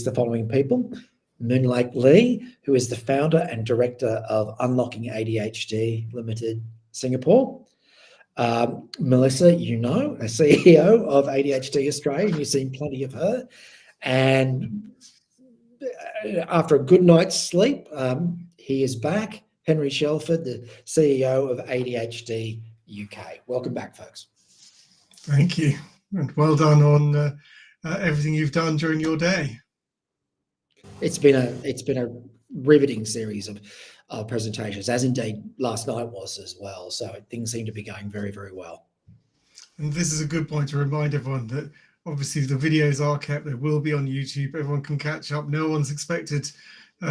the following people. Moonlake Lee, who is the founder and director of Unlocking ADHD Limited Singapore. Melissa, you know, a CEO of ADHD Australia, and you've seen plenty of her. And after a good night's sleep, he is back. Henry Shelford, the CEO of ADHD UK. Welcome back, folks. Thank you, and well done on everything you've done during your day. It's been a riveting series of presentations, as indeed last night was as well. So things seem to be going very, very well. And this is a good point to remind everyone that obviously the videos are kept. They will be on YouTube. Everyone can catch up. No one's expected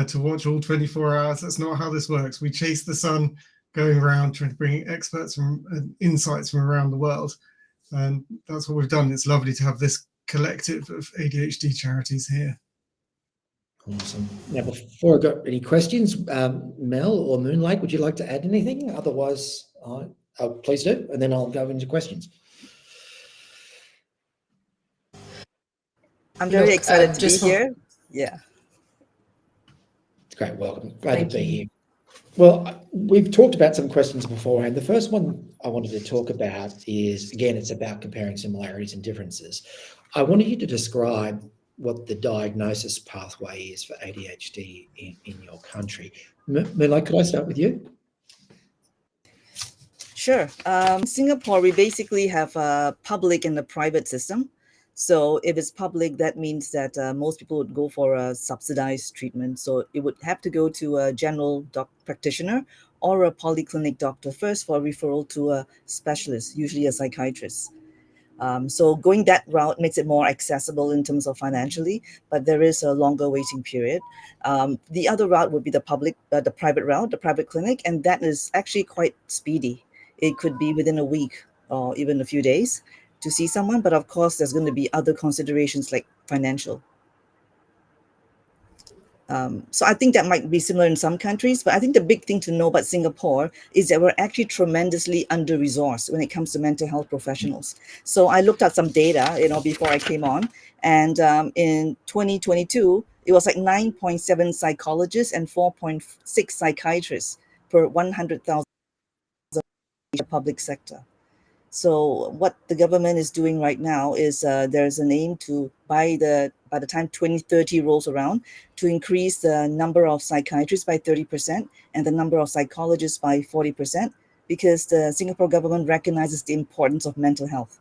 to watch all 24 hours. That's not how this works. We chase the sun, going around trying to bring experts from insights from around the world. And that's what we've done. It's lovely to have this collective of ADHD charities here. Awesome. Now, before I got any questions, Mel or Moonlake, would you like to add anything? Otherwise, please do, and then I'll go into questions. I'm very excited to be here. Yeah. Great, welcome. Glad to be here. Well, we've talked about some questions beforehand. The first one I wanted to talk about is, again, it's about comparing similarities and differences. I wanted you to describe what the diagnosis pathway is for ADHD in your country. Moonlight, could I start with you? Sure. Singapore, we basically have a public and a private system. So if it's public, that means that most people would go for a subsidized treatment. So it would have to go to a general practitioner or a polyclinic doctor first for a referral to a specialist, usually a psychiatrist. So going that route makes it more accessible in terms of financially, but there is a longer waiting period. The other route would be the private route, the private clinic, and that is actually quite speedy. It could be within a week or even a few days to see someone, but of course there's going to be other considerations like financial. So I think that might be similar in some countries, but I think the big thing to know about Singapore is that we're actually tremendously under-resourced when it comes to mental health professionals. So I looked at some data, before I came on, and in 2022, it was like 9.7 psychologists and 4.6 psychiatrists per 100,000 in the public sector. So what the government is doing right now is there's an aim to, by the time 2030 rolls around, to increase the number of psychiatrists by 30% and the number of psychologists by 40%, because the Singapore government recognizes the importance of mental health.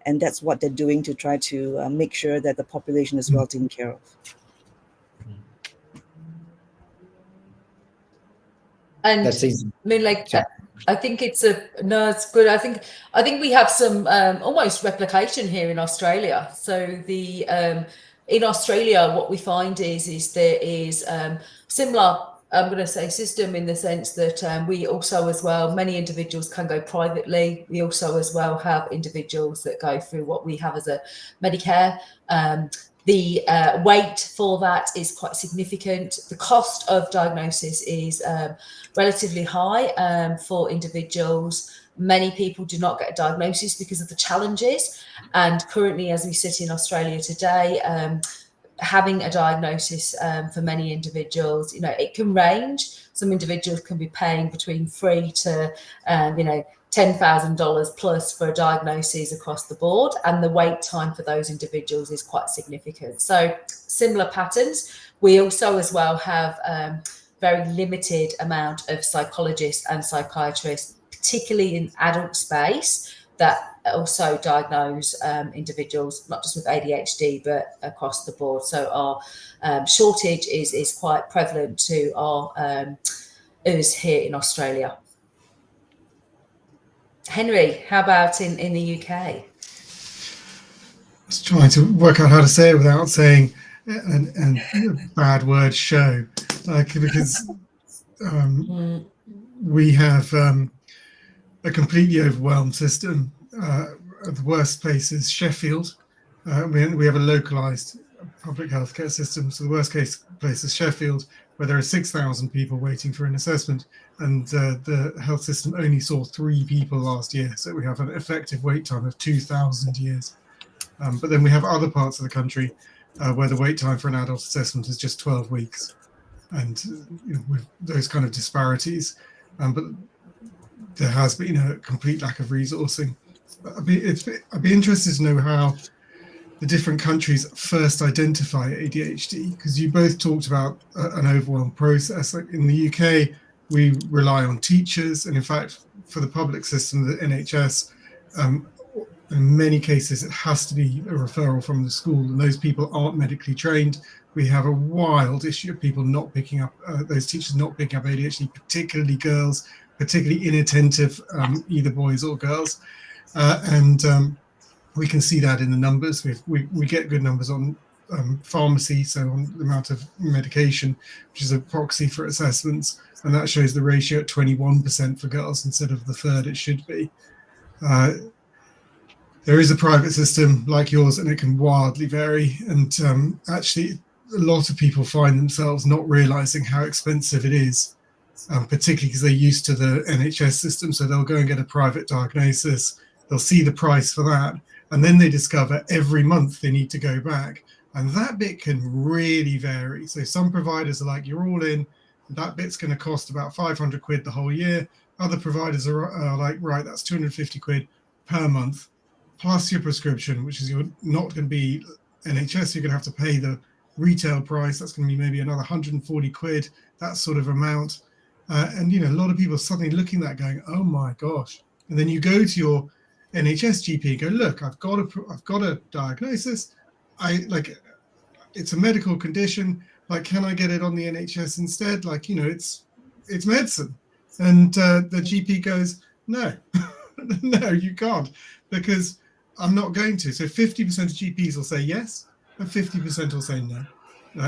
And that's what they're doing to try to make sure that the population is well taken care of. And I think it's good. I think we have some almost replication here in Australia. So in Australia, what we find is there is similar, I'm going to say, system in the sense that we also as well, many individuals can go privately. We also as well have individuals that go through what we have as a Medicare. The wait for that is quite significant. The cost of diagnosis is relatively high for individuals. Many people do not get a diagnosis because of the challenges. And currently, as we sit in Australia today, having a diagnosis for many individuals, it can range. Some individuals can be paying between $3,000 to $10,000 plus for a diagnosis across the board, and the wait time for those individuals is quite significant. So similar patterns. We also as well have very limited amount of psychologists and psychiatrists, particularly in adult space, that also diagnose individuals, not just with ADHD, but across the board. So our shortage is quite prevalent to our us here in Australia. Henry, how about in the UK? I was trying to work out how to say it without saying and bad word show, because we have a completely overwhelmed system. The worst place is Sheffield. We have a localised public healthcare system, so the worst case place is Sheffield, where there are 6,000 people waiting for an assessment, and the health system only saw 3 people last year, so we have an effective wait time of 2,000 years. But then we have other parts of the country where the wait time for an adult assessment is just 12 weeks. And with those kind of disparities, but there has been a complete lack of resourcing. I'd be interested to know how the different countries first identify ADHD, because you both talked about an overwhelmed process. Like in the UK, we rely on teachers, and in fact, for the public system, the NHS, in many cases, it has to be a referral from the school, and those people aren't medically trained. We have a wild issue of people not picking up, those teachers not picking up ADHD, particularly girls, particularly inattentive, either boys or girls. We can see that in the numbers. We get good numbers on pharmacy, so on the amount of medication, which is a proxy for assessments, and that shows the ratio at 21% for girls instead of the third it should be. There is a private system like yours, and it can wildly vary. And actually, a lot of people find themselves not realizing how expensive it is, particularly because they're used to the NHS system. So they'll go and get a private diagnosis. They'll see the price for that. And then they discover every month they need to go back. And that bit can really vary. So some providers are like, you're all in. That bit's going to cost about 500 quid the whole year. Other providers are like, right, that's 250 quid per month, plus your prescription, which is you're not going to be NHS. You're going to have to pay the retail price. That's going to be maybe another 140 quid, that sort of amount. And, a lot of people are suddenly looking at that going, oh my gosh. And then you go to your NHS GP and go, look, I've got a diagnosis. It's a medical condition. Like, can I get it on the NHS instead? Like, it's medicine. And the GP goes, no, no, you can't, because I'm not going to. So 50% of GPs will say yes, and 50% will say no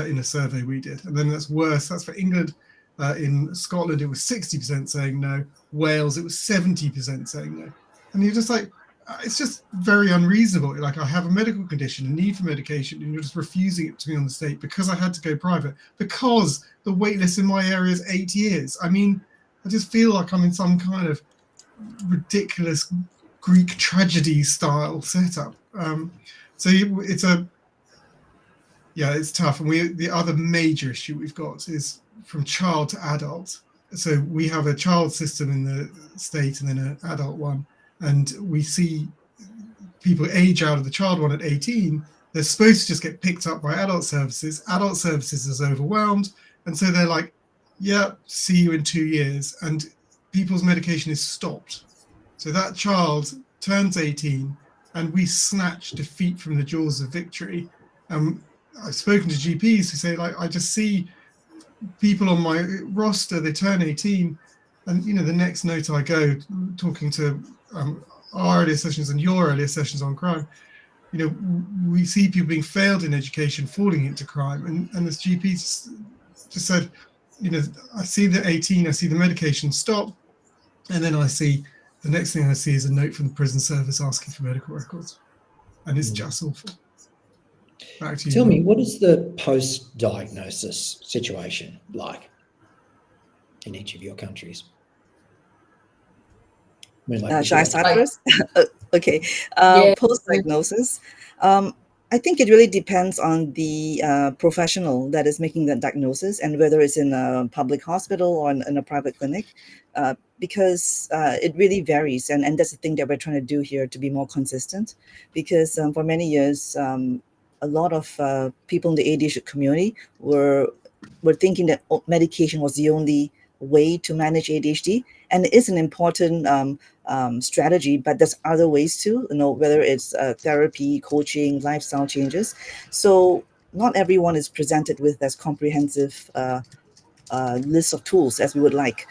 in a survey we did. And then that's worse. That's for England. In Scotland, it was 60% saying no. Wales, it was 70% saying no. And you're just like, it's just very unreasonable. Like, I have a medical condition, a need for medication, and you're just refusing it to me on the state because I had to go private, because the wait list in my area is 8 years. I mean, I just feel like I'm in some kind of ridiculous Greek tragedy style setup. So it's tough. And the other major issue we've got is from child to adult. So we have a child system in the state and then an adult one. And we see people age out of the child one at 18. They're supposed to just get picked up by adult services. Adult services is overwhelmed. And so they're like, yeah, see you in 2 years. And people's medication is stopped. So that child turns 18 and we snatch defeat from the jaws of victory. I've spoken to GPs who say, like, I just see people on my roster, they turn 18 and, the next note I go talking to our earlier sessions and your earlier sessions on crime, we see people being failed in education, falling into crime. And this GP just said, I see the 18, I see the medication stop. And then the next thing I see is a note from the prison service asking for medical records. And it's just awful. Back to you. Tell me, what is the post-diagnosis situation like in each of your countries? Shall I start first? Okay. Post-diagnosis. I think it really depends on the professional that is making that diagnosis and whether it's in a public hospital or in a private clinic, because it really varies. And that's the thing that we're trying to do here, to be more consistent, because for many years, a lot of people in the ADHD community were thinking that medication was the only way to manage ADHD. And it is an important strategy, but there's other ways too, whether it's therapy, coaching, lifestyle changes. So not everyone is presented with as comprehensive list of tools as we would like.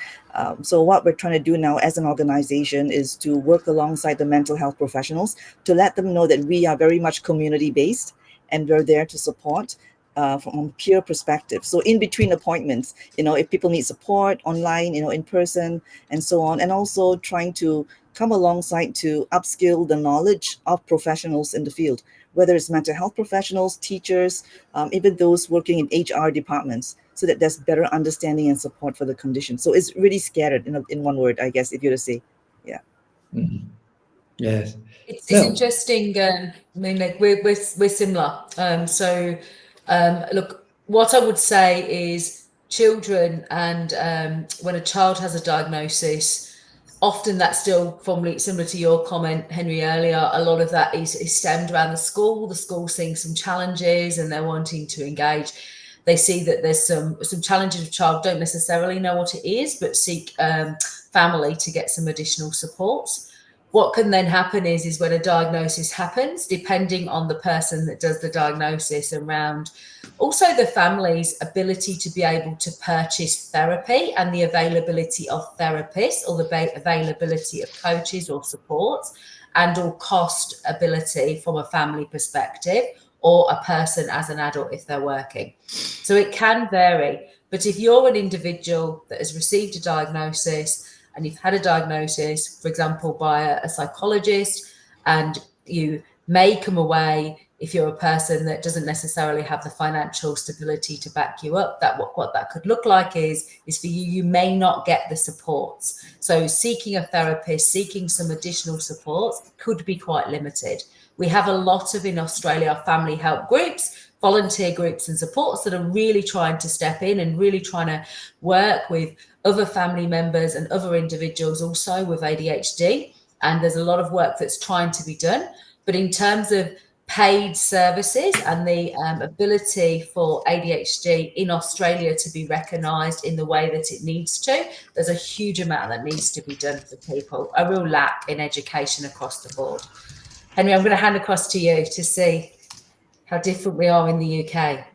So what we're trying to do now as an organization is to work alongside the mental health professionals to let them know that we are very much community-based and we're there to support from a peer perspective. So in between appointments, if people need support online, in person and so on, and also trying to come alongside to upskill the knowledge of professionals in the field, whether it's mental health professionals, teachers, even those working in HR departments, so that there's better understanding and support for the condition. So it's really scattered in one word, I guess, if you were to say, yeah. Mm-hmm. Yes. It's interesting. I mean, like we're similar. Look, what I would say is children, and when a child has a diagnosis, often that's still probably similar to your comment, Henry, earlier. A lot of that is stemmed around the school seeing some challenges and they're wanting to engage. They see that there's some challenges. The child don't necessarily know what it is, but seek family to get some additional support. What can then happen is when a diagnosis happens, depending on the person that does the diagnosis, around also the family's ability to be able to purchase therapy and the availability of therapists, or the availability of coaches or support, and or cost ability from a family perspective, or a person as an adult if they're working. So it can vary. But if you're an individual that has received a diagnosis, and you've had a diagnosis, for example, by a psychologist, and you may come away, if you're a person that doesn't necessarily have the financial stability to back you up, that what that could look like is for you may not get the supports. So seeking a therapist, seeking some additional supports could be quite limited. We have a lot of, in Australia, family help groups, volunteer groups and supports that are really trying to step in and really trying to work with other family members and other individuals also with ADHD. And there's a lot of work that's trying to be done. But in terms of paid services and the ability for ADHD in Australia to be recognised in the way that it needs to, there's a huge amount that needs to be done for people, a real lack in education across the board. Henry, I'm going to hand across to you to see how different we are in the UK.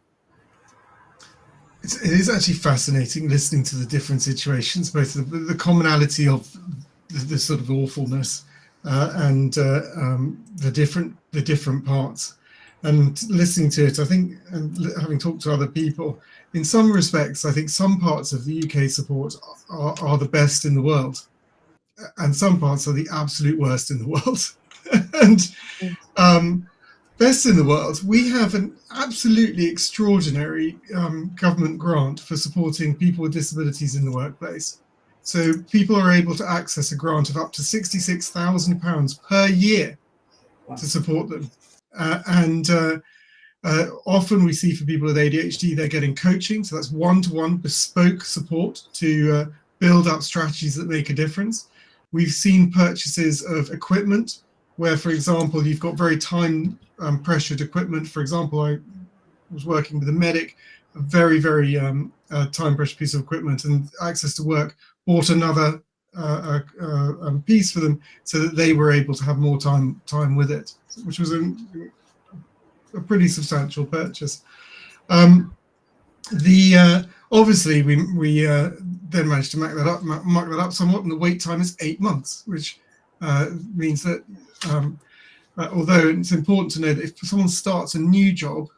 It is actually fascinating listening to the different situations, both the commonality of the sort of awfulness and the different parts. And listening to it, I think, and having talked to other people, in some respects, I think some parts of the UK support are the best in the world, and some parts are the absolute worst in the world. And best in the world, we have an absolutely extraordinary government grant for supporting people with disabilities in the workplace. So people are able to access a grant of up to £66,000 per year to support them. Often we see for people with ADHD, they're getting coaching. So that's one-to-one bespoke support to build up strategies that make a difference. We've seen purchases of equipment where, for example, you've got very time pressured equipment. For example, I was working with a medic, a very, very time pressured piece of equipment, and Access to Work bought another piece for them so that they were able to have more time with it, which was a pretty substantial purchase. Obviously we then managed to mark that up somewhat, and the wait time is 8 months, which means that although it's important to know that if someone starts a new job,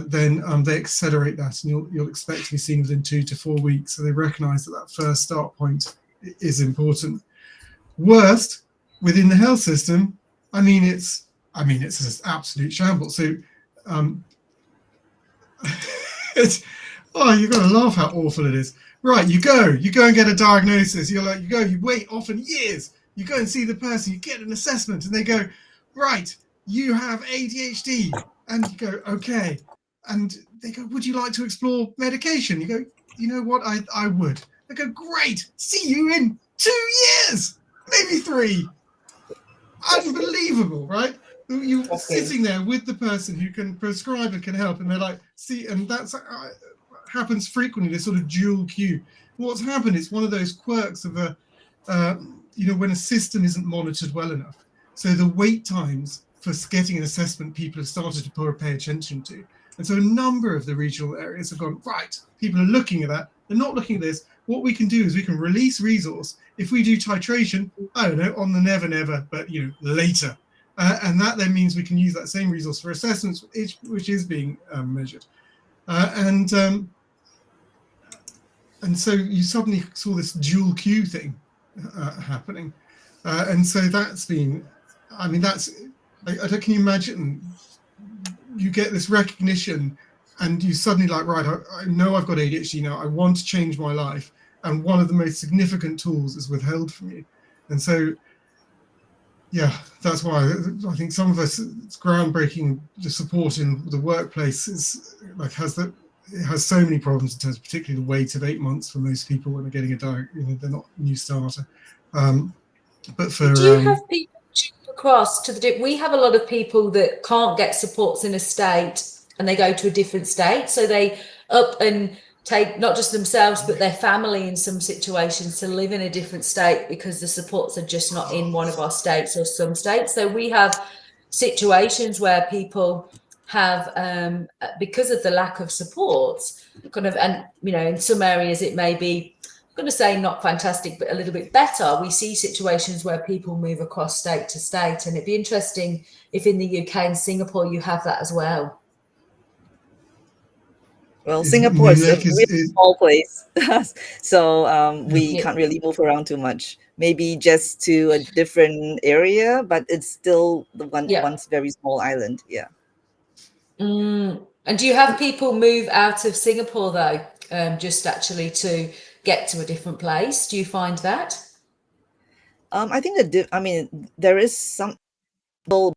then they accelerate that, and you'll expect to be seen within 2 to 4 weeks. So they recognise that first start point is important. Worst, within the health system, I mean it's just absolute shambles. So you've got to laugh how awful it is. Right, you go and get a diagnosis. You wait often years. You go and see the person, you get an assessment, and they go, right, you have ADHD. And you go, okay. And they go, would you like to explore medication? You go, you know what, I would. They go, great, see you in 2 years, maybe 3. Unbelievable, right? You're sitting there with the person who can prescribe and can help, and they're like, see, and that's happens frequently, this sort of dual queue. What's happened is one of those quirks of when a system isn't monitored well enough. So the wait times for getting an assessment, people have started to pay attention to. And so a number of the regional areas have gone, right, people are looking at that. They're not looking at this. What we can do is we can release resource. If we do titration, I don't know, on the never, but later. And that then means we can use that same resource for assessments, which is being measured. And so you suddenly saw this dual queue thing happening. And so that's been, can you imagine, you get this recognition and you suddenly like, right, I know I've got ADHD now, I want to change my life. And one of the most significant tools is withheld from you. And so Yeah, that's why I think some of us, it's groundbreaking. The support in the workplace is like it has so many problems in terms of particularly the wait of 8 months for most people when they're getting they're not a new starter. But for do you have people across to we have a lot of people that can't get supports in a state and they go to a different state, so they up and take not just themselves but their family in some situations to live in a different state because the supports are just not in one of our states or some states. So we have situations where people have because of the lack of supports kind of, and in some areas it may be, I'm going to say not fantastic, but a little bit better. We see situations where people move across state to state, and it'd be interesting if in the UK and Singapore you have that as well. Well, Singapore is a really small place, so we can't really move around too much. Maybe just to a different area, but it's still the once very small island. Yeah. And do you have people move out of Singapore though, just actually to get to a different place? Do you find that? I think that there is some people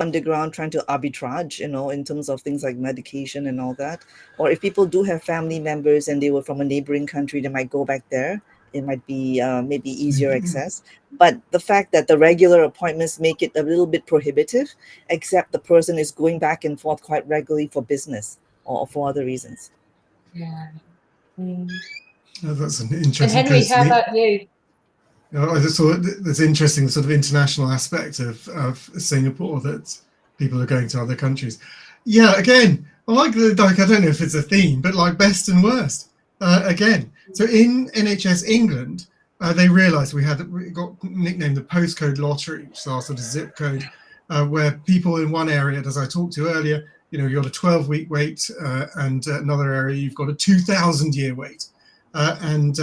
underground trying to arbitrage, in terms of things like medication and all that. Or if people do have family members and they were from a neighboring country, they might go back there. It might be maybe easier access. But the fact that the regular appointments make it a little bit prohibitive, except the person is going back and forth quite regularly for business or for other reasons. Yeah. That's an interesting. And Henry, how about you? I just thought that's interesting, the sort of international aspect of Singapore, that people are going to other countries. Yeah, again, I like I don't know if it's a theme, but like best and worst. Again, so in NHS England, they realised we got nicknamed the postcode lottery, which is our sort of zip code, where people in one area, as I talked to earlier, you've got a 12-week wait, and another area you've got a 2,000-year wait, and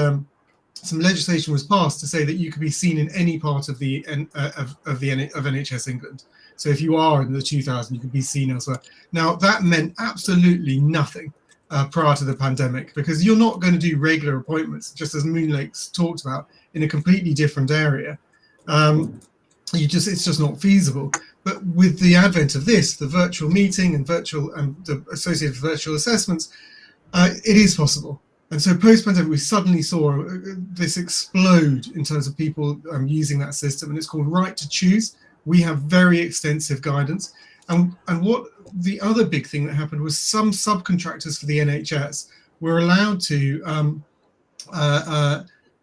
some legislation was passed to say that you could be seen in any part of the NHS England. So if you are in the 2000, you could be seen elsewhere. Now that meant absolutely nothing prior to the pandemic, because you're not going to do regular appointments, just as Moonlake's talked about, in a completely different area. It's just not feasible. But with the advent of this, the virtual meeting and the associated virtual assessments, it is possible. And so post-pandemic, we suddenly saw this explode in terms of people using that system, and it's called Right to Choose. We have very extensive guidance. And what the other big thing that happened was some subcontractors for the NHS were allowed to,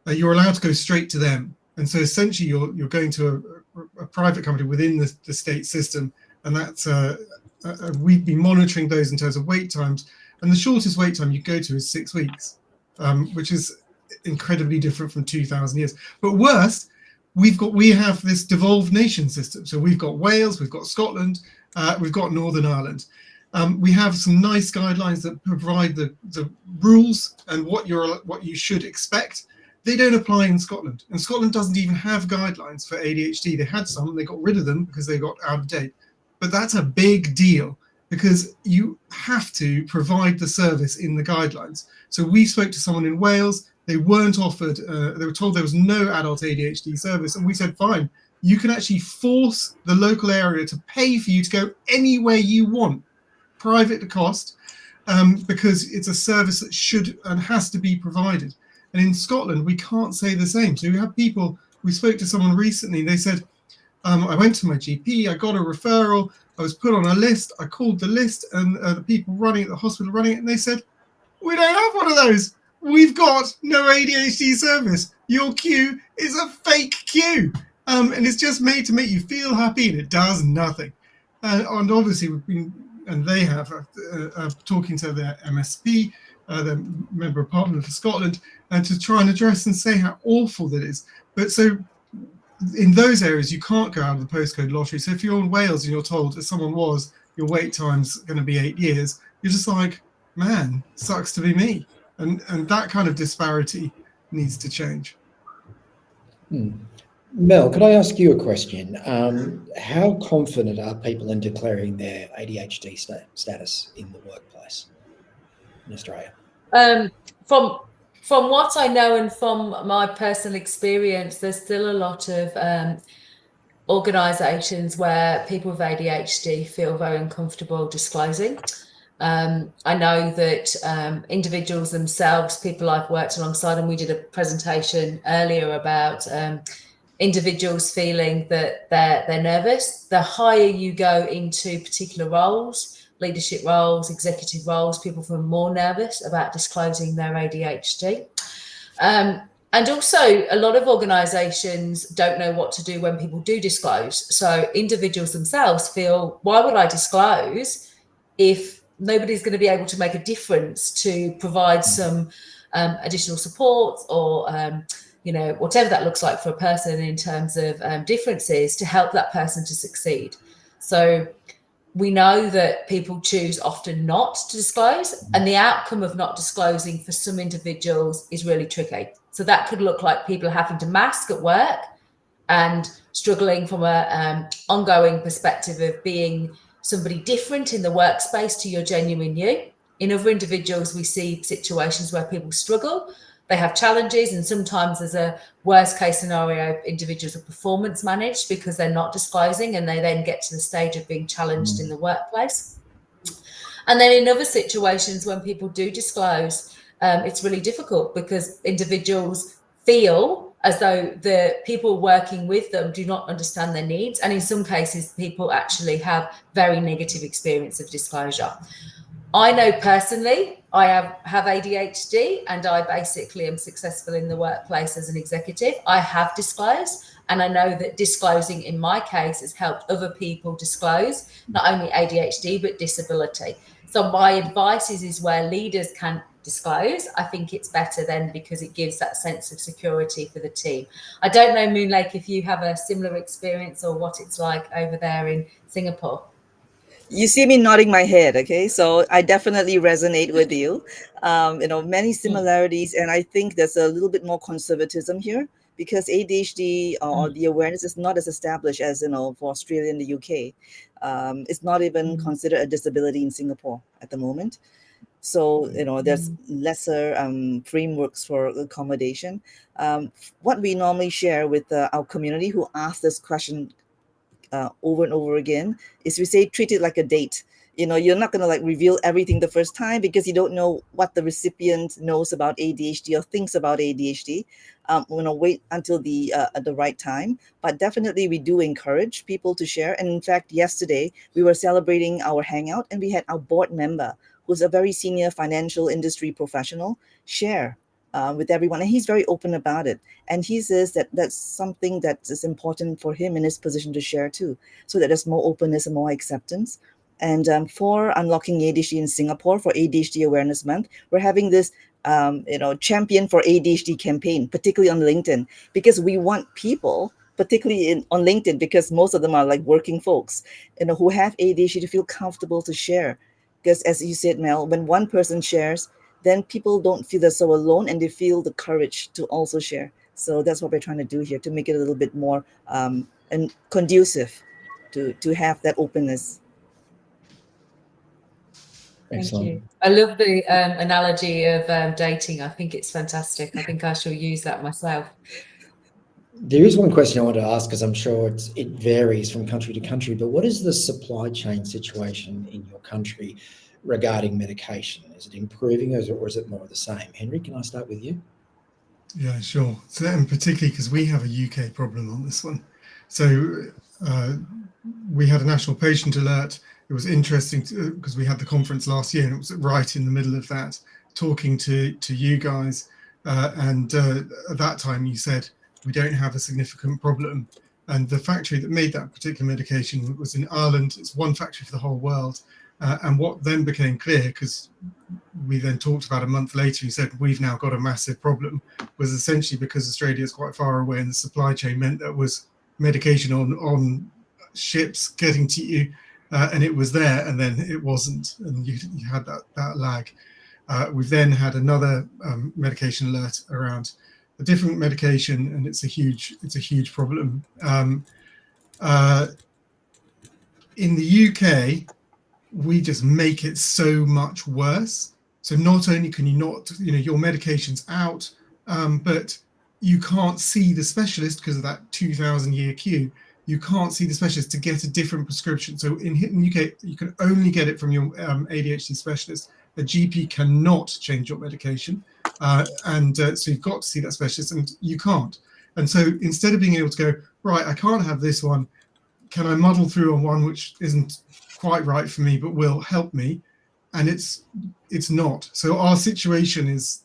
you're allowed to go straight to them. And so essentially you're going to a private company within the state system, and that's, we've been monitoring those in terms of wait times. And the shortest wait time you go to is 6 weeks, which is incredibly different from 2,000 years. But worst, we have this devolved nation system. So we've got Wales, we've got Scotland, we've got Northern Ireland. We have some nice guidelines that provide the rules and what you should expect. They don't apply in Scotland, and Scotland doesn't even have guidelines for ADHD. They had some, they got rid of them because they got out of date. But that's a big deal, because you have to provide the service in the guidelines. So we spoke to someone in Wales. They weren't offered, they were told there was no adult ADHD service. And we said, fine, you can actually force the local area to pay for you to go anywhere you want, private cost, because it's a service that should and has to be provided. And in Scotland, we can't say the same. So we have people, we spoke to someone recently, they said, I went to my GP, I got a referral, I was put on a list, I called the list, and the people running at the hospital running it, and they said, we don't have one of those. We've got no ADHD service. Your queue is a fake queue. And it's just made to make you feel happy, and it does nothing. And obviously, they have talking to their MSP, the Member of Parliament for Scotland, and to try and address and say how awful that is. But so in those areas, you can't go out of the postcode lottery. So if you're in Wales and you're told, as someone was, your wait time's going to be 8 years, you're just like, man, sucks to be me. And that kind of disparity needs to change. Mel, could I ask you a question? How confident are people in declaring their ADHD status in the workplace in Australia? From what I know and from my personal experience, there's still a lot of organisations where people with ADHD feel very uncomfortable disclosing. I know that individuals themselves, people I've worked alongside, and we did a presentation earlier about individuals feeling that they're nervous. The higher you go into particular roles, leadership roles, executive roles, people feel more nervous about disclosing their ADHD. And also, a lot of organisations don't know what to do when people do disclose. So individuals themselves feel, why would I disclose if nobody's going to be able to make a difference to provide some additional support or, you know, whatever that looks like for a person in terms of differences to help that person to succeed. So we know that people choose often not to disclose, and the outcome of not disclosing for some individuals is really tricky. So that could look like people having to mask at work and struggling from a ongoing perspective of being somebody different in the workspace to your genuine you. In other individuals, we see situations where people struggle, they have challenges, and sometimes there's a worst case scenario, individuals are performance managed because they're not disclosing, and they then get to the stage of being challenged in the workplace. And then in other situations, when people do disclose, it's really difficult because individuals feel as though the people working with them do not understand their needs. And in some cases, people actually have very negative experience of disclosure. I know personally, I have ADHD, and I basically am successful in the workplace as an executive. I have disclosed, and I know that disclosing in my case has helped other people disclose not only ADHD, but disability. So my advice is where leaders can disclose, I think it's better then, because it gives that sense of security for the team. I don't know, Moonlake, if you have a similar experience or what it's like over there in Singapore. You see me nodding my head, okay? So I definitely resonate with you. You know, many similarities, and I think there's a little bit more conservatism here because ADHD or the awareness is not as established as, you know, for Australia and the UK. It's not even considered a disability in Singapore at the moment. So, you know, there's lesser frameworks for accommodation. What we normally share with our community who ask this question over and over again is we say, treat it like a date. You know, you're not going to like reveal everything the first time because you don't know what the recipient knows about ADHD or thinks about ADHD. You know, wait until the at the right time. But definitely we do encourage people to share. And in fact, yesterday we were celebrating our hangout and we had our board member, who's a very senior financial industry professional, share with everyone. And he's very open about it. And he says that that's something that is important for him in his position to share too, so that there's more openness and more acceptance. And for Unlocking ADHD in Singapore, for ADHD Awareness Month, we're having this you know, Champion for ADHD campaign, particularly on LinkedIn, because we want people, particularly on LinkedIn, because most of them are like working folks, you know, who have ADHD, to feel comfortable to share. Because as you said, Mel, when one person shares, then people don't feel they're so alone and they feel the courage to also share. So that's what we're trying to do here, to make it a little bit more and conducive to have that openness. Excellent. Thank you. I love the analogy of dating. I think it's fantastic. I think I shall use that myself. There is one question I want to ask, because I'm sure it varies from country to country, but what is the supply chain situation in your country regarding medication? Is it improving or is it more of the same? Henry, can I start with you? Yeah, sure. So, and particularly because we have a UK problem on this one. So we had a national patient alert. It was interesting because we had the conference last year and it was right in the middle of that, talking to you guys. And at that time you said, we don't have a significant problem. And the factory that made that particular medication was in Ireland. It's one factory for the whole world. And what then became clear, because we then talked about a month later, he said, we've now got a massive problem, was essentially because Australia is quite far away and the supply chain meant that was medication on ships getting to you, and it was there and then it wasn't, and you had that lag. We've then had another medication alert around a different medication, and it's a huge problem. In the UK, we just make it so much worse. So not only can you not, your medication's out, but you can't see the specialist because of that 2,000-year queue. you can't see the specialist to get a different prescription. So in the UK, you can only get it from your ADHD specialist. A GP cannot change your medication. So you've got to see that specialist, and you can't. And so instead of being able to go, right, I can't have this one, can I muddle through on one which isn't quite right for me but will help me? And it's not. So our situation is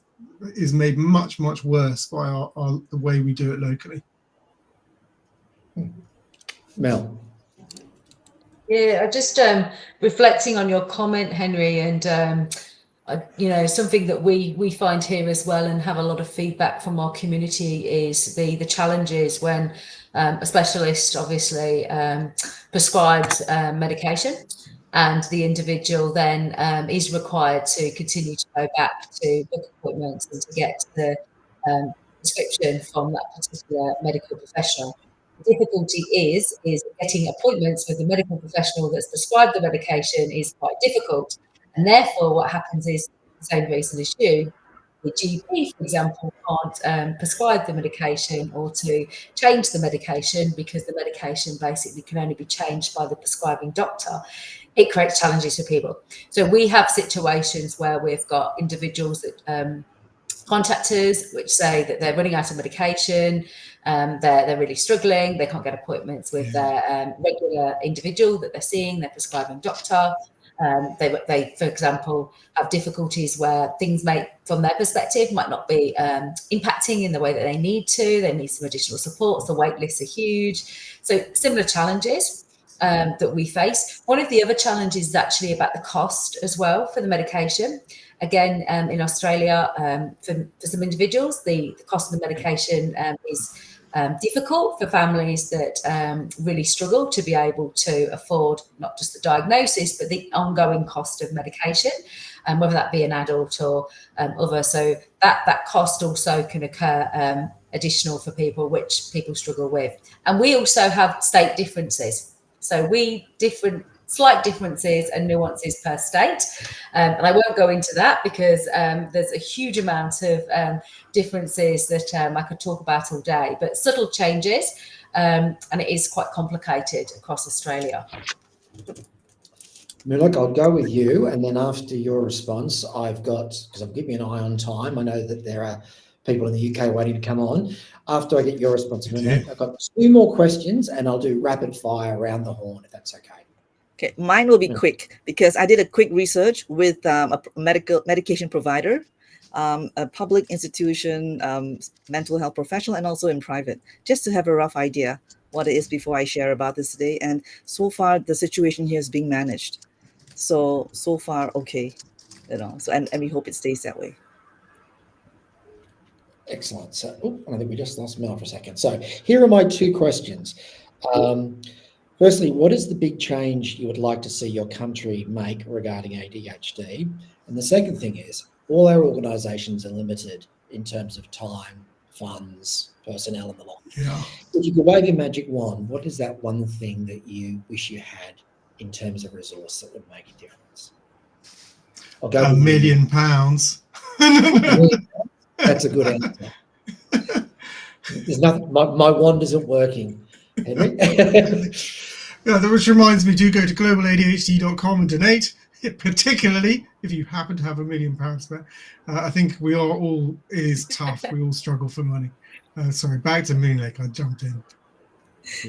made much, much worse by the way we do it locally. Mel. Yeah, just reflecting on your comment, Henry, and something that we find here as well and have a lot of feedback from our community is the challenges when a specialist obviously prescribes medication, and the individual then is required to continue to go back to book appointments and to get the prescription from that particular medical professional. The difficulty is getting appointments with the medical professional that's prescribed the medication is quite difficult. And therefore, what happens is, the same reason as you, the GP, for example, can't prescribe the medication or to change the medication because the medication basically can only be changed by the prescribing doctor. It creates challenges for people. So we have situations where we've got individuals that contact us, which say that they're running out of medication, they're really struggling, they can't get appointments with their regular individual that they're seeing, their prescribing doctor. They, for example, have difficulties where things from their perspective, might not be impacting in the way that they need to. They need some additional support. The wait lists are huge. So similar challenges that we face. One of the other challenges is actually about the cost as well for the medication. Again, in Australia, for some individuals, the cost of the medication is difficult for families that really struggle to be able to afford not just the diagnosis, but the ongoing cost of medication, whether that be an adult or other. So that cost also can occur additional for people, which people struggle with. And we also have state differences. So slight differences and nuances per state. And I won't go into that because there's a huge amount of differences that I could talk about all day, but subtle changes, and it is quite complicated across Australia. Look, I'll go with you, and then after your response, because I'm keeping an eye on time, I know that there are people in the UK waiting to come on. After I get your response, I've got 2 more questions, and I'll do rapid fire around the horn, if that's okay. Okay, mine will be quick because I did a quick research with a medication provider, a public institution, mental health professional, and also in private, just to have a rough idea what it is before I share about this today. And so far, the situation here is being managed. So far, okay, So and we hope it stays that way. Excellent. So, I think we just lost Mel for a second. So here are my 2 questions. Firstly, what is the big change you would like to see your country make regarding ADHD? And the second thing is, all our organisations are limited in terms of time, funds, personnel, and the like. Yeah. If you could wave your magic wand, what is that one thing that you wish you had in terms of resource that would make a difference? I'll go £1 million. That's a good answer. There's nothing. My wand isn't working. Henry? Yeah, which reminds me, do go to globaladhd.com and donate, particularly if you happen to have £1 million spare. I think we are all, it is tough. We all struggle for money. Sorry, back to Moonlake. I jumped in.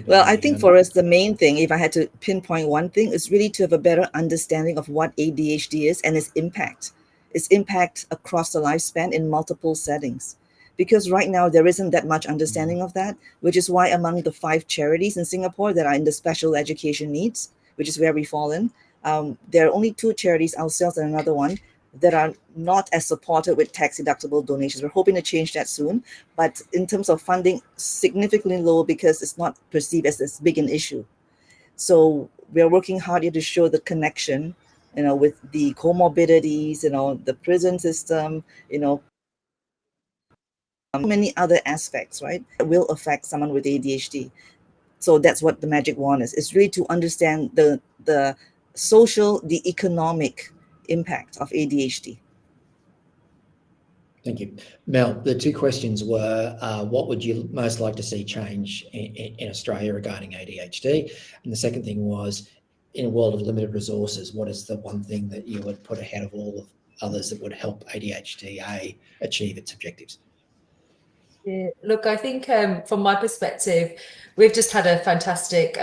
Well, I think for us, the main thing, if I had to pinpoint one thing, is really to have a better understanding of what ADHD is and its impact across the lifespan in multiple settings. Because right now there isn't that much understanding of that, which is why among the 5 charities in Singapore that are in the special education needs, which is where we fall in, there are only 2 charities, ourselves and another one, that are not as supported with tax-deductible donations. We're hoping to change that soon, but in terms of funding, significantly low because it's not perceived as this big an issue. So we're working hard here to show the connection, with the comorbidities, the prison system, many other aspects, right, that will affect someone with ADHD. So that's what the magic wand is. It's really to understand the social, the economic impact of ADHD. Thank you. Mel, the two questions were, what would you most like to see change in Australia regarding ADHD? And the second thing was, in a world of limited resources, what is the one thing that you would put ahead of all of others that would help ADHD achieve its objectives? Yeah, look, I think from my perspective, we've just had a fantastic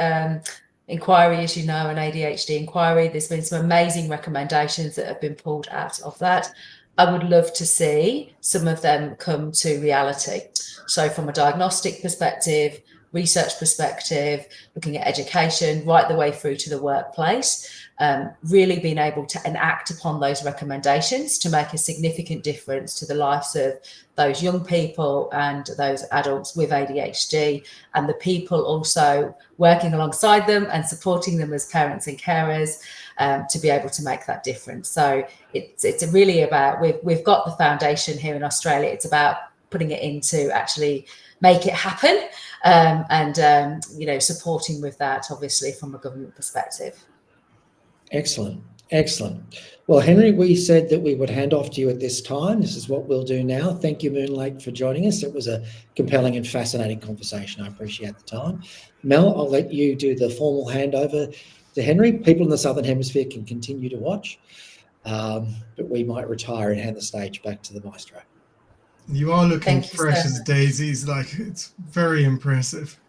inquiry, as you know, an ADHD inquiry. There's been some amazing recommendations that have been pulled out of that. I would love to see some of them come to reality. So from a diagnostic perspective, research perspective, looking at education, right the way through to the workplace, really being able to enact upon those recommendations to make a significant difference to the lives of those young people and those adults with ADHD, and the people also working alongside them and supporting them as parents and carers, to be able to make that difference. So it's really about, we've got the foundation here in Australia. It's about putting it into actually make it happen, and you know, supporting with that, obviously, from a government perspective. Excellent. Excellent. Well, Henry, we said that we would hand off to you at this time. This is what we'll do now. Thank you, Moonlake, for joining us. It was a compelling and fascinating conversation. I appreciate the time. Mel, I'll let you do the formal handover to Henry. People in the Southern Hemisphere can continue to watch, but we might retire and hand the stage back to the maestro. You are looking fresh as daisies. Like, it's very impressive.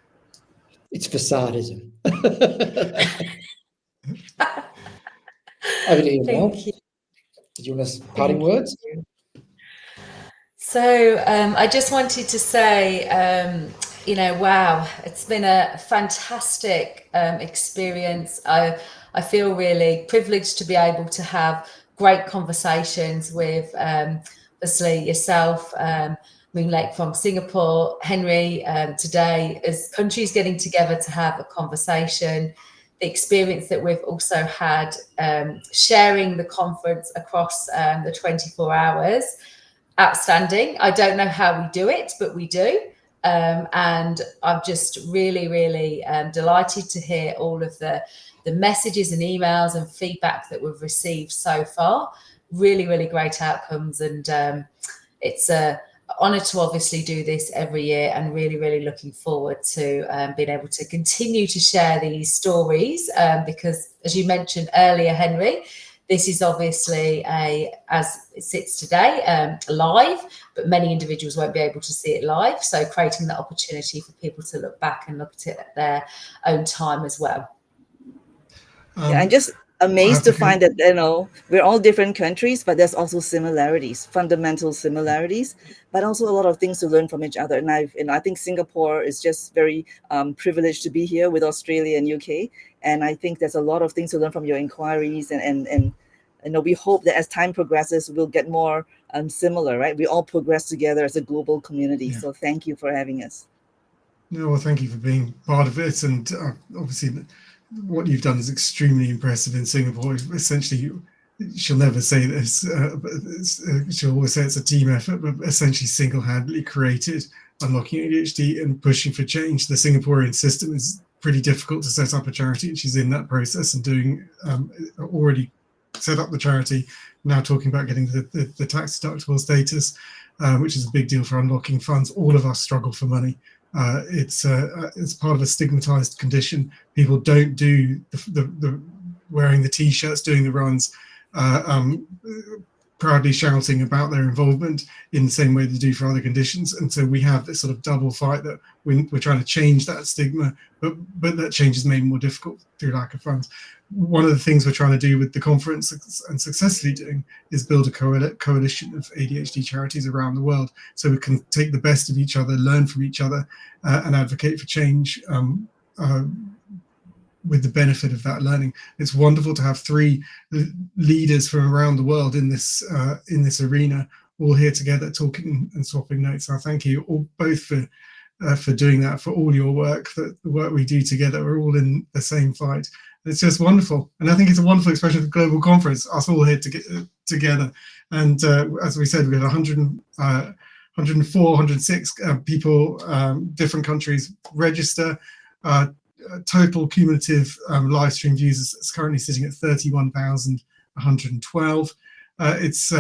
It's facadism. Over to you, Mel. Thank you. Did you want to parting words? So I just wanted to say, you know, wow, it's been a fantastic experience. I feel really privileged to be able to have great conversations with obviously yourself, Moonlake from Singapore, Henry, today, as countries getting together to have a conversation. The experience that we've also had sharing the conference across the 24 hours, outstanding. I don't know how we do it, but we do. And I'm just really, really delighted to hear all of the messages and emails and feedback that we've received so far. Really, really great outcomes. And it's an honour to obviously do this every year, and really, really looking forward to being able to continue to share these stories, because as you mentioned earlier, Henry, this is obviously as it sits today, live, but many individuals won't be able to see it live. So creating that opportunity for people to look back and look at it at their own time as well. Yeah, I'm just amazed to find that, you know, we're all different countries, but there's also similarities, fundamental similarities, but also a lot of things to learn from each other. And I think Singapore is just very privileged to be here with Australia and UK. And I think there's a lot of things to learn from your inquiries, and you know, we hope that as time progresses, we'll get more similar, right? We all progress together as a global community. Yeah. So thank you for having us. No, well, thank you for being part of it. And obviously, what you've done is extremely impressive in Singapore. Essentially, she'll never say this, but she'll always say it's a team effort, but essentially single-handedly created Unlocking ADHD and pushing for change. The Singaporean system is pretty difficult to set up a charity, and she's in that process and doing already set up the charity, now talking about getting the tax deductible status, which is a big deal for unlocking funds. All of us struggle for money. It's part of a stigmatized condition. People don't do the wearing the t-shirts, doing the runs, proudly shouting about their involvement in the same way they do for other conditions. And so we have this sort of double fight that we're trying to change that stigma, but that change is made more difficult through lack of funds. One of the things we're trying to do with the conference, and successfully doing, is build a coalition of ADHD charities around the world, so we can take the best of each other, learn from each other, and advocate for change with the benefit of that learning. It's wonderful to have 3 leaders from around the world in this arena, all here together, talking and swapping notes. So thank you all both for doing that, for all your work. The work we do together, we're all in the same fight. It's just wonderful, and I think it's a wonderful expression of the global conference, us all here together. And as we said, we had 104, 106 people, different countries register. Total cumulative live stream views is currently sitting at 31,112. It's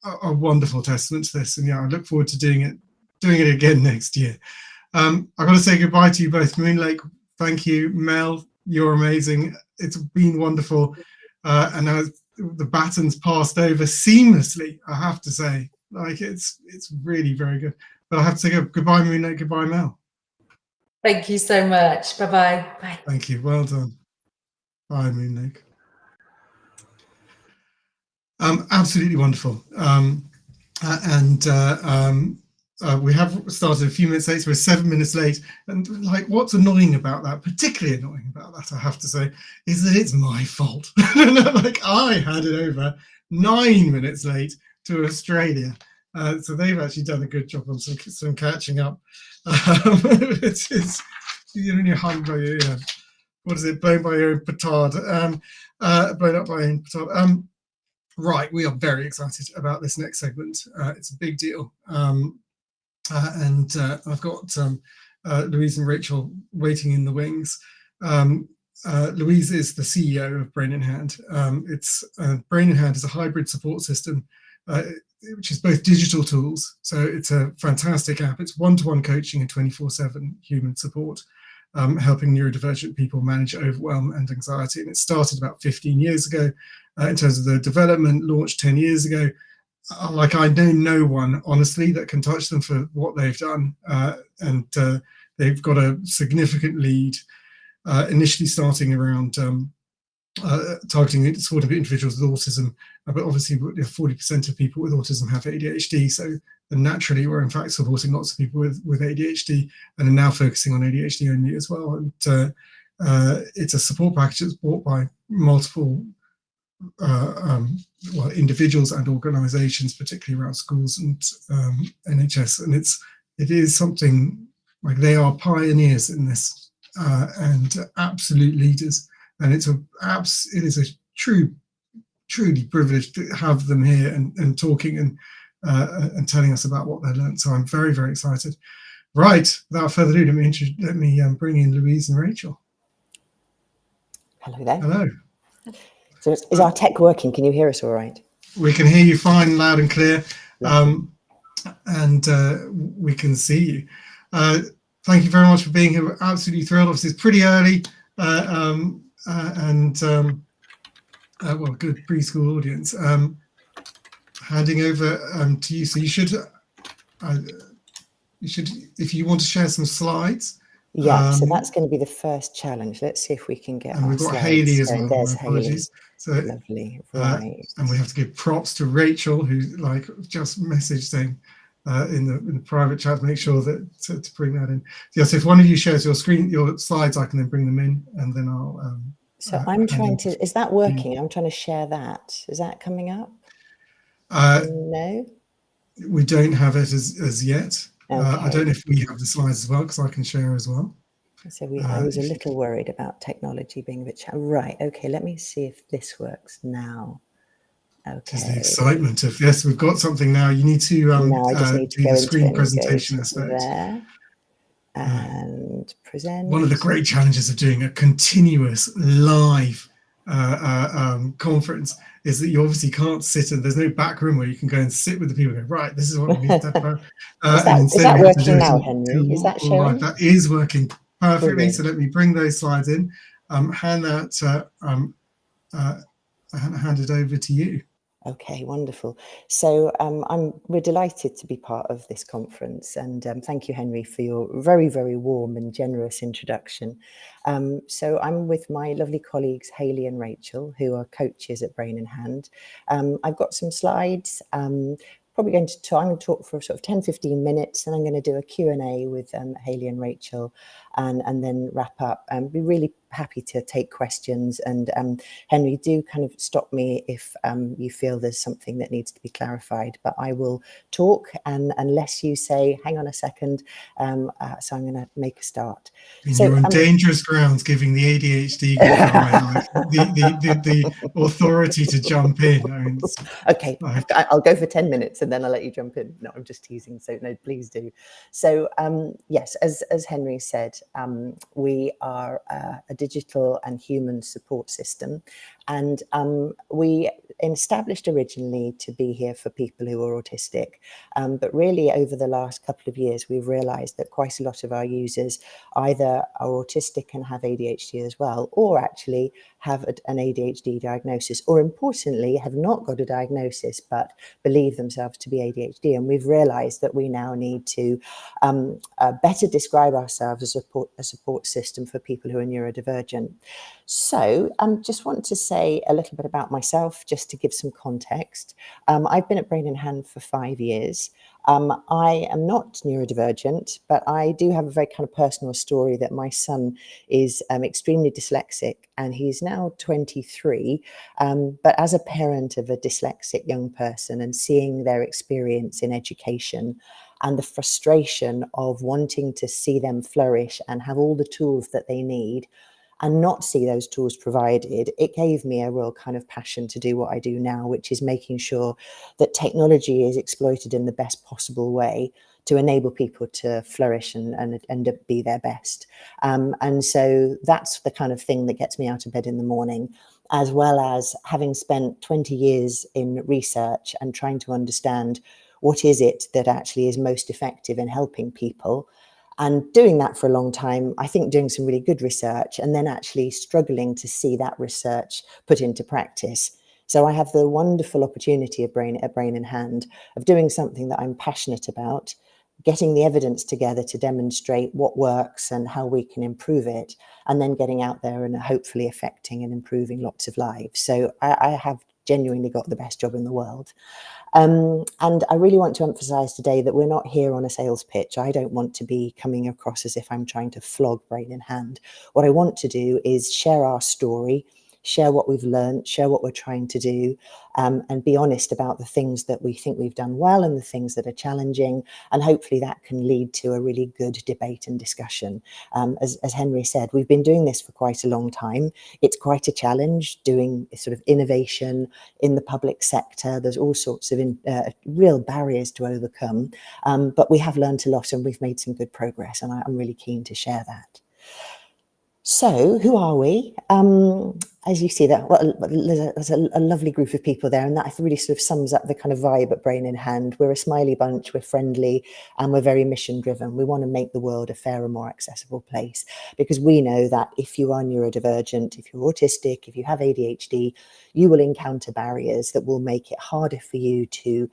a wonderful testament to this. And yeah, I look forward to doing it again next year. I've got to say goodbye to you both. Moonlake, thank you. Mel, you're amazing. It's been wonderful. And now the baton's passed over seamlessly, I have to say. Like, it's really very good. But I have to say goodbye, Moonlake. Goodbye, Mel. Thank you so much. Bye-bye. Bye. Thank you. Well done. Bye, Moonlake. Absolutely wonderful. We have started a few minutes late, so we're 7 minutes late. And like, what's annoying about that, particularly annoying about that, I have to say, is that it's my fault. Like, I had it over 9 minutes late to Australia. So they've actually done a good job on some catching up. It's you're hung by your, what is it, blown by your own petard, blown up by your own petard. Right, we are very excited about this next segment. It's a big deal. I've got Louise and Rachel waiting in the wings. Louise is the CEO of Brain in Hand. Brain in Hand is a hybrid support system, which is both digital tools. So it's a fantastic app. It's one-to-one coaching and 24/7 human support, helping neurodivergent people manage overwhelm and anxiety. And it started about 15 years ago. In terms of the development, launched 10 years ago. Like, I know no one, honestly, that can touch them for what they've done. They've got a significant lead, initially starting around targeting sort of individuals with autism. But obviously, 40% of people with autism have ADHD. So naturally, we're in fact supporting lots of people with ADHD, and are now focusing on ADHD only as well. And it's a support package that's bought by multiple individuals and organizations, particularly around schools and NHS, and it is something like they are pioneers in this and absolute leaders, and it is a truly privileged to have them here and talking and telling us about what they learned. So I'm very, very excited. Right, without further ado, let me bring in Louise and Rachel. Hello there. Hello. So is our tech working? Can you hear us all right? We can hear you fine, loud and clear, and we can see you. Thank you very much for being here. We're absolutely thrilled. Obviously, it's pretty early, well, good preschool audience. Handing over to you. So you should, if you want to share some slides. Yeah, so that's going to be the first challenge. Let's see if we can get. And we've got Hayley as well. There's apologies. So lovely, right? And we have to give props to Rachel, who just messaged saying in the private chat, make sure that to bring that in. Yeah, so if one of you shares your screen, your slides, I can then bring them in, and then I'll. So I'm trying to. Is that working? I'm trying to share that. Is that coming up? No. We don't have it as yet. Okay. I don't know if we have the slides as well, because I can share as well. So I was a little worried about technology being a bit right. Okay, let me see if this works now. Okay. Just the excitement of yes, we've got something now. You need to now I just need to do go the screen presentation aspect. There and present. One of the great challenges of doing a continuous live conference is that you obviously can't sit and there's no back room where you can go and sit with the people and go, right, this is what we need to talk about. Is that working now, Henry? Is that showing? That is working perfectly. Brilliant. So let me bring those slides in. Hand it over to you. Okay, wonderful. So we're delighted to be part of this conference, and thank you, Henry, for your very, very warm and generous introduction. So I'm with my lovely colleagues, Hayley and Rachel, who are coaches at Brain in Hand. I've got some slides. Probably I'm going to talk for sort of 10-15 minutes, and I'm going to do a Q&A with Hayley and Rachel, and then wrap up. And be really happy to take questions. And Henry, do kind of stop me if you feel there's something that needs to be clarified. But I will talk, and unless you say, hang on a second, so I'm going to make a start. So, you're on dangerous grounds, giving the ADHD guy the authority to jump in. I mean, okay, I'll go for 10 minutes and then I'll let you jump in. No, I'm just teasing. So no, please do. So yes, as Henry said, we are a digital and human support system, And we established originally to be here for people who are autistic. But really over the last couple of years, we've realized that quite a lot of our users either are autistic and have ADHD as well, or actually have an ADHD diagnosis, or importantly, have not got a diagnosis, but believe themselves to be ADHD. And we've realized that we now need to better describe ourselves as a support system for people who are neurodivergent. So I just want to say a little bit about myself, just to give some context. I've been at Brain in Hand for 5 years. I am not neurodivergent, but I do have a very kind of personal story that my son is extremely dyslexic, and he's now 23. But as a parent of a dyslexic young person and seeing their experience in education and the frustration of wanting to see them flourish and have all the tools that they need and not see those tools provided, it gave me a real kind of passion to do what I do now, which is making sure that technology is exploited in the best possible way to enable people to flourish and be their best. And so that's the kind of thing that gets me out of bed in the morning, as well as having spent 20 years in research and trying to understand what is it that actually is most effective in helping people. And doing that for a long time, I think doing some really good research and then actually struggling to see that research put into practice. So I have the wonderful opportunity at Brain in Hand of doing something that I'm passionate about, getting the evidence together to demonstrate what works and how we can improve it, and then getting out there and hopefully affecting and improving lots of lives. So I have genuinely got the best job in the world. And I really want to emphasize today that we're not here on a sales pitch. I don't want to be coming across as if I'm trying to flog Brain in Hand. What I want to do is share our story, share what we've learned, share what we're trying to do, and be honest about the things that we think we've done well and the things that are challenging. And hopefully that can lead to a really good debate and discussion. As Henry said, we've been doing this for quite a long time. It's quite a challenge doing sort of innovation in the public sector. There's all sorts of real barriers to overcome, but we have learned a lot and we've made some good progress, and I'm really keen to share that. So who are we? As you see, there's a lovely group of people there, and that really sort of sums up the kind of vibe at Brain in Hand. We're a smiley bunch, we're friendly, and we're very mission driven. We want to make the world a fairer, more accessible place, because we know that if you are neurodivergent, if you're autistic, if you have ADHD, you will encounter barriers that will make it harder for you to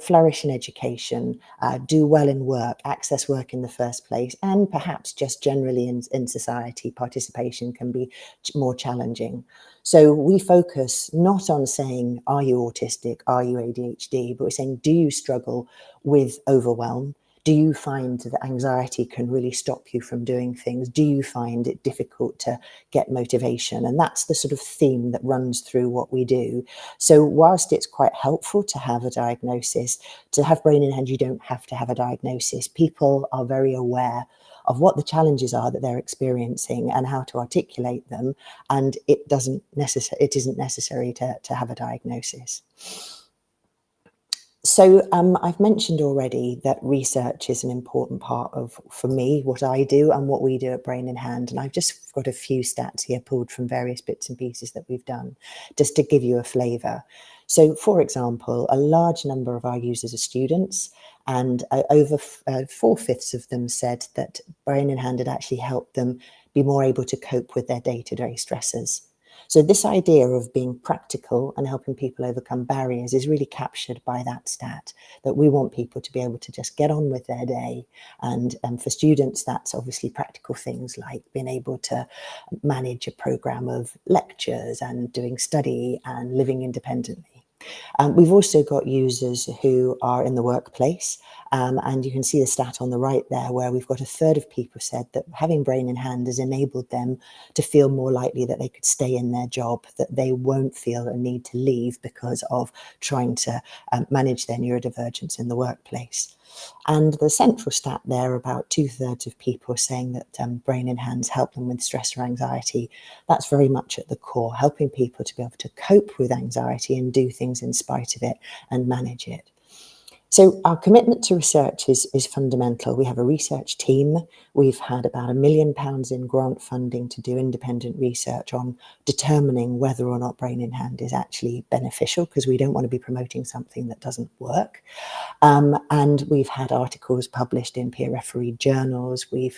flourish in education, do well in work, access work in the first place, and perhaps just generally in society, participation can be more challenging. So we focus not on saying, are you autistic, are you ADHD, but we're saying, do you struggle with overwhelm? Do you find that anxiety can really stop you from doing things? Do you find it difficult to get motivation? And that's the sort of theme that runs through what we do. So whilst it's quite helpful to have a diagnosis, to have Brain in Hand, you don't have to have a diagnosis. People are very aware of what the challenges are that they're experiencing and how to articulate them. And it isn't necessary to have a diagnosis. So I've mentioned already that research is an important part of, for me, what I do and what we do at Brain in Hand. And I've just got a few stats here pulled from various bits and pieces that we've done, just to give you a flavour. So, for example, a large number of our users are students, and over 4/5 of them said that Brain in Hand had actually helped them be more able to cope with their day-to-day stressors. So this idea of being practical and helping people overcome barriers is really captured by that stat, that we want people to be able to just get on with their day. And for students, that's obviously practical things like being able to manage a program of lectures and doing study and living independently. We've also got users who are in the workplace, and you can see the stat on the right there where we've got 1/3 of people said that having Brain in Hand has enabled them to feel more likely that they could stay in their job, that they won't feel a need to leave because of trying to manage their neurodivergence in the workplace. And the central stat there, about 2/3 of people saying that Brain in Hand's help them with stress or anxiety. That's very much at the core, helping people to be able to cope with anxiety and do things in spite of it and manage it. So our commitment to research is fundamental. We have a research team. We've had about £1 million in grant funding to do independent research on determining whether or not brain in hand is actually beneficial, because we don't want to be promoting something that doesn't work. And we've had articles published in peer-refereed journals. We're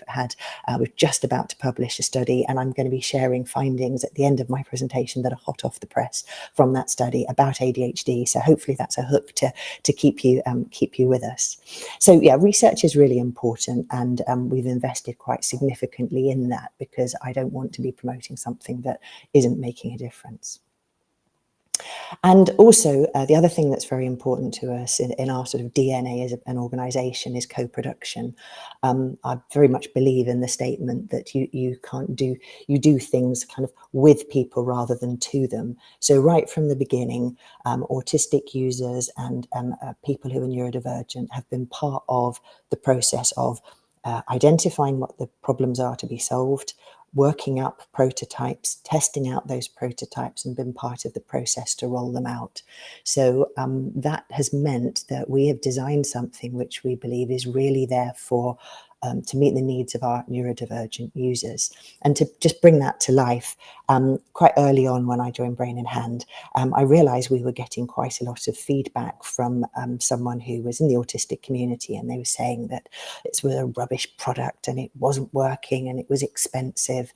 just about to publish a study, and I'm going to be sharing findings at the end of my presentation that are hot off the press from that study about ADHD. So hopefully that's a hook to keep you with us. So yeah, research is really important, and we've invested quite significantly in that, because I don't want to be promoting something that isn't making a difference. And also, the other thing that's very important to us in our sort of DNA as an organisation is co-production. I very much believe in the statement that you do things kind of with people rather than to them. So right from the beginning, autistic users and people who are neurodivergent have been part of the process of identifying what the problems are to be solved, working up prototypes, testing out those prototypes, and been part of the process to roll them out. So that has meant that we have designed something which we believe is really there for to meet the needs of our neurodivergent users. And to just bring that to life, quite early on when I joined Brain in Hand, I realised we were getting quite a lot of feedback from someone who was in the autistic community, and they were saying that it was a rubbish product and it wasn't working and it was expensive.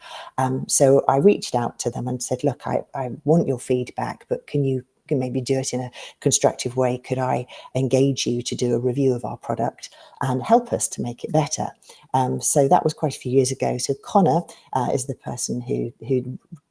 So I reached out to them and said, look, I want your feedback, but can you maybe do it in a constructive way? Could I engage you to do a review of our product and help us to make it better? So that was quite a few years ago. So Connor is the person who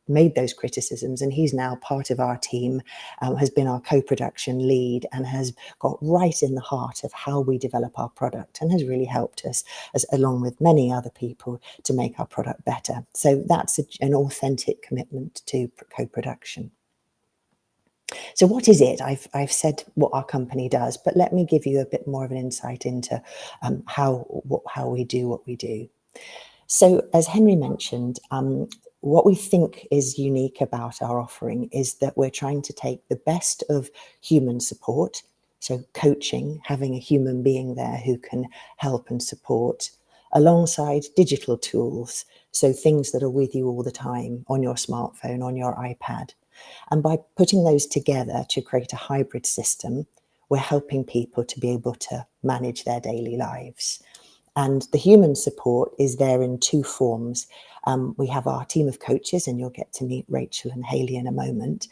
made those criticisms, and he's now part of our team, has been our co-production lead, and has got right in the heart of how we develop our product, and has really helped us, along with many other people, to make our product better. So that's an authentic commitment to co-production. So what is it? I've said what our company does, but let me give you a bit more of an insight into how we do what we do. So as Henry mentioned, what we think is unique about our offering is that we're trying to take the best of human support, so coaching, having a human being there who can help and support, alongside digital tools, so things that are with you all the time on your smartphone, on your iPad. And by putting those together to create a hybrid system, we're helping people to be able to manage their daily lives. And the human support is there in two forms. We have our team of coaches, and you'll get to meet Rachel and Hayley in a moment.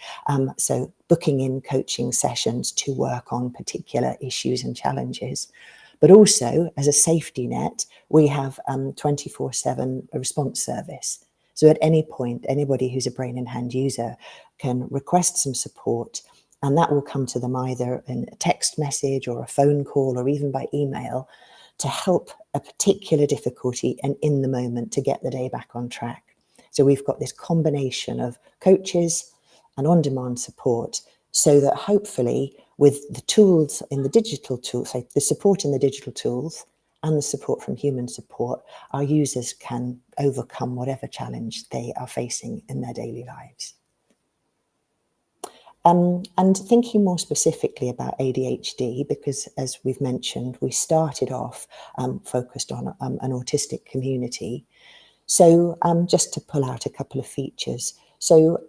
So booking in coaching sessions to work on particular issues and challenges. But also, as a safety net, we have 24/7 response service. So at any point, anybody who's a Brain in Hand user can request some support, and that will come to them either in a text message or a phone call or even by email to help a particular difficulty and in the moment to get the day back on track. So we've got this combination of coaches and on-demand support, so that hopefully with the tools in the digital tools, so the support in the digital tools and the support from human support, our users can overcome whatever challenge they are facing in their daily lives. And thinking more specifically about ADHD, because as we've mentioned, we started off focused on an autistic community. So just to pull out a couple of features. So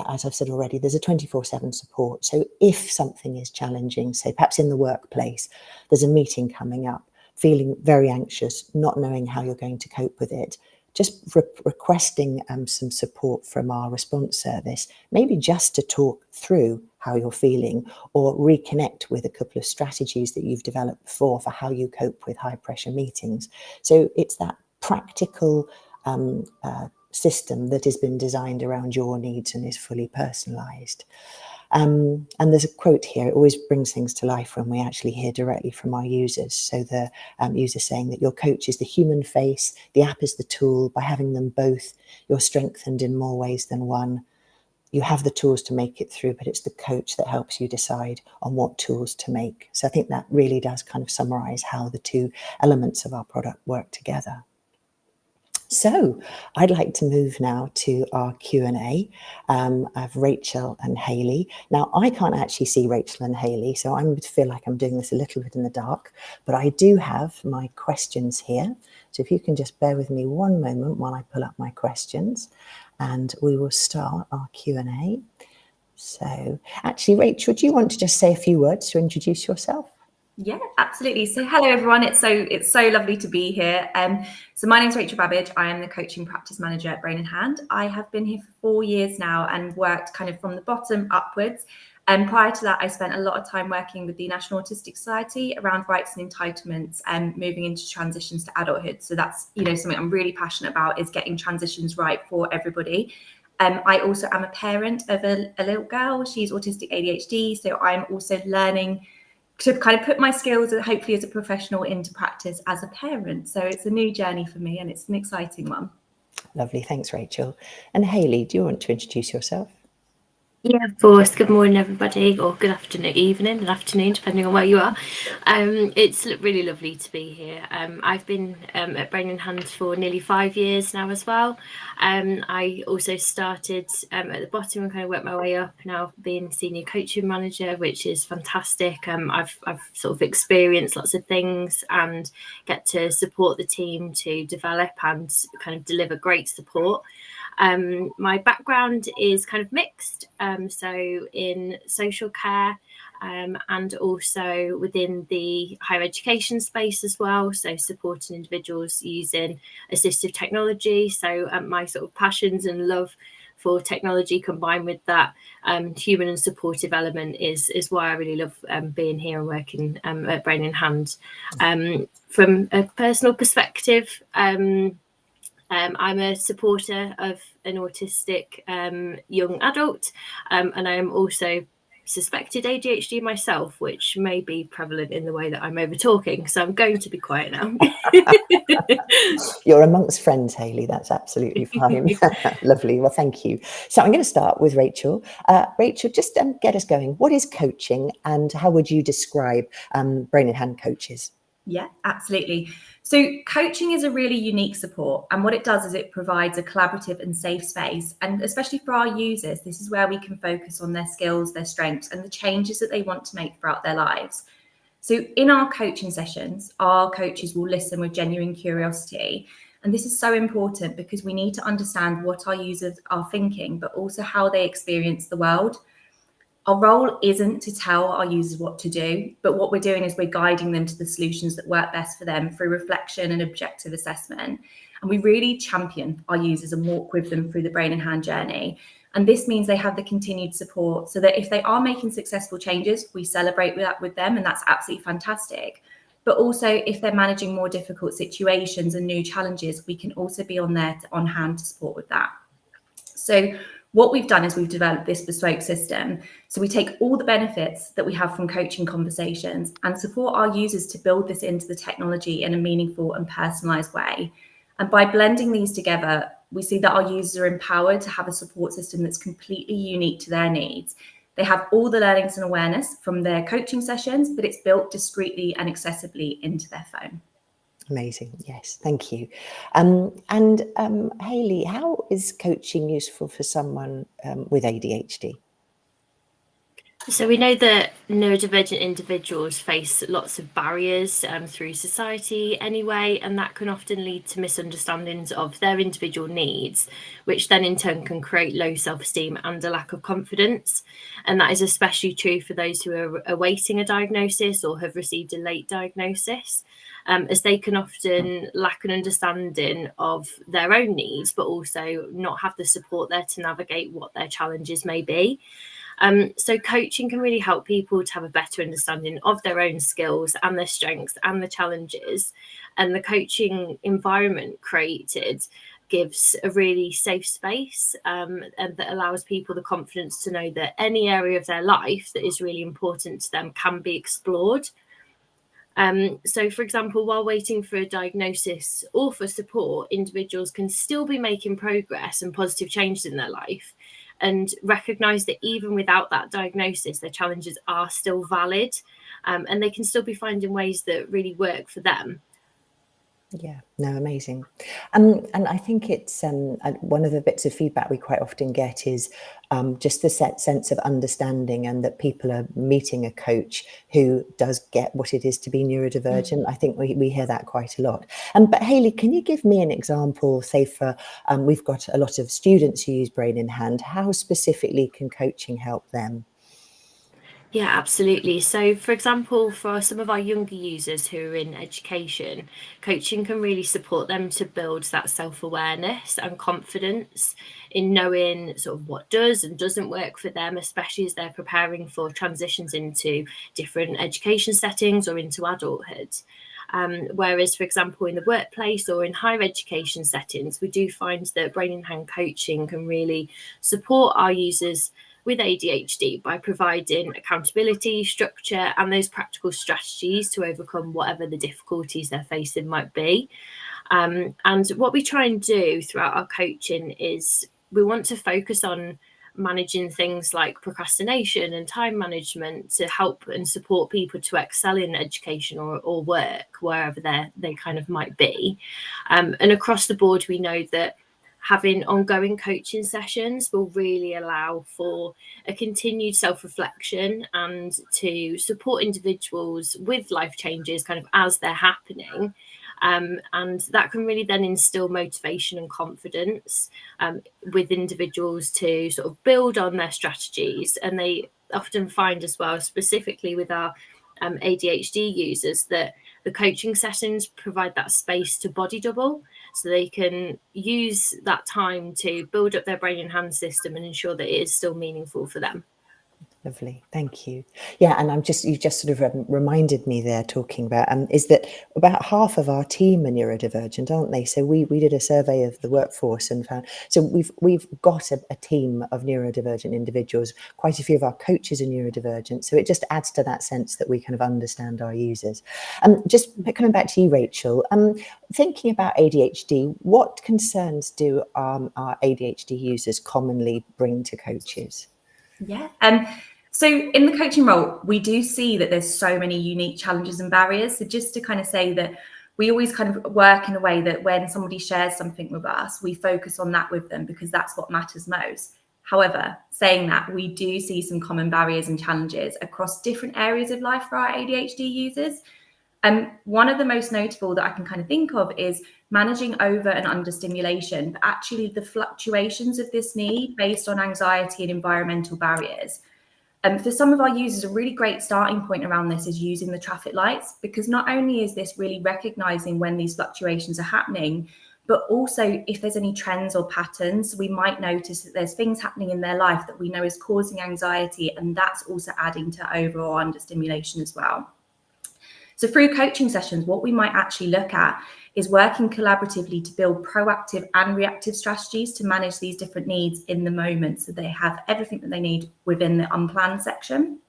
as I've said already, there's a 24/7 support. So if something is challenging, say perhaps in the workplace, there's a meeting coming up, feeling very anxious, not knowing how you're going to cope with it, just requesting some support from our response service, maybe just to talk through how you're feeling, or reconnect with a couple of strategies that you've developed before for how you cope with high pressure meetings. So it's that practical system that has been designed around your needs and is fully personalized. And there's a quote here, it always brings things to life when we actually hear directly from our users. So the user saying that your coach is the human face, the app is the tool. By having them both, you're strengthened in more ways than one. You have the tools to make it through, but it's the coach that helps you decide on what tools to make. So I think that really does kind of summarize how the two elements of our product work together. So I'd like to move now to our Q&A of Rachel and Hayley. Now, I can't actually see Rachel and Hayley, so I feel like I'm doing this a little bit in the dark, but I do have my questions here. So if you can just bear with me one moment while I pull up my questions, and we will start our Q&A. So actually, Rachel, do you want to just say a few words to introduce yourself? Yeah, absolutely. So hello, everyone. It's so lovely to be here. So my name's Rachel Babbage. I am the coaching practice manager at Brain in Hand. I have been here for 4 years now and worked kind of from the bottom upwards. And prior to that, I spent a lot of time working with the National Autistic Society around rights and entitlements and moving into transitions to adulthood. So that's, something I'm really passionate about, is getting transitions right for everybody. I also am a parent of a little girl. She's autistic ADHD. So I'm also learning to kind of put my skills, hopefully as a professional, into practice as a parent. So it's a new journey for me and it's an exciting one. Lovely. Thanks, Rachel. And Hayley, do you want to introduce yourself? Yeah, of course. Good morning, everybody, or good afternoon, evening, and afternoon, depending on where you are. It's really lovely to be here. I've been at Brain in Hand for nearly 5 years now as well. I also started at the bottom and kind of worked my way up, now being senior coaching manager, which is fantastic. I've sort of experienced lots of things and get to support the team to develop and kind of deliver great support. My background is kind of mixed, so in social care and also within the higher education space as well, so supporting individuals using assistive technology. So my sort of passions and love for technology combined with that human and supportive element is why I really love being here and working at Brain in Hand. From a personal perspective, I'm a supporter of an autistic young adult, and I am also suspected ADHD myself, which may be prevalent in the way that I'm over talking. So I'm going to be quiet now. You're amongst friends, Hayley. That's absolutely fine. Lovely. Well, thank you. So I'm going to start with Rachel. Rachel, just get us going. What is coaching and how would you describe Brain in Hand coaches? Yeah, absolutely. So coaching is a really unique support, and what it does is it provides a collaborative and safe space, and especially for our users, this is where we can focus on their skills, their strengths, and the changes that they want to make throughout their lives. So in our coaching sessions, our coaches will listen with genuine curiosity, and this is so important because we need to understand what our users are thinking, but also how they experience the world. Our role isn't to tell our users what to do, but what we're doing is we're guiding them to the solutions that work best for them through reflection and objective assessment. And we really champion our users and walk with them through the Brain in Hand journey. And this means they have the continued support so that if they are making successful changes, we celebrate that with them, and that's absolutely fantastic. But also if they're managing more difficult situations and new challenges, we can also be on hand to support with that. So what we've done is we've developed this bespoke system. So we take all the benefits that we have from coaching conversations and support our users to build this into the technology in a meaningful and personalized way. And by blending these together, we see that our users are empowered to have a support system that's completely unique to their needs. They have all the learnings and awareness from their coaching sessions, but it's built discreetly and accessibly into their phone. Amazing. Yes, thank you. Hayley, how is coaching useful for someone with ADHD? So we know that neurodivergent individuals face lots of barriers through society anyway, and that can often lead to misunderstandings of their individual needs, which then in turn can create low self-esteem and a lack of confidence. And that is especially true for those who are awaiting a diagnosis or have received a late diagnosis, as they can often lack an understanding of their own needs, but also not have the support there to navigate what their challenges may be. So coaching can really help people to have a better understanding of their own skills and their strengths and the challenges. And the coaching environment created gives a really safe space and that allows people the confidence to know that any area of their life that is really important to them can be explored. So, for example, while waiting for a diagnosis or for support, individuals can still be making progress and positive changes in their life, and recognise that even without that diagnosis, their challenges are still valid, and they can still be finding ways that really work for them. Yeah, no, amazing. And I think it's one of the bits of feedback we quite often get is just the sense of understanding, and that people are meeting a coach who does get what it is to be neurodivergent. I think we hear that quite a lot. But Hayley, can you give me an example, say for, we've got a lot of students who use Brain in Hand, how specifically can coaching help them? Yeah, absolutely. So, for example, for some of our younger users who are in education, coaching can really support them to build that self-awareness and confidence in knowing sort of what does and doesn't work for them, especially as they're preparing for transitions into different education settings or into adulthood. Whereas, for example, in the workplace or in higher education settings, we do find that Brain in Hand coaching can really support our users with ADHD by providing accountability, structure, and those practical strategies to overcome whatever the difficulties they're facing might be. And what we try and do throughout our coaching is we want to focus on managing things like procrastination and time management to help and support people to excel in education or work, wherever they kind of might be. And across the board, we know that having ongoing coaching sessions will really allow for a continued self-reflection and to support individuals with life changes kind of as they're happening. And that can really then instill motivation and confidence with individuals to sort of build on their strategies. And they often find as well, specifically with our ADHD users, that the coaching sessions provide that space to body double, so they can use that time to build up their brain and hand system and ensure that it is still meaningful for them. Lovely, thank you. Yeah, and you just sort of reminded me there, talking about is that about half of our team are neurodivergent, aren't they? So we did a survey of the workforce and found, so we've got a team of neurodivergent individuals. Quite a few of our coaches are neurodivergent, so it just adds to that sense that we kind of understand our users. Just coming back to you, Rachel, thinking about ADHD, what concerns do our ADHD users commonly bring to coaches? Yeah. So in the coaching role, we do see that there's so many unique challenges and barriers. So just to kind of say that we always kind of work in a way that when somebody shares something with us, we focus on that with them because that's what matters most. However, saying that, we do see some common barriers and challenges across different areas of life for our ADHD users. One of the most notable that I can kind of think of is managing over and under stimulation, but actually the fluctuations of this need based on anxiety and environmental barriers. For some of our users, a really great starting point around this is using the traffic lights, because not only is this really recognizing when these fluctuations are happening, but also if there's any trends or patterns, we might notice that there's things happening in their life that we know is causing anxiety, and that's also adding to over or under stimulation as well. So through coaching sessions, what we might actually look at is working collaboratively to build proactive and reactive strategies to manage these different needs in the moment, so they have everything that they need within the unplanned section.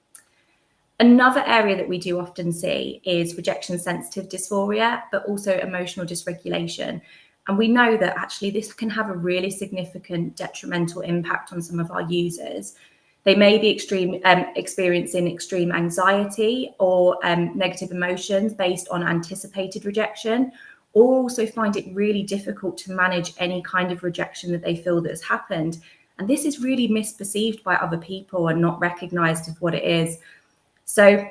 Another area that we do often see is rejection sensitive dysphoria, but also emotional dysregulation. And we know that actually this can have a really significant detrimental impact on some of our users. They may be experiencing extreme anxiety or negative emotions based on anticipated rejection, or also find it really difficult to manage any kind of rejection that they feel that has happened. And this is really misperceived by other people and not recognized as what it is. So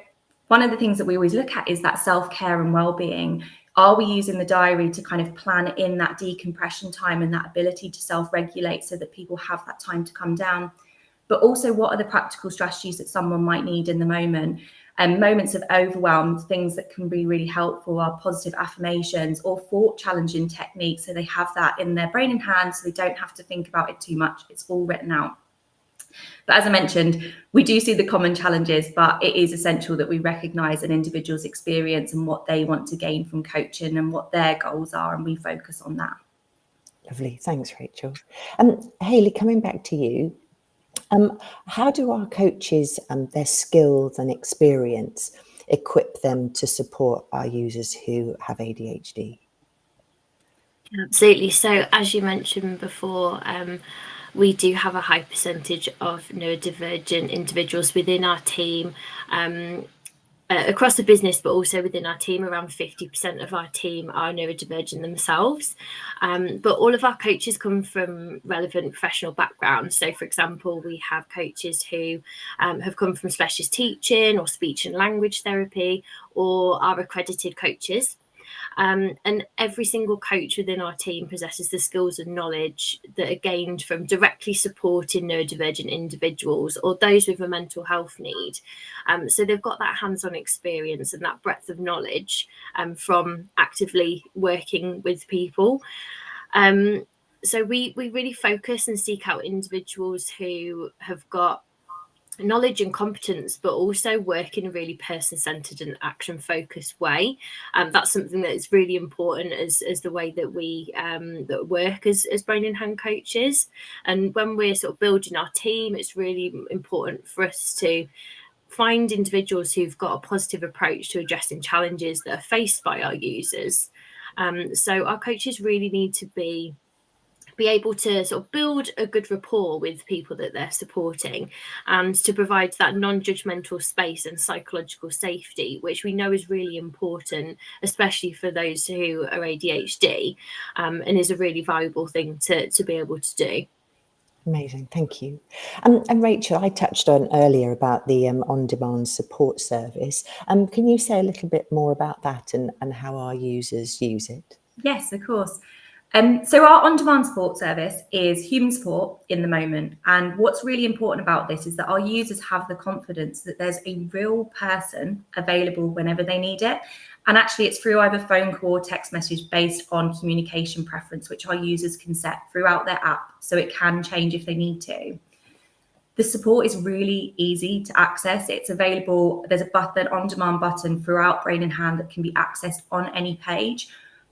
one of the things that we always look at is that self-care and well-being. Are we using the diary to kind of plan in that decompression time and that ability to self-regulate so that people have that time to come down? But also, what are the practical strategies that someone might need in the moment? And moments of overwhelm, things that can be really helpful are positive affirmations or thought challenging techniques. So they have that in their brain and hand, so they don't have to think about it too much. It's all written out. But as I mentioned, we do see the common challenges, but it is essential that we recognise an individual's experience and what they want to gain from coaching and what their goals are, and we focus on that. Lovely. Thanks, Rachel. Hayley, coming back to you. How do our coaches, their skills and experience, equip them to support our users who have ADHD? Absolutely. So as you mentioned before, we do have a high percentage of neurodivergent individuals within our team. across the business, but also within our team, around 50% of our team are neurodivergent themselves. But all of our coaches come from relevant professional backgrounds. So, for example, we have coaches who have come from specialist teaching or speech and language therapy, or are accredited coaches. And every single coach within our team possesses the skills and knowledge that are gained from directly supporting neurodivergent individuals or those with a mental health need. So they've got that hands-on experience and that breadth of knowledge from actively working with people. So we really focus and seek out individuals who have got knowledge and competence, but also work in a really person-centered and action-focused way. That's something that is really important as the way that we that work as brain and hand coaches. And when we're sort of building our team, it's really important for us to find individuals who've got a positive approach to addressing challenges that are faced by our users. So our coaches really need to be able to sort of build a good rapport with people that they're supporting, and to provide that non-judgmental space and psychological safety, which we know is really important, especially for those who are ADHD, and is a really valuable thing to be able to do. Amazing, thank you. And Rachel, I touched on earlier about the on-demand support service. Can you say a little bit more about that and how our users use it? Yes, of course. So our on-demand support service is human support in the moment. And what's really important about this is that our users have the confidence that there's a real person available whenever they need it. And actually it's through either phone call or text message based on communication preference, which our users can set throughout their app. So it can change if they need to. The support is really easy to access. It's available. There's a button, on-demand button throughout Brain in Hand that can be accessed on any page.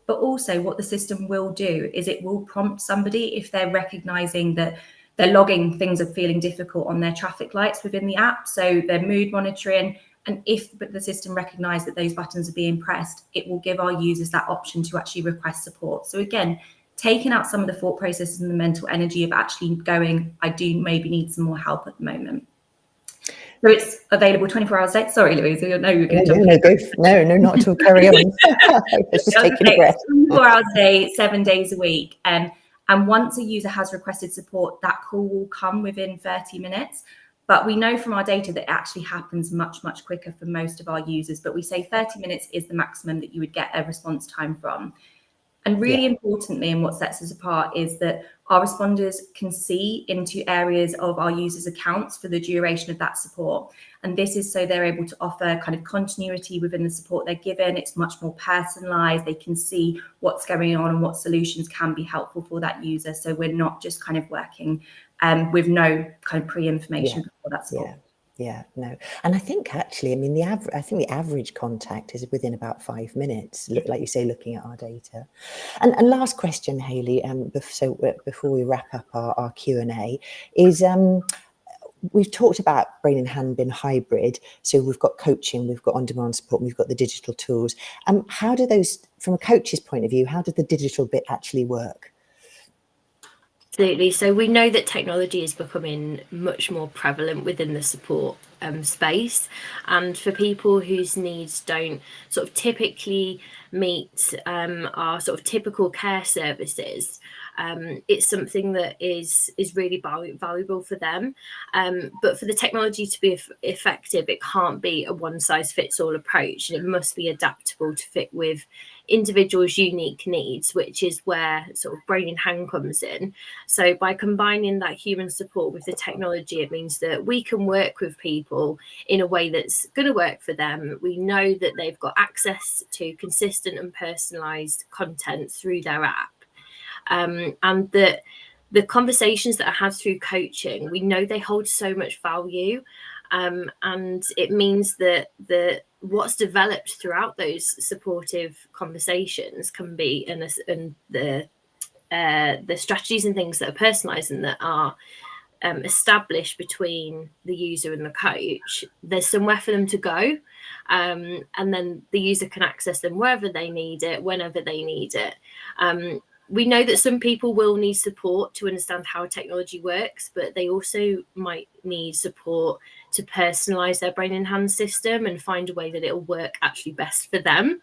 But also what the system will do is it will prompt somebody if they're recognizing that they're logging things of feeling difficult on their traffic lights within the app. So they're mood monitoring. And if the system recognizes that those buttons are being pressed, it will give our users that option to actually request support. So again, taking out some of the thought processes and the mental energy of actually going, I do maybe need some more help at the moment. So it's available 24 hours a day. Sorry, Louise, I know you're going to jump in. No, not at all. Carry on. Just taking a breath. 24 hours a day, 7 days a week. And once a user has requested support, that call will come within 30 minutes. But we know from our data that it actually happens much, much quicker for most of our users. But we say 30 minutes is the maximum that you would get a response time from. And really importantly, and what sets us apart is that our responders can see into areas of our users' accounts for the duration of that support. And this is so they're able to offer kind of continuity within the support they're given. It's much more personalized. They can see what's going on and what solutions can be helpful for that user. So we're not just kind of working with no kind of pre-information before that support. Yeah, no. And I think actually, I mean, I think the average contact is within about 5 minutes, like you say, looking at our data. And last question, Hayley, so before we wrap up our Q&A, is we've talked about Brain in Hand being hybrid. So we've got coaching, we've got on-demand support, and we've got the digital tools. How do those, from a coach's point of view, how does the digital bit actually work? Absolutely. So we know that technology is becoming much more prevalent within the support space, and for people whose needs don't sort of typically meet our sort of typical care services, it's something that is really valuable for them. But for the technology to be effective, it can't be a one-size-fits-all approach, and it must be adaptable to fit with individuals' unique needs, which is where sort of Brain in Hand comes in. So by combining that human support with the technology, it means that we can work with people in a way that's going to work for them. We know that they've got access to consistent and personalized content through their app, and that the conversations that are had through coaching, we know they hold so much value. And it means that what's developed throughout those supportive conversations can be, and the strategies and things that are personalized and that are established between the user and the coach, there's somewhere for them to go, and then the user can access them wherever they need it, whenever they need it. we know that some people will need support to understand how technology works, but they also might need support to personalize their brain in hand system and find a way that it'll work actually best for them.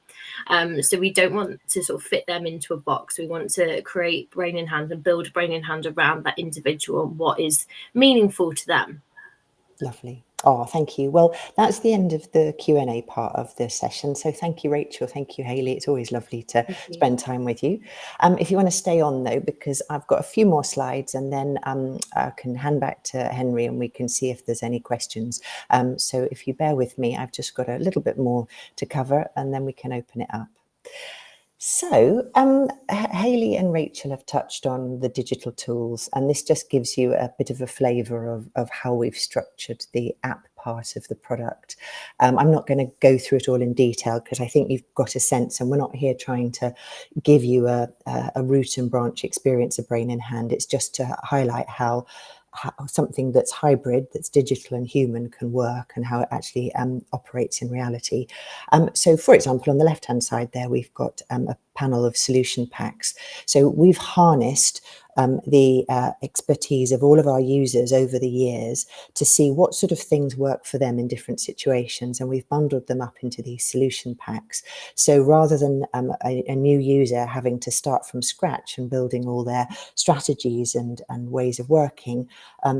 So we don't want to sort of fit them into a box. We want to create brain in hand and build brain in hand around that individual and what is meaningful to them. Lovely. Oh, thank you. Well, that's the end of the Q&A part of the session. So thank you, Rachel. Thank you, Hayley. It's always lovely to spend time with you. If you want to stay on, though, because I've got a few more slides, and then I can hand back to Henry and we can see if there's any questions. So if you bear with me, I've just got a little bit more to cover, and then we can open it up. So Hayley and Rachel have touched on the digital tools, and this just gives you a bit of a flavour of how we've structured the app part of the product. I'm not going to go through it all in detail because I think you've got a sense, and we're not here trying to give you a root and branch experience of brain in hand. It's just to highlight how something that's hybrid, that's digital and human, can work, and how it actually operates in reality. So, for example, on the left-hand side there, we've got a panel of solution packs. So we've harnessed the expertise of all of our users over the years to see what sort of things work for them in different situations, and we've bundled them up into these solution packs. So rather than a new user having to start from scratch and building all their strategies and ways of working,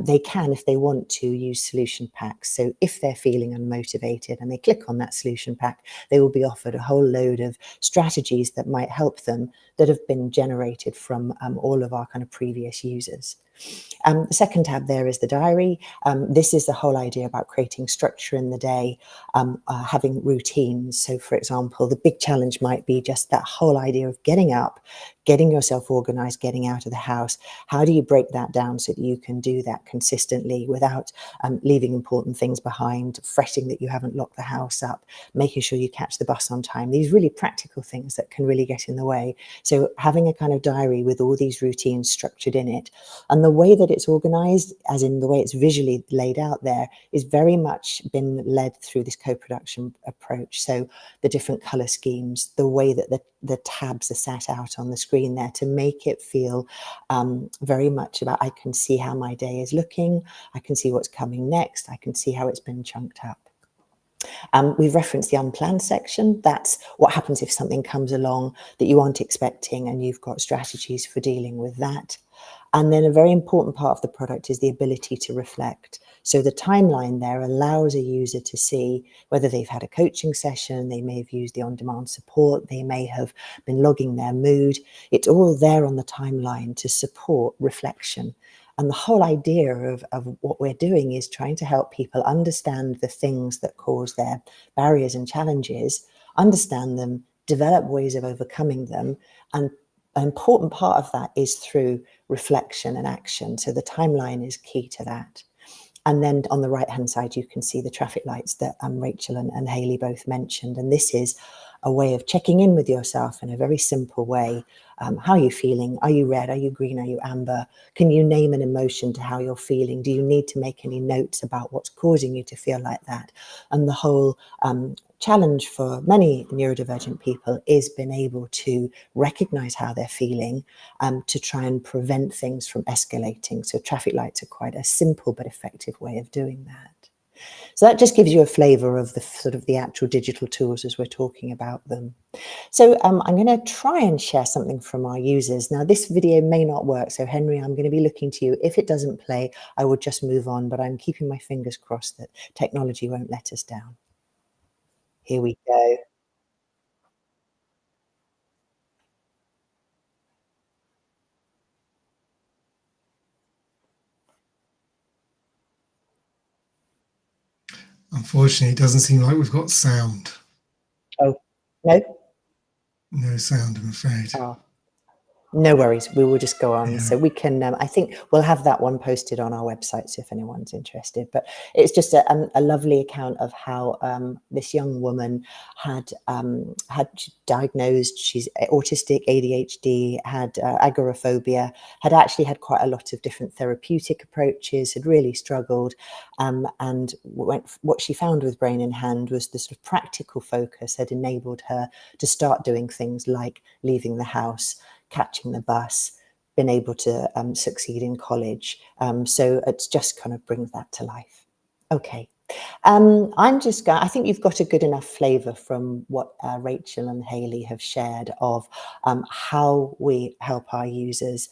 they can, if they want to, use solution packs. So if they're feeling unmotivated and they click on that solution pack, they will be offered a whole load of strategies that might help them, that have been generated from all of our kind of previous users. The second tab there is the diary. This is the whole idea about creating structure in the day, having routines. So, for example, the big challenge might be just that whole idea of getting up, getting yourself organized, getting out of the house. How do you break that down so that you can do that consistently without leaving important things behind, fretting that you haven't locked the house up, making sure you catch the bus on time? These really practical things that can really get in the way. So having a kind of diary with all these routines structured in it, and the way that it's organized, as in the way it's visually laid out there, is very much been led through this co-production approach. So the different color schemes, the way that the tabs are sat out on the screen there, to make it feel very much about, I can see how my day is looking, I can see what's coming next, I can see how it's been chunked up. We've referenced the unplanned section. That's what happens if something comes along that you aren't expecting, and you've got strategies for dealing with that. And then a very important part of the product is the ability to reflect. So the timeline there allows a user to see whether they've had a coaching session, they may have used the on-demand support, they may have been logging their mood. It's all there on the timeline to support reflection. And the whole idea of what we're doing is trying to help people understand the things that cause their barriers and challenges, understand them, develop ways of overcoming them, and an important part of that is through reflection and action. So the timeline is key to that. And then on the right-hand side, you can see the traffic lights that Rachel and Hayley both mentioned. And this is a way of checking in with yourself in a very simple way. How are you feeling? Are you red? Are you green? Are you amber? Can you name an emotion to how you're feeling? Do you need to make any notes about what's causing you to feel like that? And the whole challenge for many neurodivergent people is being able to recognize how they're feeling, to try and prevent things from escalating. So traffic lights are quite a simple but effective way of doing that. So that just gives you a flavor of the sort of the actual digital tools as we're talking about them. So I'm going to try and share something from our users. Now, this video may not work. So Henry, I'm going to be looking to you. If it doesn't play, I will just move on, but I'm keeping my fingers crossed that technology won't let us down. Here we go. Unfortunately, it doesn't seem like we've got sound. Oh, no? No sound, I'm afraid. Oh. No worries, we will just go on. Yeah. So we can, I think we'll have that one posted on our website, so if anyone's interested. But it's just a lovely account of how this young woman had diagnosed, she's autistic, ADHD, had agoraphobia, had actually had quite a lot of different therapeutic approaches, had really struggled. And what she found with Brain in Hand was the sort of practical focus had enabled her to start doing things like leaving the house, catching the bus, been able to succeed in college. So it's just kind of brings that to life. Okay. I think you've got a good enough flavour from what Rachel and Hayley have shared of how we help our users.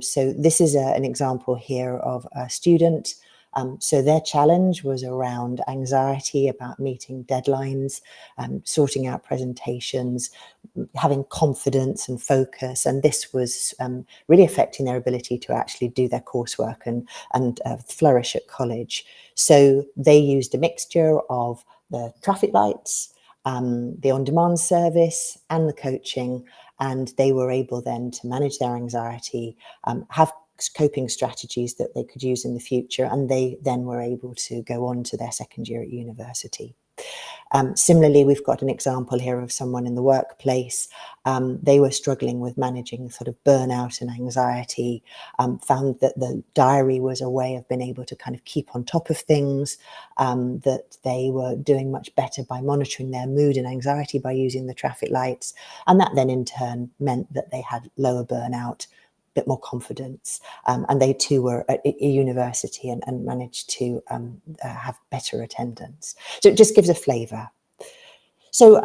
So this is an example here of a student. So their challenge was around anxiety about meeting deadlines, sorting out presentations, having confidence and focus, and this was really affecting their ability to actually do their coursework and flourish at college. So they used a mixture of the traffic lights, the on-demand service and the coaching, and they were able then to manage their anxiety, have coping strategies that they could use in the future, and they then were able to go on to their second year at university. Similarly, we've got an example here of someone in the workplace. They were struggling with managing sort of burnout and anxiety, found that the diary was a way of being able to kind of keep on top of things, that they were doing much better by monitoring their mood and anxiety by using the traffic lights. And that then in turn meant that they had lower burnout, bit more confidence, and they too were at a university and managed to have better attendance. So it just gives a flavour. So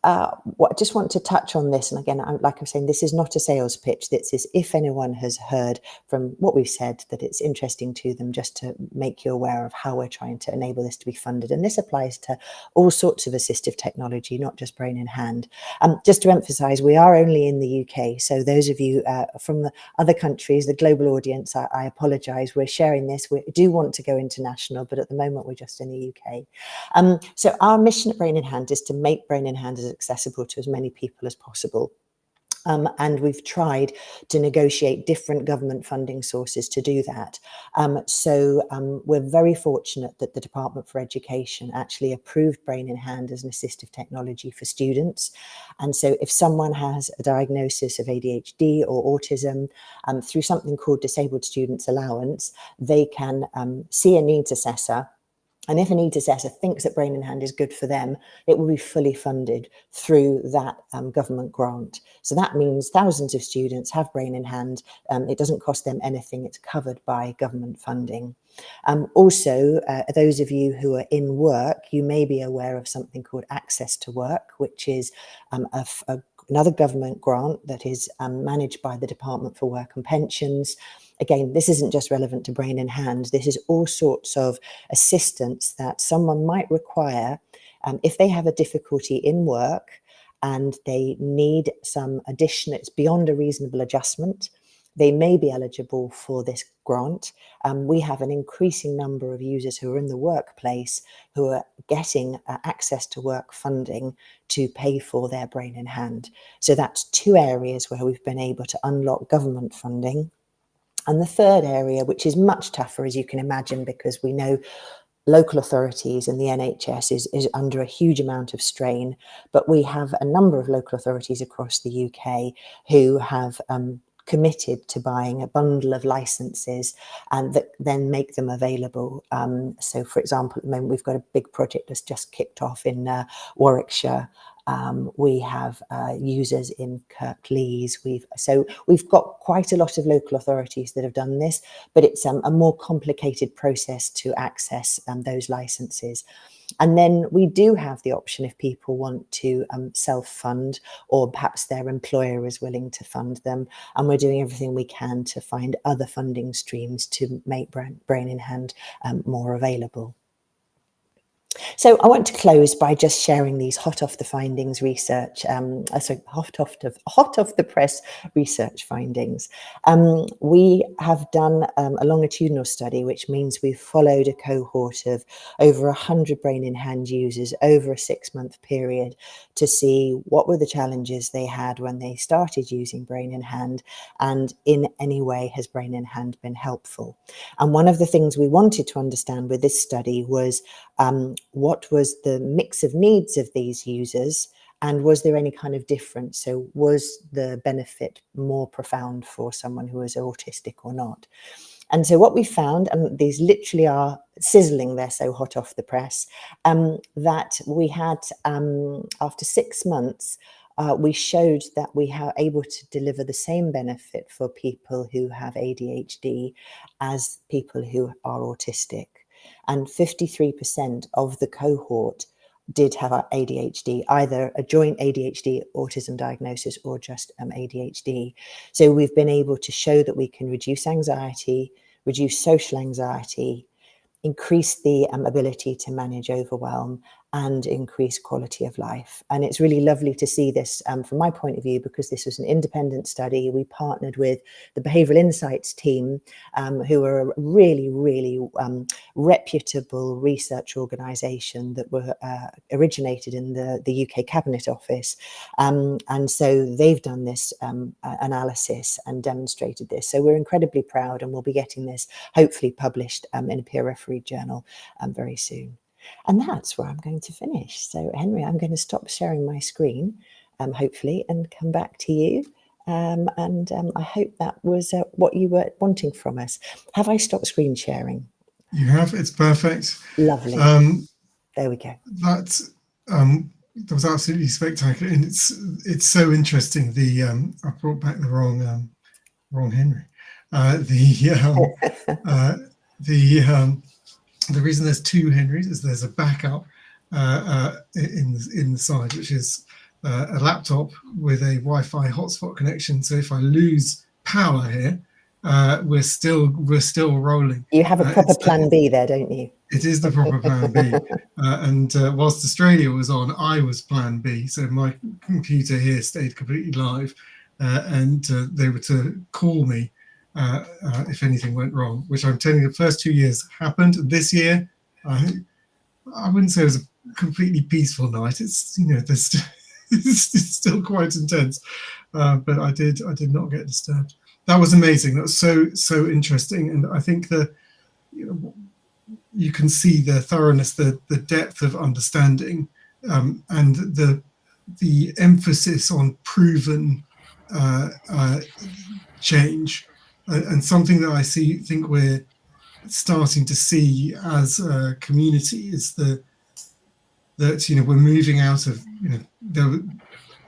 I just want to touch on this, and again, like I'm saying, this is not a sales pitch. This is if anyone has heard from what we've said that it's interesting to them, just to make you aware of how we're trying to enable this to be funded. And this applies to all sorts of assistive technology, not just brain in hand. Just to emphasise, we are only in the UK. So those of you from the other countries, the global audience, I apologise. We're sharing this. We do want to go international, but at the moment we're just in the UK. So our mission at Brain in Hand is to make Brain in Hand as accessible to as many people as possible. And we've tried to negotiate different government funding sources to do that. So we're very fortunate that the Department for Education actually approved Brain in Hand as an assistive technology for students. And so if someone has a diagnosis of ADHD or autism, through something called Disabled Students Allowance, they can see a needs assessor. And if a needs assessor thinks that Brain in Hand is good for them, it will be fully funded through that government grant. So that means thousands of students have Brain in Hand. It doesn't cost them anything. It's covered by government funding. Also, those of you who are in work, you may be aware of something called Access to Work, which is another government grant that is managed by the Department for Work and Pensions. Again, this isn't just relevant to Brain in Hand. This is all sorts of assistance that someone might require if they have a difficulty in work and they need some addition. It's beyond a reasonable adjustment. They may be eligible for this grant. We have an increasing number of users who are in the workplace who are getting access to work funding to pay for their Brain in Hand. So that's two areas where we've been able to unlock government funding. And the third area, which is much tougher, as you can imagine, because we know local authorities and the NHS is under a huge amount of strain, but we have a number of local authorities across the UK who have committed to buying a bundle of licenses and that then make them available. So, for example, at the moment, we've got a big project that's just kicked off in Warwickshire. We have users in Kirklees. We've got quite a lot of local authorities that have done this, but it's a more complicated process to access those licenses. And then we do have the option if people want to self-fund, or perhaps their employer is willing to fund them. And we're doing everything we can to find other funding streams to make Brain in Hand more available. So I want to close by just sharing these hot off the findings research, hot off the press research findings. We have done a longitudinal study, which means we've followed a cohort of over 100 Brain in Hand users over a 6-month period to see what were the challenges they had when they started using Brain in Hand, and in any way has Brain in Hand been helpful. And one of the things we wanted to understand with this study was what was the mix of needs of these users, and was there any kind of difference? So was the benefit more profound for someone who was autistic or not? And so what we found, and these literally are sizzling, they're so hot off the press, that we had, after 6 months, we showed that we are able to deliver the same benefit for people who have ADHD as people who are autistic. And 53% of the cohort did have ADHD, either a joint ADHD autism diagnosis or just ADHD. So we've been able to show that we can reduce anxiety, reduce social anxiety, increase the ability to manage overwhelm, and increase quality of life. And it's really lovely to see this from my point of view, because this was an independent study. We partnered with the Behavioural Insights team, who are a really, really reputable research organisation that were originated in the UK Cabinet Office. And so they've done this analysis and demonstrated this. So we're incredibly proud, and we'll be getting this hopefully published in a peer-refereed journal very soon. And that's where I'm going to finish. So, Henry, I'm going to stop sharing my screen, hopefully, and come back to you. I hope that was what you were wanting from us. Have I stopped screen sharing? You have. It's perfect. Lovely. There we go. That was absolutely spectacular, and it's so interesting. I brought back the wrong Henry. The reason there's two Henrys is there's a backup in the side, which is a laptop with a Wi-Fi hotspot connection. So if I lose power here, we're still rolling. You have a proper plan B there, don't you? It is the proper plan B. And whilst Australia was on, I was plan B. So my computer here stayed completely live, and they were to call me if anything went wrong, which I'm telling you, the first 2 years happened. This year, I wouldn't say it was a completely peaceful night. It's it's still quite intense, but I did not get disturbed. That was amazing. That was so interesting, and I think that you can see the thoroughness, the depth of understanding, and the emphasis on proven change. And something that I think we're starting to see as a community is that we're moving out of the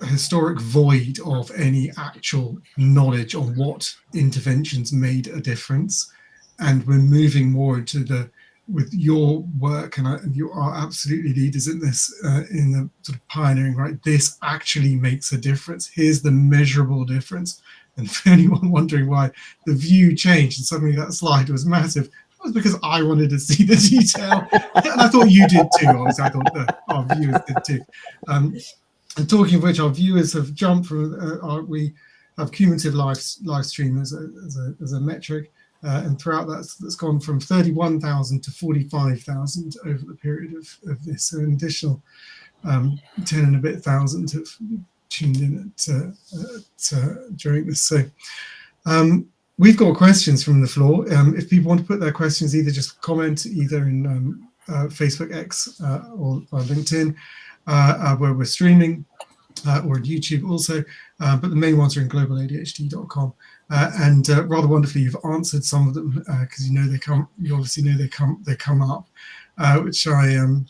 historic void of any actual knowledge on what interventions made a difference, and we're moving more into with your work, and you are absolutely leaders in this, in the sort of pioneering, right? This actually makes a difference. Here's the measurable difference. And for anyone wondering why the view changed and suddenly that slide was massive, it was because I wanted to see the detail. And I thought you did too. Obviously, I thought that our viewers did too. And talking of which, our viewers have jumped from, we have cumulative live stream as a metric. And throughout that's gone from 31,000 to 45,000 over the period of this. So an additional 10 and a bit thousand have tuned in during this. So we've got questions from the floor. If people want to put their questions, either just comment either in Facebook X or LinkedIn, where we're streaming, or on YouTube also, but the main ones are in globaladhd.com. And rather wonderfully, you've answered some of them, because you obviously know they come up, which I am,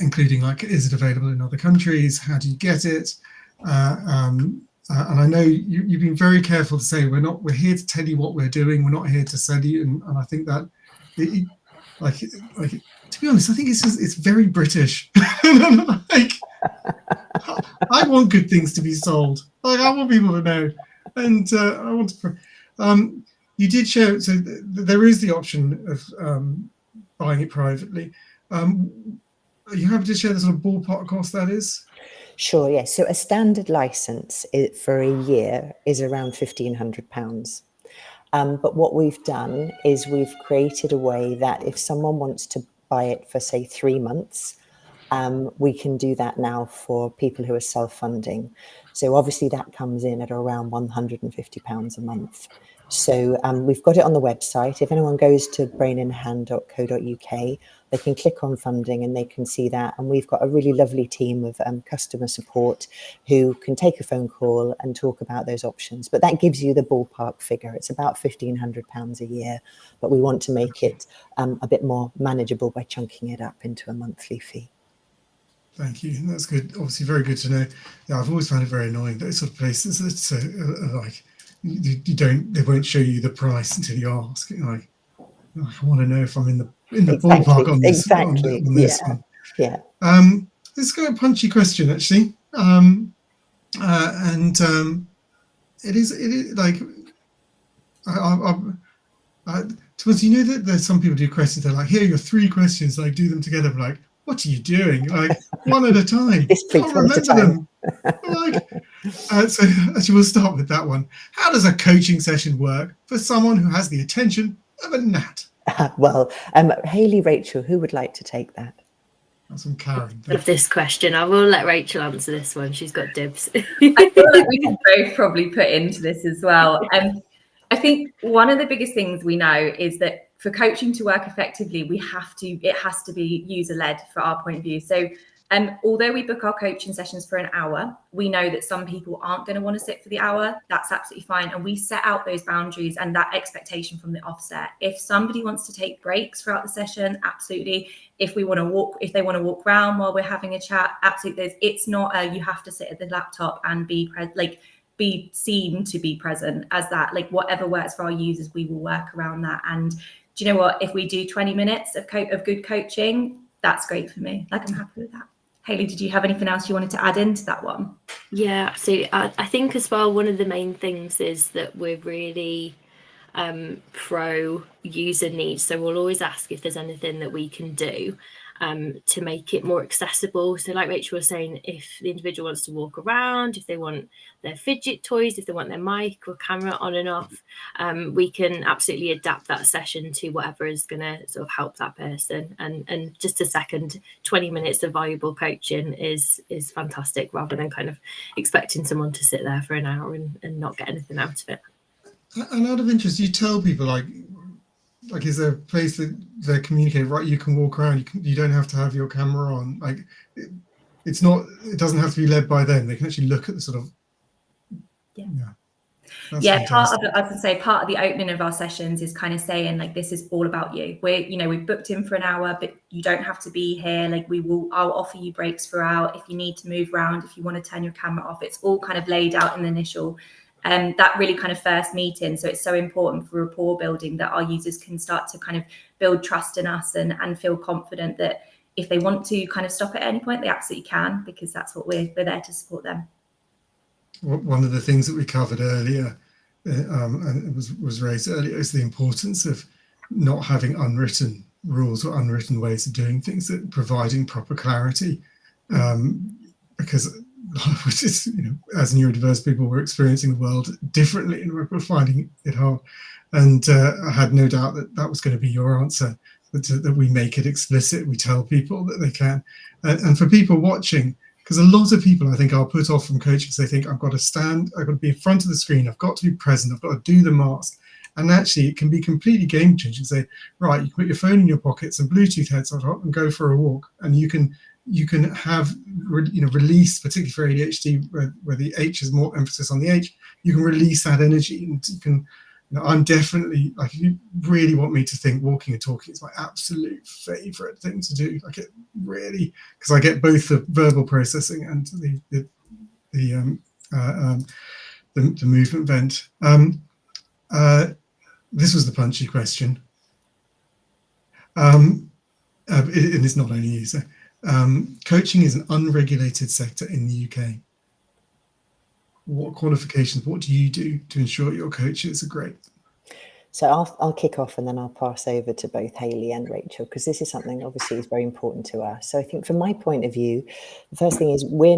including like, is it available in other countries? How do you get it? And I know you've been very careful to say we're here to tell you what we're doing. We're not here to sell you. And I think that, like to be honest, I think it's very British. Like, I want good things to be sold. Like, I want people to know, and I want to. You did share, so there is the option of buying it privately. Are you happy to share the sort of ballpark cost that is? Sure, yes. So a standard license for a year is around £1,500. But what we've done is we've created a way that if someone wants to buy it for, say, 3 months, we can do that now for people who are self-funding. So obviously that comes in at around £150 a month. So we've got it on the website. If anyone goes to braininhand.co.uk, they can click on funding and they can see that. And we've got a really lovely team of customer support who can take a phone call and talk about those options. But that gives you the ballpark figure. It's about £1,500 a year, but we want to make it a bit more manageable by chunking it up into a monthly fee. Thank you. That's good. Obviously, very good to know. Yeah, I've always found it very annoying, those sort of places that like they won't show you the price until you ask. Like, I want to know if I'm in the ballpark on this. Exactly. On this one. Yeah. Let's go a punchy question actually. It is like you know that there's some people do questions. They're like, here are your 3 questions. Like, do them together. I'm like, what are you doing? Like, one at a time. Can't remember them. Like, so actually, we'll start with that one. How does a coaching session work for someone who has the attention of a gnat? Well, Hayley, Rachel, who would like to take that? That's from Karen. Of this question, I will let Rachel answer this one. She's got dibs. I feel like we can both probably put into this as well. I think one of the biggest things we know is that for coaching to work effectively, it has to be user-led for our point of view. So although we book our coaching sessions for an hour, we know that some people aren't going to want to sit for the hour. That's absolutely fine. And we set out those boundaries and that expectation from the offset. If somebody wants to take breaks throughout the session, absolutely. If they want to walk around while we're having a chat, absolutely. It's not you have to sit at the laptop and be seen to be present as that. Like, whatever works for our users, we will work around that. And do you know what? If we do 20 minutes of good coaching, that's great for me. Like, I'm happy with that. Hayley, did you have anything else you wanted to add into that one? Yeah, so I think as well, one of the main things is that we're really pro user needs. So we'll always ask if there's anything that we can do to make it more accessible. So like Rachel was saying, if the individual wants to walk around, if they want their fidget toys, if they want their mic or camera on and off, we can absolutely adapt that session to whatever is going to sort of help that person. And just a second, 20 minutes of valuable coaching is fantastic, rather than kind of expecting someone to sit there for an hour and not get anything out of it. And out of interest, you tell people like is there a place that they're communicating, right? You can walk around, you don't have to have your camera on. Like, it doesn't have to be led by them. They can actually look at the sort of part of the opening of our sessions is kind of saying, like, this is all about you. We've booked in for an hour, but you don't have to be here. Like, I'll offer you breaks throughout if you need to move around, if you want to turn your camera off. It's all kind of laid out in the initial that really kind of first meeting. So it's so important for rapport building that our users can start to kind of build trust in us and feel confident that if they want to kind of stop at any point, they absolutely can, because that's what we're there to support them. One of the things that we covered earlier, and it was raised earlier, is the importance of not having unwritten rules or unwritten ways of doing things, that providing proper clarity, because as neurodiverse people, we're experiencing the world differently and we're finding it hard. And I had no doubt that was going to be your answer, that we make it explicit, we tell people that they can. And for people watching, because a lot of people, I think, are put off from coaching because they think, I've got to stand, I've got to be in front of the screen, I've got to be present, I've got to do the mask. And actually, it can be completely game changing. Say, right, you can put your phone in your pockets and Bluetooth headset on and go for a walk, and you can have release, particularly for ADHD, where the H is more emphasis on the H. You can release that energy, and you can. I'm definitely, like, if you really want me to think, walking and talking is my absolute favorite thing to do. Like, it really, because I get both the verbal processing and the movement vent. This was the punchy question, and it's not only you. So, coaching is an unregulated sector in the UK. What qualifications, what do you do to ensure your coaches are great? So I'll kick off, and then I'll pass over to both Hayley and Rachel, because this is something obviously is very important to us. So I think from my point of view, the first thing is we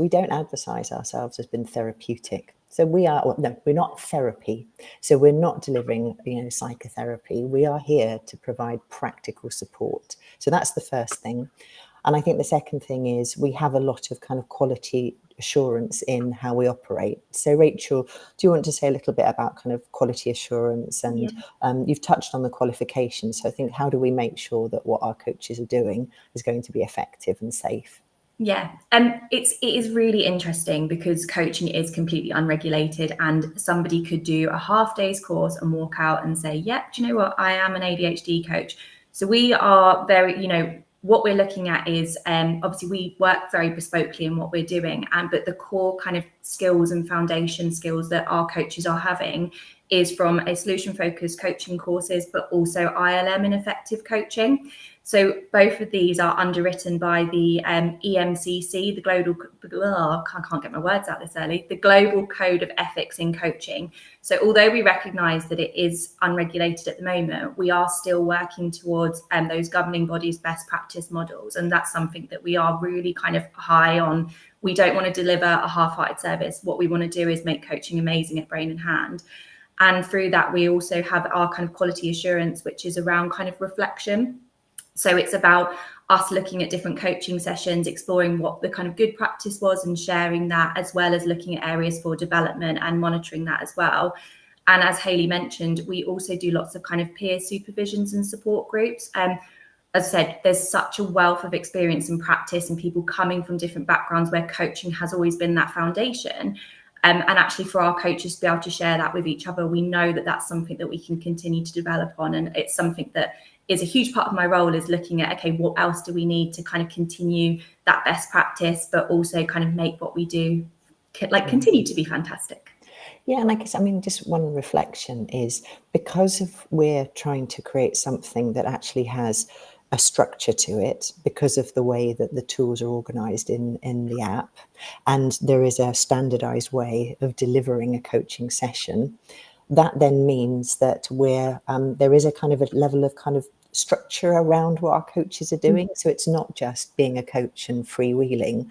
don't advertise ourselves as being therapeutic. So we're not therapy. So we're not delivering, psychotherapy. We are here to provide practical support. So that's the first thing. And I think the second thing is we have a lot of kind of quality assurance in how we operate. So Rachel, do you want to say a little bit about kind of quality assurance? And you've touched on the qualifications. So I think, how do we make sure that what our coaches are doing is going to be effective and safe? Yeah, it is really interesting because coaching is completely unregulated, and somebody could do a half day's course and walk out and say, yeah, do you know what? I am an ADHD coach. So we are very, what we're looking at is obviously we work very bespokely in what we're doing, but the core kind of skills and foundation skills that our coaches are having is from a solution-focused coaching courses, but also ILM and effective coaching. So both of these are underwritten by the EMCC, the Global, I can't get my words out this early, the Global Code of Ethics in Coaching. So although we recognise that it is unregulated at the moment, we are still working towards those governing bodies' best practice models. And that's something that we are really kind of high on. We don't want to deliver a half-hearted service. What we want to do is make coaching amazing at Brain in Hand. And through that, we also have our kind of quality assurance, which is around kind of reflection. So it's about us looking at different coaching sessions, exploring what the kind of good practice was and sharing that, as well as looking at areas for development and monitoring that as well. And as Hayley mentioned, we also do lots of kind of peer supervisions and support groups. As I said, there's such a wealth of experience and practice and people coming from different backgrounds where coaching has always been that foundation. And actually for our coaches to be able to share that with each other, we know that that's something that we can continue to develop on. And it's something that is a huge part of my role, is looking at, okay, what else do we need to kind of continue that best practice, but also kind of make what we do like continue to be fantastic. Yeah, and I guess, I mean, just one reflection is, because of we're trying to create something that actually has a structure to it, because of the way that the tools are organized in the app, and there is a standardized way of delivering a coaching session, that then means that we're there is a kind of a level of kind of structure around what our coaches are doing. So it's not just being a coach and freewheeling.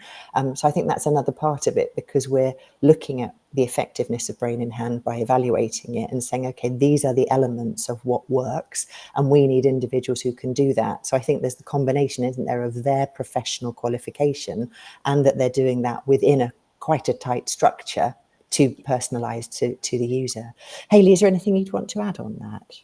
So I think that's another part of it, because we're looking at the effectiveness of Brain in Hand by evaluating it and saying, okay, these are the elements of what works, and we need individuals who can do that. So I think there's the combination, isn't there, of their professional qualification and that they're doing that within quite a tight structure to personalize to the user. Hayley, is there anything you'd want to add on that?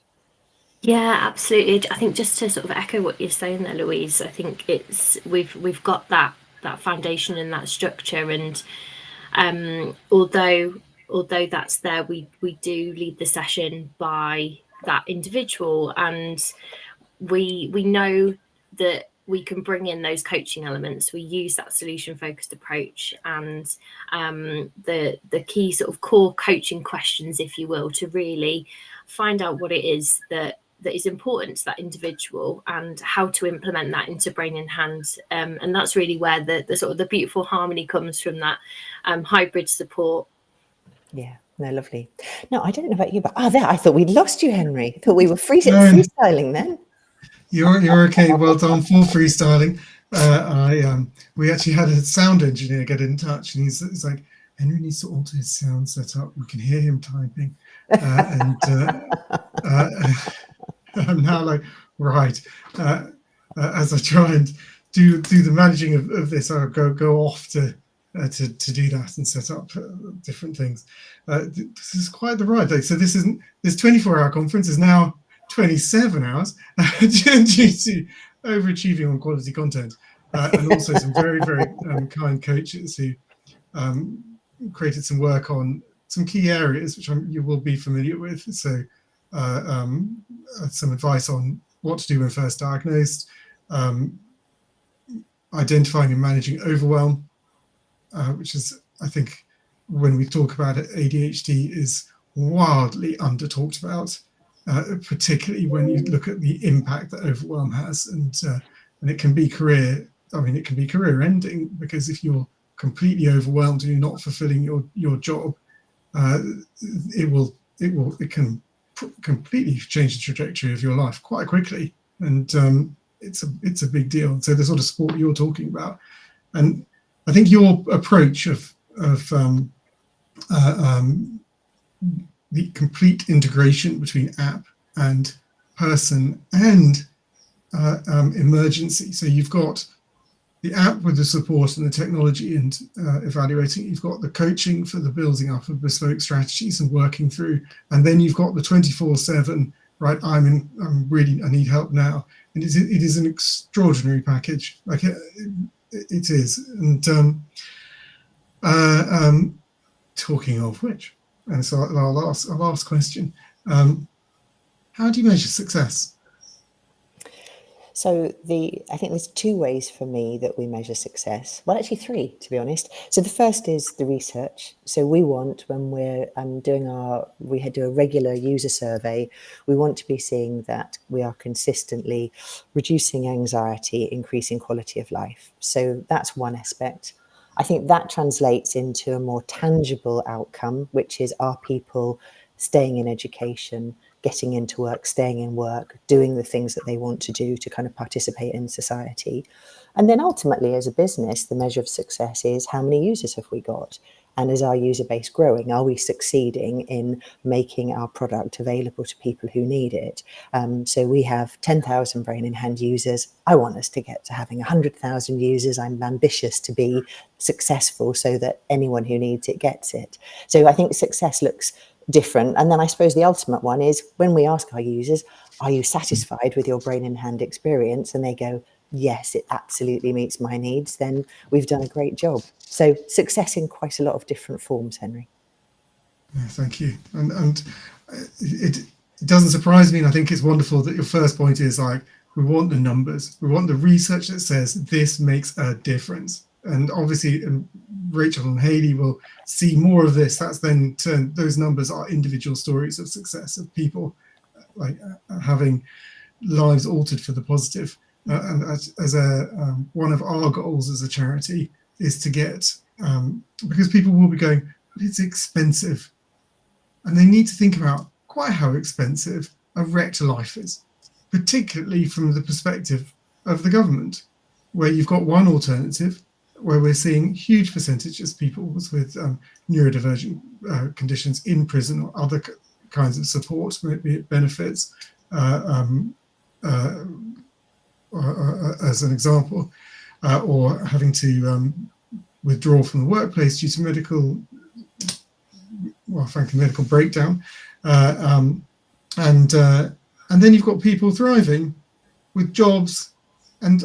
Yeah, absolutely. I think just to sort of echo what you're saying there, Louise, I think it's we've got that foundation and that structure, and although that's there, we do lead the session by that individual, and we know that we can bring in those coaching elements. We use that solution focused approach and the key sort of core coaching questions, if you will, to really find out what it is that is important to that individual and how to implement that into Brain in Hand. And that's really where the sort of the beautiful harmony comes from, that hybrid support. Yeah, no, lovely. No, I don't know about you, but there, I thought we'd lost you, Henry. I thought we were freestyling then. You're okay. Well done for freestyling. We actually had a sound engineer get in touch, and he's like, Henry needs to alter his sound setup. We can hear him typing, I'm now like, right. As I try and do the managing of this, I'll go off to do that and set up different things. This is quite the ride. So this 24-hour conference is now 27 hours due to overachieving on quality content, and also some very, very kind coaches who created some work on some key areas which you will be familiar with. So some advice on what to do when first diagnosed, identifying and managing overwhelm, which is, I think, when we talk about it, ADHD is wildly under talked about, particularly when you look at the impact that overwhelm has, and it can be career ending, because if you're completely overwhelmed and you're not fulfilling your job, it can completely change the trajectory of your life quite quickly, and it's a big deal. So the sort of support you're talking about, and I think your approach of the complete integration between app and person and emergency. So you've got the app with the support and the technology and evaluating. You've got the coaching for the building up of bespoke strategies and working through, and then you've got the 24/7. Right, I need help now, and it is an extraordinary package. Like it is. And talking of which, and so our last question: how do you measure success? So I think there's two ways for me that we measure success. Well, actually three, to be honest. So the first is the research. So we want, when we're we do a regular user survey, we want to be seeing that we are consistently reducing anxiety, increasing quality of life. So that's one aspect. I think that translates into a more tangible outcome, which is, are people staying in education, getting into work, staying in work, doing the things that they want to do to kind of participate in society. And then ultimately, as a business, the measure of success is, how many users have we got? And is our user base growing? Are we succeeding in making our product available to people who need it? So we have 10,000 Brain in Hand users. I want us to get to having 100,000 users. I'm ambitious to be successful so that anyone who needs it gets it. So I think success looks different. And then I suppose the ultimate one is, when we ask our users, are you satisfied with your Brain in Hand experience? And they go, yes, it absolutely meets my needs, then we've done a great job. So success in quite a lot of different forms, Henry. Yeah, thank you. And it doesn't surprise me, and I think it's wonderful that your first point is, like, we want the numbers, we want the research that says this makes a difference. And obviously, Rachel and Hayley will see more of this. That's then turned, those numbers are individual stories of success, of people like having lives altered for the positive. And as one of our goals as a charity is to get, because people will be going, but it's expensive. And they need to think about quite how expensive a wrecked life is, particularly from the perspective of the government, where you've got one alternative, where we're seeing huge percentages of people with neurodivergent conditions in prison, or other kinds of support, be it benefits, as an example, or having to withdraw from the workplace due to medical breakdown. And then you've got people thriving with jobs. And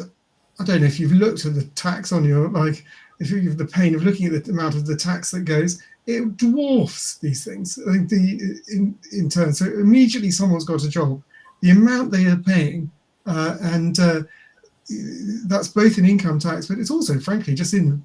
I don't know if you've looked at the tax on your, like, if you have the pain of looking at the amount of the tax that goes, it dwarfs these things. I think in turn, so immediately someone's got a job, the amount they are paying, and that's both in income tax, but it's also, frankly, just in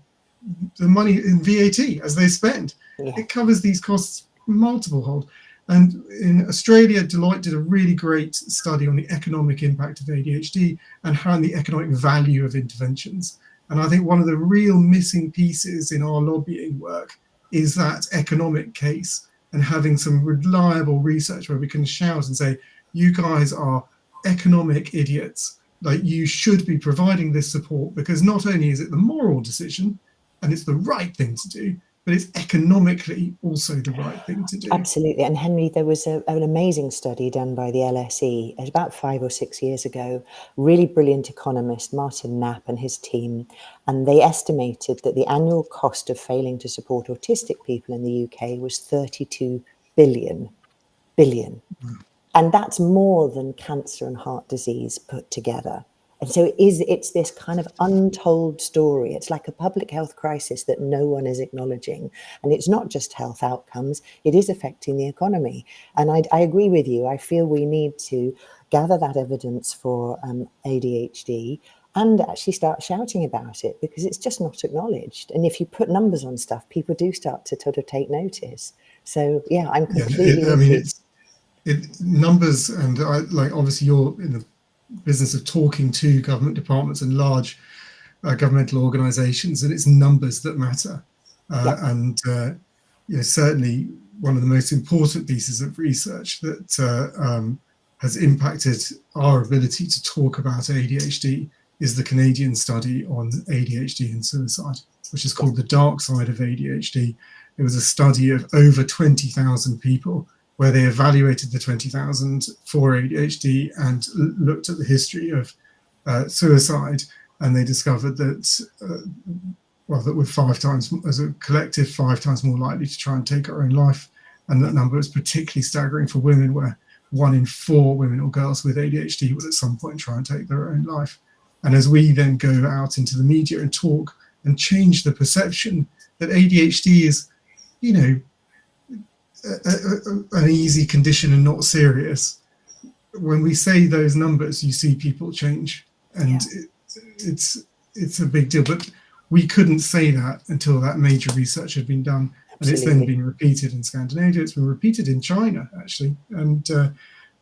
the money in VAT as they spend. Yeah. It covers these costs multiple-fold. And in Australia, Deloitte did a really great study on the economic impact of ADHD and how the economic value of interventions. And I think one of the real missing pieces in our lobbying work is that economic case, and having some reliable research where we can shout and say, you guys are economic idiots. Like, you should be providing this support, because not only is it the moral decision and it's the right thing to do, but it's economically also the right thing to do. Absolutely. And Henry, there was an amazing study done by the LSE about 5 or 6 years ago, really brilliant economist, Martin Knapp and his team. And they estimated that the annual cost of failing to support autistic people in the UK was 32 billion. And that's more than cancer and heart disease put together. And so it's this kind of untold story. It's like a public health crisis that no one is acknowledging. And it's not just health outcomes, it is affecting the economy. And I agree with you. I feel we need to gather that evidence for ADHD and actually start shouting about it, because it's just not acknowledged. And if you put numbers on stuff, people do start to sort of take notice. So, yeah, I'm completely numbers, and obviously you're in the business of talking to government departments and large governmental organizations, and it's numbers that matter. And certainly one of the most important pieces of research that has impacted our ability to talk about ADHD is the Canadian study on ADHD and suicide, which is called The Dark Side of ADHD. It was a study of over 20,000 people, where they evaluated the 20,000 for ADHD and looked at the history of suicide, and they discovered that that we're 5 times, as a collective, 5 times more likely to try and take our own life. And that number is particularly staggering for women, where 1 in 4 women or girls with ADHD will at some point try and take their own life. And as we then go out into the media and talk and change the perception that ADHD is, an easy condition and not serious, when we say those numbers, you see people change. and it's a big deal. But we couldn't say that until that major research had been done. And it's then been repeated in Scandinavia. It's been repeated in China, actually, and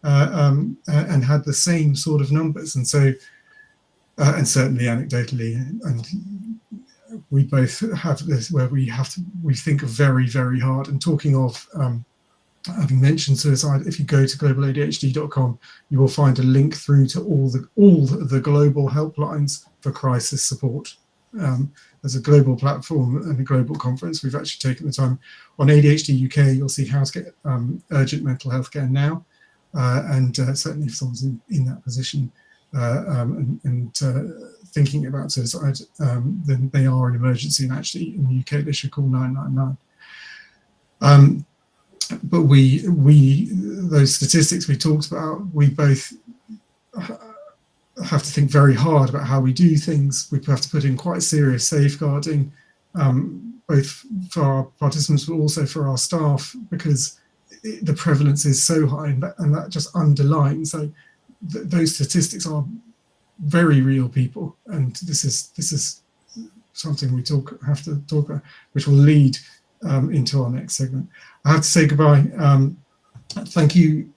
had the same sort of numbers. And so, and certainly anecdotally, and we both have this where we think very, very hard. And talking of having mentioned suicide, if you go to globaladhd.com, you will find a link through to all the global helplines for crisis support. There's a global platform and a global conference. We've actually taken the time on ADHD UK. You'll see how to get urgent mental health care now, and certainly if someone's in that position and thinking about suicide, then they are an emergency. And actually, in the UK, they should call 999. But those statistics we talked about, we both have to think very hard about how we do things. We have to put in quite serious safeguarding, both for our participants, but also for our staff, because the prevalence is so high, and that just underlines. So those statistics are very real, people, and this is something we have to talk about, which will lead into our next segment. I have to say goodbye. Thank you.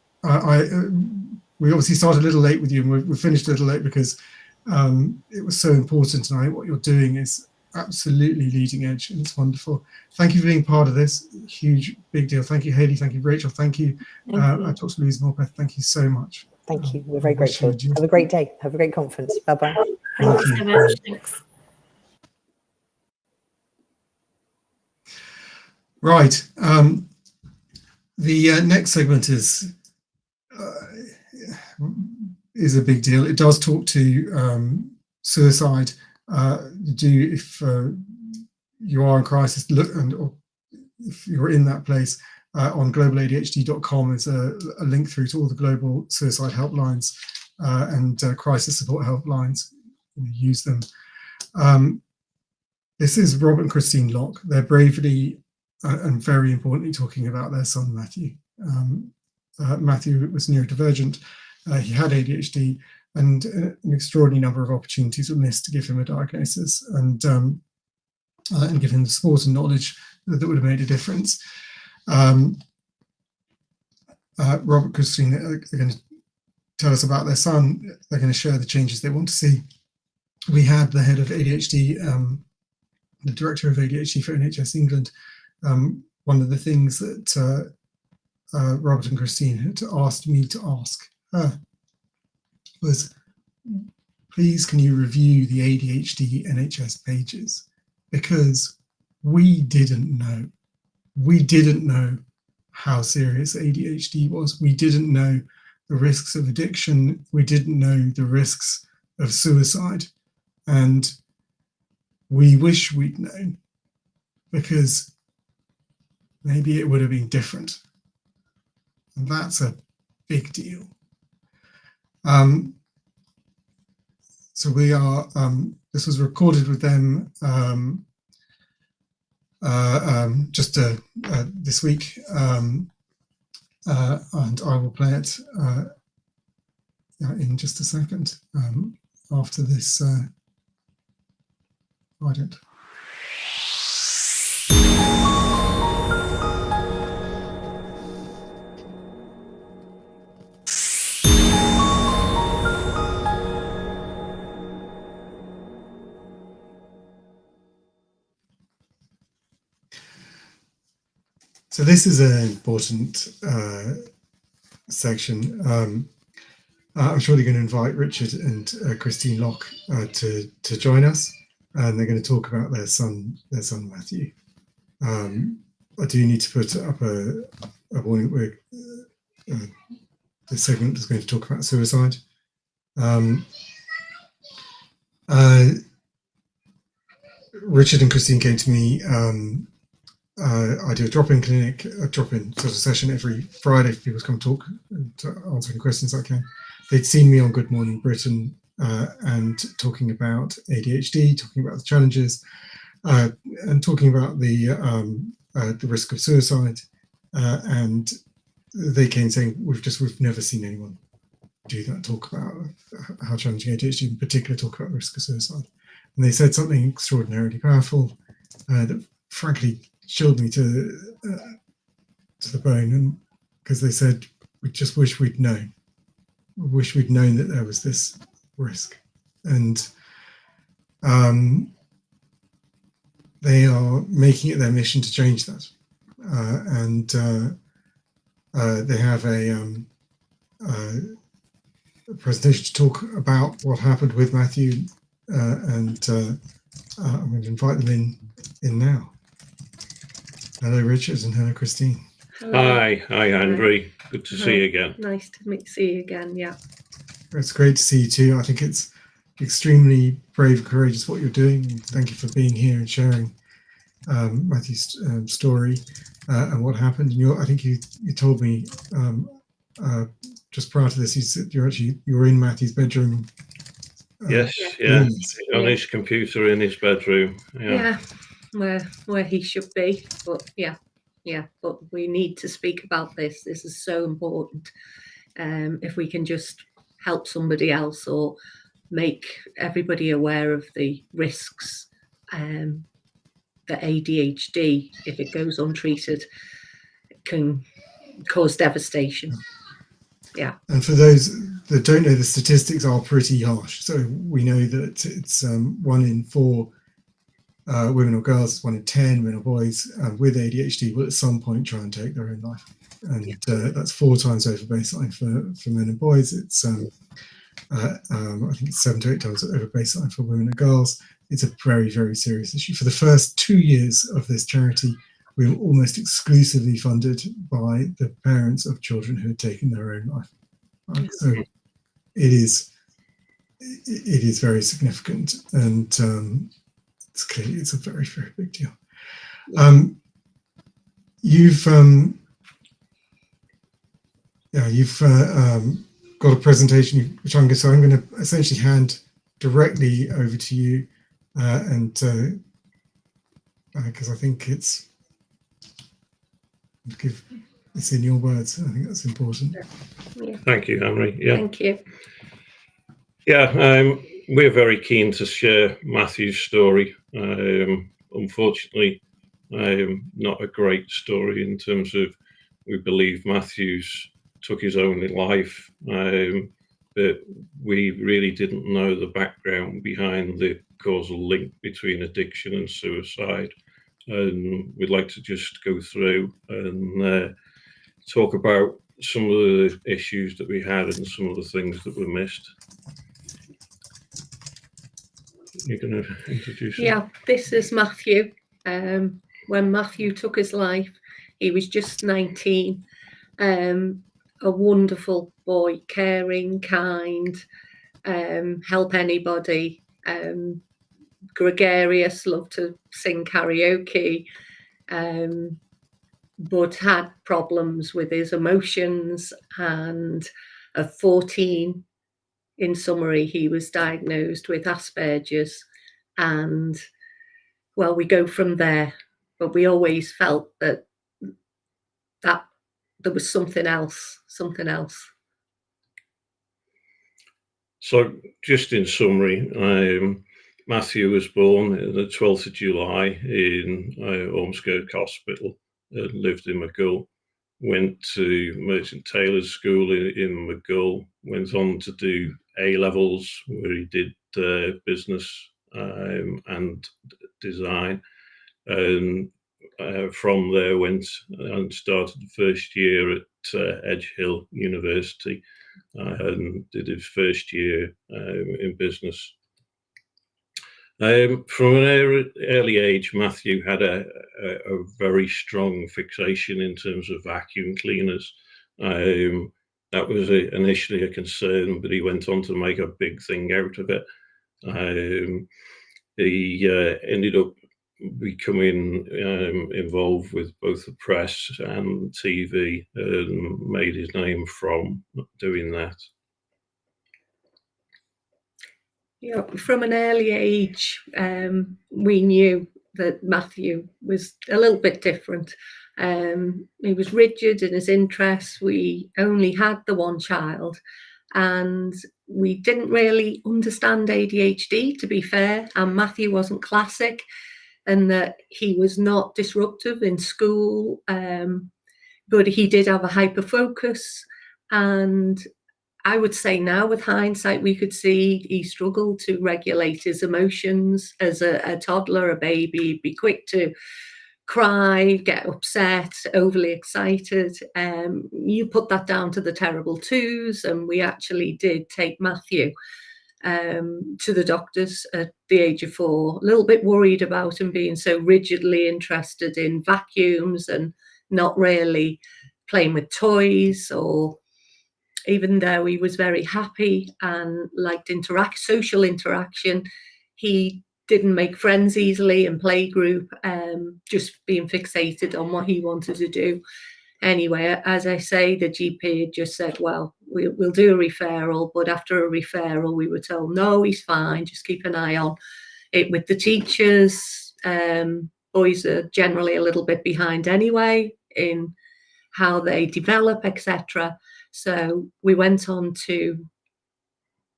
We obviously started a little late with you, and we finished a little late because it was so important tonight. What you're doing is absolutely leading edge, and it's wonderful. Thank you for being part of this. Huge, big deal. Thank you, Hayley. Thank you, Rachel. Thank you. I talked to Louise Morpeth. Thank you so much. Thank you. We're very grateful. Have a great day. Have a great conference. Bye-bye. Thank you so much. Thanks. Right. The next segment is a big deal. It does talk to suicide. If you are in crisis, look, or if you're in that place, on globaladhd.com is a link through to all the global suicide helplines and crisis support helplines. Use them. This is Robert and Christine Locke. They're bravely and very importantly talking about their son Matthew. Matthew was neurodivergent. He had ADHD, and an extraordinary number of opportunities were missed to give him a diagnosis and give him the support and knowledge that would have made a difference. Robert and Christine are going to tell us about their son. They're going to share the changes they want to see. We had the head of ADHD, the director of ADHD for NHS England. One of the things that Robert and Christine had asked me to ask her was, please can you review the ADHD NHS pages, because we didn't know how serious ADHD was. We didn't know the risks of addiction. We didn't know the risks of suicide, and we wish we'd known, because maybe it would have been different. And that's a big deal. So we are, this was recorded with them just this week, and I will play it in just a second after this. I don't. So this is an important section. I'm surely going to invite Richard and Christine Locke to join us, and they're going to talk about their son Matthew. I do need to put up a warning where this segment is going to talk about suicide. Richard and Christine came to me. I do a drop-in clinic, a drop-in sort of session every Friday for people to come talk and answer any questions I can. They'd seen me on Good Morning Britain and talking about ADHD, talking about the challenges, and talking about the risk of suicide. And they came saying, we've never seen anyone do that, talk about how challenging ADHD in particular, talk about the risk of suicide. And they said something extraordinarily powerful that frankly chilled me to the bone, and because they said, we just wish we'd known. We wish we'd known that there was this risk. And they are making it their mission to change that. They have a presentation to talk about what happened with Matthew, and I'm going to invite them in now. Hello, Richard, and hello, Christine. Hello. Hi, Andrew. Good to see you again. Nice to see you again. Yeah, it's great to see you too. I think it's extremely brave and courageous what you're doing. Thank you for being here and sharing Matthew's story and what happened. And I think you told me just prior to this, you said you were in Matthew's bedroom. Yes, on his computer in his bedroom. Yeah, where he should be. But but we need to speak about this. This is so important. If we can just help somebody else or make everybody aware of the risks that ADHD, if it goes untreated, can cause devastation. Yeah. And for those that don't know, the statistics are pretty harsh. So we know that it's 1 in 4 women or girls, 1 in 10 men or boys with ADHD will at some point try and take their own life. And that's 4 times over baseline for men and boys. It's I think it's 7 to 8 times over baseline for women and girls. It's a very, very serious issue. For the first 2 years of this charity, we were almost exclusively funded by the parents of children who had taken their own life. Right? So it is very significant, and it's a very, very big deal. You've got a presentation which I'm going to essentially hand directly over to you, and because I think it's in your words. I think that's important. Yeah. Thank you, Henry. Yeah. Thank you. Yeah, we're very keen to share Matthew's story. Unfortunately, not a great story in terms of we believe Matthew's took his own life, but we really didn't know the background behind the causal link between addiction and suicide. And we'd like to just go through and talk about some of the issues that we had and some of the things that were missed. You're going to introduce him? Yeah, this is Matthew. When Matthew took his life, he was just 19. A wonderful boy, caring, kind, help anybody, gregarious, loved to sing karaoke, but had problems with his emotions. And at 14, in summary, he was diagnosed with Asperger's. And well, we go from there, but we always felt that there was something else. So just in summary, Matthew was born on the 12th of July in Ormskirk Hospital, lived in McGill, went to Merchant Taylor's School in McGill, went on to do A-levels where he did business and design, and from there went and started the first year at Edge Hill University and did his first year in business. From an early age, Matthew had a very strong fixation in terms of vacuum cleaners. That was initially a concern, but he went on to make a big thing out of it. He ended up becoming involved with both the press and TV and made his name from doing that. Yeah, from an early age, we knew that Matthew was a little bit different. He was rigid in his interests. We only had the one child, and we didn't really understand ADHD, to be fair, and Matthew wasn't classic, and that he was not disruptive in school, but he did have a hyper focus. And I would say now, with hindsight, we could see he struggled to regulate his emotions as a toddler, a baby, be quick to cry, get upset, overly excited. You put that down to the terrible twos, and we actually did take Matthew to the doctors at the age of 4, a little bit worried about him being so rigidly interested in vacuums and not really playing with toys, or even though he was very happy and liked social interaction, he didn't make friends easily in playgroup, just being fixated on what he wanted to do. Anyway, as I say, the GP had just said, well, we'll do a referral, but after a referral, we were told, no, he's fine, just keep an eye on it with the teachers. Boys are generally a little bit behind anyway in how they develop, etc. So we went on to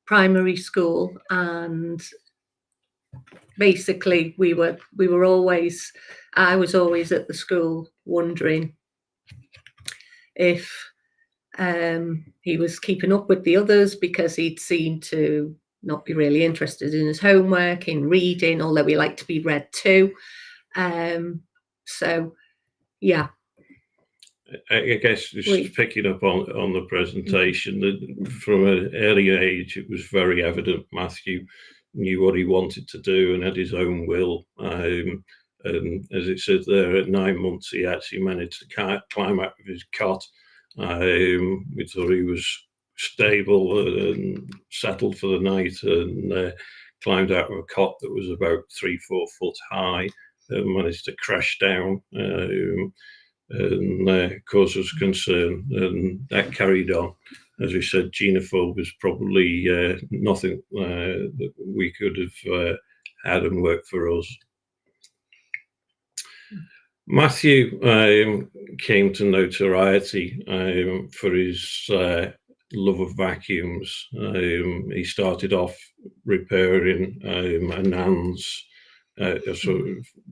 primary school, and basically I was always at the school wondering if he was keeping up with the others, because he'd seemed to not be really interested in his homework, in reading, although he liked to be read too. So yeah, I guess just picking up on the presentation, that from an early age it was very evident Matthew knew what he wanted to do and had his own will. And as it said there, at 9 months he actually managed to climb out of his cot. We thought he was stable and settled for the night, and climbed out of a cot that was about 3-4 foot high, and managed to crash down and cause us concern, and that carried on. As we said, genophobe was probably nothing that we could have had and worked for us. Matthew came to notoriety for his love of vacuums. He started off repairing a nan's,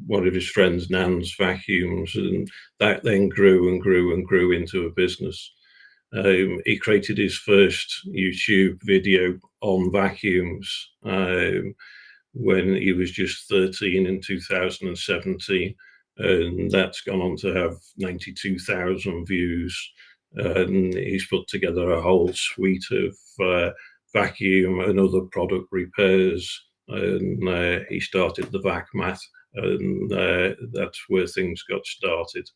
one of his friend's nan's vacuums, and that then grew and grew and grew into a business. He created his first YouTube video on vacuums when he was just 13 in 2017, and that's gone on to have 92,000 views. And he's put together a whole suite of vacuum and other product repairs, and he started the Vac Mat, and that's where things got started.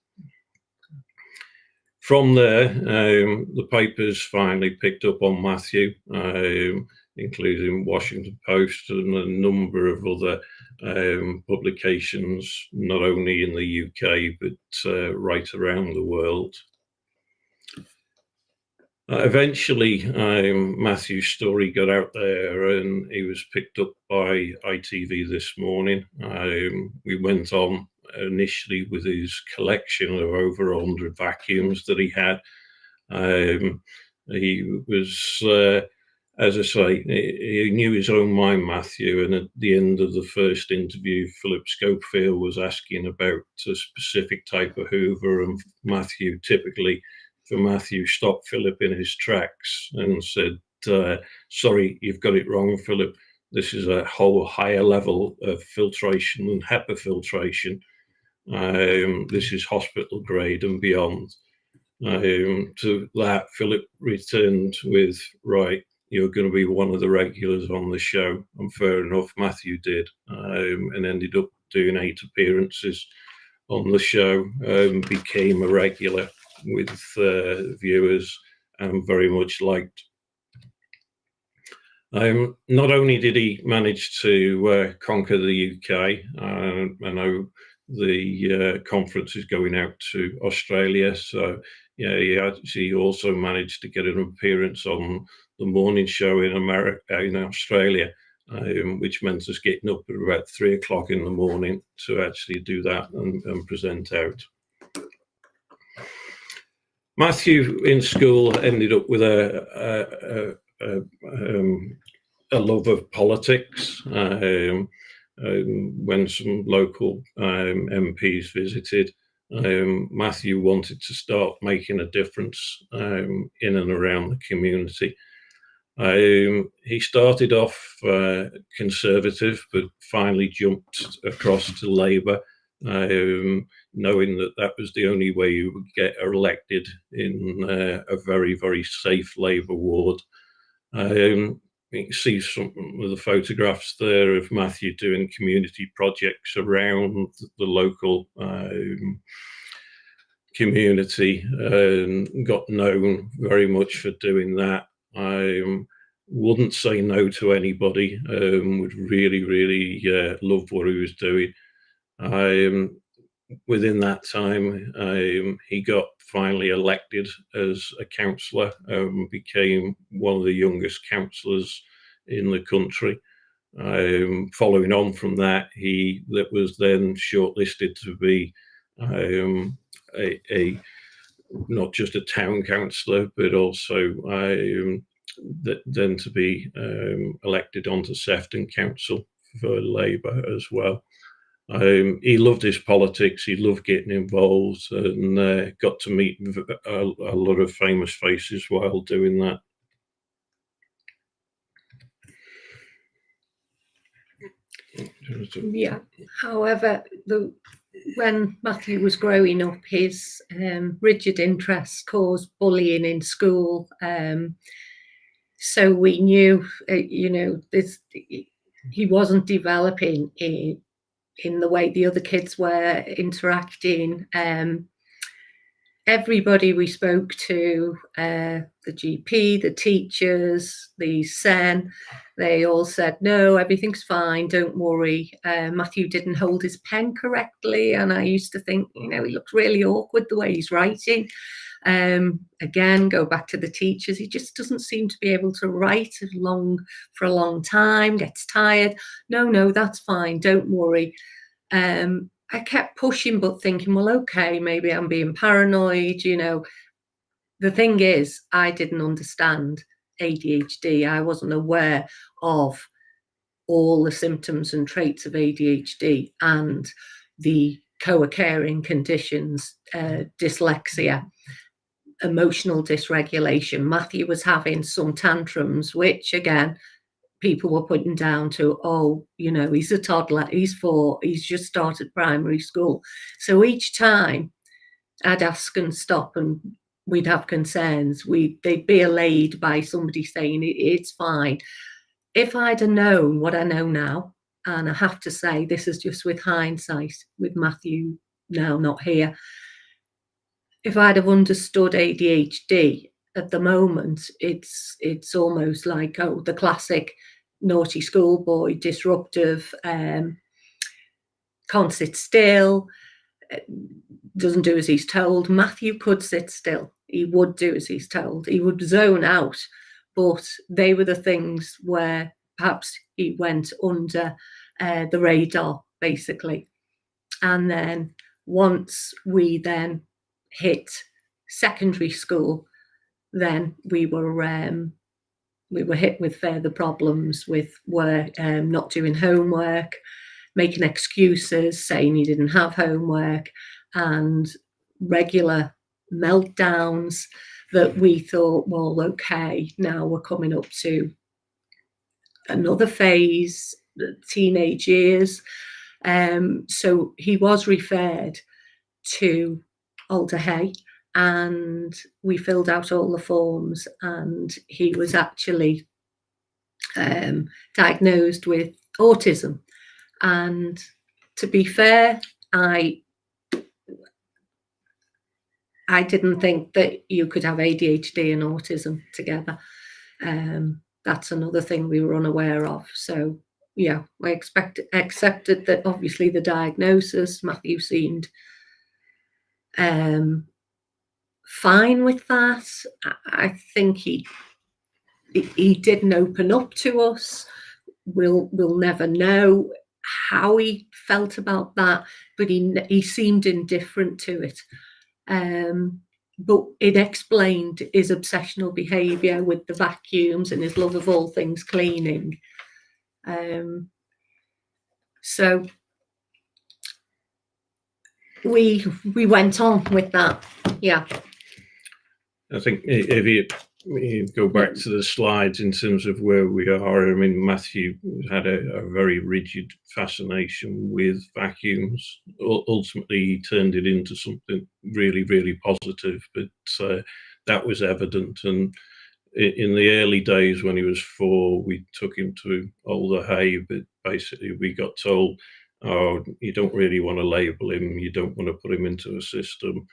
From there, the papers finally picked up on Matthew, including Washington Post and a number of other publications, not only in the UK, but right around the world. Eventually, Matthew's story got out there, and he was picked up by ITV This Morning. We went on initially with his collection of over 100 vacuums that he had. He was, as I say, he knew his own mind, Matthew, and at the end of the first interview, Philip Schofield was asking about a specific type of Hoover, and Matthew stopped Philip in his tracks and said, sorry, you've got it wrong, Philip. This is a whole higher level of filtration than HEPA filtration. This is hospital grade and beyond. To that, Philip returned with, right, you're going to be one of the regulars on the show. And fair enough, Matthew did, and ended up doing 8 appearances on the show, became a regular with viewers, and very much liked. Not only did he manage to conquer the UK, I know the conference is going out to Australia, so yeah, he actually also managed to get an appearance on the morning show in Australia, which meant us getting up at about 3 o'clock in the morning to actually do that and present out. Matthew in school ended up with a a love of politics. When some local MPs visited, Matthew wanted to start making a difference in and around the community. He started off Conservative, but finally jumped across to Labour, knowing that that was the only way you would get elected in a very, very safe Labour ward. You can see some of the photographs there of Matthew doing community projects around the local community, and got known very much for doing that. Wouldn't say no to anybody, would really, really love what he was doing. Within that time, he got finally elected as a councillor, became one of the youngest councillors in the country. Following on from that, he was then shortlisted to be not just a town councillor, but also then to be elected onto Sefton Council for Labour as well. He loved his politics, he loved getting involved, and got to meet a lot of famous faces while doing that. Yeah, however, when Matthew was growing up, his rigid interests caused bullying in school. So we knew, he wasn't developing in the way the other kids were interacting. Everybody we spoke to, the GP, the teachers, the SEN, they all said, no, everything's fine, don't worry. Matthew didn't hold his pen correctly, and I used to think, he looks really awkward the way he's writing. Again, go back to the teachers, he just doesn't seem to be able to write for a long time, gets tired. No, that's fine, don't worry. I kept pushing, but thinking, well, okay, maybe I'm being paranoid. The thing is, I didn't understand ADHD. I wasn't aware of all the symptoms and traits of ADHD and the co-occurring conditions, dyslexia, emotional dysregulation. Matthew was having some tantrums, which again, people were putting down to, he's a toddler, he's 4, he's just started primary school. So each time I'd ask and stop and we'd have concerns, they'd be allayed by somebody saying it's fine. If I'd have known what I know now, and I have to say this is just with hindsight, with Matthew now not here, if I'd have understood ADHD at the moment, it's almost like, the classic naughty schoolboy, disruptive, can't sit still, doesn't do as he's told. Matthew could sit still. He would do as he's told. He would zone out, but they were the things where perhaps he went under the radar, basically. And then once we then hit secondary school, then we were hit with further problems with work, not doing homework, making excuses, saying he didn't have homework, and regular meltdowns that we thought, well, okay, now we're coming up to another phase, the teenage years. So he was referred to Alder Hey, and we filled out all the forms, and he was actually diagnosed with autism. And to be fair, I didn't think that you could have ADHD and autism together. That's another thing we were unaware of. So yeah, I accepted that obviously the diagnosis. Matthew seemed fine with that. I think he didn't open up to us. We'll never know how he felt about that, but he seemed indifferent to it. but it explained his obsessional behaviour with the vacuums and his love of all things cleaning. So we went on with that. Yeah. I think if you go back to the slides in terms of where we are, I mean, Matthew had a very rigid fascination with vacuums. Ultimately, he turned it into something really, really positive, but that was evident. And in the early days when he was 4, we took him to Older Hay, but basically we got told, oh, you don't really want to label him, you don't want to put him into a system,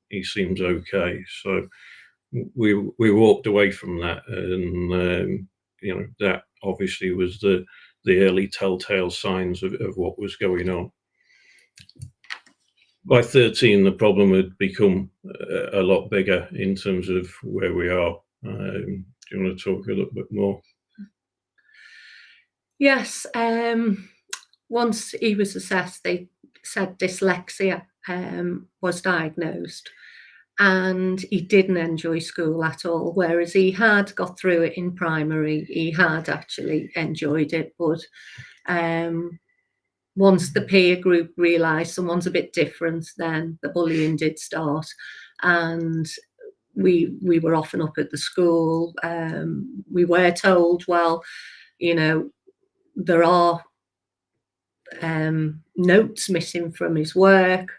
he seems okay. So we walked away from that, and you know, that obviously was the early telltale signs of what was going on. By 13, the problem had become a lot bigger in terms of where we are. Do you want to talk a little bit more? Yes. Once he was assessed, they said dyslexia was diagnosed, and he didn't enjoy school at all, whereas he had got through it in primary. He had actually enjoyed it, but once the peer group realised someone's a bit different, then the bullying did start, and we were often up at the school. We were told, well, you know, there are notes missing from his work.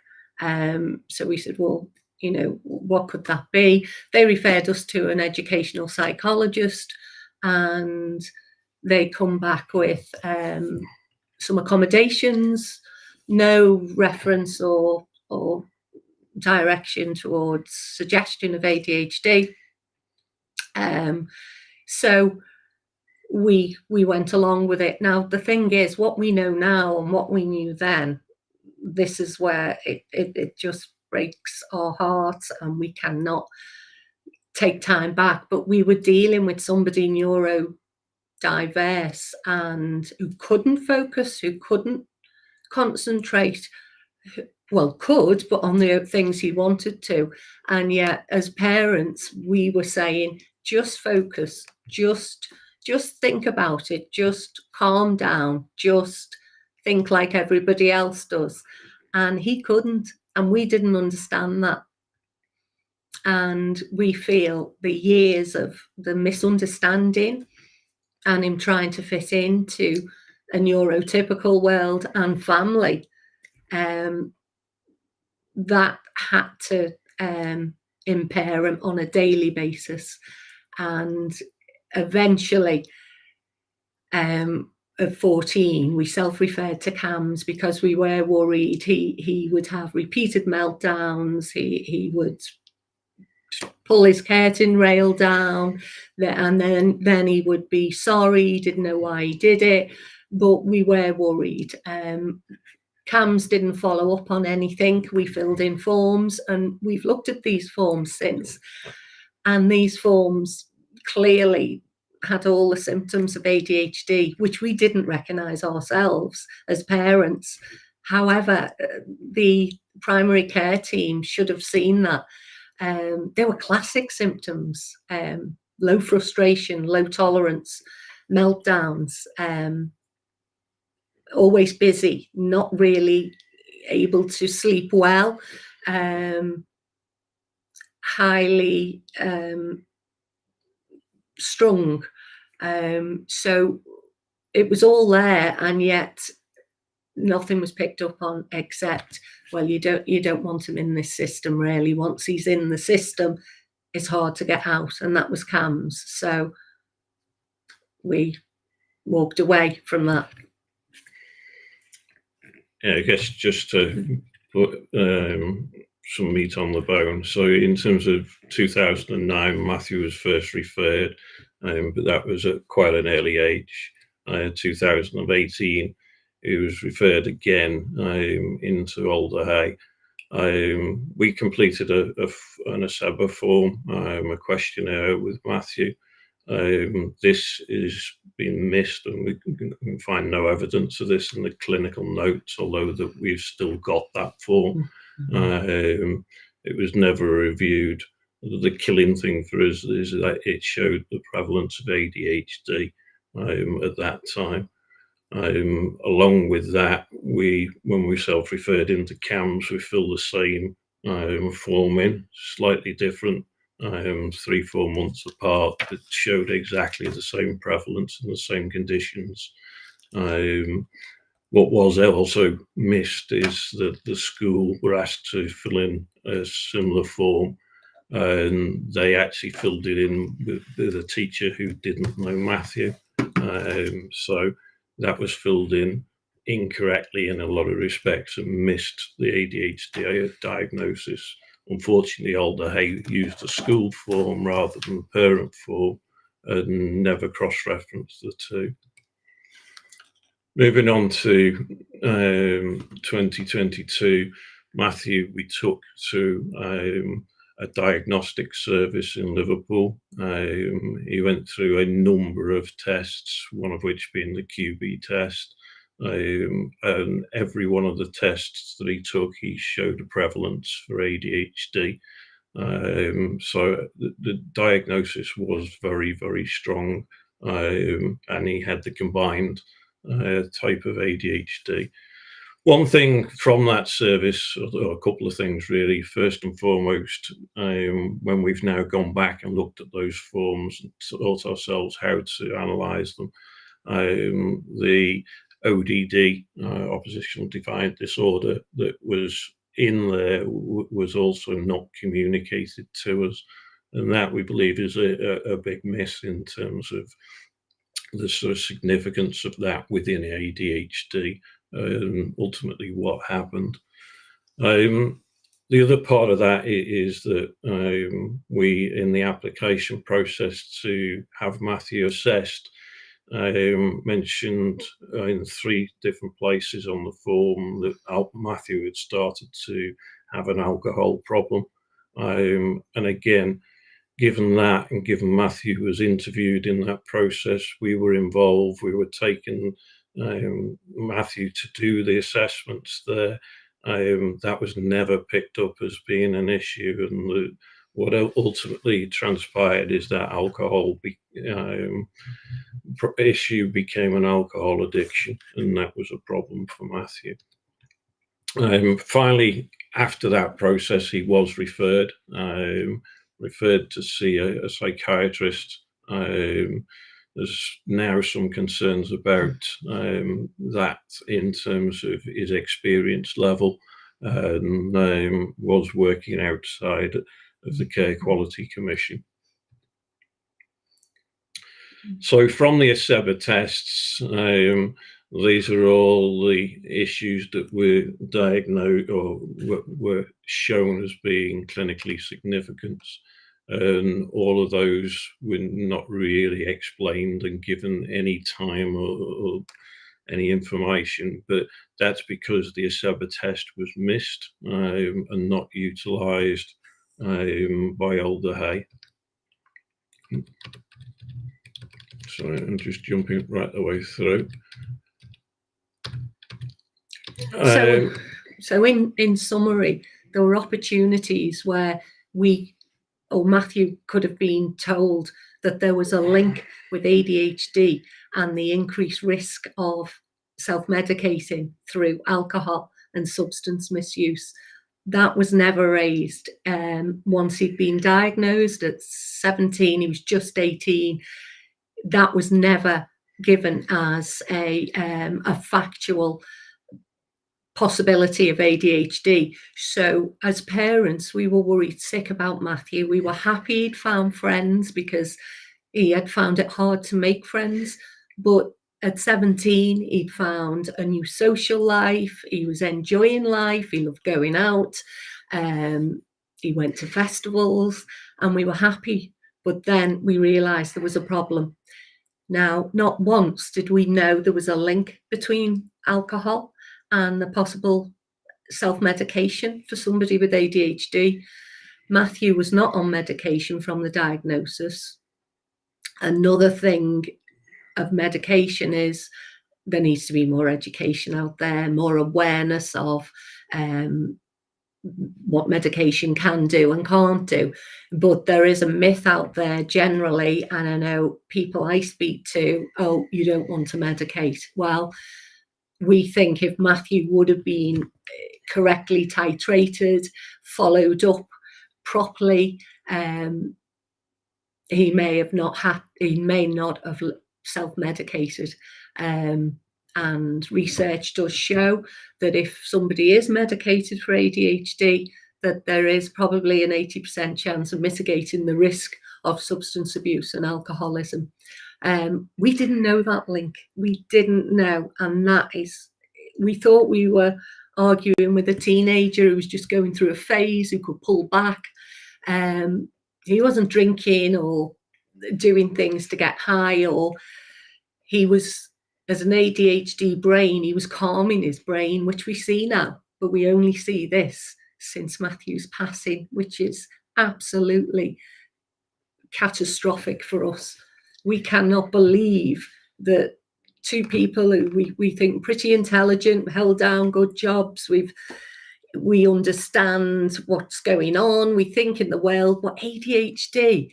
So we said, well, you know, what could that be? They referred us to an educational psychologist, and they come back with some accommodations, no reference or direction towards suggestion of ADHD. So we went along with it. Now, the thing is, what we know now and what we knew then, this is where it just breaks our hearts, and we cannot take time back. But we were dealing with somebody neurodiverse and who couldn't focus, who couldn't concentrate, well, could, but on the things he wanted to. And yet, as parents, we were saying, just focus, just think about it, just calm down, just think like everybody else does. And he couldn't, and we didn't understand that. And we feel the years of the misunderstanding and him trying to fit into a neurotypical world and family, that had to impair him on a daily basis. And eventually, at 14, we self-referred to CAMS because we were worried he would have repeated meltdowns, he would pull his curtain rail down, and then he would be sorry, didn't know why he did it, but we were worried. CAMS didn't follow up on anything. We filled in forms, and we've looked at these forms since, and these forms clearly had all the symptoms of ADHD, which we didn't recognise ourselves as parents. However, the primary care team should have seen that. There were classic symptoms: low frustration, low tolerance, meltdowns, always busy, not really able to sleep well, highly strung. So it was all there, and yet nothing was picked up on, except, well, you don't want him in this system, really. Once he's in the system, it's hard to get out, and that was CAMS. So we walked away from that. Yeah, I guess just to put some meat on the bone. So in terms of 2009, Matthew was first referred, but that was at quite an early age. 2018, he was referred again into Older Hay. We completed an ASEBA form, a questionnaire with Matthew. This is been missed, and we can find no evidence of this in the clinical notes, although that we've still got that form. it was never reviewed. The killing thing for us is that it showed the prevalence of ADHD at that time. Along with that, when we self-referred into CAMS, we filled the same form in, slightly different, 3-4 months apart, that showed exactly the same prevalence and the same conditions. What was also missed is that the school were asked to fill in a similar form, and they actually filled it in with a teacher who didn't know Matthew. So that was filled in incorrectly in a lot of respects and missed the ADHD diagnosis. Unfortunately, Alder Hay used the school form rather than the parent form and never cross-referenced the two. Moving on to 2022, Matthew, we took to a diagnostic service in Liverpool. He went through a number of tests, one of which being the QB test. And every one of the tests that he took, he showed a prevalence for ADHD. So the diagnosis was very, very strong, and he had the combined type of ADHD. One thing from that service, or a couple of things really. First and foremost, when we've now gone back and looked at those forms and taught ourselves how to analyse them, the ODD, oppositional defiant disorder, that was in there was also not communicated to us, and that we believe is a big miss in terms of the sort of significance of that within ADHD. Ultimately what happened. The other part of that is that we, in the application process to have Matthew assessed, mentioned in 3 different places on the form that Matthew had started to have an alcohol problem. And again, given that, and given Matthew was interviewed in that process, we were involved, we were taking Matthew to do the assessments there. That was never picked up as being an issue, and what ultimately transpired is that alcohol issue became an alcohol addiction, and that was a problem for Matthew. Finally, after that process, he was referred to see a psychiatrist. There's now some concerns about that in terms of his experience level, and was working outside of the Care Quality Commission. So from the ACEBA tests, these are all the issues that were diagnosed or were shown as being clinically significant. And all of those were not really explained and given any time or any information, but that's because the ACEBA test was missed and not utilised by Alder Hay. Sorry, I'm just jumping right the way through. So in summary, there were opportunities where Matthew could have been told that there was a link with ADHD and the increased risk of self-medicating through alcohol and substance misuse. That was never raised. Once he'd been diagnosed at 17, he was just 18. That was never given as a factual possibility of ADHD. So as parents, we were worried sick about Matthew. We were happy he'd found friends because he had found it hard to make friends. But at 17, he'd found a new social life. He was enjoying life. He loved going out. He went to festivals, and we were happy. But then we realised there was a problem. Now, not once did we know there was a link between alcohol and the possible self-medication for somebody with ADHD. Matthew was not on medication from the diagnosis. Another thing of medication is there needs to be more education out there, more awareness of what medication can do and can't do. But there is a myth out there generally, and I know people I speak to, oh, you don't want to medicate. Well, we think if Matthew would have been correctly titrated, followed up properly, he may not have self-medicated. And research does show that if somebody is medicated for ADHD, that there is probably an 80% chance of mitigating the risk of substance abuse and alcoholism. We didn't know that link. We didn't know. And we thought we were arguing with a teenager who was just going through a phase, who could pull back. He wasn't drinking or doing things to get high, or he was, as an ADHD brain, he was calming his brain, which we see now, but we only see this since Matthew's passing, which is absolutely catastrophic for us. We cannot believe that two people who we think pretty intelligent, held down good jobs, we understand what's going on, we think in the world, but ADHD,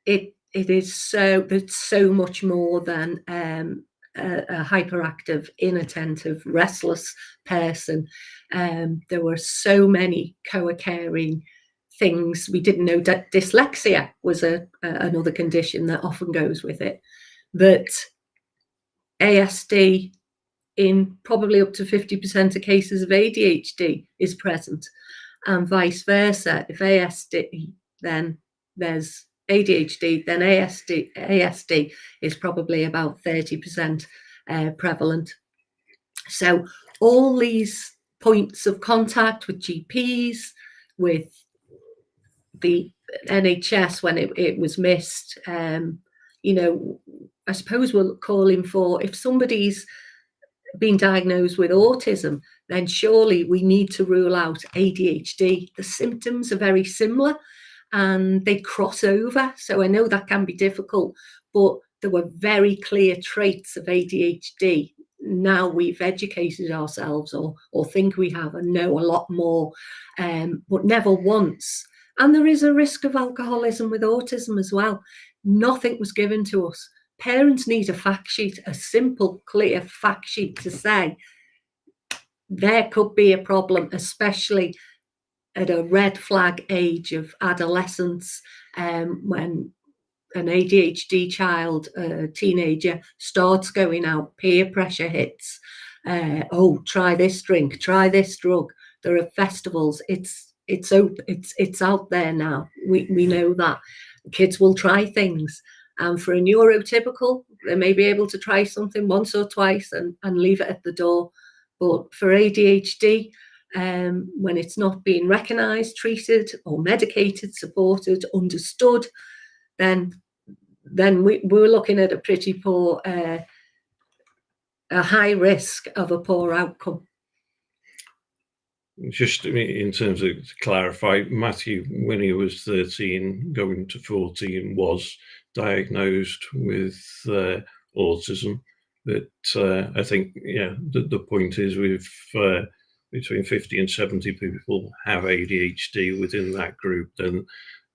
it's so much more than a hyperactive, inattentive, restless person. There were so many co-occurring things. We didn't know that dyslexia was another condition that often goes with it. That ASD, in probably up to 50% of cases of ADHD, is present, and vice versa. If ASD, then there's ADHD, then ASD is probably about 30% prevalent. So all these points of contact with GPs, with the NHS when it was missed, you know, I suppose we're calling for, if somebody's been diagnosed with autism, then surely we need to rule out ADHD. The symptoms are very similar and they cross over. So I know that can be difficult, but there were very clear traits of ADHD. Now we've educated ourselves, or think we have, and know a lot more, but never once. And there is a risk of alcoholism with autism as well. Nothing was given to us. Parents need a fact sheet, a simple, clear fact sheet to say there could be a problem, especially at a red flag age of adolescence, when an ADHD child, a teenager, starts going out, peer pressure hits. Oh, try this drink, try this drug. There are festivals. It's out there now. We know that kids will try things. And for a neurotypical, they may be able to try something once or twice and leave it at the door. But for ADHD, when it's not being recognised, treated, or medicated, supported, understood, then we're looking at a pretty poor, a high risk of a poor outcome. Just in terms of, to clarify, Matthew, when he was 13, going to 14, was diagnosed with autism. But I think, yeah, the point is we've between 50 and 70 people have ADHD within that group, then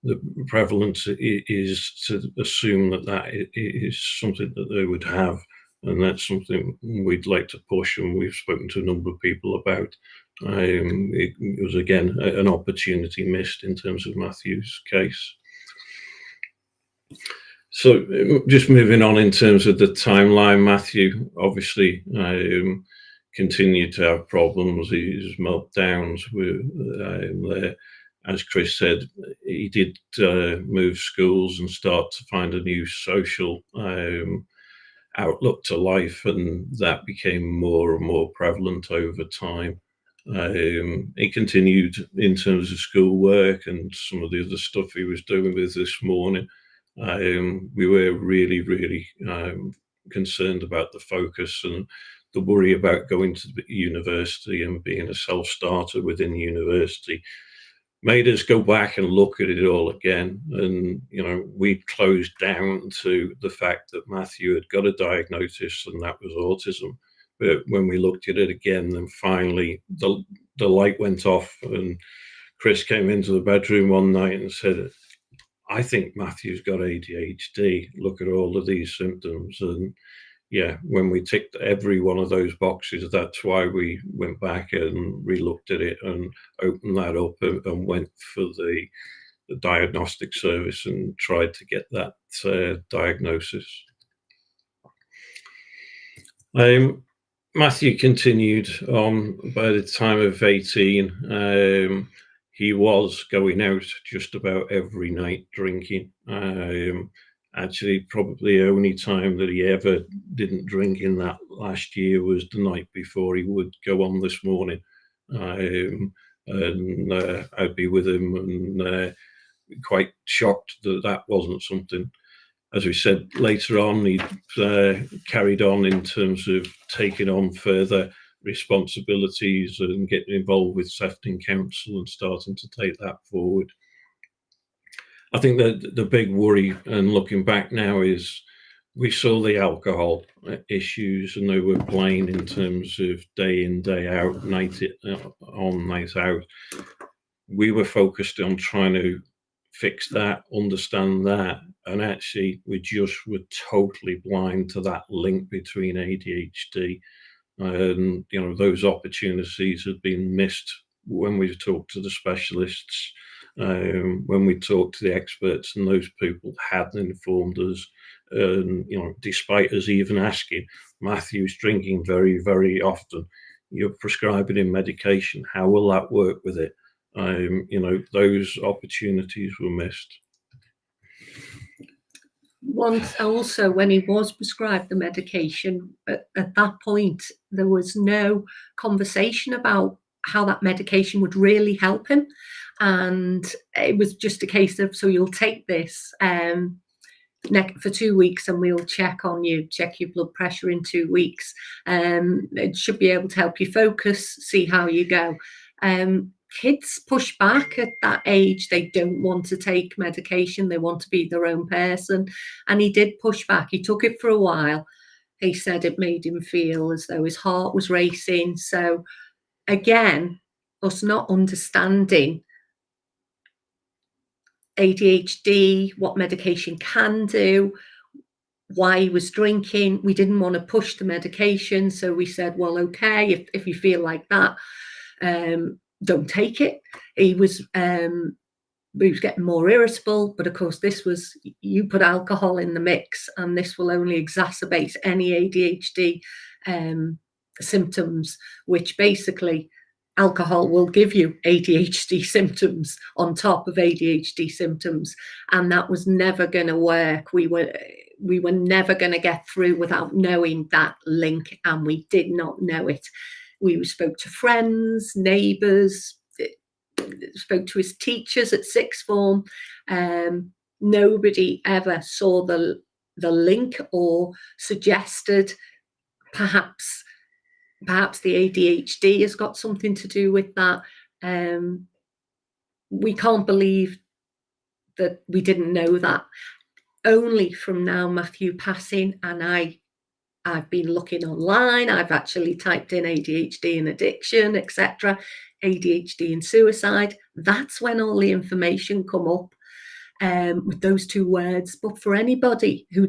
the prevalence is to assume that is something that they would have. And that's something we'd like to push, and we've spoken to a number of people about. It was, again, an opportunity missed in terms of Matthew's case. So just moving on in terms of the timeline, Matthew obviously continued to have problems. His meltdowns were there. As Chris said, he did move schools and start to find a new social outlook to life, and that became more and more prevalent over time. He continued in terms of schoolwork and some of the other stuff he was doing with this morning. We were really concerned about the focus and the worry about going to university and being a self-starter within university. Made us go back and look at it all again. And, you know, we'd closed down to the fact that Matthew had got a diagnosis, and that was autism. But when we looked at it again, then finally the the light went off, and Chris came into the bedroom one night and said, I think Matthew's got ADHD. Look at all of these symptoms. And yeah, when we ticked every one of those boxes, that's why we went back and re-looked at it and opened that up and went for the diagnostic service and tried to get that diagnosis. Matthew continued on. By the time of 18, he was going out just about every night drinking. Actually, probably the only time that he ever didn't drink in that last year was the night before he would go on this morning. And I'd be with him and quite shocked that that wasn't something. As we said later on, he carried on in terms of taking on further responsibilities and getting involved with Sefton Council and starting to take that forward. I think that the big worry, and looking back now, is we saw the alcohol issues, and they were plain in terms of day in, day out, night on, night out. We were focused on trying to fix that, understand that, and actually we just were totally blind to that link between ADHD. And you know, those opportunities had been missed when we talked to the specialists, when we talked to the experts, and those people hadn't informed us. And you know, despite us even asking, Matthew's drinking very, very often. You're prescribing him medication. How will that work with it? You know, those opportunities were missed. Once also, when he was prescribed the medication, at that point, there was no conversation about how that medication would really help him. And it was just a case of, so you'll take this for 2 weeks and we'll check on you, check your blood pressure in 2 weeks. It should be able to help you focus, see how you go. Kids push back at that age. They don't want to take medication. They want to be their own person. And he did push back. He took it for a while. He said it made him feel as though his heart was racing. So again, us not understanding ADHD, what medication can do, why he was drinking. We didn't want to push the medication. So we said, well, okay, if you feel like that, don't take it. He was getting more irritable, but of course this was, you put alcohol in the mix and this will only exacerbate any ADHD symptoms, which basically alcohol will give you ADHD symptoms on top of ADHD symptoms, and that was never going to work. We were never going to get through without knowing that link, and we did not know it. We spoke to friends, neighbours, spoke to his teachers at sixth form. Nobody ever saw the link or suggested perhaps the ADHD has got something to do with that. We can't believe that we didn't know that. Only from now Matthew passing, and I've been looking online, I've actually typed in ADHD and addiction, etc., ADHD and suicide. That's when all the information come up with those two words. But for anybody who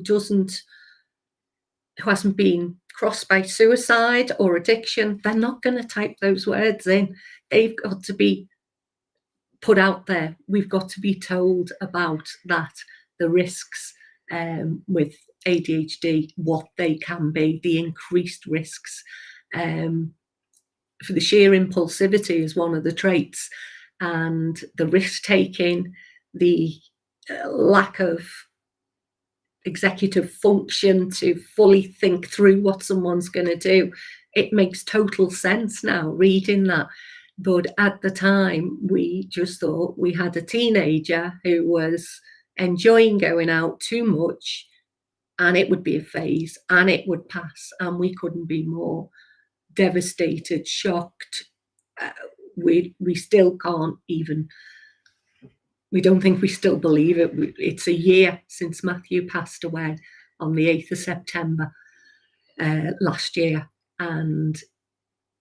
hasn't been crossed by suicide or addiction, they're not going to type those words in. They've got to be put out there. We've got to be told about that, the risks with ADHD, what they can be, the increased risks. For the sheer impulsivity is one of the traits, and the risk-taking, the lack of executive function to fully think through what someone's going to do. It makes total sense now reading that. But at the time, we just thought we had a teenager who was enjoying going out too much, and it would be a phase and it would pass, and we couldn't be more devastated, shocked. We still can't even, we don't think we still believe it. It's a year since Matthew passed away on the 8th of September last year, and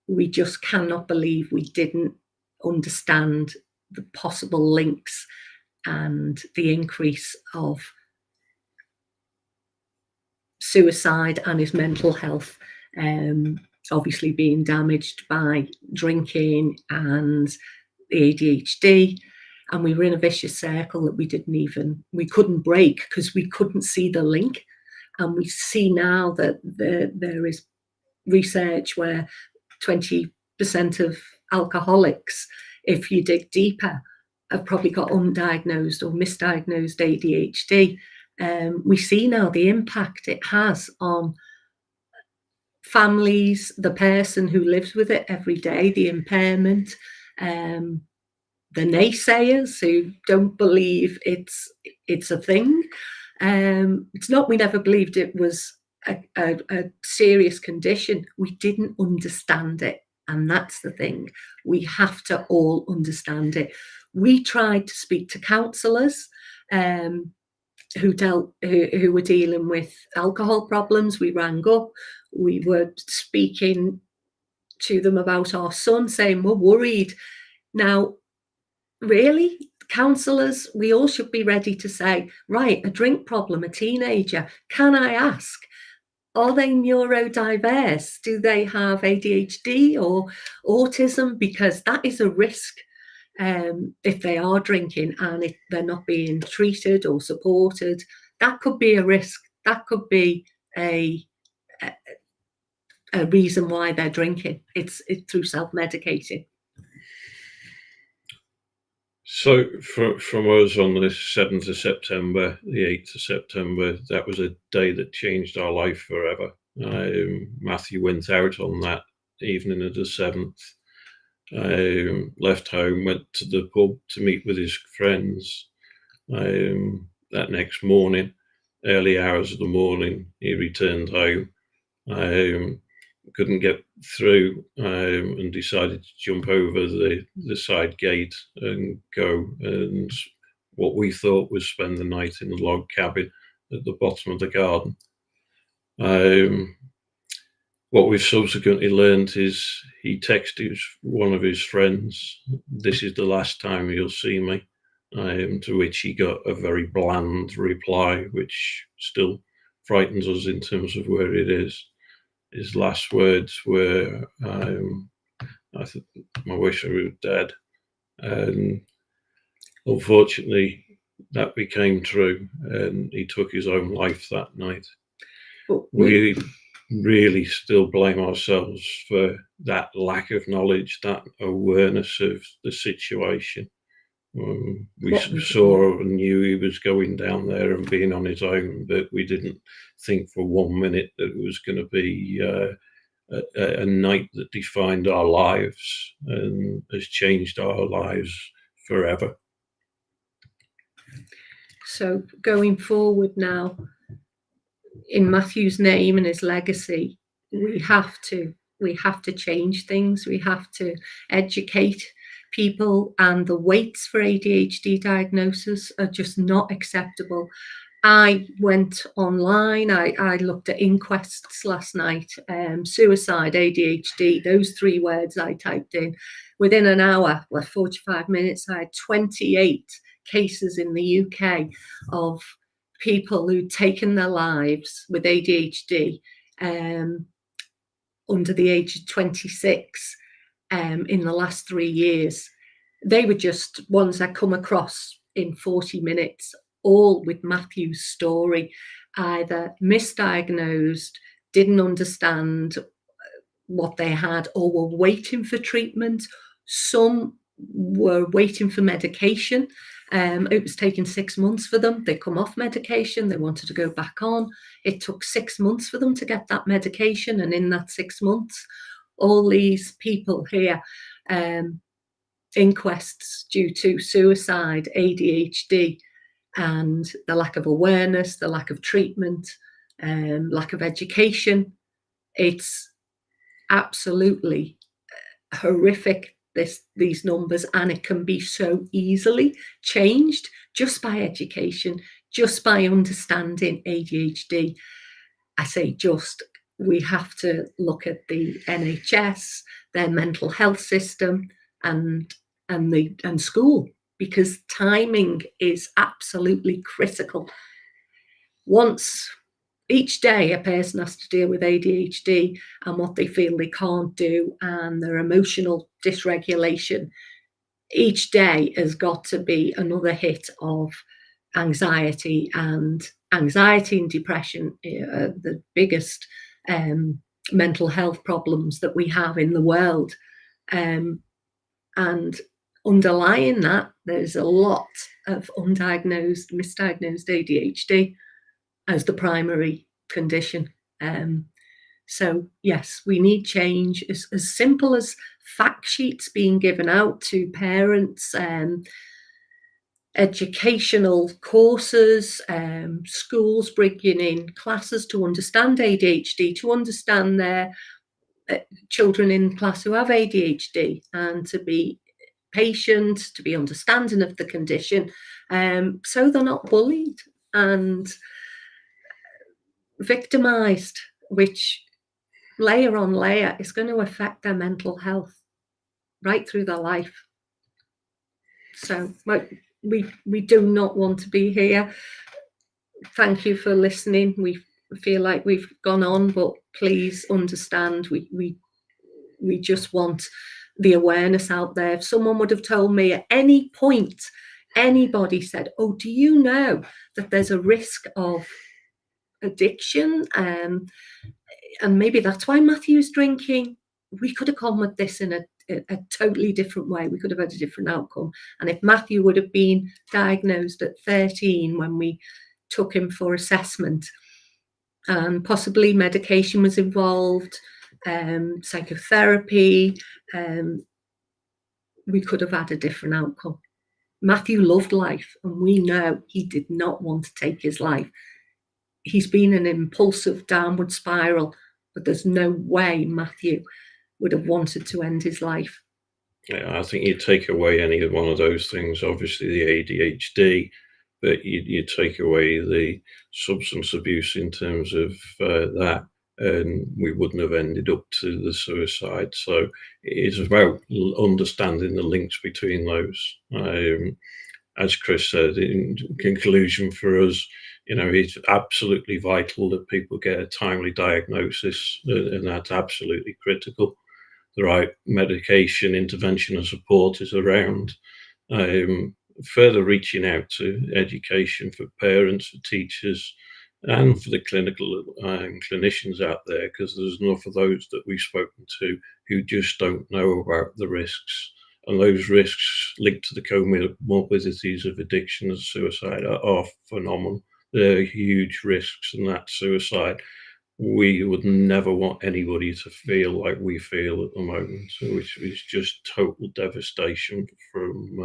we just cannot believe we didn't understand the possible links and the increase of suicide and his mental health. It's obviously being damaged by drinking and the ADHD, and we were in a vicious circle that we couldn't break because we couldn't see the link. And we see now that there is research where 20% of alcoholics, if you dig deeper, have probably got undiagnosed or misdiagnosed ADHD. We see now the impact it has on families, the person who lives with it every day, the impairment, the naysayers who don't believe it's a thing. It's not we never believed it was a serious condition. We didn't understand it, and that's the thing. We have to all understand it. We tried to speak to counsellors who were dealing with alcohol problems. We rang up. We were speaking to them about our son, saying we're worried. Now, really, counsellors, we all should be ready to say, right, a drink problem, a teenager, can I ask, are they neurodiverse? Do they have ADHD or autism? Because that is a risk if they are drinking and if they're not being treated or supported. That could be a risk. That could be a reason why they're drinking. It's through self-medicating. So from us on the 7th of September, the 8th of September, that was a day that changed our life forever. Matthew went out on that evening of the 7th, left home, went to the pub to meet with his friends. That next morning, early hours of the morning, he returned home. Couldn't get through and decided to jump over the side gate and go, and what we thought was spend the night in the log cabin at the bottom of the garden. What we've subsequently learned is he texted one of his friends, "This is the last time you'll see me," to which he got a very bland reply, which still frightens us in terms of where it is. His last words were, "I wish I were dead." And unfortunately, that became true, and he took his own life that night. We really still blame ourselves for that lack of knowledge, that awareness of the situation. We saw and knew he was going down there and being on his own, but we didn't think for 1 minute that it was going to be a night that defined our lives and has changed our lives forever. So going forward now, in Matthew's name and his legacy, we have to change things. We have to educate people, and the waits for ADHD diagnosis are just not acceptable. I went online, I looked at inquests last night, suicide, ADHD, those 3 words I typed in. Within an hour, 45 minutes, I had 28 cases in the UK of people who'd taken their lives with ADHD under the age of 26 in the last 3 years. They were just ones I come across in 40 minutes, all with Matthew's story, either misdiagnosed, didn't understand what they had, or were waiting for treatment. Some were waiting for medication. It was taking 6 months for them. They come off medication, they wanted to go back on. It took 6 months for them to get that medication, and in that 6 months, all these people here, inquests due to suicide, ADHD, and the lack of awareness, the lack of treatment, lack of education. It's absolutely horrific, these numbers, and it can be so easily changed just by education, just by understanding ADHD. I say just, we have to look at the NHS, their mental health system, and school, because timing is absolutely critical. Once each day a person has to deal with ADHD and what they feel they can't do and their emotional dysregulation. Each day has got to be another hit of anxiety and depression, the biggest mental health problems that we have in the world. And underlying that, there's a lot of misdiagnosed ADHD as the primary condition. So yes, we need change, as simple as fact sheets being given out to parents, educational courses, schools bringing in classes to understand ADHD, to understand their children in class who have ADHD, and to be patient, to be understanding of the condition, so they're not bullied and victimized, which layer on layer is going to affect their mental health right through their life. So we do not want to be here. Thank you for listening. We feel like we've gone on, but please understand, we just want the awareness out there. If someone would have told me at any point, anybody said, oh, do you know that there's a risk of addiction, and maybe that's why Matthew is drinking, we could have come with this in a totally different way. We could have had a different outcome. And if Matthew would have been diagnosed at 13 when we took him for assessment, and possibly medication was involved, psychotherapy, we could have had a different outcome. Matthew loved life, and we know he did not want to take his life. He's been an impulsive downward spiral, but there's no way Matthew would have wanted to end his life. Yeah, I think you take away any one of those things, obviously the ADHD, but you take away the substance abuse in terms of that, and we wouldn't have ended up to the suicide. So it's about understanding the links between those. As Chris said, in conclusion for us, it's absolutely vital that people get a timely diagnosis, and that's absolutely critical. The right medication, intervention and support is around. Further reaching out to education for parents, for teachers, and for the clinical clinicians out there, because there's enough of those that we've spoken to who just don't know about the risks. And those risks linked to the comorbidities of addiction and suicide are phenomenal. They're huge risks, and that suicide, we would never want anybody to feel like we feel at the moment, which is just total devastation from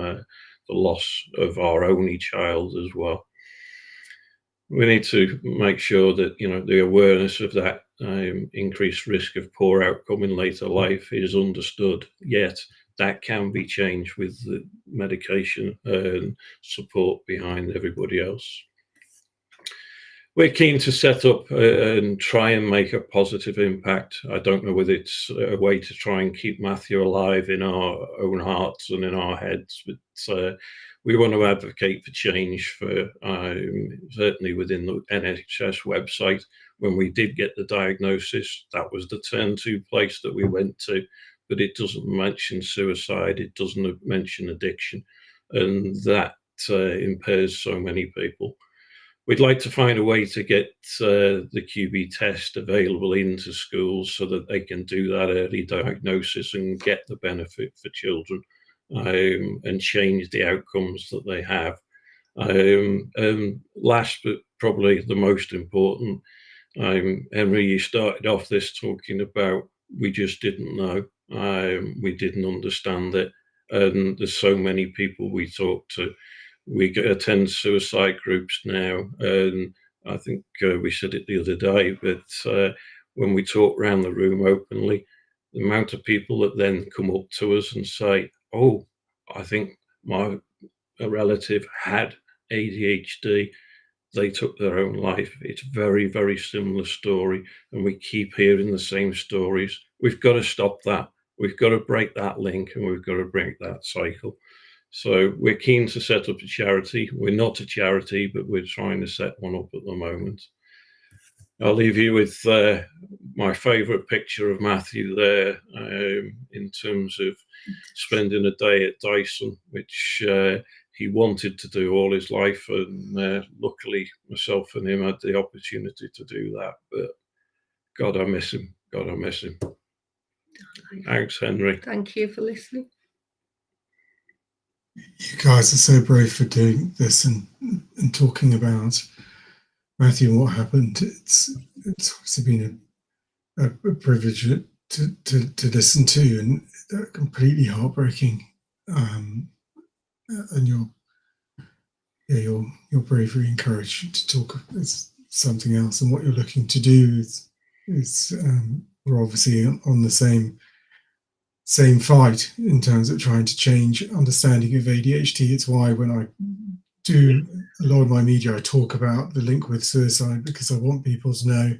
the loss of our only child as well. We need to make sure that the awareness of that increased risk of poor outcome in later life is understood, yet that can be changed with the medication and support behind everybody else. We're keen to set up and try and make a positive impact. I don't know whether it's a way to try and keep Matthew alive in our own hearts and in our heads, but we want to advocate for change, for certainly within the NHS website. When we did get the diagnosis, that was the turn-to place that we went to, but it doesn't mention suicide, it doesn't mention addiction, and that impairs so many people. We'd like to find a way to get the QB test available into schools so that they can do that early diagnosis and get the benefit for children, and change the outcomes that they have. Last but probably the most important, Henry, you started off this talking about we just didn't know, we didn't understand it, and there's so many people we talk to. We attend suicide groups now, and I think we said it the other day, but when we talk around the room openly, the amount of people that then come up to us and say, oh, I think my relative had ADHD, they took their own life. It's very, very similar story, and we keep hearing the same stories. We've got to stop that. we've got to break that link and we've got to break that cycle. So we're keen to set up a charity. We're not a charity, but we're trying to set one up at the moment. I'll leave you with my favourite picture of Matthew there, in terms of spending a day at Dyson, which he wanted to do all his life, and luckily myself and him had the opportunity to do that. But God, I miss him. God, I miss him. Thanks, Henry. Thank you for listening. You guys are so brave for doing this and talking about Matthew and what happened. It's obviously been a privilege to listen to, and completely heartbreaking. And your bravery and courage to talk is something else. And what you're looking to do is we're obviously on the same fight in terms of trying to change understanding of ADHD. It's why when I do a lot of my media, I talk about the link with suicide, because I want people to know,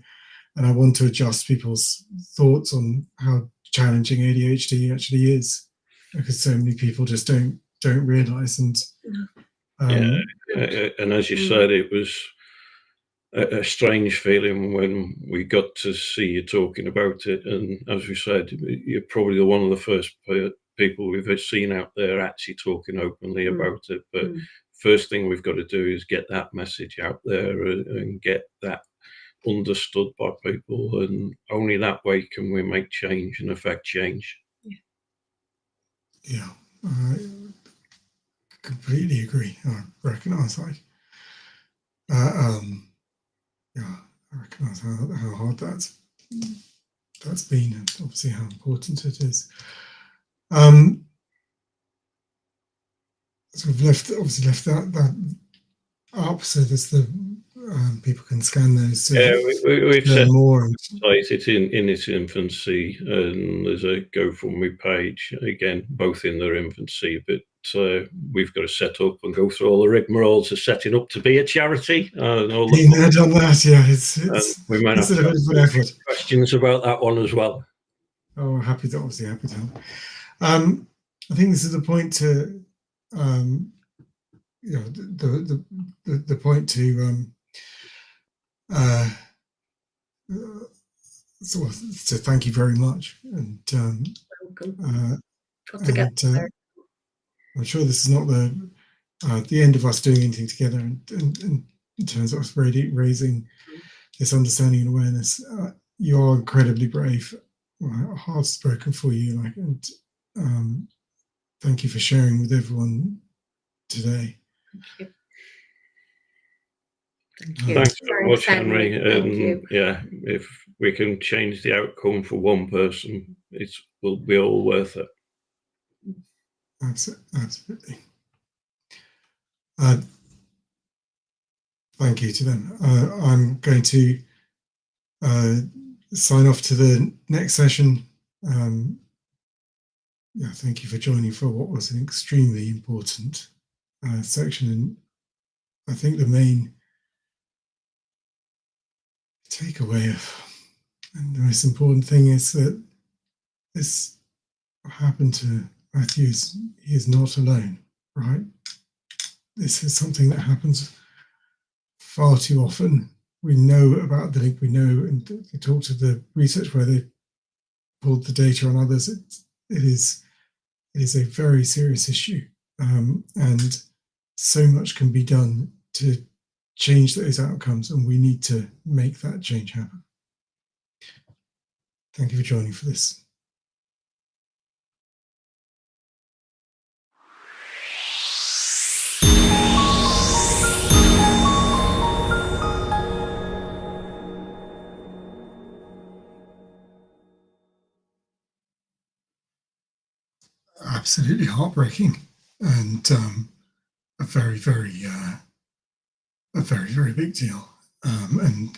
and I want to adjust people's thoughts on how challenging ADHD actually is, because so many people just don't realise. And and as you said, it was a strange feeling when we got to see you talking about it. And as we said, you're probably one of the first people we've seen out there actually talking openly about it. But first thing we've got to do is get that message out there and get that understood by people, and only that way can we make change and affect change. Yeah, I completely agree. I recognise I recognise how hard that's been, and obviously how important it is. So we've left that up, so there's the people can scan those. We've said more. It's in its infancy, and there's a GoFundMe page, again, both in their infancy, but we've got to set up and go through all the rigmaroles of setting up to be a charity. And all Been there, done that, yeah. We might have effort. questions about that one as well. Oh, happy to help. I think this is the point to, the point to, so thank you very much, and I'm sure this is not the end of us doing anything together, and in terms of us raising this understanding and awareness. You are incredibly brave. My heart's broken for you, and thank you for sharing with everyone today. Thank you. Thanks very much, Henry. Thank you. Yeah, if we can change the outcome for one person, it will be all worth it. Absolutely. Thank you to them. I'm going to sign off to the next session. Thank you for joining for what was an extremely important section, and I think the main takeaway and the most important thing is that this happened to Matthew. He is not alone, right? This is something that happens far too often. We know about the link, we know, and they talk to the research where they pulled the data on others. It is a very serious issue, and so much can be done to change those outcomes, and we need to make that change happen. Thank you for joining for this. Absolutely heartbreaking, and a very, very big deal, and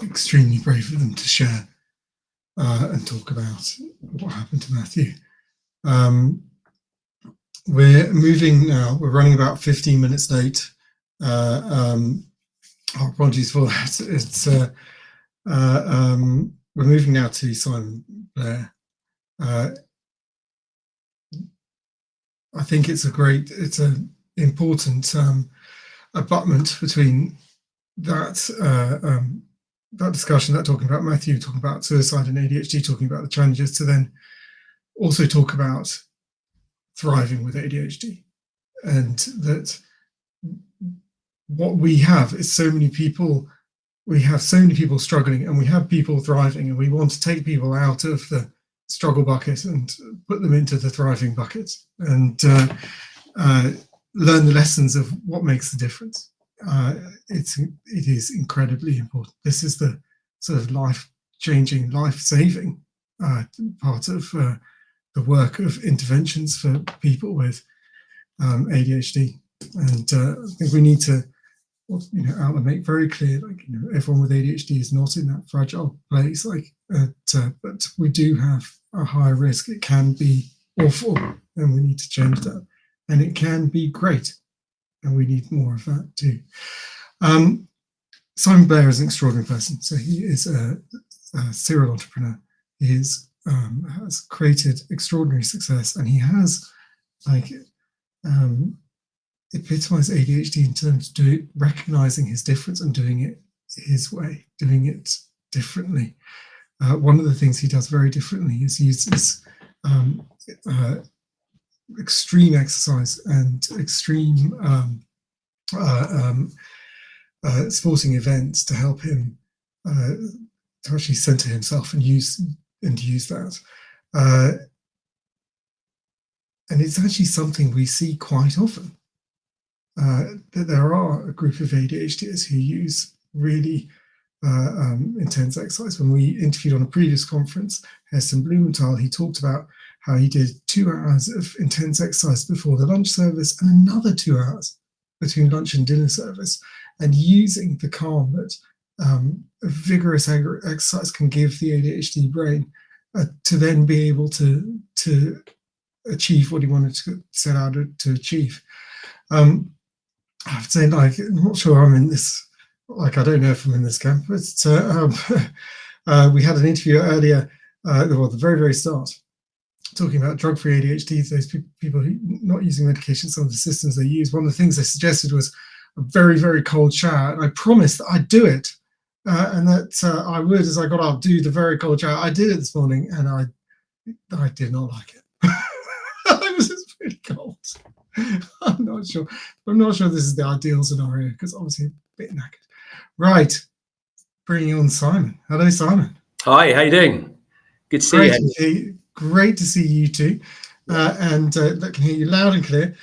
extremely brave of them to share and talk about what happened to Matthew. We're moving now. We're running about 15 minutes late. Apologies for that. It's we're moving now to Simon Blair. I think it's an important abutment between that that discussion, that talking about Matthew, talking about suicide and ADHD, talking about the challenges, to then also talk about thriving with ADHD, and that what we have is so many people. We have so many people struggling, and we have people thriving, and we want to take people out of the struggle bucket and put them into the thriving bucket, and learn the lessons of what makes the difference. It is incredibly important. This is the sort of life-changing, life-saving part of the work of interventions for people with ADHD, and I think we need to, out and make very clear, like, everyone with ADHD is not in that fragile place, but we do have a higher risk. It can be awful, and we need to change that. And it can be great, and we need more of that too. Simon Blair is an extraordinary person. So he is a serial entrepreneur. He has created extraordinary success, and he has epitomized ADHD in terms of recognizing his difference and doing it his way, doing it differently. One of the things he does very differently is uses extreme exercise and extreme sporting events to help him to actually center himself and use that. And it's actually something we see quite often. That there are a group of ADHDers who use really intense exercise. When we interviewed on a previous conference, Heston Blumenthal, he talked about how he did 2 hours of intense exercise before the lunch service and another 2 hours between lunch and dinner service, and using the calm that a vigorous exercise can give the ADHD brain to then be able to achieve what he wanted to set out to achieve. I have to say, I'm not sure I'm in this, I don't know if I'm in this camp, but we had an interview earlier, at the very, very start, talking about drug-free ADHD, those people who not using medication, some of the systems they use. One of the things they suggested was a very, very cold shower, and I promised that I'd do it, and that I would, as I got up, do the very cold shower. I did it this morning, and I did not like it. It was just really cold. I'm not sure this is the ideal scenario, because obviously a bit knackered. Right, bringing on Simon. Hello, Simon. Hi, how you doing? Good to see you. Great to see you too, and I can hear you loud and clear.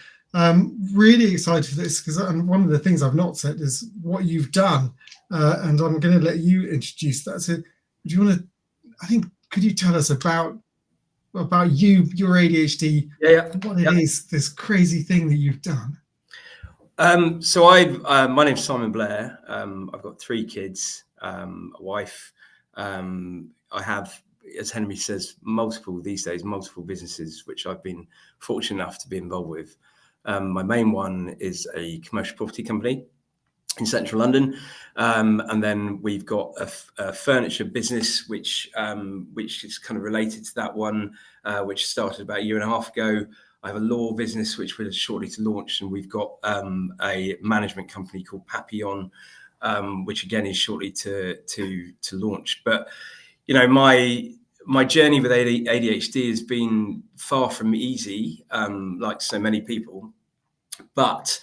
Really excited for this, because one of the things I've not said is what you've done, and I'm going to let you introduce that. So, do you want to? Could you tell us about you, your ADHD, what it is, this crazy thing that you've done? So my name's Simon Blair. I've got 3 kids, a wife. I have, as Henry says, multiple businesses, which I've been fortunate enough to be involved with. My main one is a commercial property company in central London, and then we've got a furniture business which is kind of related to that one, which started about 1.5 years ago. I have a law business which we're shortly to launch, and we've got a management company called Papillon, which again is shortly to launch. But my journey with ADHD has been far from easy, like so many people. But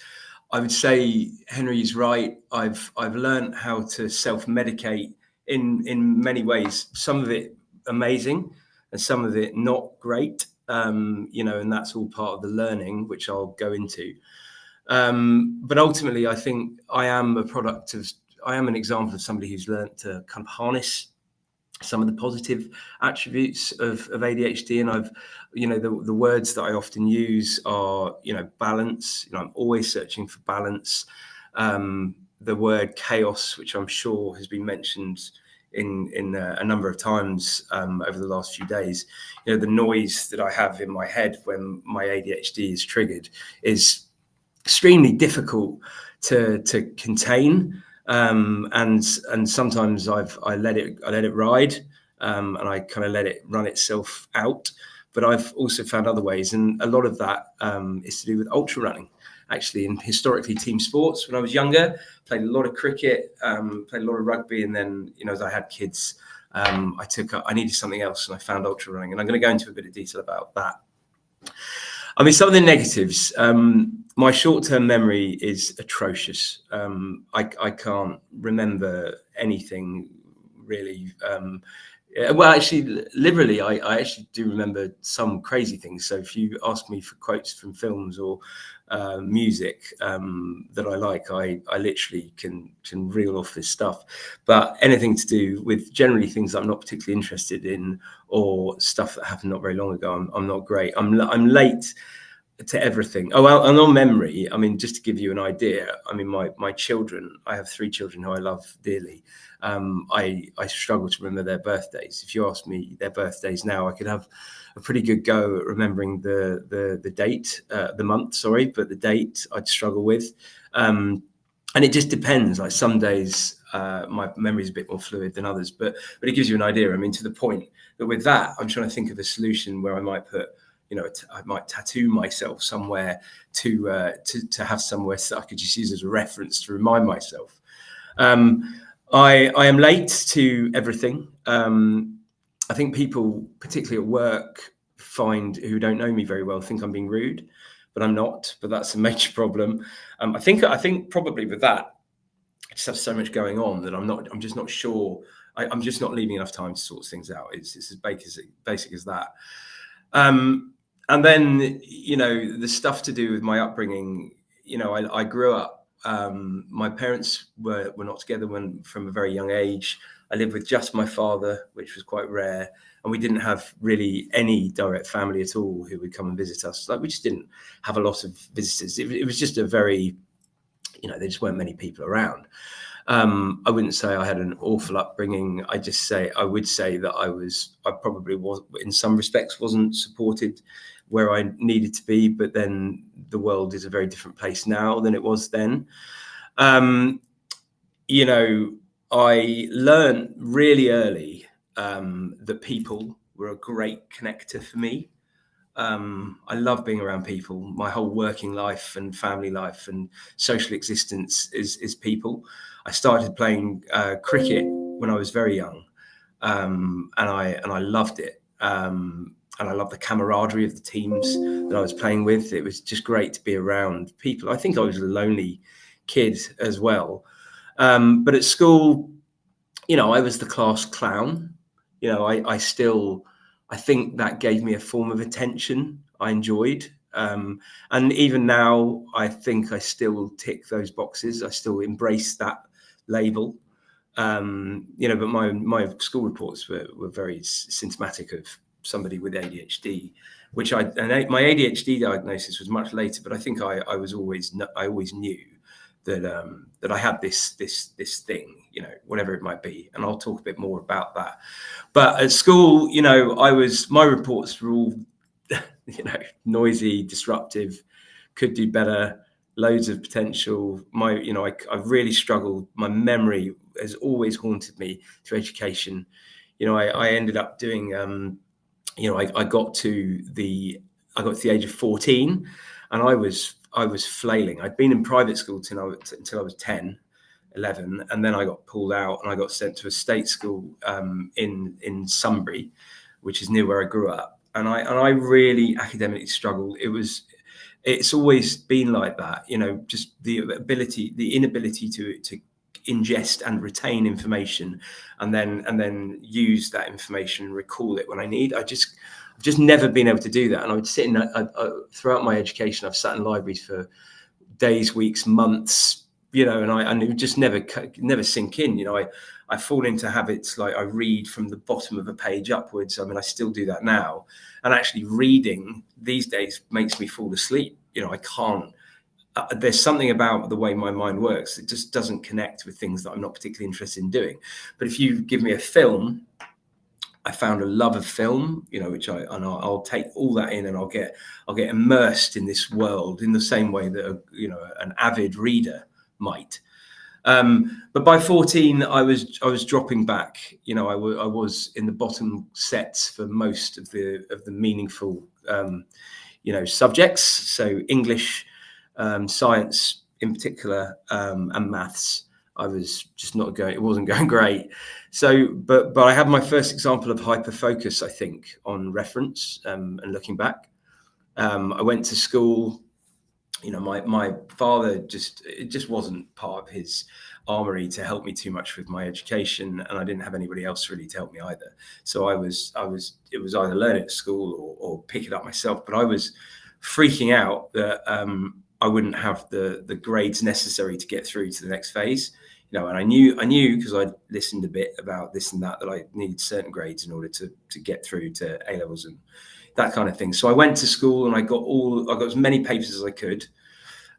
I would say Henry is right. I've learned how to self-medicate in many ways. Some of it amazing, and some of it not great. And that's all part of the learning, which I'll go into. But ultimately, I think I am an example of somebody who's learned to kind of harness some of the positive attributes of ADHD. And the words that I often use are, balance. I'm always searching for balance. The word chaos, which I'm sure has been mentioned in a number of times over the last few days. The noise that I have in my head when my ADHD is triggered is extremely difficult to contain. And sometimes I let it ride, and I kind of let it run itself out. but I've also found other ways, and a lot of that is to do with ultra running. Actually, in historically team sports, when I was younger, played a lot of cricket, played a lot of rugby, and then, you know, as I had kids, I needed something else, and I found ultra running, and I'm going to go into a bit of detail about that. I mean, some of the negatives. My short-term memory is atrocious. I can't remember anything really. Well, actually, liberally, I actually do remember some crazy things. So if you ask me for quotes from films or music that I like, I literally can reel off this stuff. But anything to do with generally things I'm not particularly interested in, or stuff that happened not very long ago, I'm not great. I'm late to everything. Oh, well, and on memory, I mean, just to give you an idea, I mean, my children, I have 3 children who I love dearly. I struggle to remember their birthdays. If you ask me their birthdays now, I could have a pretty good go at remembering the date, the month, sorry, but the date I'd struggle with. And it just depends. Like some days, my memory is a bit more fluid than others, but it gives you an idea. I mean, to the point that with that, I'm trying to think of a solution where I might put, you know, I might tattoo myself somewhere to have somewhere so I could just use as a reference to remind myself. I am late to everything. I think people, particularly at work, who don't know me very well, think I'm being rude, but I'm not. But that's a major problem. I think probably with that, I just have so much going on that I'm just not sure. I'm just not leaving enough time to sort things out. It's as basic as that. And then, you know, the stuff to do with my upbringing, you know, I grew up, my parents were not together from a very young age. I lived with just my father, which was quite rare. And we didn't have really any direct family at all who would come and visit us. Like, we just didn't have a lot of visitors. It was just a very, you know, there just weren't many people around. I wouldn't say I had an awful upbringing. I would say that I probably was, in some respects, wasn't supported where I needed to be, but then the world is a very different place now than it was then. You know, I learned really early that people were a great connector for me. I love being around people. My whole working life and family life and social existence is people. I started playing cricket when I was very young, and I loved it. And I loved the camaraderie of the teams that I was playing with. It was just great to be around people. I think I was a lonely kid as well. But at school, you know, I was the class clown. You know, I think that gave me a form of attention I enjoyed. And even now, I think I still tick those boxes. I still embrace that label. You know, but my school reports were very symptomatic of somebody with ADHD, which my ADHD diagnosis was much later, but I think I always knew that I had this thing, you know, whatever it might be, and I'll talk a bit more about that. But at school, you know, my reports were all, you know, noisy, disruptive, could do better, loads of potential. I've really struggled. My memory has always haunted me through education. You know, I ended up doing, you know, I got to the age of 14, and I was flailing. I'd been in private school until I was 10, 11, and then I got pulled out and I got sent to a state school in Sunbury, which is near where I grew up. And I really academically struggled. It's always been like that, you know, just the inability to ingest and retain information, and then use that information and recall it when I need. I've just never been able to do that. And I would sit in throughout my education, I've sat in libraries for days, weeks, months, you know, and it would just never sink in. You know, I fall into habits like I read from the bottom of a page upwards. I mean, I still do that now. And actually reading these days makes me fall asleep. You know, I can't. There's something about the way my mind works. It just doesn't connect with things that I'm not particularly interested in doing. But if you give me a film, I found a love of film, you know, which I'll take all that in, and I'll get immersed in this world in the same way that an avid reader might. But by 14, I was dropping back. You know, I was in the bottom sets for most of the meaningful, you know, subjects. So English, science in particular, and maths. I was just not going. It wasn't going great. So, but I had my first example of hyperfocus, I think, on reference, and looking back. I went to school. You know, my father it just wasn't part of his armory to help me too much with my education, and I didn't have anybody else really to help me either. So it was either learn it at school or pick it up myself. But I was freaking out that I wouldn't have the grades necessary to get through to the next phase. You know, and I knew because I'd listened a bit about this and that I needed certain grades in order to get through to A levels and that kind of thing. So I went to school and I got as many papers as I could.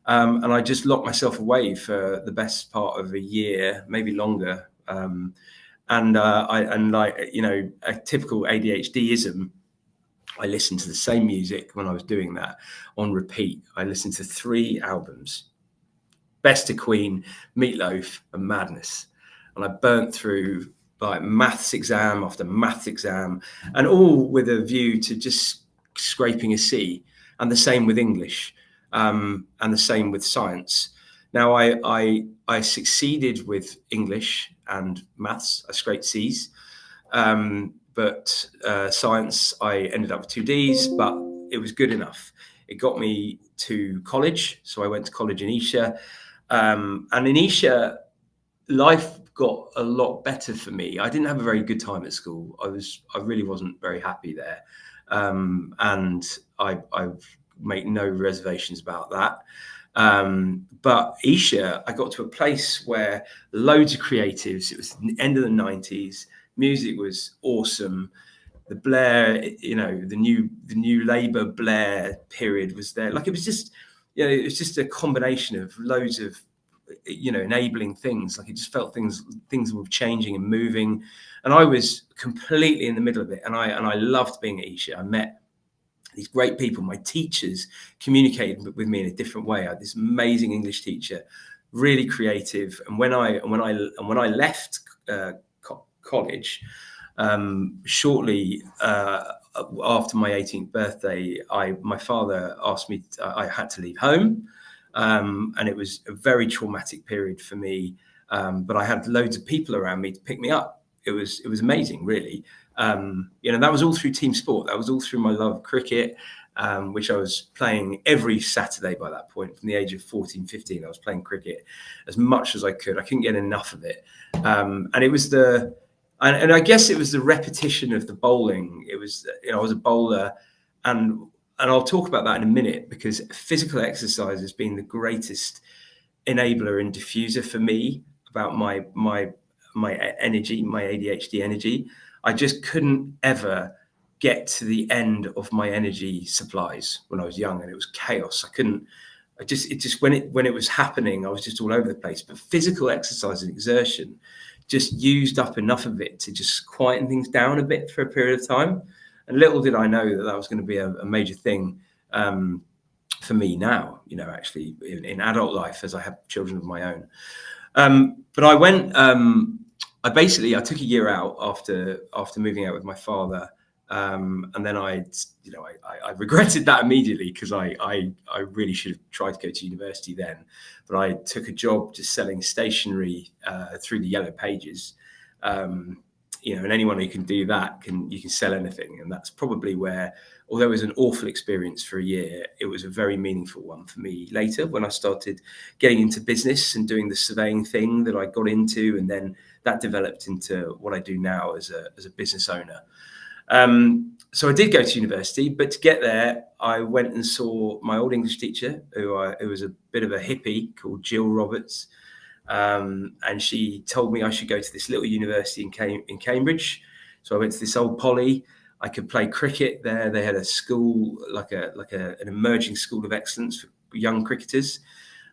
And I just locked myself away for the best part of a year, maybe longer. And like, you know, a typical ADHDism, I listened to the same music when I was doing that on repeat. I listened to 3 albums, Best of Queen, Meatloaf and Madness. And I burnt through like maths exam after maths exam, and all with a view to just scraping a C, and the same with English, and the same with science. Now I succeeded with English and maths. I scraped C's, but science I ended up with 2 D's, but it was good enough. It got me to college, so I went to college in Esher, and in Esher, life got a lot better for me. I didn't have a very good time at school. I really wasn't very happy there, and I've made no reservations about that. But Esher, I got to a place where loads of creatives. It was the end of the 90s. Music was awesome. The Blair, you know, the new Labour Blair period was there. Like, it was just, you know, it was just a combination of loads of, you know, enabling things. Like, it just felt things were changing and moving, and I was completely in the middle of it. And I loved being at Esher. I met these great people. My teachers communicated with me in a different way. I had this amazing English teacher, really creative. And when I left college, shortly after my 18th birthday, my father asked me. I had to leave home. And it was a very traumatic period for me. But I had loads of people around me to pick me up. It was amazing, really. You know, that was all through team sport. That was all through my love of cricket, which I was playing every Saturday by that point. From the age of 14, 15, I was playing cricket as much as I could. I couldn't get enough of it. And it was and I guess it was the repetition of the bowling. It was, you know, I was a bowler, and I'll talk about that in a minute, because physical exercise has been the greatest enabler and diffuser for me about my energy, my ADHD energy. I just couldn't ever get to the end of my energy supplies when I was young, and it was chaos. When it was happening, I was just all over the place. But physical exercise and exertion just used up enough of it to just quieten things down a bit for a period of time. And little did I know that was going to be a major thing for me now, you know, actually in adult life, as I have children of my own. But I went, I took a year out after moving out with my father. And then I regretted that immediately, because I really should have tried to go to university then. But I took a job just selling stationery through the Yellow Pages. You know, and anyone who can do that you can sell anything. And that's probably where, although it was an awful experience for a year, it was a very meaningful one for me later, when I started getting into business and doing the surveying thing that I got into. And then that developed into what I do now as a business owner. So I did go to university, but to get there, I went and saw my old English teacher, who was a bit of a hippie, called Jill Roberts. And she told me I should go to this little university in Cambridge. So I went to this old poly. I could play cricket there. They had a school, like an emerging school of excellence for young cricketers.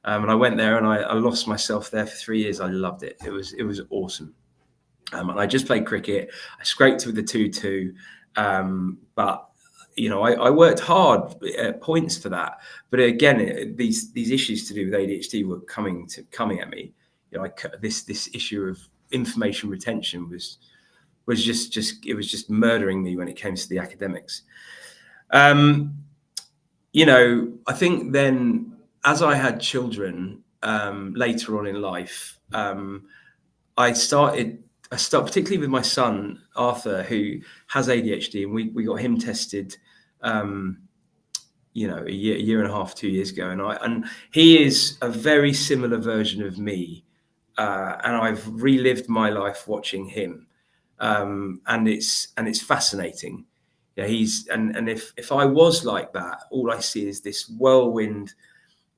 And I went there, and I lost myself there for 3 years. I loved it. It was awesome. And I just played cricket. I scraped with the 2-2. But you know, I worked hard at points for that. But again, these issues to do with ADHD were coming at me. this issue of information retention was just murdering me when it came to the academics. I think then as I had children later on in life, I started particularly with my son Arthur, who has ADHD, and we got him tested a year and a half, 2 years ago, and he is a very similar version of me, and I've relived my life watching him, and it's fascinating. If I was like that, all I see is this whirlwind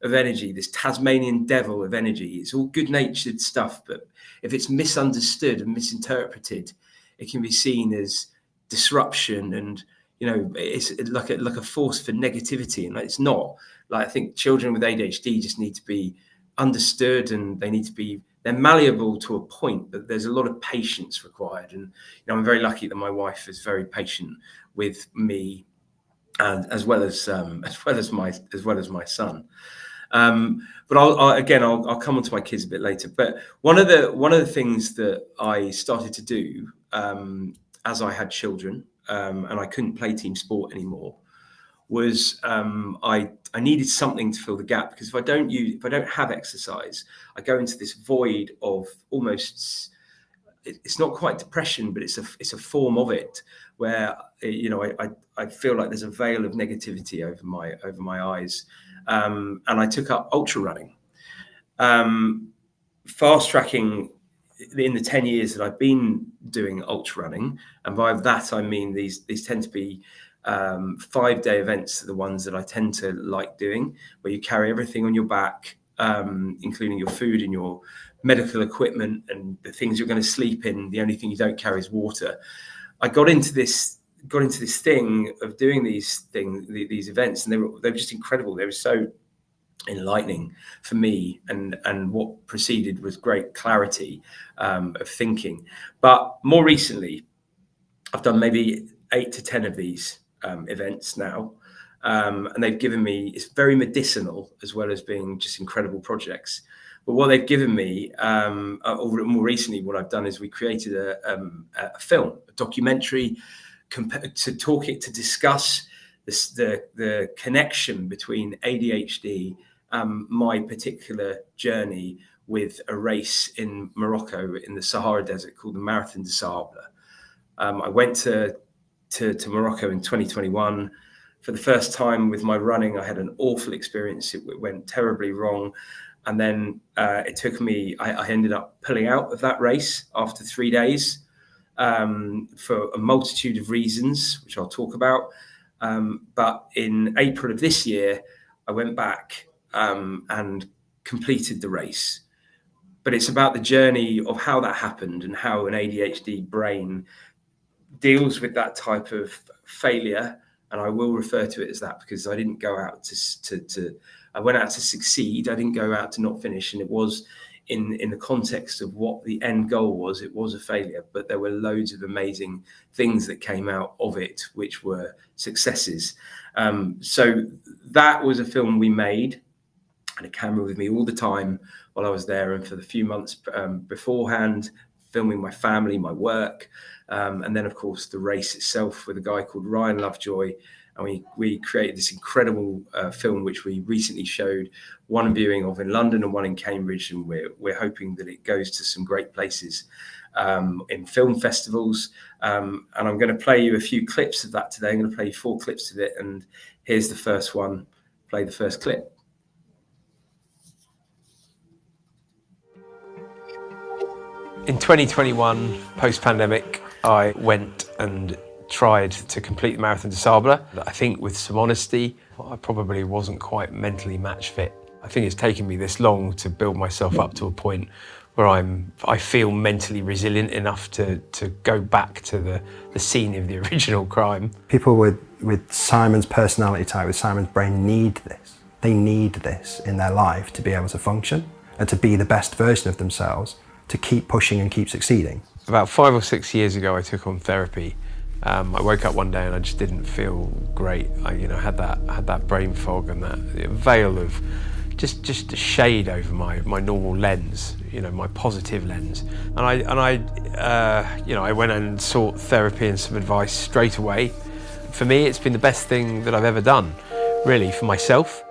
of energy, this Tasmanian devil of energy. It's all good-natured stuff, but if it's misunderstood and misinterpreted, it can be seen as disruption, and it's like a force for negativity, and it's not. Like, I think children with ADHD just need to be understood, and they're malleable to a point, but there's a lot of patience required. And I'm very lucky that my wife is very patient with me, and as well as my son. But I'll come on to my kids a bit later. But one of the things that I started to do as I had children, and I couldn't play team sport anymore, was I needed something to fill the gap, because if I don't have exercise, I go into this void of almost, it's not quite depression, but it's a form of it, where I feel like there's a veil of negativity over my eyes. And I took up ultra running, fast tracking in the 10 years that I've been doing ultra running. And by that, I mean, these tend to be 5-day events are the ones that I tend to like doing, where you carry everything on your back, including your food and your medical equipment and the things you're going to sleep in. The only thing you don't carry is water. I got into this thing of doing these events, and they were just incredible. They were so enlightening for me, and what preceded was great clarity of thinking. But more recently, I've done maybe 8 to 10 of these events now, and they've given me, it's very medicinal as well as being just incredible projects. But what they've given me, or more recently, what I've done is we created a film, a documentary, to discuss the connection between ADHD and my particular journey with a race in Morocco in the Sahara Desert called the Marathon des Sables. I went to Morocco in 2021 for the first time with my running. I had an awful experience. It went terribly wrong. And then it took me, I ended up pulling out of that race after 3 days for a multitude of reasons, which I'll talk about. But in April of this year, I went back and completed the race. But it's about the journey of how that happened and how an ADHD brain deals with that type of failure. And I will refer to it as that, because I didn't go out I went out to succeed. I didn't go out to not finish. And it was in the context of what the end goal was, it was a failure, but there were loads of amazing things that came out of it, which were successes. So that was a film we made. I had a camera with me all the time while I was there, and for the few months beforehand, filming my family, my work, and then of course the race itself with a guy called Ryan Lovejoy. And we created this incredible film, which we recently showed one viewing of in London and one in Cambridge, and we're hoping that it goes to some great places in film festivals. And I'm going to play you a few clips of that today. I'm going to play you 4 clips of it, and here's the first one. Play the first clip. In 2021, post-pandemic, I went and tried to complete the Marathon des Sables. I think with some honesty, I probably wasn't quite mentally match fit. I think it's taken me this long to build myself up to a point where I feel mentally resilient enough to go back to the scene of the original crime. People with Simon's personality type, with Simon's brain, need this. They need this in their life to be able to function and to be the best version of themselves, to keep pushing and keep succeeding. About 5 or 6 years ago, I took on therapy. I woke up one day and I just didn't feel great. I had that brain fog and that veil of just a shade over my normal lens. my positive lens. And I went and sought therapy and some advice straight away. For me, it's been the best thing that I've ever done, really, for myself.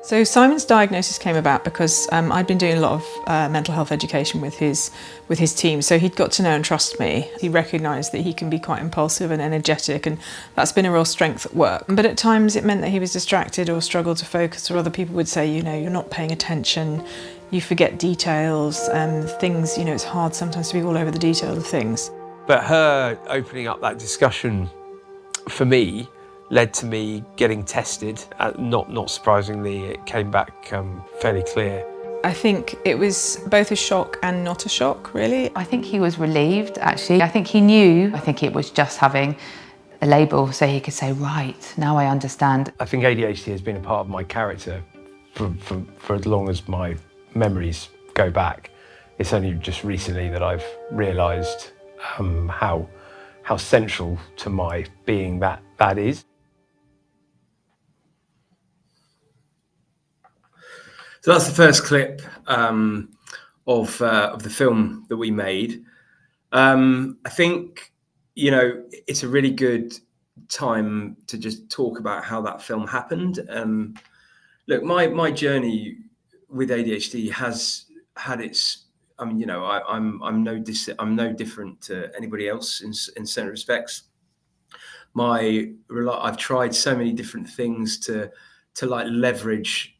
So Simon's diagnosis came about because I'd been doing a lot of mental health education with his team, so he'd got to know and trust me. He recognised that he can be quite impulsive and energetic, and that's been a real strength at work. But at times it meant that he was distracted or struggled to focus, or other people would say, you're not paying attention, you forget details, things, it's hard sometimes to be all over the detail of things. But her opening up that discussion for me led to me getting tested. Not surprisingly, it came back fairly clear. I think it was both a shock and not a shock, really. I think he was relieved, actually. I think he knew. I think it was just having a label so he could say, right, now I understand. I think ADHD has been a part of my character for as long as my memories go back. It's only just recently that I've realised how central to my being that is. So that's the first clip of the film that we made. I think, it's a really good time to just talk about how that film happened. Look, my journey with ADHD has had its. I'm no different to anybody else in certain respects. I've tried so many different things to like leverage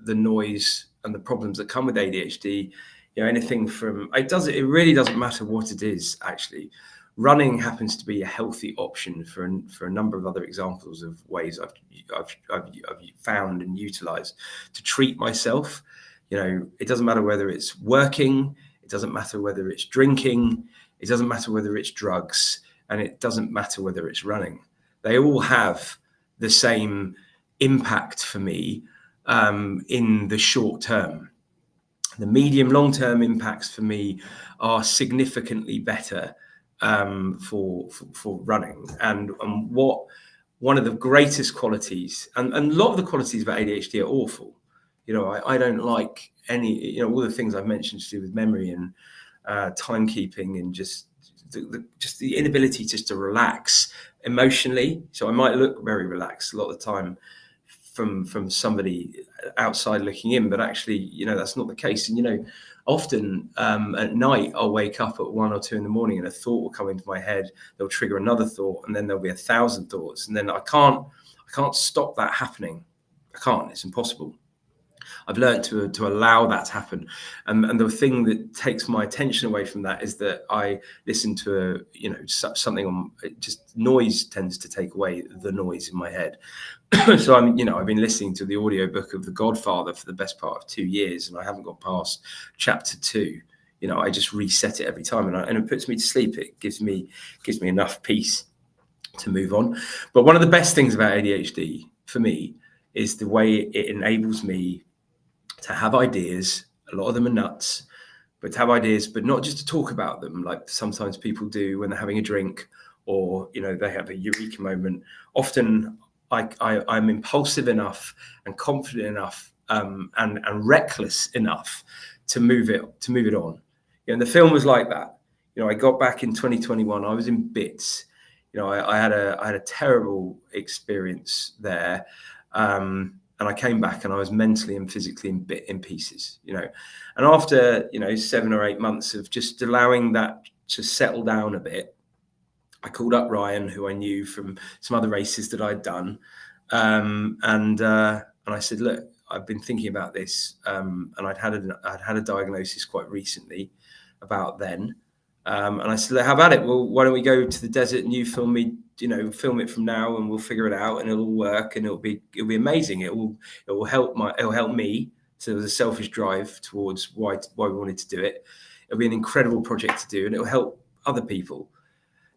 the noise and the problems that come with ADHD. Anything from it really doesn't matter what it is. Actually, running happens to be a healthy option for a number of other examples of ways I've found and utilized to treat myself. It doesn't matter whether it's working, it doesn't matter whether it's drinking, it doesn't matter whether it's drugs, and it doesn't matter whether it's running. They all have the same impact for me in the short term. The medium long-term impacts for me are significantly better for running. And one of the greatest qualities, and a lot of the qualities of ADHD are awful. I don't like any, all the things I've mentioned to do with memory and timekeeping and just the inability just to relax emotionally. So I might look very relaxed a lot of the time from somebody outside looking in, but actually, that's not the case. And, often at night, I'll wake up at 1 or 2 in the morning and a thought will come into my head. They'll trigger another thought, and then there'll be 1,000 thoughts. And then I can't stop that happening. I can't, it's impossible. I've learned to allow that to happen. And the thing that takes my attention away from that is that I listen to something on, just noise tends to take away the noise in my head. So I've been listening to the audiobook of The Godfather for the best part of 2 years, and I haven't got past chapter 2. I just reset it every time, and it puts me to sleep. It gives me enough peace to move on. But one of the best things about ADHD for me is the way it enables me to have ideas. A lot of them are nuts, but to have ideas, but not just to talk about them like sometimes people do when they're having a drink or, they have a eureka moment. Often I'm impulsive enough and confident enough and reckless enough to move it on. And the film was like that. I got back in 2021, I was in bits. I had a terrible experience there. And I came back and I was mentally and physically in pieces, and after, 7 or 8 months of just allowing that to settle down a bit, I called up Ryan, who I knew from some other races that I'd done. And I said, look, I've been thinking about this. And I'd had a diagnosis quite recently about then. And I said, look, how about it? Well, why don't we go to the desert and you film it from now, and we'll figure it out, and it'll work, and it'll be amazing. It will help me. So there was a selfish drive towards why we wanted to do it. It'll be an incredible project to do, and it'll help other people.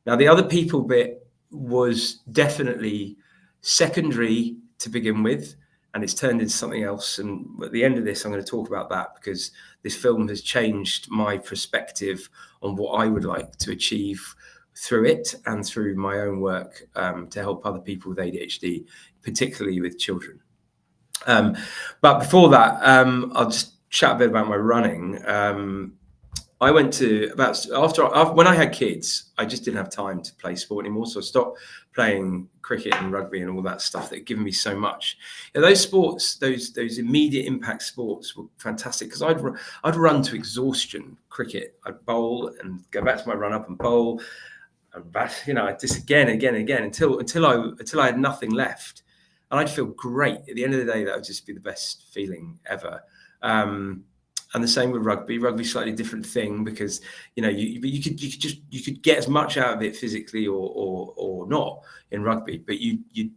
Now, the other people bit was definitely secondary to begin with, and it's turned into something else. And at the end of this, I'm going to talk about that, because this film has changed my perspective on what I would like to achieve through it and through my own work to help other people with ADHD, particularly with children. But before that, I'll just chat a bit about my running. I went to when I had kids, I just didn't have time to play sport anymore. So I stopped playing cricket and rugby and all that stuff that had given me so much. Those sports, those immediate impact sports were fantastic because I'd run to exhaustion. Cricket, I'd bowl and go back to my run up and bowl, and back, just again until I had nothing left, and I'd feel great at the end of the day. That would just be the best feeling ever. And the same with rugby. Rugby's a slightly different thing because you could get as much out of it physically or not in rugby, but you'd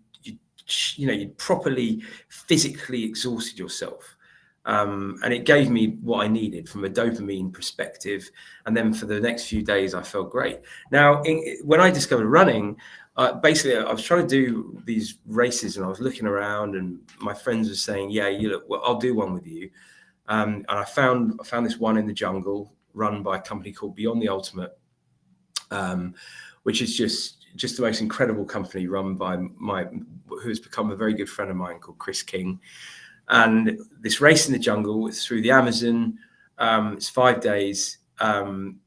properly physically exhausted yourself, and it gave me what I needed from a dopamine perspective. And then for the next few days, I felt great. Now, when I discovered running, basically, I was trying to do these races, and I was looking around, and my friends were saying, "Yeah, I'll do one with you." And I found this one in the jungle run by a company called Beyond the Ultimate, which is just the most incredible company run by who has become a very good friend of mine called Chris King. And this race in the jungle, it's through the Amazon. It's 5 days. Again,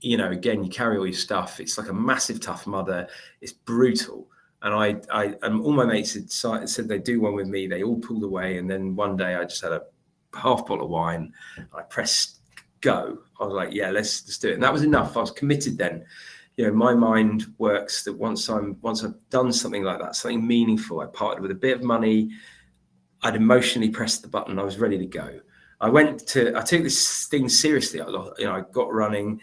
you carry all your stuff. It's like a massive tough mudder. It's brutal. And all my mates had said they'd do one with me. They all pulled away. And then one day I just had a half bottle of wine. I pressed go. I was like, yeah, let's do it. And that was enough. I was committed then. My mind works that once I've done something like that, something meaningful, I parted with a bit of money, I'd emotionally pressed the button. I was ready to go. I took this thing seriously. I got running.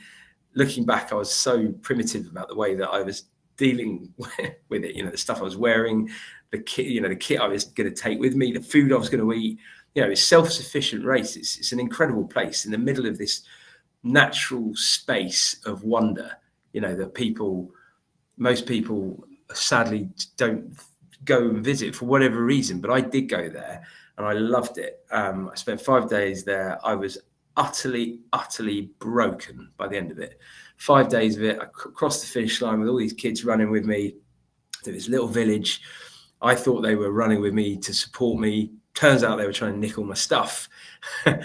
Looking back, I was so primitive about the way that I was dealing with it. The stuff I was wearing, the kit I was going to take with me, the food I was going to eat. It's self-sufficient race. It's an incredible place in the middle of this natural space of wonder, that most people sadly don't go and visit for whatever reason, but I did go there and I loved it. I spent 5 days there. I was utterly broken by the end of it. 5 days of it, I crossed the finish line with all these kids running with me to this little village. I thought they were running with me to support me. Turns out they were trying to nick all my stuff, but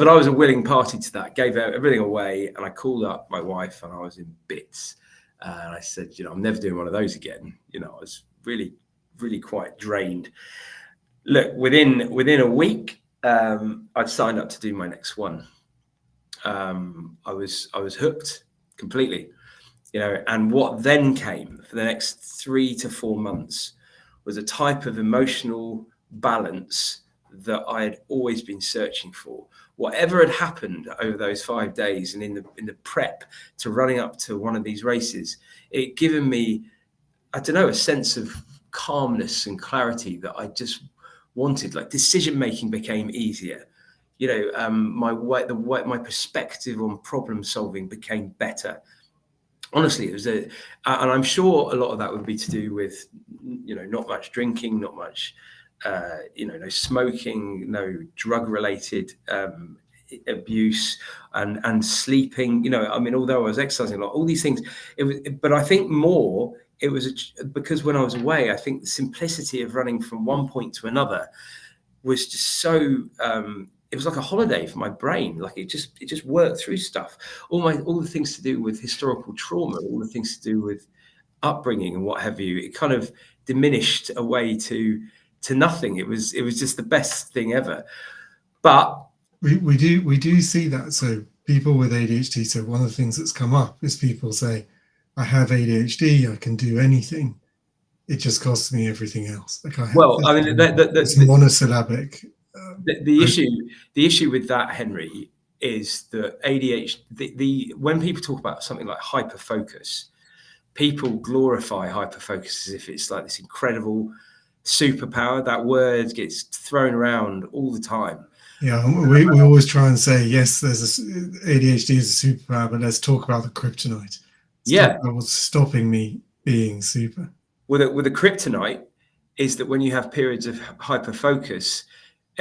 I was a willing party to that. Gave everything away, and I called up my wife, and I was in bits. And I said, I'm never doing one of those again. I was really, really quite drained. Look, within a week, I'd signed up to do my next one. I was hooked completely, And what then came for the next 3 to 4 months was a type of emotional balance that I had always been searching for. Whatever had happened over those 5 days and in the prep to running up to one of these races, it given me, a sense of calmness and clarity that I just wanted. Like, decision making became easier. My perspective on problem solving became better. Honestly, it was and I'm sure a lot of that would be to do with, not much drinking, not much, no smoking, no drug-related abuse, and sleeping. Although I was exercising a lot, all these things. But I think more it was because when I was away, I think the simplicity of running from one point to another was just so. It was like a holiday for my brain. Like it just worked through stuff. All the things to do with historical trauma, all the things to do with upbringing and what have you. It kind of diminished away to nothing. It was just the best thing ever. But we do see that. So people with ADHD. So one of the things that's come up is people say, "I have ADHD. I can do anything. It just costs me everything else." Like it's monosyllabic. The issue with that, Henry, is that ADHD. When people talk about something like hyperfocus, people glorify hyperfocus as if it's like this incredible superpower. That word gets thrown around all the time. Yeah, we always try and say, yes, there's ADHD is a superpower, but let's talk about the kryptonite. What's stopping me being super? With a kryptonite is that when you have periods of hyperfocus,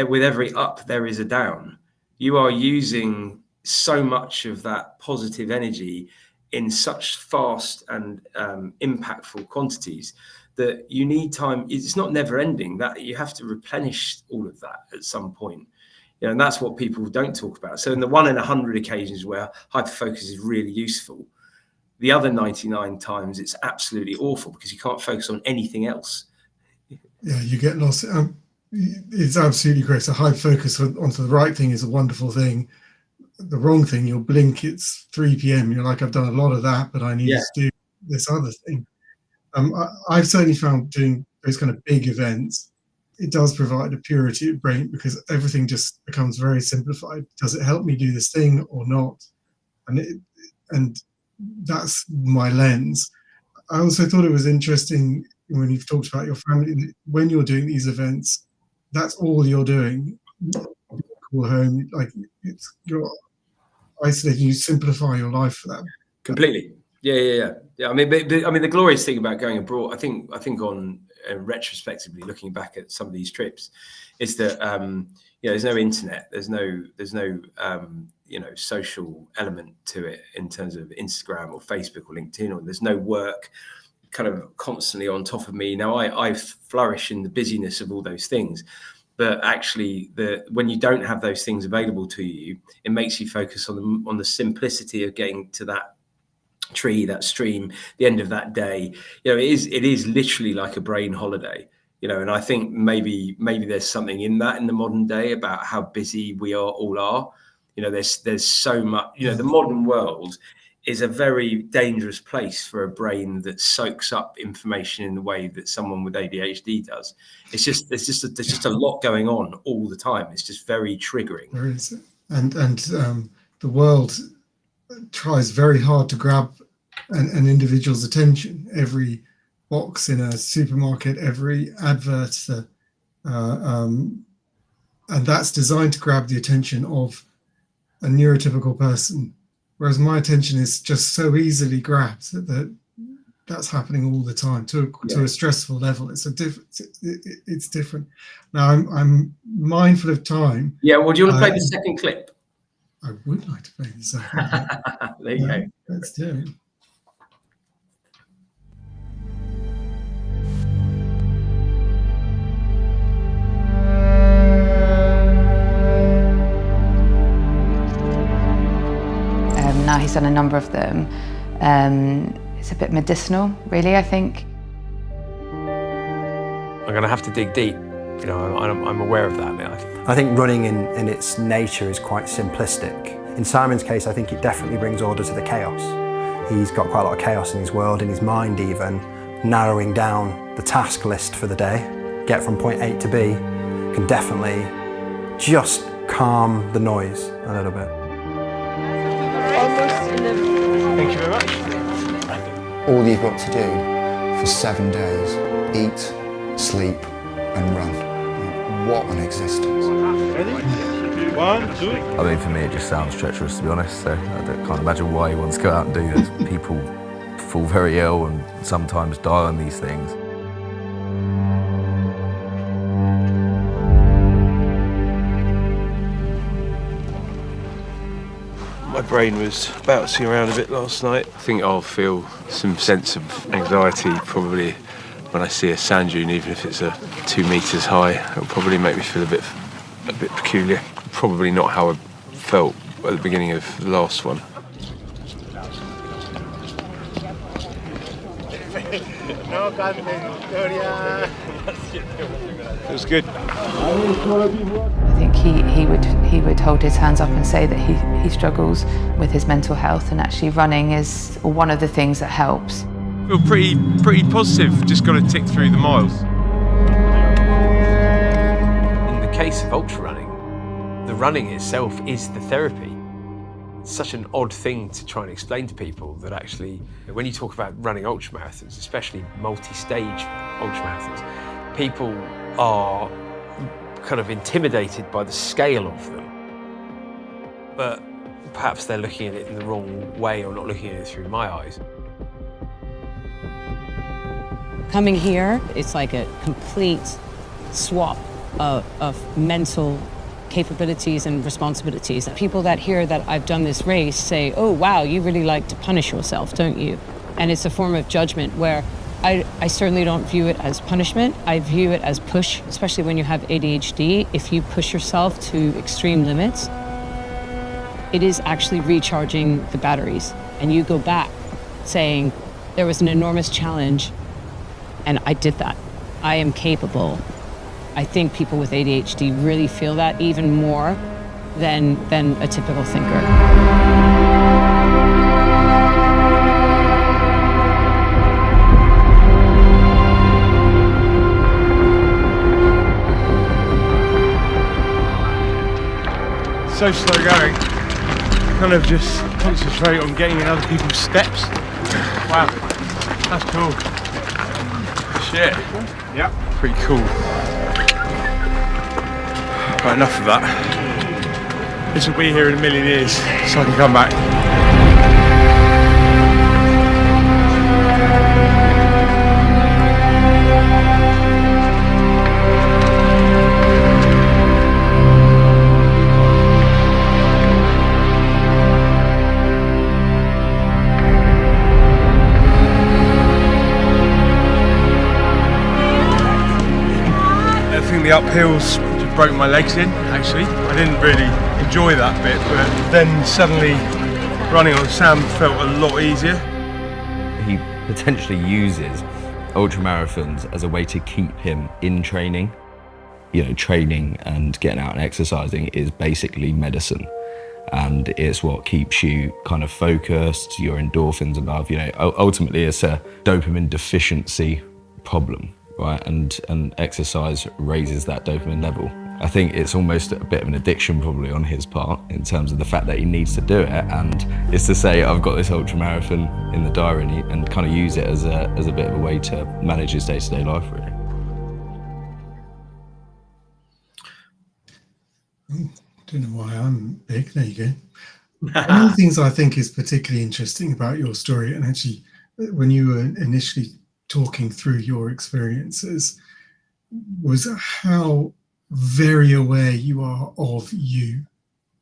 with every up there is a down. You are using so much of that positive energy in such fast and impactful quantities that you need time. It's not never ending. That you have to replenish all of that at some point. You know, and that's what people don't talk about. So in the 1 in 100 occasions where hyperfocus is really useful, the other 99 times it's absolutely awful because you can't focus on anything else. Yeah, you get lost. It's absolutely great. So hyperfocus onto the right thing is a wonderful thing. The wrong thing, you'll blink, it's 3 p.m. You're like, I've done a lot of that, but I need to do this other thing. I've certainly found doing those kind of big events, it does provide a purity of brain because everything just becomes very simplified. Does it help me do this thing or not? And that's my lens. I also thought it was interesting when you've talked about your family, when you're doing these events, that's all you're doing. You call home, like you're isolating, you simplify your life for that. Completely. Yeah. I mean, the glorious thing about going abroad, I think on retrospectively looking back at some of these trips, is that there's no internet, there's no social element to it in terms of Instagram or Facebook or LinkedIn, or there's no work kind of constantly on top of me. Now I flourish in the busyness of all those things, but actually when you don't have those things available to you, it makes you focus on the simplicity of getting to that tree, that stream, the end of that day. It is literally like a brain holiday, and I think maybe there's something in that in the modern day about how busy we all are. There's so much, the modern world is a very dangerous place for a brain that soaks up information in the way that someone with ADHD does. There's just a lot going on all the time. It's just very triggering. There is, and the world tries very hard to grab an individual's attention. Every box in a supermarket, every advert, and that's designed to grab the attention of a neurotypical person. Whereas my attention is just so easily grabbed that's happening all the time to a stressful level. It's different. Now I'm mindful of time. Yeah. Well, do you want to play the second clip? I would like to play the second clip. There you go. Let's do it. Now he's done a number of them. It's a bit medicinal, really, I think. I'm going to have to dig deep. I'm aware of that now. I think running in its nature is quite simplistic. In Simon's case, I think it definitely brings order to the chaos. He's got quite a lot of chaos in his world, in his mind even. Narrowing down the task list for the day, get from point A to B, can definitely just calm the noise a little bit. Thank you very much. All you've got to do for 7 days, eat, sleep and run. What an existence. Ready? 1, 2. I mean, for me it just sounds treacherous, to be honest, so I can't imagine why he wants to go out and do this. People fall very ill and sometimes die on these things. My brain was bouncing around a bit last night. I think I'll feel some sense of anxiety probably when I see a sand dune, even if it's 2 meters high. It'll probably make me feel a bit peculiar. Probably not how I felt at the beginning of the last one. It was good. I think he would hold his hands up and say that he struggles with his mental health, and actually running is one of the things that helps. I feel pretty positive, just got to tick through the miles. In the case of ultra running, the running itself is the therapy. It's such an odd thing to try and explain to people that actually, when you talk about running ultramarathons, especially multi-stage ultramarathons, people are kind of intimidated by the scale of them. But perhaps they're looking at it in the wrong way or not looking at it through my eyes. Coming here, it's like a complete swap of mental capabilities and responsibilities. People that hear that I've done this race say, oh wow, you really like to punish yourself, don't you? And it's a form of judgment where I certainly don't view it as punishment. I view it as push, especially when you have ADHD. If you push yourself to extreme limits, it is actually recharging the batteries. And you go back saying, there was an enormous challenge and I did that. I am capable. I think people with ADHD really feel that even more than a typical thinker. So slow going. Kind of just concentrate on getting in other people's steps. Wow, that's cool. Shit. Yeah. Pretty cool. Right, enough of that. This will be here in a million years, so I can come back. The uphills just broke my legs in, actually. I didn't really enjoy that bit, but then suddenly running on sand felt a lot easier. He potentially uses ultramarathons as a way to keep him in training. You know, training and getting out and exercising is basically medicine. And it's what keeps you kind of focused, your endorphins above, you know, ultimately it's a dopamine deficiency problem. Right, and exercise raises that dopamine level. I think it's almost a bit of an addiction probably on his part in terms of the fact that he needs to do it, and it's to say I've got this ultra marathon in the diary and kind of use it as a bit of a way to manage his day-to-day life really. Don't know why I'm big. There you go. One of the things I think is particularly interesting about your story, and actually when you were initially talking through your experiences, was how very aware you are of you.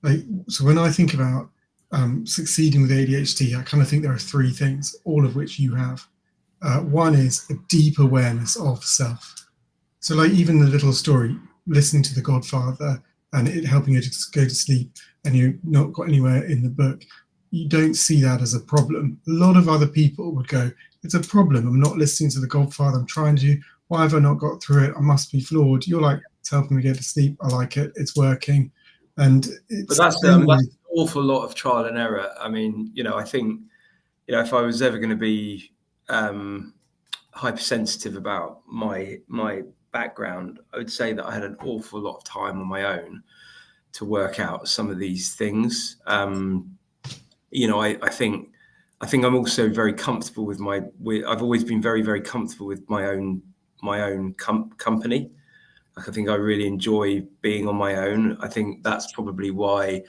Like, so when I think about succeeding with ADHD, I kind of think there are three things, all of which you have. One is a deep awareness of self. So like even the little story, listening to The Godfather and it helping you to go to sleep and you've not got anywhere in the book, you don't see that as a problem. A lot of other people would go, it's a problem. I'm not listening to The Godfather. I'm trying to. Why have I not got through it? I must be flawed. You're like, it's helping me get to sleep. I like it. It's working. And it's. But that's an awful lot of trial and error. I mean, you know, I think, you know, if I was ever going to be hypersensitive about my background, I would say that I had an awful lot of time on my own to work out some of these things. You know, I think I'm also very comfortable with I've always been very, very comfortable with my own company. Like, I think I really enjoy being on my own. I think that's probably why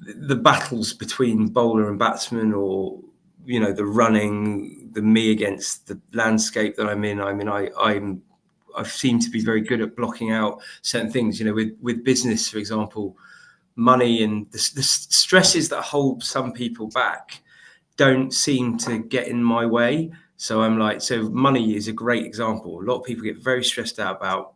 the battles between bowler and batsman, or, you know, the running, the me against the landscape that I'm in. I mean, I seem to be very good at blocking out certain things, you know, with business, for example, money and the stresses that hold some people back don't seem to get in my way. So I'm like, so money is a great example. A lot of people get very stressed out about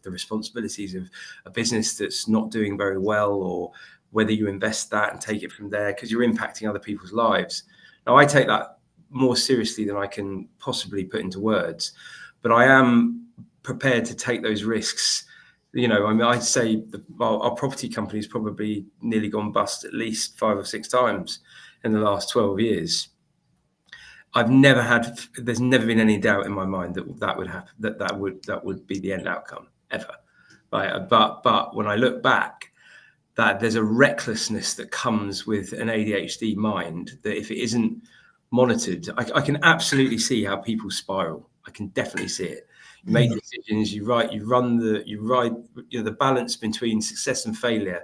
the responsibilities of a business that's not doing very well, or whether you invest that and take it from there because you're impacting other people's lives. Now, I take that more seriously than I can possibly put into words, but I am prepared to take those risks. You know, I mean, I'd say our property company's probably nearly gone bust at least 5 or 6 times in the last 12 years. There's never been any doubt in my mind that would happen, that would be the end outcome ever. Right? But when I look back, that there's a recklessness that comes with an ADHD mind that if it isn't monitored, I can absolutely see how people spiral. I can definitely see it. You make decisions, you ride the balance between success and failure,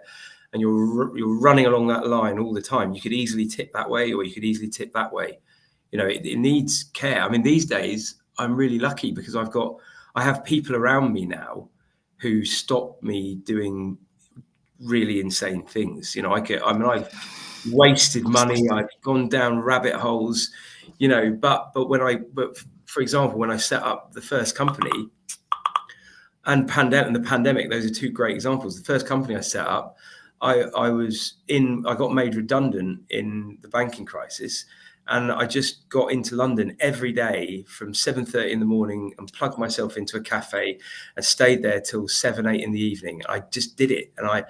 and you're running along that line all the time. You could easily tip that way, or you could easily tip that way. You know, it needs care. I mean, these days I'm really lucky because I have people around me now who stop me doing really insane things. You know, I've wasted money, I've gone down rabbit holes, you know, but for example, when I set up the first company, and the pandemic, those are two great examples. The first company I set up, I got made redundant in the banking crisis, and I just got into London every day from 7:30 in the morning and plugged myself into a cafe and stayed there till 7, 8 in the evening. I just did it, and I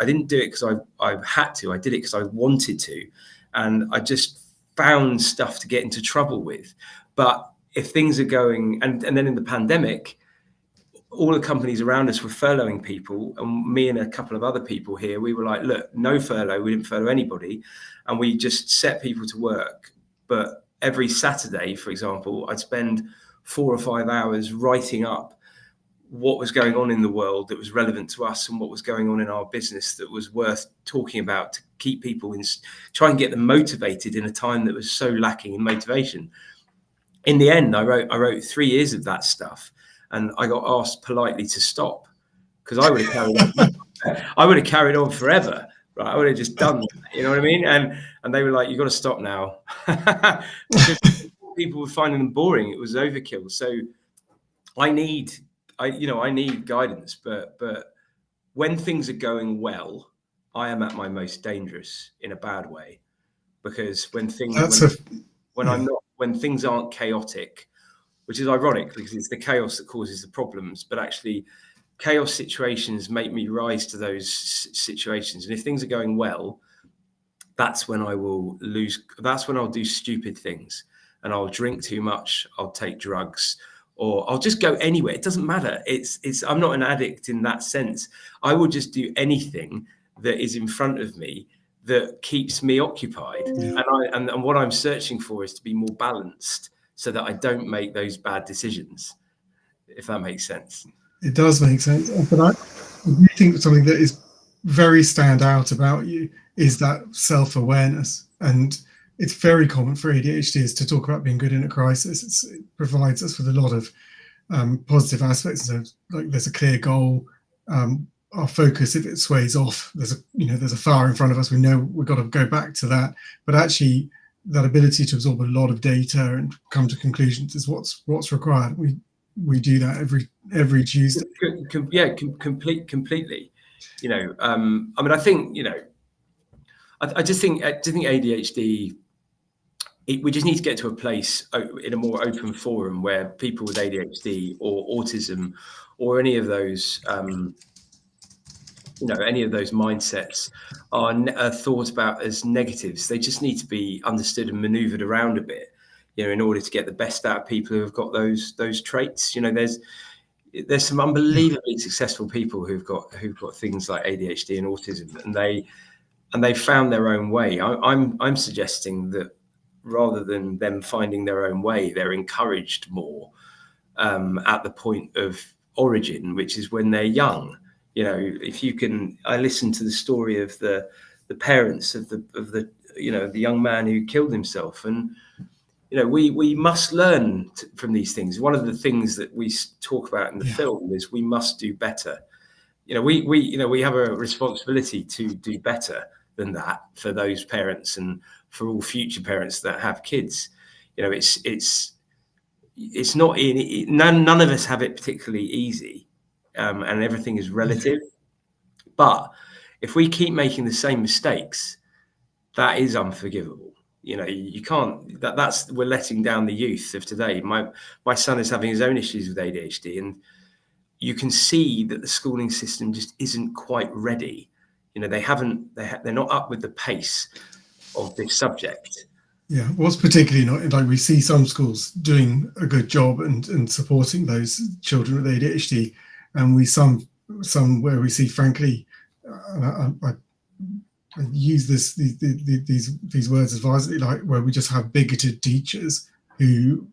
didn't do it because I had to. I did it because I wanted to, and I just found stuff to get into trouble with. But if things are going, and then in the pandemic, all the companies around us were furloughing people, and me and a couple of other people here, we were like, look, no furlough. We didn't furlough anybody, and we just set people to work. But every Saturday, for example, I'd spend 4 or 5 hours writing up what was going on in the world that was relevant to us, and what was going on in our business that was worth talking about, to keep people try and get them motivated in a time that was so lacking in motivation. In the end, I wrote 3 years of that stuff. And I got asked politely to stop, because I would have carried on forever, right? I would have just done that, you know what I mean? And they were like, "You got to stop now," because people were finding them boring. It was overkill. So I need guidance, but when things are going well, I am at my most dangerous in a bad way, because when things aren't chaotic, which is ironic because it's the chaos that causes the problems, but actually chaos situations make me rise to those situations. And if things are going well, that's when I will lose. That's when I'll do stupid things, and I'll drink too much. I'll take drugs, or I'll just go anywhere. It doesn't matter. I'm not an addict in that sense. I will just do anything that is in front of me that keeps me occupied. Yeah. And what I'm searching for is to be more balanced, so that I don't make those bad decisions, if that makes sense. It does make sense. But I do think something that is very stand out about you is that self-awareness. And it's very common for ADHDers to talk about being good in a crisis. It provides us with a lot of positive aspects. So, like, there's a clear goal. Our focus, if it sways off, there's a fire in front of us. We know we've got to go back to that. But actually, that ability to absorb a lot of data and come to conclusions is what's required. We do that every Tuesday. Yeah, completely. You know, I mean, I think, you know, I just think ADHD. We just need to get to a place in a more open forum where people with ADHD or autism or any of those, any of those mindsets are thought about as negatives. They just need to be understood and maneuvered around a bit, you know, in order to get the best out of people who have got those traits. You know, there's some unbelievably successful people who've got things like ADHD and autism, and they found their own way. I'm suggesting that rather than them finding their own way, they're encouraged more at the point of origin, which is when they're young. You know, if you can, I listened to the story of the parents of the young man who killed himself, and you know, we must learn from these things. One of the things that we talk about in the film is we must do better. You know, we have a responsibility to do better than that for those parents and for all future parents that have kids. You know, it's not none of us have it particularly easy. And everything is relative. But if we keep making the same mistakes, that is unforgivable. You know, you can't. We're letting down the youth of today. My son is having his own issues with ADHD, and you can see that the schooling system just isn't quite ready. You know, they're not up with the pace of this subject. Yeah, what's particularly not, like, we see some schools doing a good job and supporting those children with ADHD. And we some where we see, frankly, I use these words advisedly, like where we just have bigoted teachers who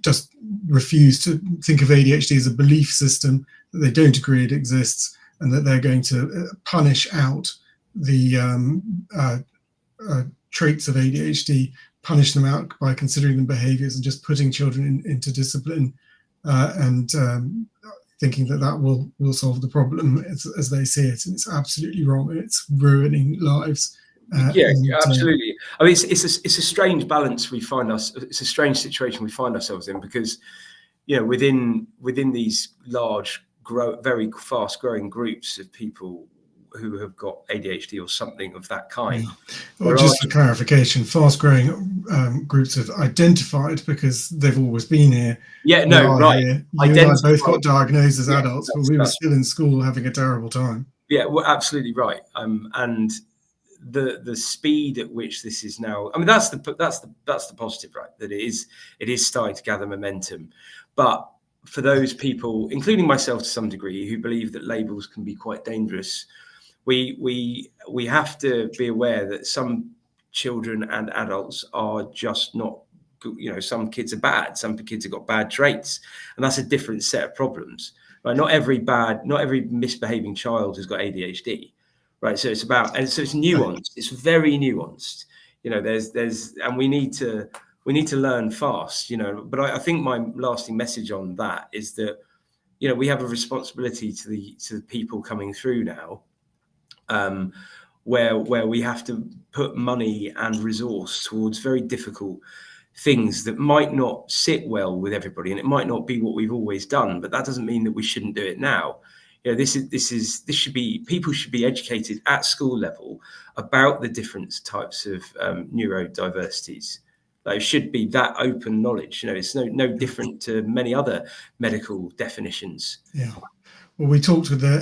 just refuse to think of ADHD as a belief system, that they don't agree it exists, and that they're going to punish out the traits of ADHD, punish them out by considering them behaviors and just putting children into discipline. And thinking that will solve the problem as they see it, and it's absolutely wrong. It's ruining lives, Absolutely. I mean, it's a strange balance it's a strange situation we find ourselves in, because, you know, within these large, very fast growing groups of people who have got ADHD or something of that kind. Well, just for clarification, fast growing groups have identified, because they've always been here. Yeah, no, right. Here. You and I both got diagnosed as adults, but we were still in school having a terrible time. Yeah, well, absolutely right. And the speed at which this is now, I mean, that's the positive, right? That it is starting to gather momentum. But for those people, including myself to some degree, who believe that labels can be quite dangerous, we have to be aware that some children and adults are just not, you know, some kids are bad, some kids have got bad traits, and that's a different set of problems, right? Not every misbehaving child has got ADHD, right? So it's nuanced. It's very nuanced. You know, and we need to learn fast, you know. But I think my lasting message on that is that, you know, we have a responsibility to the people coming through now, where we have to put money and resource towards very difficult things that might not sit well with everybody, and it might not be what we've always done, but that doesn't mean that we shouldn't do it now. You know, people should be educated at school level about the different types of neurodiversities. Like, it should be that open knowledge. You know, it's no different to many other medical definitions. Yeah. Well, we talked with the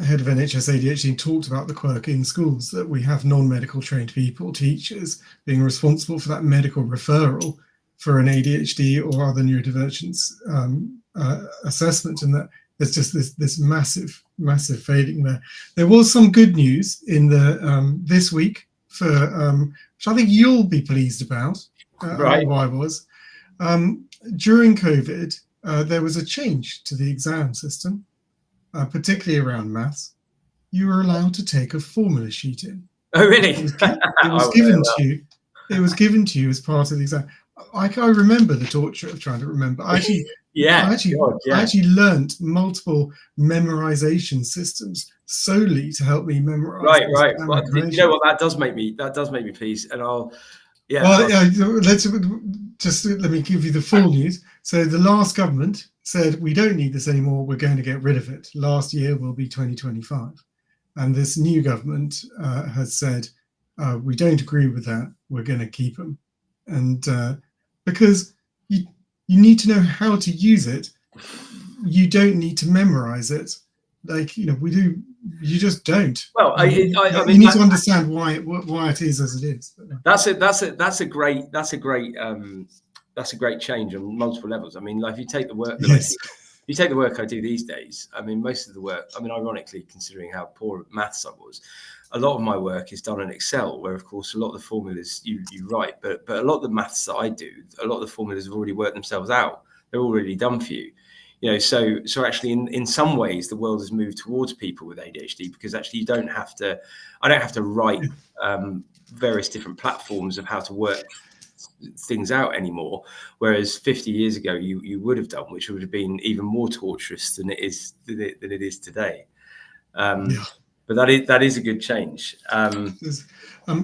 head of NHS ADHD and talked about the quirk in schools, that we have non-medical trained people, teachers, being responsible for that medical referral for an ADHD or other neurodivergence assessment, and that there's just this massive failing there. There was some good news in the this week for which I think you'll be pleased about. Right. I was. During COVID, there was a change to the exam system. Particularly around maths. You were allowed to take a formula sheet in. Oh, really? It was given to you. It was given to you as part of the exam. I remember the torture of trying to remember. I actually learnt multiple memorization systems solely to help me memorize. Right. Well, you know what? That does make me pleased, and I'll. Yeah. Well, let me give you the full news. So the last government said, we don't need this anymore, we're going to get rid of it. Last year will be 2025. And this new government has said, we don't agree with that, we're going to keep them. And because you need to know how to use it, you don't need to memorize it. Like, you know, we do, you just don't. Well, you need to understand why it is as it is. That's a great change on multiple levels. I mean, like, if you take the work I do these days, I mean, most of the work, I mean, ironically, considering how poor at maths I was, a lot of my work is done in Excel, where, of course, a lot of the formulas you write, but a lot of the maths that I do, a lot of the formulas have already worked themselves out. They're already done for you. You know, so actually, in some ways, the world has moved towards people with ADHD, because actually I don't have to write various different platforms of how to work things out anymore. Whereas 50 years ago, you would have done, which would have been even more torturous than it is today. But that is a good change. I'm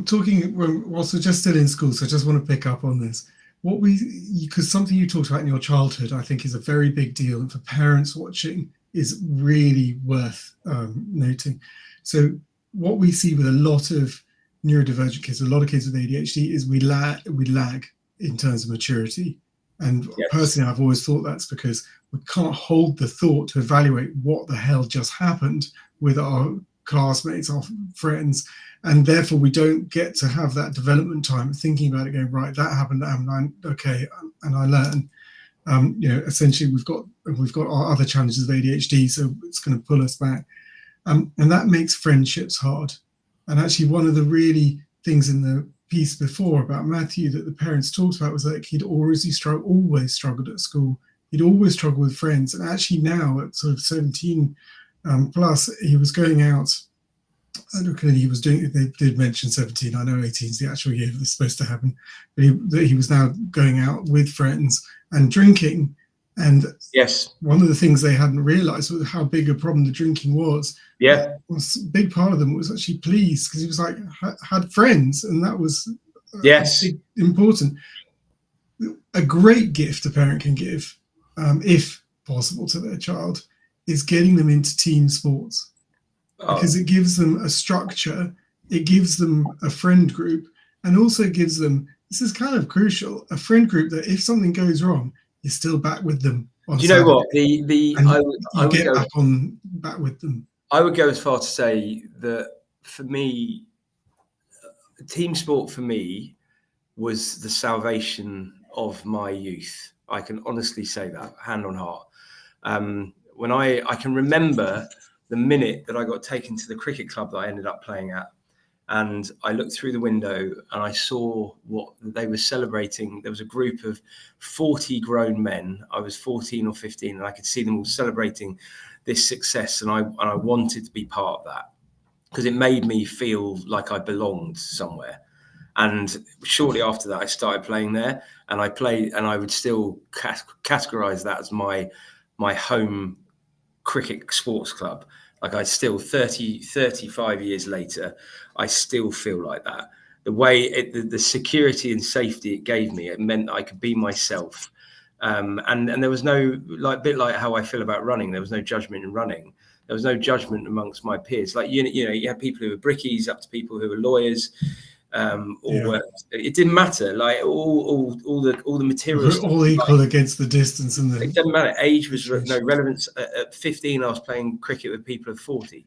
talking whilst we're just still in school, so I just want to pick up on this. Because something you talked about in your childhood, I think, is a very big deal, and for parents watching is really worth noting. So what we see with a lot of neurodivergent kids, a lot of kids with ADHD, is we lag in terms of maturity. And personally, I've always thought that's because we can't hold the thought to evaluate what the hell just happened with our classmates, our friends, and therefore we don't get to have that development time thinking about it, going, right, that happened, okay, and I learn. You know, essentially we've got our other challenges of ADHD, so it's going to pull us back, and that makes friendships hard. And actually, one of the really things in the piece before about Matthew that the parents talked about was that he'd always struggled at school. He'd always struggled with friends, and actually now at sort of 17 plus, he was going out. I don't know, he was doing. They did mention 17. I know 18 is the actual year that's supposed to happen, but he was now going out with friends and drinking, And yes, one of the things they hadn't realised was how big a problem the drinking was. Yeah, was a big part of them was actually pleased because he was like had friends, and that was important. A great gift a parent can give, if possible, to their child is getting them into team sports, because it gives them a structure, it gives them a friend group, and also gives them, this is kind of crucial, a friend group that if something goes wrong, you're still back with them. Do you know what? I would get back with them. I would go as far to say that for me, team sport for me was the salvation of my youth. I can honestly say that, hand on heart. When I can remember the minute that I got taken to the cricket club that I ended up playing at, and I looked through the window and I saw what they were celebrating. There was a group of 40 grown men. I was 14 or 15, and I could see them all celebrating this success, and I wanted to be part of that because it made me feel like I belonged somewhere. And shortly after that, I started playing there, and I would still categorize that as my home cricket sports club. Like I still 35 years later, I still feel like that. The way the security and safety it gave me, it meant that I could be myself. And there was no, like, bit like how I feel about running. There was no judgment in running. There was no judgment amongst my peers. Like, you know, you had people who were brickies up to people who were lawyers. It didn't matter. Like all the materials, we're all equal against the distance, and it doesn't matter. Age was no relevance. At 15, I was playing cricket with people of 40.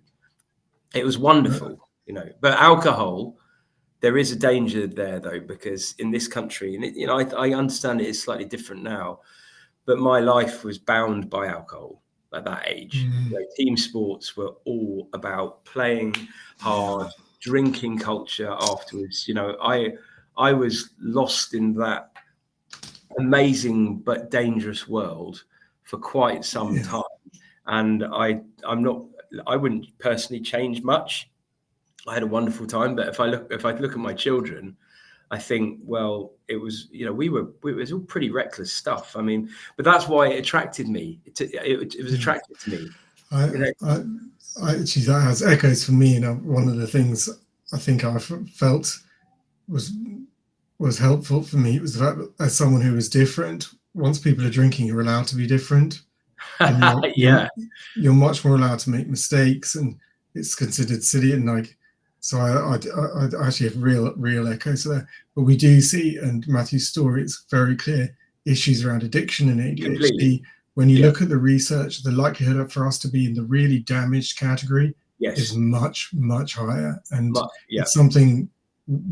It was wonderful, you know. But alcohol, there is a danger there though, because in this country, and you know, I understand it is slightly different now, but my life was bound by alcohol at that age. You know, team sports were all about playing hard. Drinking culture afterwards, you know, I was lost in that amazing but dangerous world for quite some time, and I wouldn't personally change much. I had a wonderful time, but if I look at my children, I think, well, it was, you know, it was all pretty reckless stuff. I mean, but that's why it attracted me. It was attractive to me. Actually, that has echoes for me. You know, one of the things I think I felt was helpful for me was the fact that as someone who was different, once people are drinking, you're allowed to be different. And you're much more allowed to make mistakes, and it's considered silly. And like, so I actually have real echoes there. But we do see, and Matthew's story is very clear, issues around addiction and ADHD. Completely. When you look at the research, the likelihood for us to be in the really damaged category is much, much higher. And it's something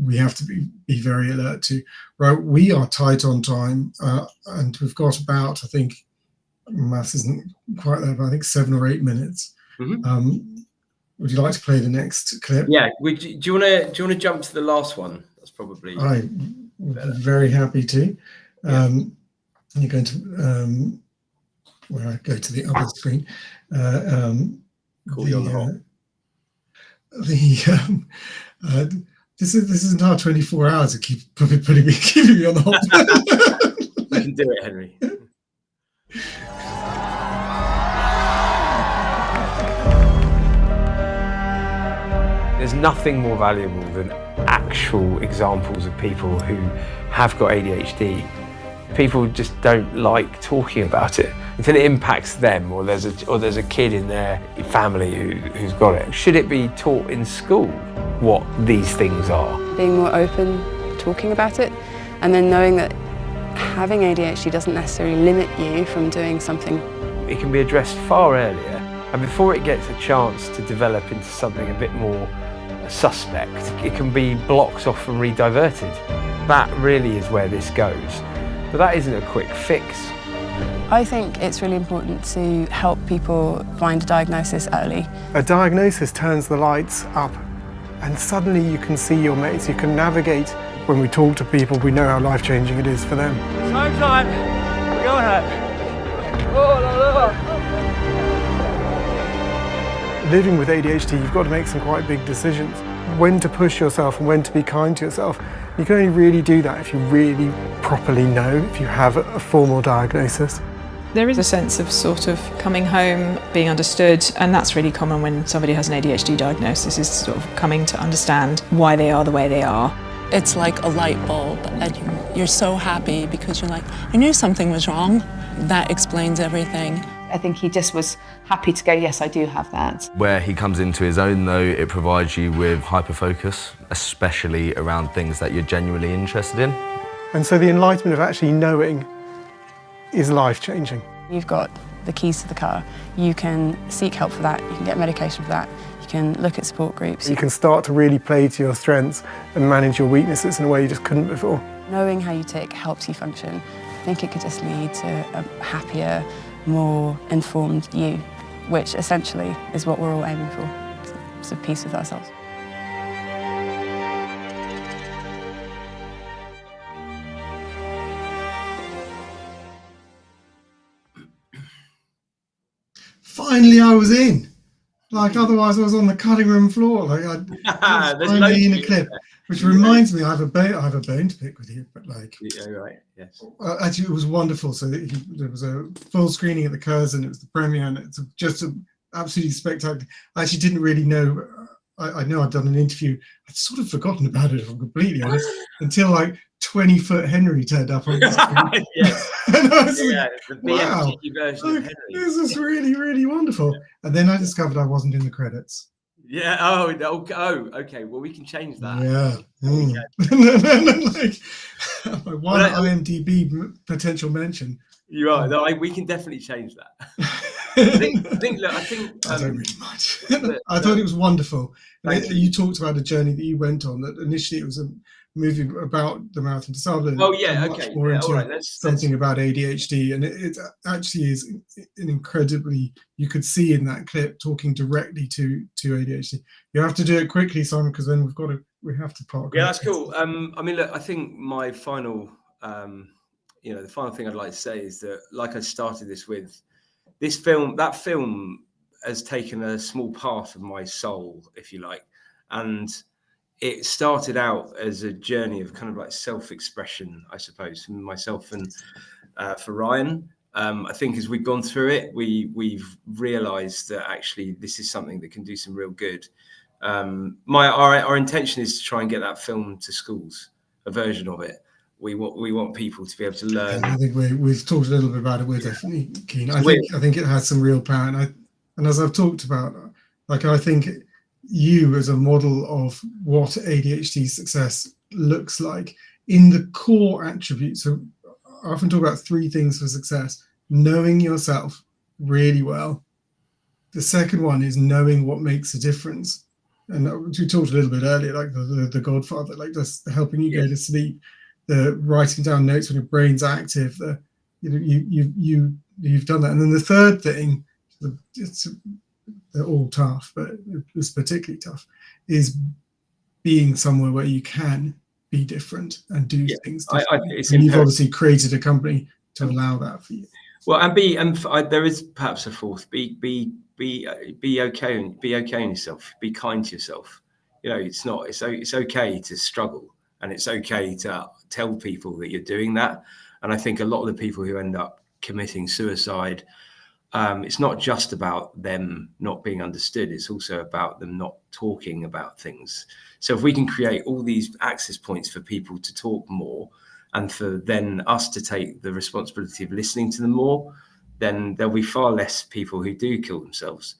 we have to be very alert to. Right, we are tight on time, and we've got about, I think, maths isn't quite there, but I think 7 or 8 minutes. Would you like to play the next clip? Yeah. Do you want to jump to the last one? That's probably. I'm very happy to. You're going to. Where I go to the other screen, this is now 24 hours. It keeps keeping me on the hot. You can do it, Henry. There's nothing more valuable than actual examples of people who have got ADHD. People just don't like talking about it until it impacts them, or there's a kid in their family who's got it. Should it be taught in school what these things are? Being more open, talking about it, and then knowing that having ADHD doesn't necessarily limit you from doing something. It can be addressed far earlier, and before it gets a chance to develop into something a bit more suspect, it can be blocked off and re-diverted. That really is where this goes. But that isn't a quick fix. I think it's really important to help people find a diagnosis early. A diagnosis turns the lights up, and suddenly you can see your mates, you can navigate. When we talk to people, we know how life-changing it is for them. It's home time. We're going home. Oh, no, no. Living with ADHD, you've got to make some quite big decisions. When to push yourself and when to be kind to yourself. You can only really do that if you really properly know, if you have a formal diagnosis. There is a sense of sort of coming home, being understood, and that's really common when somebody has an ADHD diagnosis, is sort of coming to understand why they are the way they are. It's like a light bulb, and you're so happy because you're like, I knew something was wrong. That explains everything. I think he just was happy to go, yes, I do have that. Where he comes into his own, though, it provides you with hyperfocus, especially around things that you're genuinely interested in. And so the enlightenment of actually knowing is life-changing. You've got the keys to the car. You can seek help for that. You can get medication for that. You can look at support groups. You can start to really play to your strengths and manage your weaknesses in a way you just couldn't before. Knowing how you tick helps you function. I think it could just lead to a happier, more informed you, which essentially is what we're all aiming for. It's a peace with ourselves. Finally, I was in. Like, otherwise I was on the cutting room floor. Like, I was finally in a clip, which reminds me, I have a bone to pick with you. But like, yeah, right, yes. Actually, it was wonderful. So there was a full screening at the Curzon. It was the premiere, and it's just absolutely spectacular. I actually didn't really know. I know I'd done an interview. I'd sort of forgotten about it, if I'm completely honest, until like 20-foot Henry turned up on the screen. Yes. And I was Yeah, like, the wow, BMG version of Henry. this is really, really wonderful. And then I discovered I wasn't in the credits. Yeah. Oh, okay. Well, we can change that. Yeah. Like, my one IMDb potential mention. You're right. No, we can definitely change that. I think. I don't really mind. I thought it was wonderful. You talked about a journey that you went on. That initially it was a movie about the Marathon Disabler. Oh yeah, much okay. More Yeah, into all right, something about ADHD, and it actually is an incredibly. You could see in that clip talking directly to ADHD. You have to do it quickly, Simon, because then we have to park. Yeah, that's cool. I mean, look, I think my final, the final thing I'd like to say is that, like I started this with, that film has taken a small part of my soul, if you like, and it started out as a journey of kind of like self-expression, I suppose, for myself and for Ryan. I think as we've gone through it, we've realised that actually this is something that can do some real good. Our intention is to try and get that film to schools, a version of it. We want people to be able to learn. I think we've talked a little bit about it. We're definitely keen. I think it has some real power, and as I've talked about, like, I think you as a model of what ADHD success looks like in the core attributes. So I often talk about 3 things for success: knowing yourself really well. The second one is knowing what makes a difference. And we talked a little bit earlier, like the Godfather, like just helping you go to sleep, the writing down notes when your brain's active. You've done that. And then the third thing, they're all tough, but it's particularly tough, is being somewhere where you can be different and do things differently. And you've obviously created a company to allow that for you. Well, there is perhaps a fourth: be okay and be okay in yourself. Be kind to yourself. It's okay to struggle, and it's okay to tell people that you're doing that. And I think a lot of the people who end up committing suicide, it's not just about them not being understood. It's also about them not talking about things. So if we can create all these access points for people to talk more, and for then us to take the responsibility of listening to them more, then there'll be far less people who do kill themselves.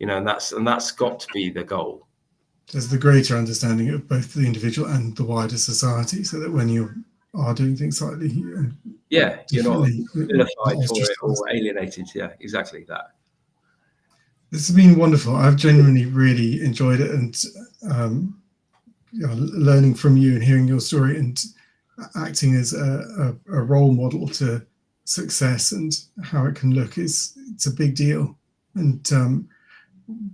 And that's got to be the goal. There's the greater understanding of both the individual and the wider society, so that when you are doing things slightly, you're not vilified for it or alienated. Yeah, exactly that. This has been wonderful. I've genuinely really enjoyed it, and learning from you and hearing your story and acting as a role model to success and how it can look it's a big deal. And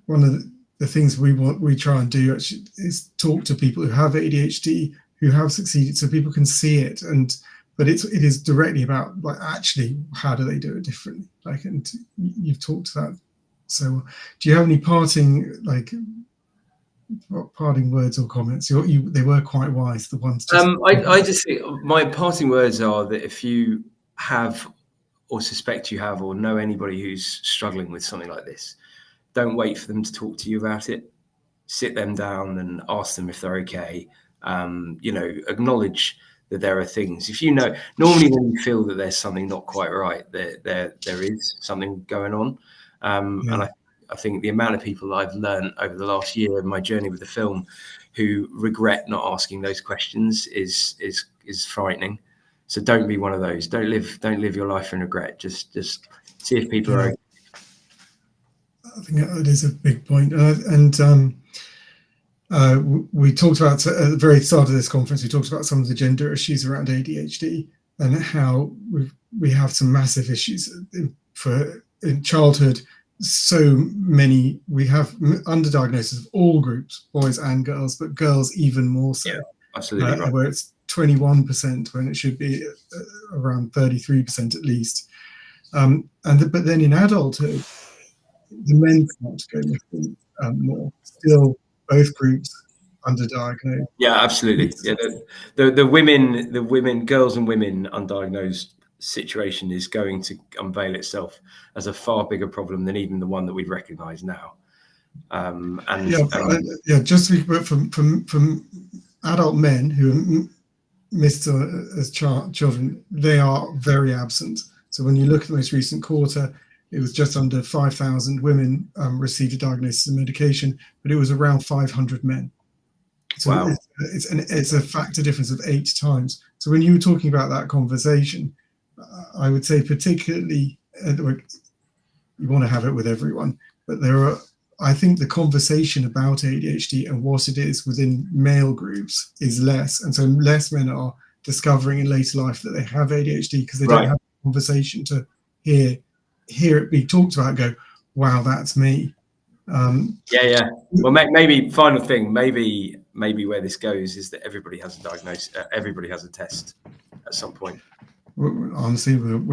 one of the things we try and do actually is talk to people who have ADHD, who have succeeded, so people can see it. But it is directly about, like, actually how do they do it differently? Like, and you've talked to that. So do you have any parting words or comments? They were quite wise, the ones. I just think my parting words are that if you have or suspect you have, or know anybody who's struggling with something like this, don't wait for them to talk to you about it. Sit them down and ask them if they're okay. You know, acknowledge that there are things. If you know, normally when you feel that there's something not quite right, there is something going on. And I think the amount of people I've learned over the last year of my journey with the film who regret not asking those questions is frightening. So don't be one of those. Don't live your life in regret. Just see if people are okay. I think that is a big point. We talked about at the very start of this conference, we talked about some of the gender issues around ADHD and how we have some massive issues in childhood. So many, we have underdiagnosis of all groups, boys and girls, but girls even more so. Yeah, absolutely right. Where it's 21% when it should be around 33% at least. But then in adulthood, the men start to go missing more. Still, both groups underdiagnosed. Yeah, absolutely. Yeah, the women, girls and women undiagnosed situation is going to unveil itself as a far bigger problem than even the one that we recognise now. Just from adult men who are missed as children, they are very absent. So when you look at the most recent quarter, it was just under 5,000 women received a diagnosis of medication, but it was around 500 men. So wow. It's a factor difference of 8 times. So when you were talking about that conversation, I would say particularly, you want to have it with everyone, but I think the conversation about ADHD and what it is within male groups is less. And so less men are discovering in later life that they have ADHD because they don't have a conversation to hear it be talked about and go, wow, that's me. Well, maybe final thing, maybe where this goes is that everybody has a diagnosis, everybody has a test at some point. Honestly, we are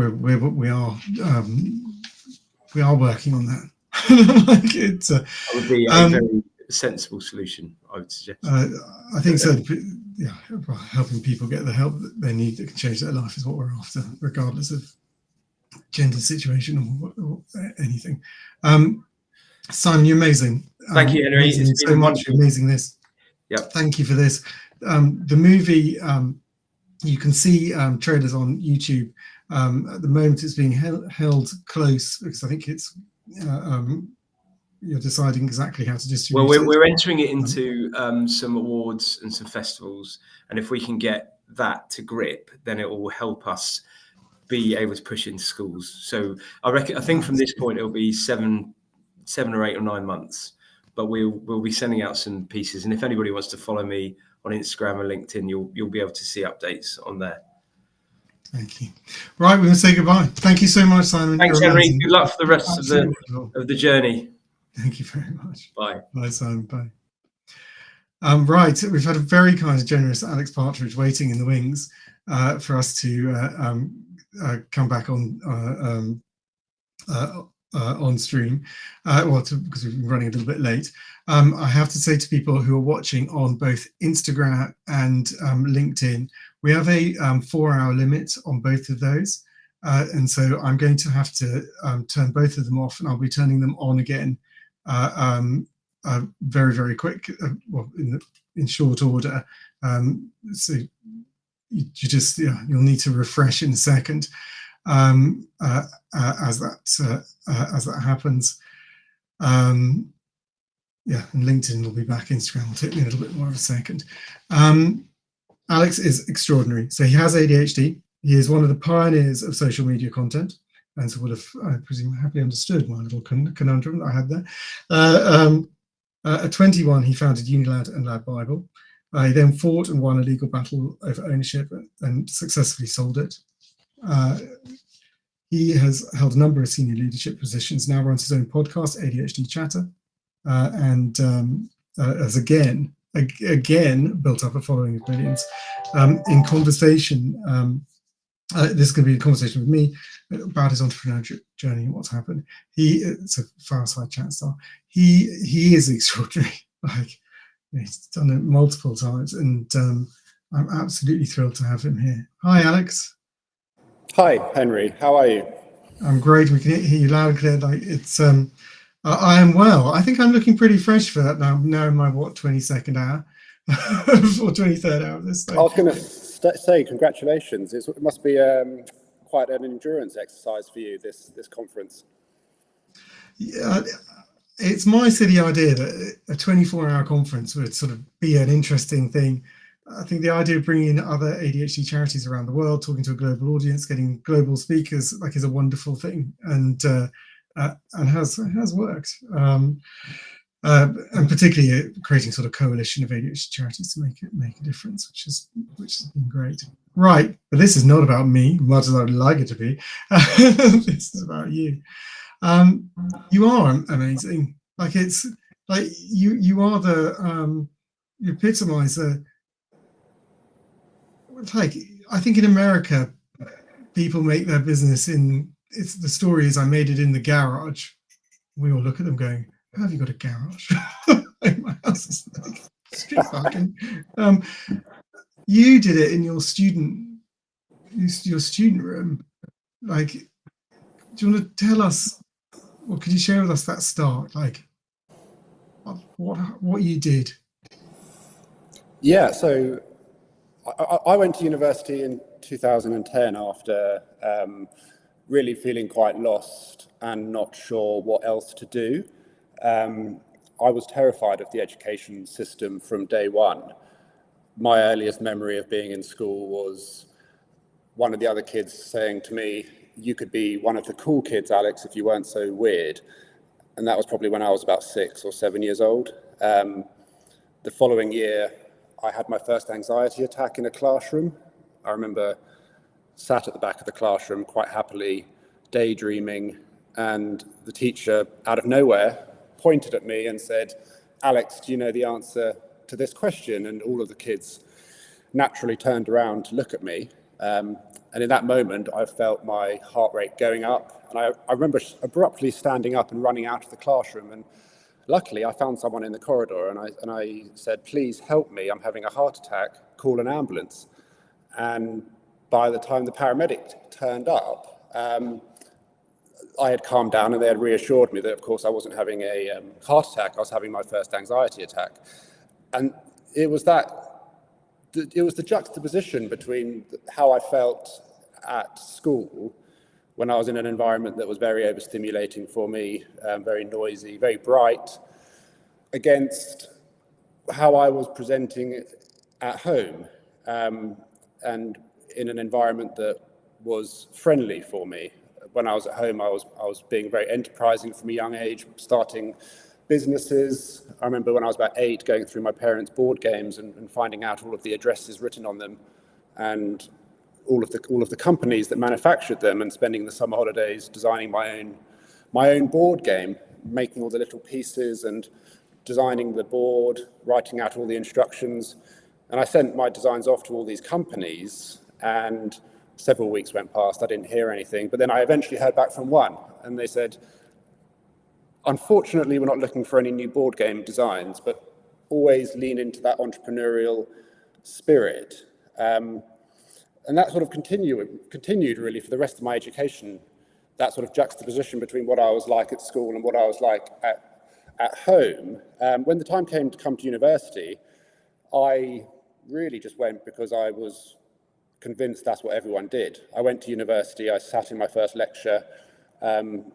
working on that. That would be a very sensible solution, I would suggest. I think so. Yeah, helping people get the help that they need that can change their life is what we're after, regardless of gender situation or anything. Simon, you're amazing. Thank you, Henry. It's been so much for amazing this. Yep. Thank you for this. The movie, you can see trailers on YouTube. At the moment, it's being held close because I think it's you're deciding exactly how to distribute. Well, we're entering it into some awards and some festivals, and if we can get that to grip, then it will help us be able to push into schools. So I think from this point it'll be 7 or 8 or 9 months, but we'll be sending out some pieces. And if anybody wants to follow me on Instagram or LinkedIn, you'll be able to see updates on there. Thank you. Right, we're going to say goodbye. Thank you so much, Simon. Thanks, Henry. Good luck for the rest of the journey. Thank you very much. Bye. Bye, Simon. Bye. Right, we've had a very kind of generous Alex Partridge waiting in the wings for us to come back on stream, because we've been running a little bit late. I have to say to people who are watching on both Instagram and LinkedIn, we have a 4-hour limit on both of those. And so I'm going to have to turn both of them off, and I'll be turning them on again very, very quick, in short order. So you'll need to refresh in a second as that happens. And LinkedIn will be back. Instagram will take me a little bit more of a second. Alex is extraordinary. So he has ADHD. He is one of the pioneers of social media content, and so would have, I presume, happily understood my little conundrum that I had there. At 21, he founded Unilad and Lad Bible. He then fought and won a legal battle over ownership and successfully sold it. He has held a number of senior leadership positions, now runs his own podcast, ADHD Chatter, and has again built up a following of millions. In conversation, this is going to be a conversation with me about his entrepreneurship journey and what's happened. It's a fireside chat style. He is extraordinary. He's done it multiple times, and I'm absolutely thrilled to have him here. Hi, Alex. Hi, Henry. How are you? I'm great. We can hear you loud and clear. Like it's, I am well. I think I'm looking pretty fresh for that now. Now in my 22nd hour or 23rd hour of this thing. I was going to say congratulations. It must be quite an endurance exercise for you, this conference. Yeah, it's my silly idea that a 24-hour conference would sort of be an interesting thing. I think the idea of bringing in other ADHD charities around the world, talking to a global audience, getting global speakers, like, is a wonderful thing, and has worked. And particularly creating sort of coalition of ADHD charities to make a difference, which has been great. Right, but this is not about me, much as I would like it to be. This is about you. You are amazing. Like, it's like you are the you epitomize the, like, I think in America people make their business in, it's the story is I made it in the garage. We all look at them going, how have you got a garage? Like, my house is like street parking. You did it in your student room. Like, do you want to tell us, or could you share with us that start, like what you did? Yeah, so I went to university in 2010 after really feeling quite lost and not sure what else to do. I was terrified of the education system from day one. My earliest memory of being in school was one of the other kids saying to me, "You could be one of the cool kids, Alex, if you weren't so weird." And that was probably when I was about 6 or 7 years old. The following year, I had my first anxiety attack in a classroom. I remember sat at the back of the classroom quite happily, daydreaming, and the teacher, out of nowhere, pointed at me and said, "Alex, do you know the answer to this question?" And all of the kids naturally turned around to look at me. And in that moment, I felt my heart rate going up. And I remember abruptly standing up and running out of the classroom. And luckily, I found someone in the corridor, and I said, "Please help me, I'm having a heart attack, call an ambulance." And by the time the paramedic turned up, I had calmed down, and they had reassured me that, of course, I wasn't having a heart attack. I was having my first anxiety attack. And it was the juxtaposition between how I felt at school when I was in an environment that was very overstimulating for me, very noisy, very bright, against how I was presenting at home, and in an environment that was friendly for me. When I was at home, I was being very enterprising from a young age, starting businesses. I remember when I was about 8 going through my parents' board games and finding out all of the addresses written on them and all of the companies that manufactured them, and spending the summer holidays designing my own board game, making all the little pieces and designing the board, writing out all the instructions. And I sent my designs off to all these companies, and several weeks went past, I didn't hear anything. But then I eventually heard back from one, and they said, "Unfortunately, we're not looking for any new board game designs, but always lean into that entrepreneurial spirit." And that sort of continued really for the rest of my education, that sort of juxtaposition between what I was like at school and what I was like at home. When the time came to come to university, I really just went because I was convinced that's what everyone did. I went to university, I sat in my first lecture, and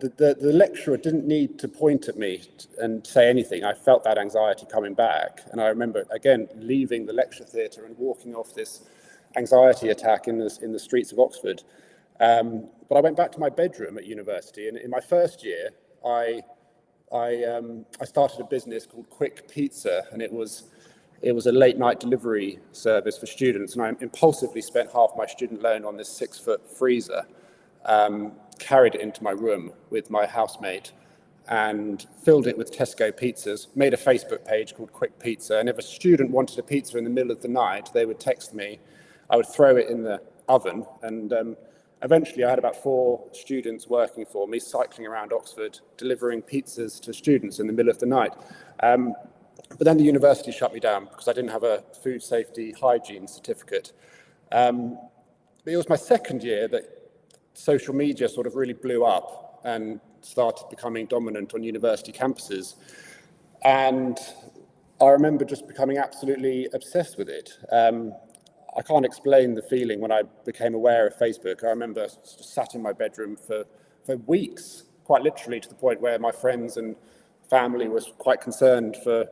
the lecturer didn't need to point at me and say anything. I felt that anxiety coming back. And I remember, again, leaving the lecture theatre and walking off this anxiety attack in the streets of Oxford. But I went back to my bedroom at university, and in my first year, I started a business called Quick Pizza, and it was a late night delivery service for students, and I impulsively spent half my student loan on this 6-foot freezer, carried it into my room with my housemate, and filled it with Tesco pizzas, made a Facebook page called Quick Pizza, and if a student wanted a pizza in the middle of the night, they would text me. I would throw it in the oven, and eventually I had about 4 students working for me, cycling around Oxford, delivering pizzas to students in the middle of the night. But then the university shut me down because I didn't have a food safety hygiene certificate. But it was my second year that social media sort of really blew up and started becoming dominant on university campuses. And I remember just becoming absolutely obsessed with it. I can't explain the feeling when I became aware of Facebook. I remember sat in my bedroom for weeks, quite literally, to the point where my friends and family was quite concerned for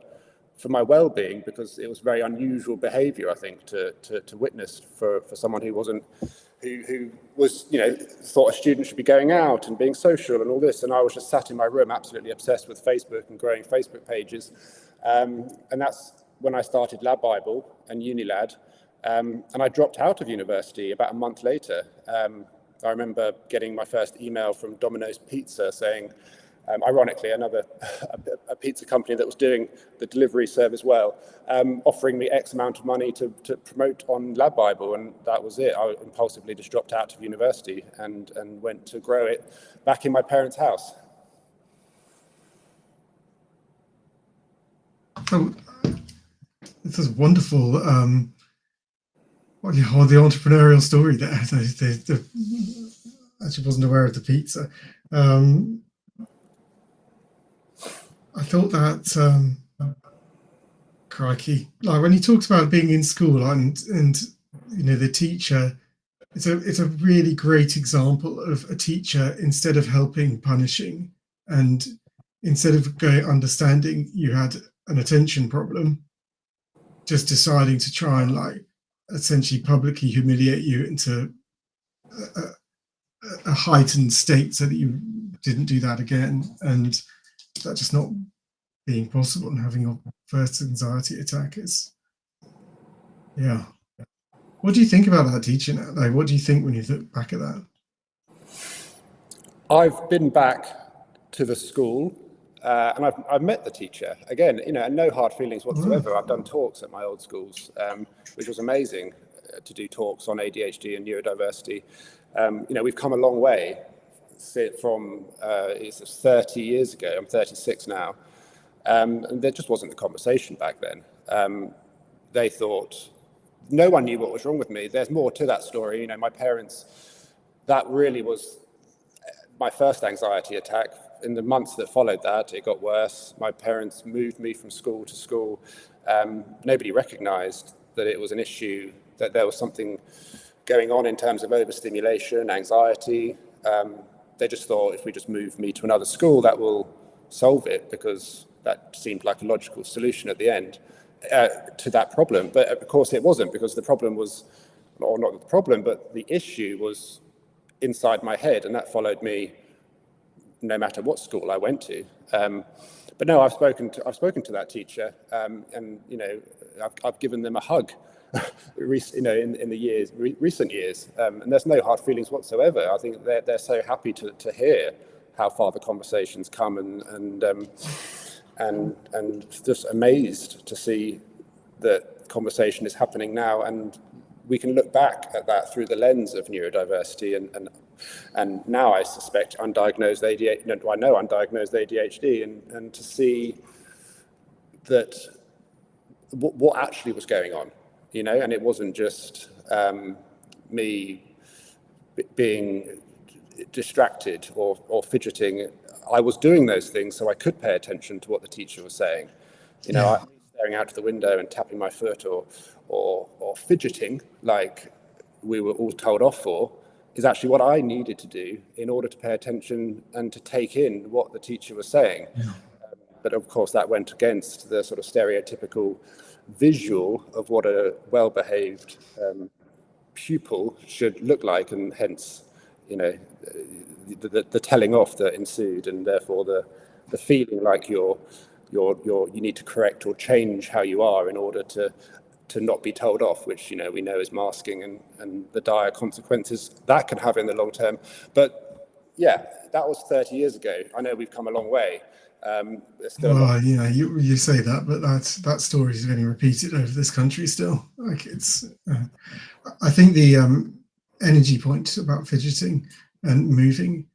my well-being, because it was very unusual behaviour, I think, to witness for someone who wasn't, who was, you know, thought a student should be going out and being social and all this. And I was just sat in my room, absolutely obsessed with Facebook and growing Facebook pages. And that's when I started Lad Bible and Unilad. And I dropped out of university about a month later. I remember getting my first email from Domino's Pizza saying, ironically, a pizza company that was doing the delivery service well, offering me X amount of money to promote on Lad Bible, and that was it. I impulsively just dropped out of university and went to grow it back in my parents' house. Oh, this is wonderful. The entrepreneurial story there. I actually wasn't aware of the pizza. I thought that, crikey, like when he talks about being in school and you know, the teacher, it's a really great example of a teacher, instead of helping, punishing, and instead of understanding you had an attention problem, just deciding to try and like essentially publicly humiliate you into a heightened state so that you didn't do that again. And that just not being possible and having your first anxiety attack is, yeah. What do you think about that teacher now? Like, what do you think when you look back at that? I've been back to the school and I've met the teacher again, you know, and no hard feelings whatsoever. I've done talks at my old schools, which was amazing to do talks on ADHD and neurodiversity. You know, we've come a long way from it's 30 years ago. I'm 36 now, and there just wasn't the conversation back then. They thought no one knew what was wrong with me. There's more to that story. You know, my parents, that really was my first anxiety attack. In the months that followed that, it got worse. My parents moved me from school to school. Nobody recognized that it was an issue, that there was something going on in terms of overstimulation, anxiety. They just thought if we just move me to another school, that will solve it, because that seemed like a logical solution at the end to that problem. But of course it wasn't, because the problem was, or not the problem, but the issue was inside my head, and that followed me no matter what school I went to. But no, I've spoken to that teacher, and you know, I've given them a hug, you know, in the recent years, and there's no hard feelings whatsoever. I think they're so happy to hear how far the conversations come, and just amazed to see that conversation is happening now, and we can look back at that through the lens of neurodiversity and now I suspect undiagnosed ADHD. No, I know undiagnosed ADHD, and to see that what actually was going on, you know, and it wasn't just me being distracted or fidgeting. I was doing those things so I could pay attention to what the teacher was saying. You know, I staring out the window and tapping my foot or fidgeting like we were all told off for is actually what I needed to do in order to pay attention and to take in what the teacher was saying. But of course that went against the sort of stereotypical visual of what a well-behaved pupil should look like, and hence, you know, the telling off that ensued, and therefore the feeling like you need to correct or change how you are in order to not be told off, which, you know, we know is masking and the dire consequences that can have in the long term. But yeah, that was 30 years ago. I know we've come a long way. Well, yeah, you say that, but that story is getting repeated over this country still. Like it's, I think the energy point about fidgeting and moving,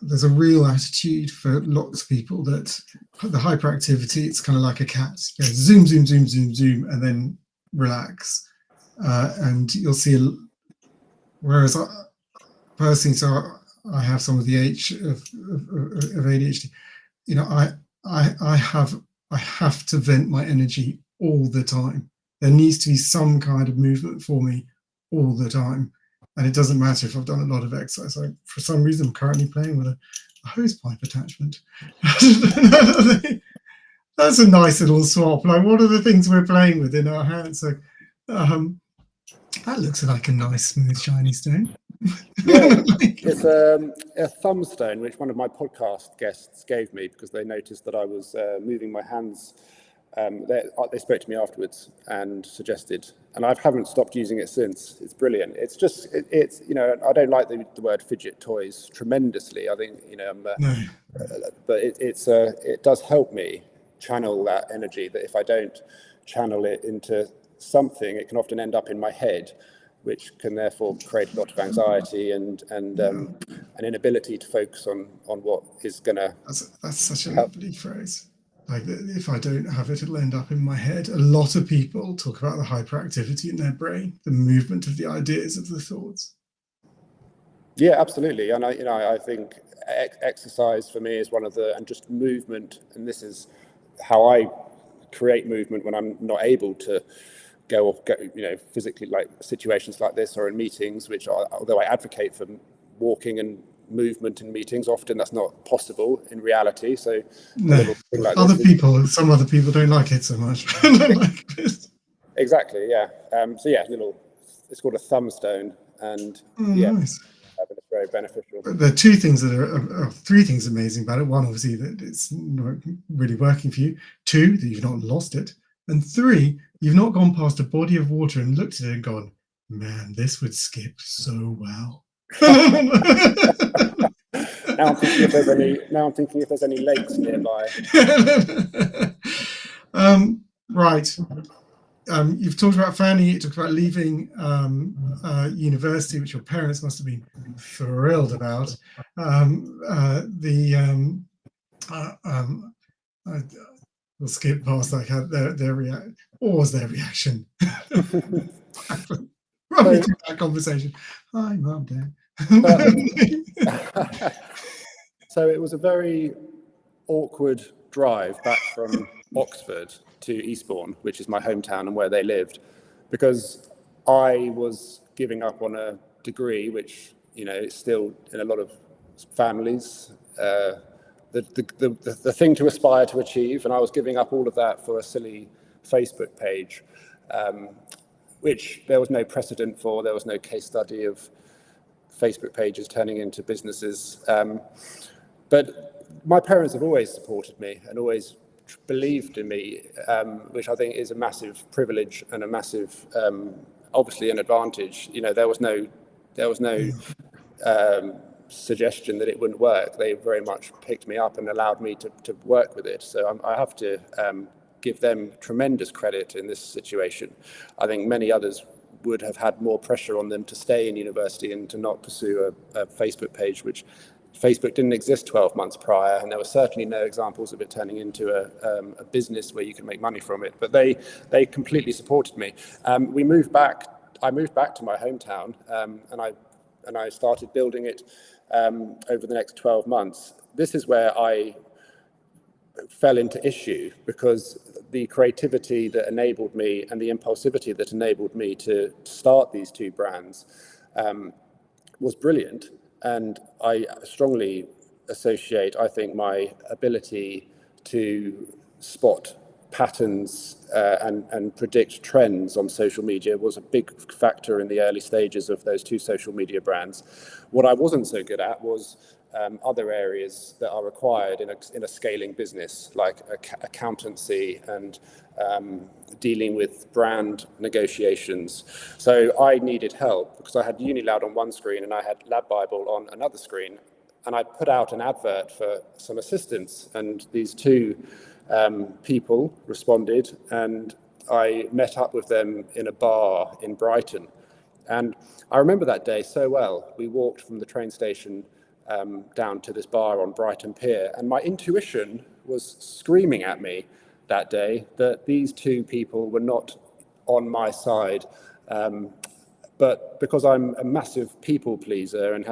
there's a real attitude for lots of people that the hyperactivity, it's kind of like a cat. You know, zoom, zoom, zoom, zoom, zoom, and then relax. And you'll see, whereas personally, so I have some of the of ADHD. You know, I have to vent my energy all the time. There needs to be some kind of movement for me all the time. And it doesn't matter if I've done a lot of exercise. For some reason, I'm currently playing with a hose pipe attachment. That's a nice little swap. Like, what are the things we're playing with in our hands? So that looks like a nice, smooth, shiny stone. Yeah, it's a thumb stone, which one of my podcast guests gave me because they noticed that I was moving my hands. They spoke to me afterwards and suggested, and I haven't stopped using it since. It's brilliant. It's just, it's you know, I don't like the word fidget toys tremendously. I think, you know, but it does help me channel that energy, that if I don't channel it into something, it can often end up in my head, which can therefore create a lot of anxiety and an inability to focus on what is gonna. That's such a lovely phrase. Like, if I don't have it, it'll end up in my head. A lot of people talk about the hyperactivity in their brain, the movement of the ideas, of the thoughts. Yeah, absolutely. And I think exercise for me is one of and just movement. And this is how I create movement when I'm not able to go, you know, physically, like situations like this or in meetings, which although I advocate for walking and movement in meetings, often that's not possible in reality. So no. Like some other people don't like it so much. Exactly, yeah. So yeah, it's called a thumb stone, and nice. It's very beneficial. There are three things amazing about it. One, obviously, that it's not really working for you. Two, that you've not lost it. And three, you've not gone past a body of water and looked at it and gone, man, this would skip so well. Now I'm thinking if there's any lakes nearby. Right. You've talked about Fanny. You talked about leaving university, which your parents must have been thrilled about. We'll skip past their reaction. What was their reaction? Run me through that conversation. Hi, Mum, Dad. So it was a very awkward drive back from Oxford to Eastbourne, which is my hometown and where they lived, because I was giving up on a degree, which, you know, is still in a lot of families the thing to aspire to achieve, and I was giving up all of that for a silly Facebook page, which there was no precedent for. There was no case study of Facebook pages turning into businesses. But my parents have always supported me and always believed in me, which I think is a massive privilege and a massive, obviously, an advantage. You know, there was no suggestion that it wouldn't work. They very much picked me up and allowed me to work with it. So I have to give them tremendous credit in this situation. I think many others would have had more pressure on them to stay in university and to not pursue a Facebook page, which Facebook didn't exist 12 months prior, and there were certainly no examples of it turning into a business where you can make money from it. But they completely supported me. I moved back to my hometown, and I started building it over the next 12 months. This is where I fell into issue, because the creativity that enabled me and the impulsivity that enabled me to start these two brands was brilliant. And I strongly associate, I think, my ability to spot patterns and predict trends on social media was a big factor in the early stages of those two social media brands. What I wasn't so good at was other areas that are required in a scaling business, like accountancy and dealing with brand negotiations. So I needed help because I had UniLoud on one screen and I had Lab Bible on another screen. And I put out an advert for some assistance, and these two people responded, and I met up with them in a bar in Brighton. And I remember that day so well. We walked from the train station down to this bar on Brighton Pier, and my intuition was screaming at me that day that these two people were not on my side But because I'm a massive people pleaser and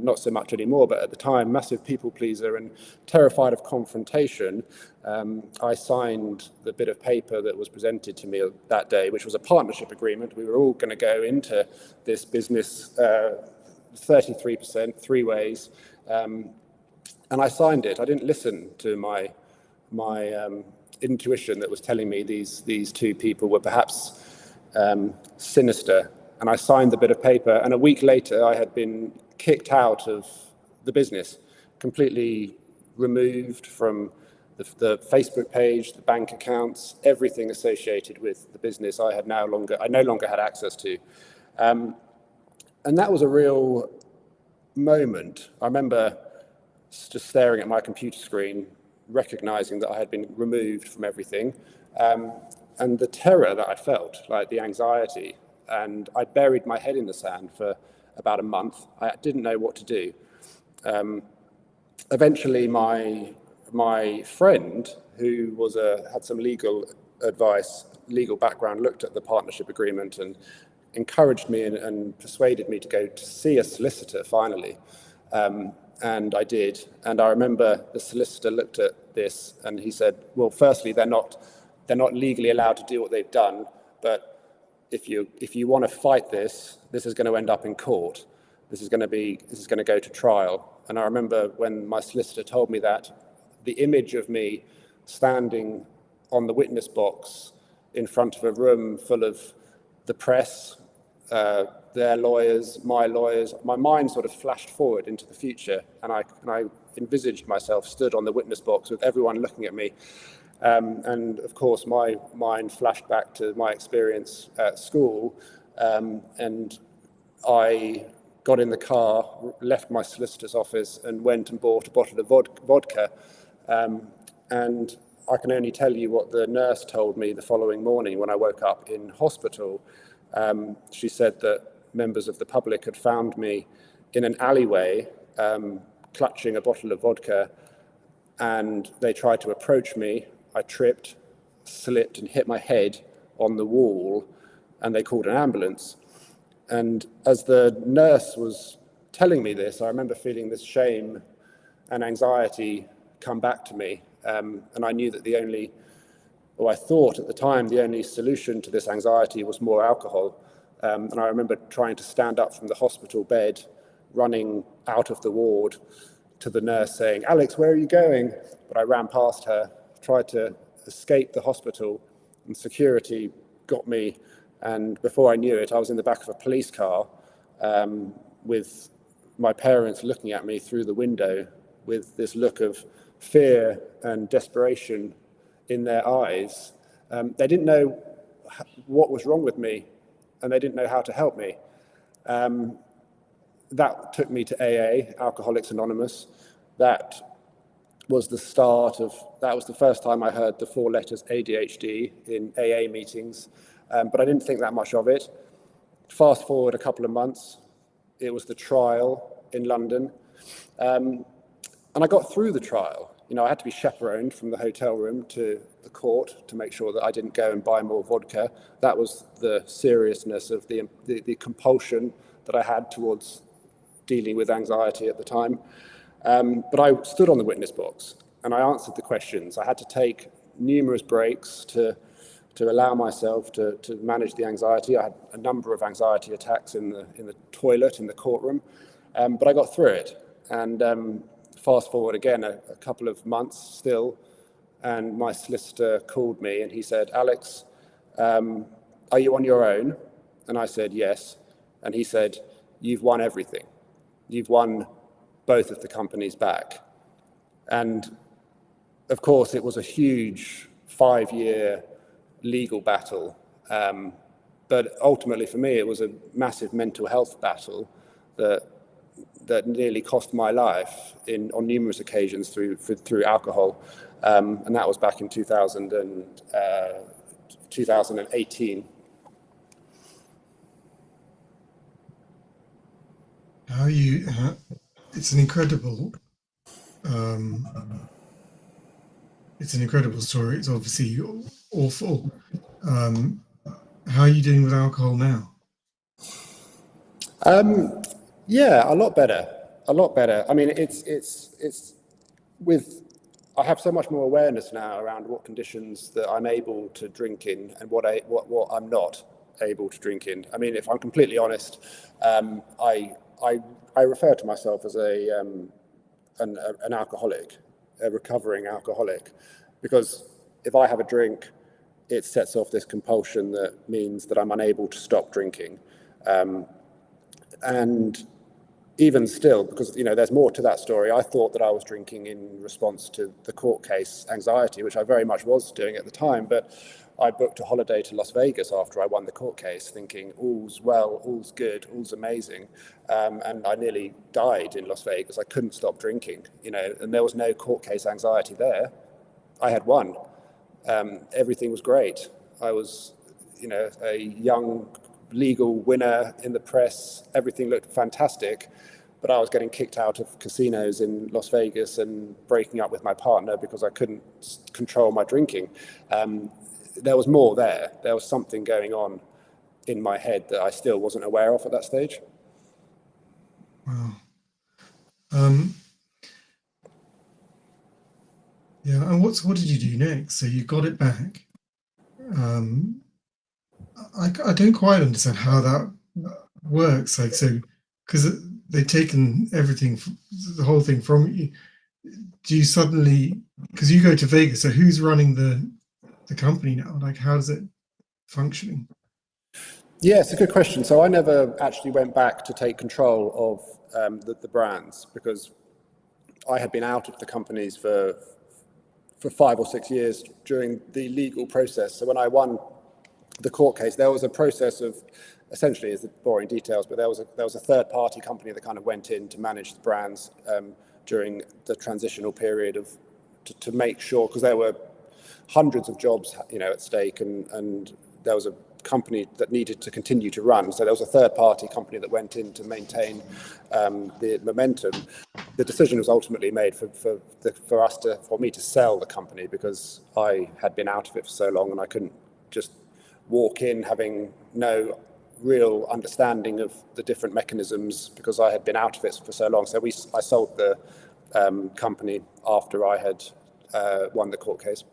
not so much anymore, but at the time, massive people pleaser and terrified of confrontation, I signed the bit of paper that was presented to me that day, which was a partnership agreement. We were all going to go into this business 33%, 3 ways, and I signed it. I didn't listen to my intuition that was telling me these 2 people were perhaps sinister. And I signed the bit of paper, and a week later I had been kicked out of the business, completely removed from the Facebook page, the bank accounts, everything associated with the business I no longer had access to. And that was a real moment. I remember just staring at my computer screen, recognizing that I had been removed from everything, and the terror that I felt, like the anxiety. And I buried my head in the sand for about a month. I didn't know what to do. Eventually, my friend, who had some legal advice, legal background, looked at the partnership agreement and encouraged me and persuaded me to go to see a solicitor finally. And I did. And I remember the solicitor looked at this and he said, well, firstly, they're not legally allowed to do what they've done, but if you want to fight this is going to end up in court. This is going to go to trial. And I remember when my solicitor told me that, the image of me standing on the witness box in front of a room full of the press, their lawyers, my mind sort of flashed forward into the future, and I envisaged myself stood on the witness box with everyone looking at me. And of course, my mind flashed back to my experience at school, and I got in the car, left my solicitor's office, and went and bought a bottle of vodka. And I can only tell you what the nurse told me the following morning when I woke up in hospital. She said that members of the public had found me in an alleyway, clutching a bottle of vodka, and they tried to approach me. I tripped, slipped, and hit my head on the wall, and they called an ambulance. And as the nurse was telling me this, I remember feeling this shame and anxiety come back to me. And I knew that I thought at the time, the only solution to this anxiety was more alcohol. And I remember trying to stand up from the hospital bed, running out of the ward to the nurse saying, "Alex, where are you going?" But I ran past her, tried to escape the hospital, and security got me. And before I knew it, I was in the back of a police car with my parents looking at me through the window with this look of fear and desperation in their eyes. They didn't know what was wrong with me, and they didn't know how to help me. That took me to AA, Alcoholics Anonymous. That was the first time I heard the 4 letters ADHD in AA meetings, but I didn't think that much of it. Fast forward a couple of months, it was the trial in London, and I got through the trial. I had to be chaperoned from the hotel room to the court to make sure that I didn't go and buy more vodka. That was the seriousness of the compulsion that I had towards dealing with anxiety at the time. But I stood on the witness box and I answered the questions. I had to take numerous breaks to allow myself to manage the anxiety. I had a number of anxiety attacks in the toilet in the courtroom, but I got through it. And fast forward again a couple of months still, and my solicitor called me and he said, "Alex, are you on your own?" And I said, "Yes." And he said, "You've won everything. You've won both of the companies back." And of course, it was a huge 5-year legal battle. But ultimately for me, it was a massive mental health battle that nearly cost my life on numerous occasions through alcohol. And that was back in 2018. It's an incredible story. It's obviously awful. How are you doing with alcohol now? Yeah, a lot better. I mean, it's with, I have so much more awareness now around what conditions that I'm able to drink in and what I'm not able to drink in. I mean, if I'm completely honest, I refer to myself as an alcoholic, a recovering alcoholic, because if I have a drink, it sets off this compulsion that means that I'm unable to stop drinking. And even still, because there's more to that story, I thought that I was drinking in response to the court case anxiety, which I very much was doing at the time, but I booked a holiday to Las Vegas after I won the court case, thinking all's well, all's good, all's amazing, and I nearly died in Las Vegas. I couldn't stop drinking, and there was no court case anxiety there. I had won. Everything was great. I was, a young legal winner in the press. Everything looked fantastic, but I was getting kicked out of casinos in Las Vegas and breaking up with my partner because I couldn't control my drinking. There was more there. There was something going on in my head that I still wasn't aware of at that stage. Wow. Yeah, and what did you do next? So you got it back. I don't quite understand how that works. Like, so, because they've taken everything, the whole thing from you. Do you suddenly, because you go to Vegas, so who's running the company now? Like, how's it functioning? Yeah, it's a good question. So I never actually went back to take control of the brands, because I had been out of the companies for 5 or 6 years during the legal process. So when I won the court case, there was a process of, essentially, it's the boring details, but there was a third-party company that kind of went in to manage the brands during the transitional period to make sure, because there were hundreds of jobs, at stake, and there was a company that needed to continue to run. So there was a third-party company that went in to maintain the momentum. The decision was ultimately made for me to sell the company, because I had been out of it for so long and I couldn't just walk in having no real understanding of the different mechanisms, because I had been out of it for so long. So I sold the company after I had won the court case.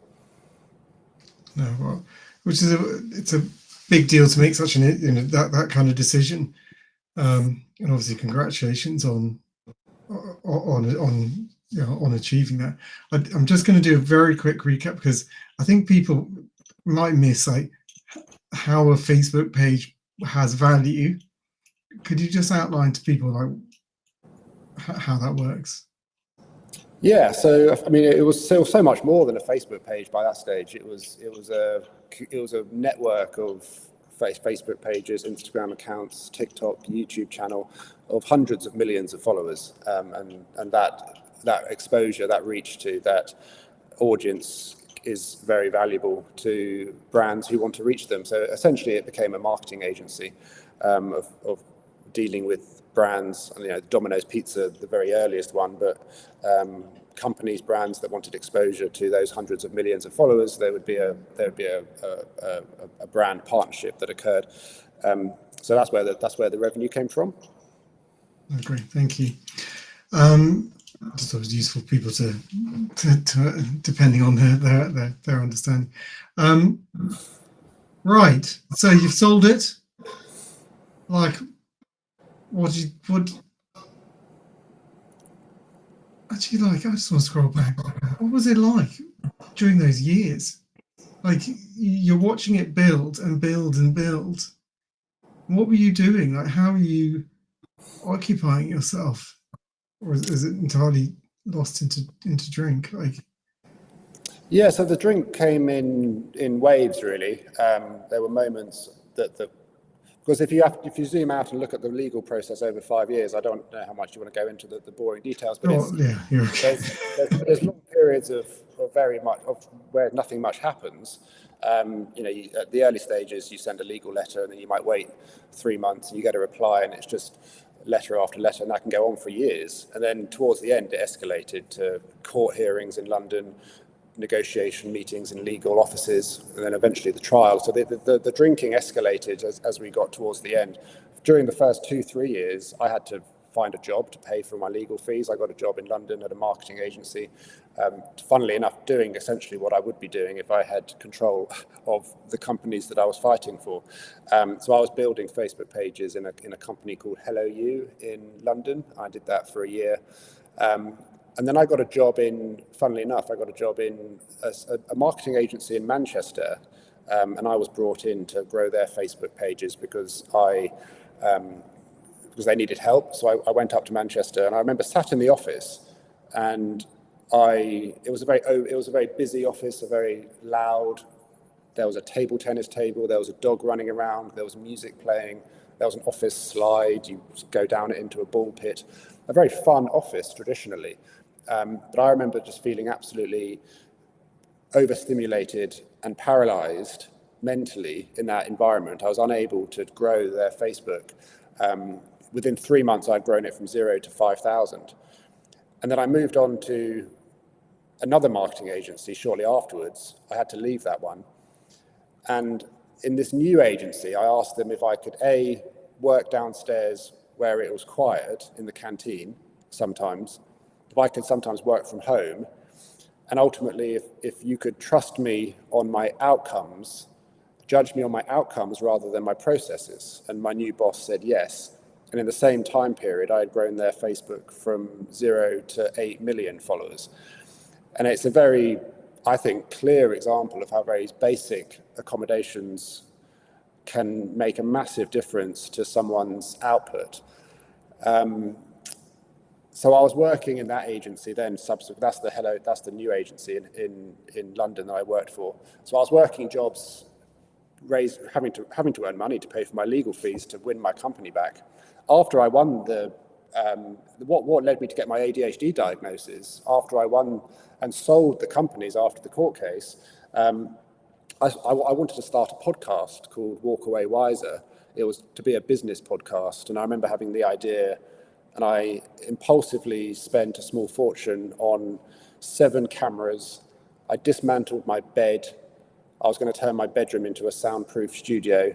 No, well, it's a big deal to make such that kind of decision, and obviously congratulations on achieving that. I'm just going to do a very quick recap, because I think people might miss like how a Facebook page has value. Could you just outline to people like how that works? Yeah, so I mean, it was so much more than a Facebook page by that stage. It was a network of Facebook pages, Instagram accounts, TikTok, YouTube channel of hundreds of millions of followers, and that exposure, that reach to that audience is very valuable to brands who want to reach them. So essentially, it became a marketing agency of dealing with brands. Domino's Pizza, the very earliest one, but companies, brands that wanted exposure to those hundreds of millions of followers, there would be a brand partnership that occurred. So that's where the revenue came from. Oh, great, thank you. Just thought it was useful for people to depending on their understanding. Right, so you've sold it. Like, actually, like, I just want to scroll back. What was it like during those years? Like, you're watching it build and build and build. What were you doing? Like, how are you occupying yourself? Or is it entirely lost into drink? Like, yeah, so the drink came in waves, really. There were moments because if you zoom out and look at the legal process over 5 years, I don't know how much you want to go into the boring details, but you're okay. there's long periods of where nothing much happens. At the early stages, you send a legal letter, and then you might wait 3 months, and you get a reply, and it's just letter after letter, and that can go on for years. And then towards the end, it escalated to court hearings in London, negotiation meetings in legal offices, and then eventually the trial. So the drinking escalated as we got towards the end, during the first 2-3 years, I had to find a job to pay for my legal fees. I got a job in London at a marketing agency, funnily enough, doing essentially what I would be doing if I had control of the companies that I was fighting for. So I was building Facebook pages in a company called Hello You in London. I did that for a year. And then I got a job funnily enough, I got a job in a marketing agency in Manchester. And I was brought in to grow their Facebook pages because they needed help. So I went up to Manchester, and I remember sat in the office, and it was a very busy office, a very loud. There was a table tennis table, there was a dog running around, there was music playing, there was an office slide, you go down it into a ball pit. A very fun office traditionally. But I remember just feeling absolutely overstimulated and paralyzed mentally in that environment. I was unable to grow their Facebook. Within 3 months, I'd grown it from 0 to 5,000. And then I moved on to another marketing agency shortly afterwards. I had to leave that one. And in this new agency, I asked them if I could, A, work downstairs where it was quiet in the canteen sometimes, if I could sometimes work from home, and ultimately, if you could trust me on my outcomes, judge me on my outcomes rather than my processes. And my new boss said yes. And in the same time period, I had grown their Facebook from 0 to 8 million followers. And it's a very, I think, clear example of how very basic accommodations can make a massive difference to someone's output. So I was working in that agency then, that's the new agency in London that I worked for. So I was working jobs, having to earn money to pay for my legal fees to win my company back. After I won what led me to get my ADHD diagnosis, after I won and sold the companies after the court case, I wanted to start a podcast called Walk Away Wiser. It was to be a business podcast, and I remember having the idea, and I impulsively spent a small fortune on 7 cameras. I dismantled my bed. I was going to turn my bedroom into a soundproof studio,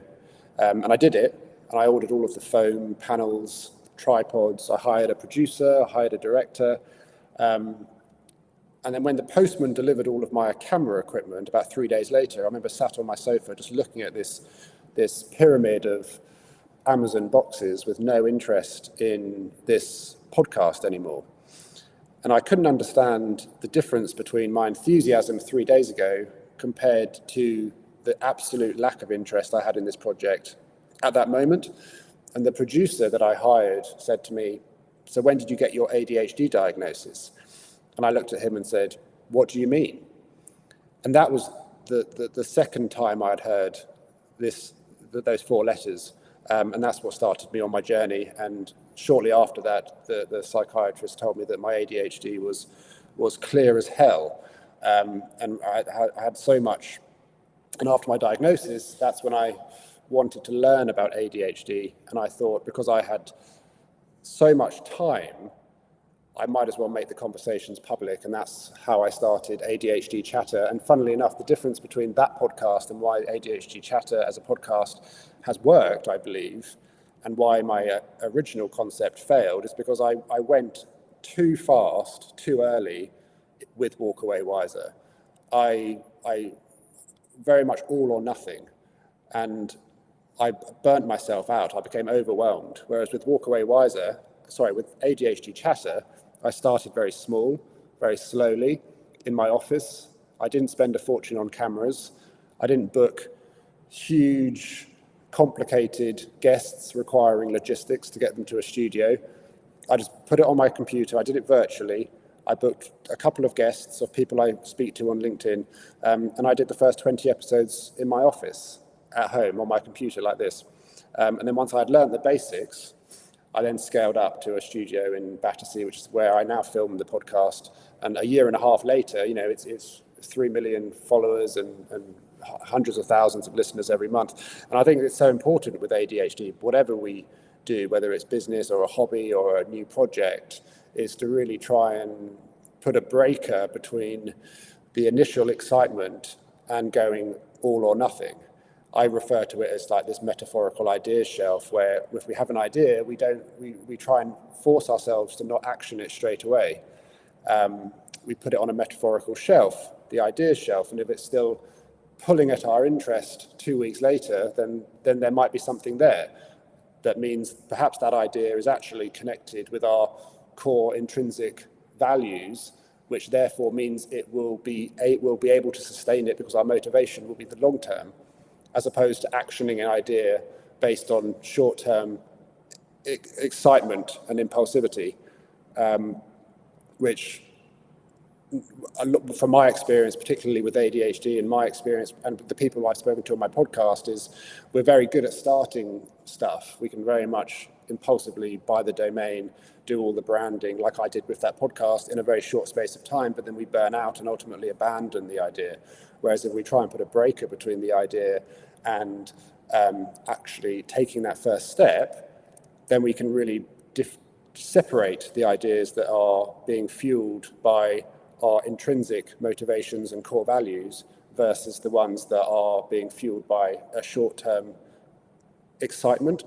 and I did it. And I ordered all of the foam, panels, tripods. I hired a producer, I hired a director. And then when the postman delivered all of my camera equipment about 3 days later, I remember sat on my sofa just looking at this pyramid of Amazon boxes with no interest in this podcast anymore. And I couldn't understand the difference between my enthusiasm 3 days ago compared to the absolute lack of interest I had in this project at that moment. And the producer that I hired said to me, "So when did you get your ADHD diagnosis?" And I looked at him and said, "What do you mean?" And that was the second time I'd heard those 4 letters. And that's what started me on my journey. And shortly after that, the psychiatrist told me that my ADHD was clear as hell. And I had so much. And after my diagnosis, that's when I wanted to learn about ADHD. And I thought, because I had so much time, I might as well make the conversations public. And that's how I started ADHD Chatter. And funnily enough, the difference between that podcast and why ADHD Chatter as a podcast has worked, I believe, and why my original concept failed is because I went too fast, too early with Walk Away Wiser. I very much all or nothing. And I burnt myself out. I became overwhelmed. Whereas with Walk Away Wiser, with ADHD Chatter, I started very small, very slowly in my office. I didn't spend a fortune on cameras. I didn't book huge, complicated guests requiring logistics to get them to a studio. I just put it on my computer. I did it virtually. I booked a couple of guests of people I speak to on LinkedIn, and I did the first 20 episodes in my office at home on my computer like this. And then once I had learned the basics, I then scaled up to a studio in Battersea, which is where I now film the podcast. And a year and a half later, it's 3 million followers and hundreds of thousands of listeners every month. And I think it's so important with ADHD, whatever we do, whether it's business or a hobby or a new project, is to really try and put a breaker between the initial excitement and going all or nothing. I refer to it as like this metaphorical idea shelf, where if we have an idea, we try and force ourselves to not action it straight away. We put it on a metaphorical shelf, the idea shelf, and if it's still pulling at our interest 2 weeks later, then there might be something there. That means perhaps that idea is actually connected with our core intrinsic values, which therefore means it will be able to sustain it because our motivation will be the long term, as opposed to actioning an idea based on short-term excitement and impulsivity, which, from my experience, particularly with ADHD, and my experience and the people I've spoken to on my podcast, is we're very good at starting stuff. We can very much impulsively buy the domain, do all the branding, like I did with that podcast, in a very short space of time, but then we burn out and ultimately abandon the idea. Whereas if we try and put a breaker between the idea and actually taking that first step, then we can really separate the ideas that are being fueled by our intrinsic motivations and core values versus the ones that are being fueled by a short-term excitement.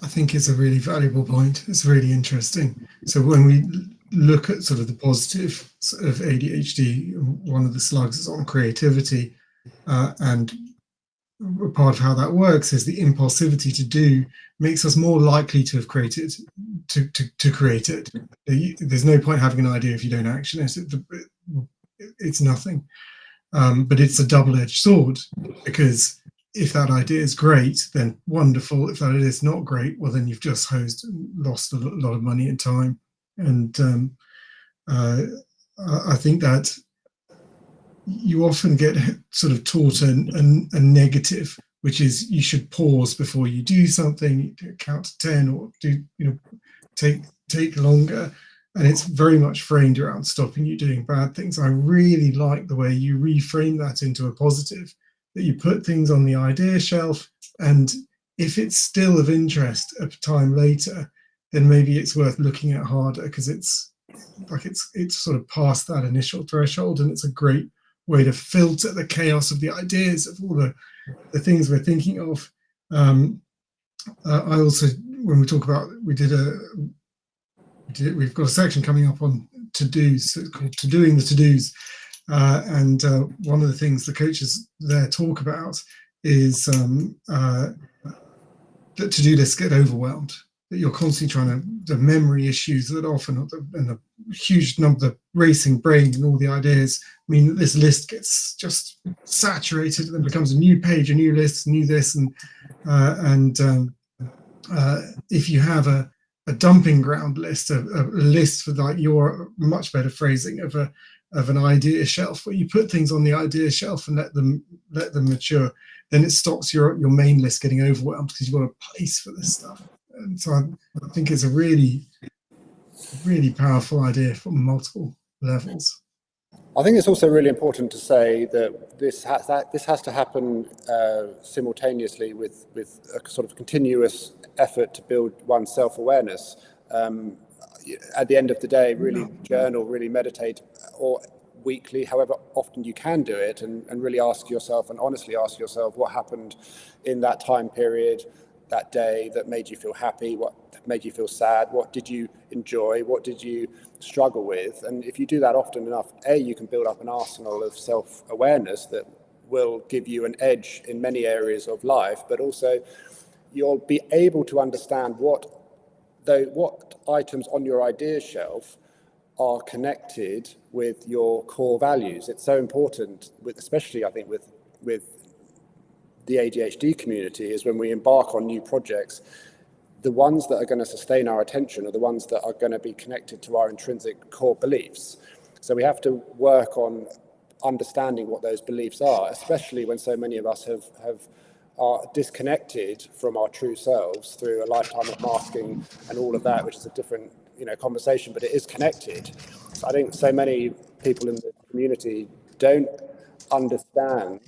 I think it's a really valuable point. It's really interesting. So when we look at sort of the positives of ADHD, one of the slugs is on creativity, and a part of how that works is the impulsivity to do makes us more likely to have created, to create it. There's no point having an idea if you don't action it. It's nothing. But it's a double-edged sword, because if that idea is great, then wonderful. If that idea is not great, well, then you've just lost a lot of money and time. And I think that you often get sort of taught a negative, which is you should pause before you do something, count to 10, or take longer. And it's very much framed around stopping you doing bad things. I really like the way you reframe that into a positive, that you put things on the idea shelf, and if it's still of interest a time later, then maybe it's worth looking at harder, because it's sort of past that initial threshold, and it's a great way to filter the chaos of the ideas of all the things we're thinking of. I also, when we talk about, we've got a section coming up on to-dos called "To Doing the To-Dos," and one of the things the coaches there talk about is that to-do lists get overwhelmed, that you're constantly trying to, the memory issues that often, and the huge number, the racing brain and all the ideas mean that this list gets just saturated and becomes a new page, a new list, new this, and if you have a dumping ground list, a list for, like, your much better phrasing of an idea shelf, where you put things on the idea shelf and let them mature, then it stops your main list getting overwhelmed, because you've got a place for this stuff. And so I think it's a really, really powerful idea from multiple levels. I think it's also really important to say that this has to happen simultaneously with a sort of continuous effort to build one's self-awareness. At the end of the day, really journal, really meditate, or weekly, however often you can do it, and really ask yourself, and honestly ask yourself, what happened in that time period, that day, that made you feel happy, what made you feel sad, what did you enjoy, what did you struggle with. And if you do that often enough, you can build up an arsenal of self-awareness that will give you an edge in many areas of life, but also you'll be able to understand what items on your idea shelf are connected with your core values. It's so important, especially I think with the ADHD community, is when we embark on new projects, the ones that are going to sustain our attention are the ones that are going to be connected to our intrinsic core beliefs. So we have to work on understanding what those beliefs are, especially when so many of us are disconnected from our true selves through a lifetime of masking and all of that, which is a different conversation, but it is connected. So I think so many people in the community don't understand,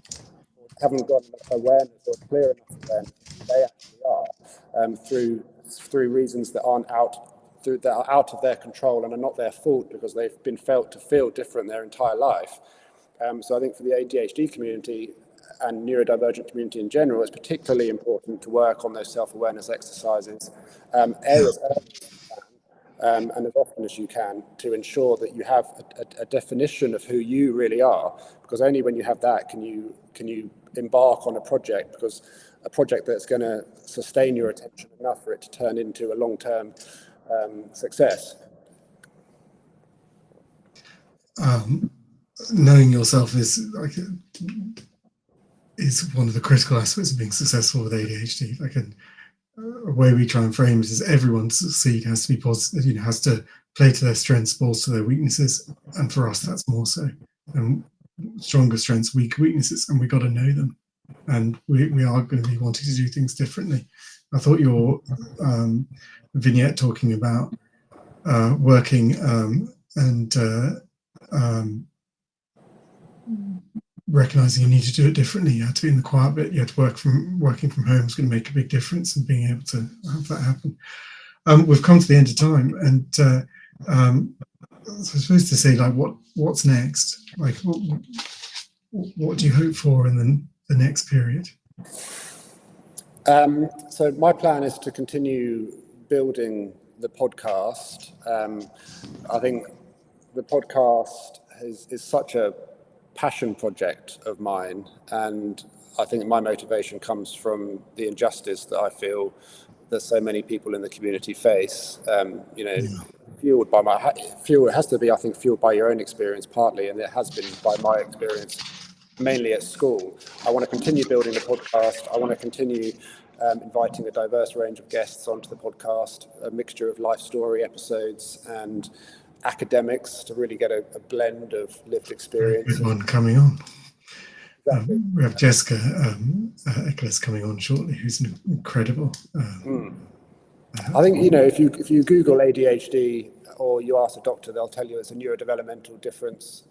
haven't got enough awareness or clear enough awareness they actually are, through reasons that are out of their control and are not their fault, because they've been felt to feel different their entire life. So I think for the ADHD community, and neurodivergent community in general, it's particularly important to work on those self-awareness exercises, areas and as often as you can, to ensure that you have a definition of who you really are, because only when you have that can you embark on a project, because a project that's going to sustain your attention enough for it to turn into a long-term success. Knowing yourself is one of the critical aspects of being successful with ADHD. Like a way we try and frame it is everyone to succeed has to be positive, you know, has to play to their strengths, balls to their weaknesses, and for us that's more so. And stronger strengths, weaker weaknesses, and we got to know them. And we are going to be wanting to do things differently. I thought your vignette talking about working and recognizing you need to do it differently. You had to be in the quiet bit. You had to working from home is going to make a big difference, and being able to have that happen. We've come to the end of time, and so I'm supposed to say, like, what's next? Like, what do you hope for in the next period? So my plan is to continue building the podcast. I think the podcast is such a passion project of mine, and I think my motivation comes from the injustice that I feel that so many people in the community face. Fueled by it has to be, I think, fueled by your own experience partly, and it has been by my experience mainly at school. I want to continue building the podcast. I want to continue inviting a diverse range of guests onto the podcast, a mixture of life story episodes and academics, to really get a blend of lived experience. Good one coming on. Exactly. We have Jessica Eccles coming on shortly, who's incredible. I think, you know, if you Google ADHD or you ask a doctor, they'll tell you it's a neurodevelopmental difference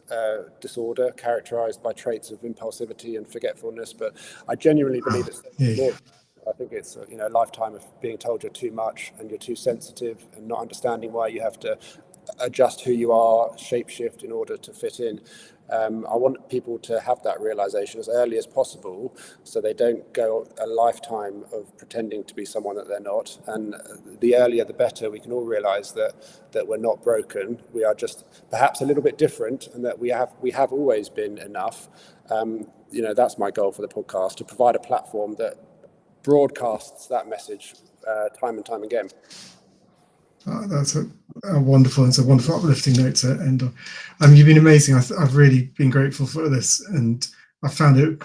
disorder characterized by traits of impulsivity and forgetfulness. But I genuinely believe it's more. I think it's a lifetime of being told you're too much and you're too sensitive and not understanding why you have to adjust who you are, shapeshift in order to fit in. I want people to have that realization as early as possible, so they don't go a lifetime of pretending to be someone that they're not. And the earlier the better. We can all realize that we're not broken. We are just perhaps a little bit different, and that we have always been enough. That's my goal for the podcast, to provide a platform that broadcasts that message time and time again. That's a wonderful, it's a wonderful uplifting note to end on. You've been amazing. I've really been grateful for this, and I found it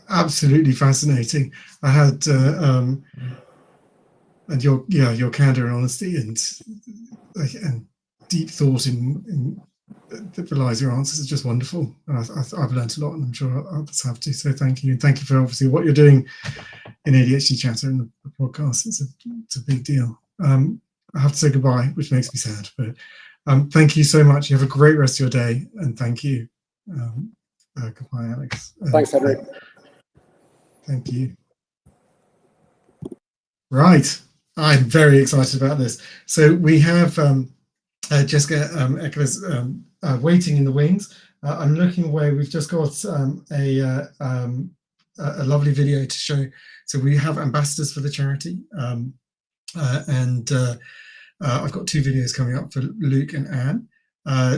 absolutely fascinating. I had and your candor and honesty and deep thought in that belies your answers is just wonderful. And I've learned a lot, and I'm sure others have too. So thank you, and thank you for obviously what you're doing in ADHD Chatter and the podcast. It's a big deal. I have to say goodbye, which makes me sad, but thank you so much. You have a great rest of your day, and thank you. Goodbye, Alex. Thanks, Henry. Thank you. Right, I'm very excited about this. So we have Jessica Eccles waiting in the wings. I'm looking away. We've just got a lovely video to show. So we have ambassadors for the charity. I've got two videos coming up for Luke and Anne.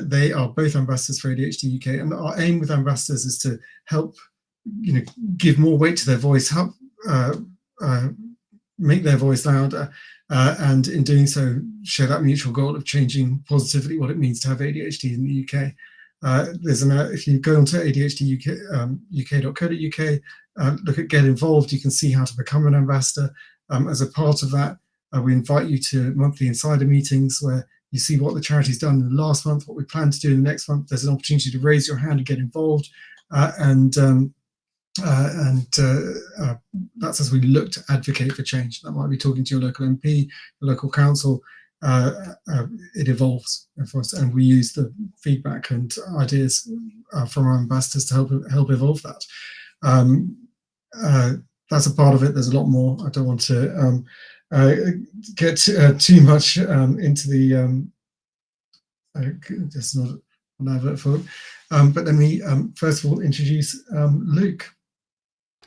They are both ambassadors for ADHD UK, and our aim with ambassadors is to help, give more weight to their voice, help make their voice louder, and in doing so, share that mutual goal of changing positively what it means to have ADHD in the UK. If you go onto ADHDuk.co.uk, look at Get Involved, you can see how to become an ambassador. As a part of that, we invite you to monthly insider meetings where you see what the charity's done in the last month, what we plan to do in the next month. There's an opportunity to raise your hand and get involved. That's as we look to advocate for change. That might be talking to your local MP, your local council. It evolves for us, and we use the feedback and ideas from our ambassadors to help evolve that. That's a part of it. There's a lot more. I don't want to get too much into the. That's not one I vote for. But let me first of all introduce Luke.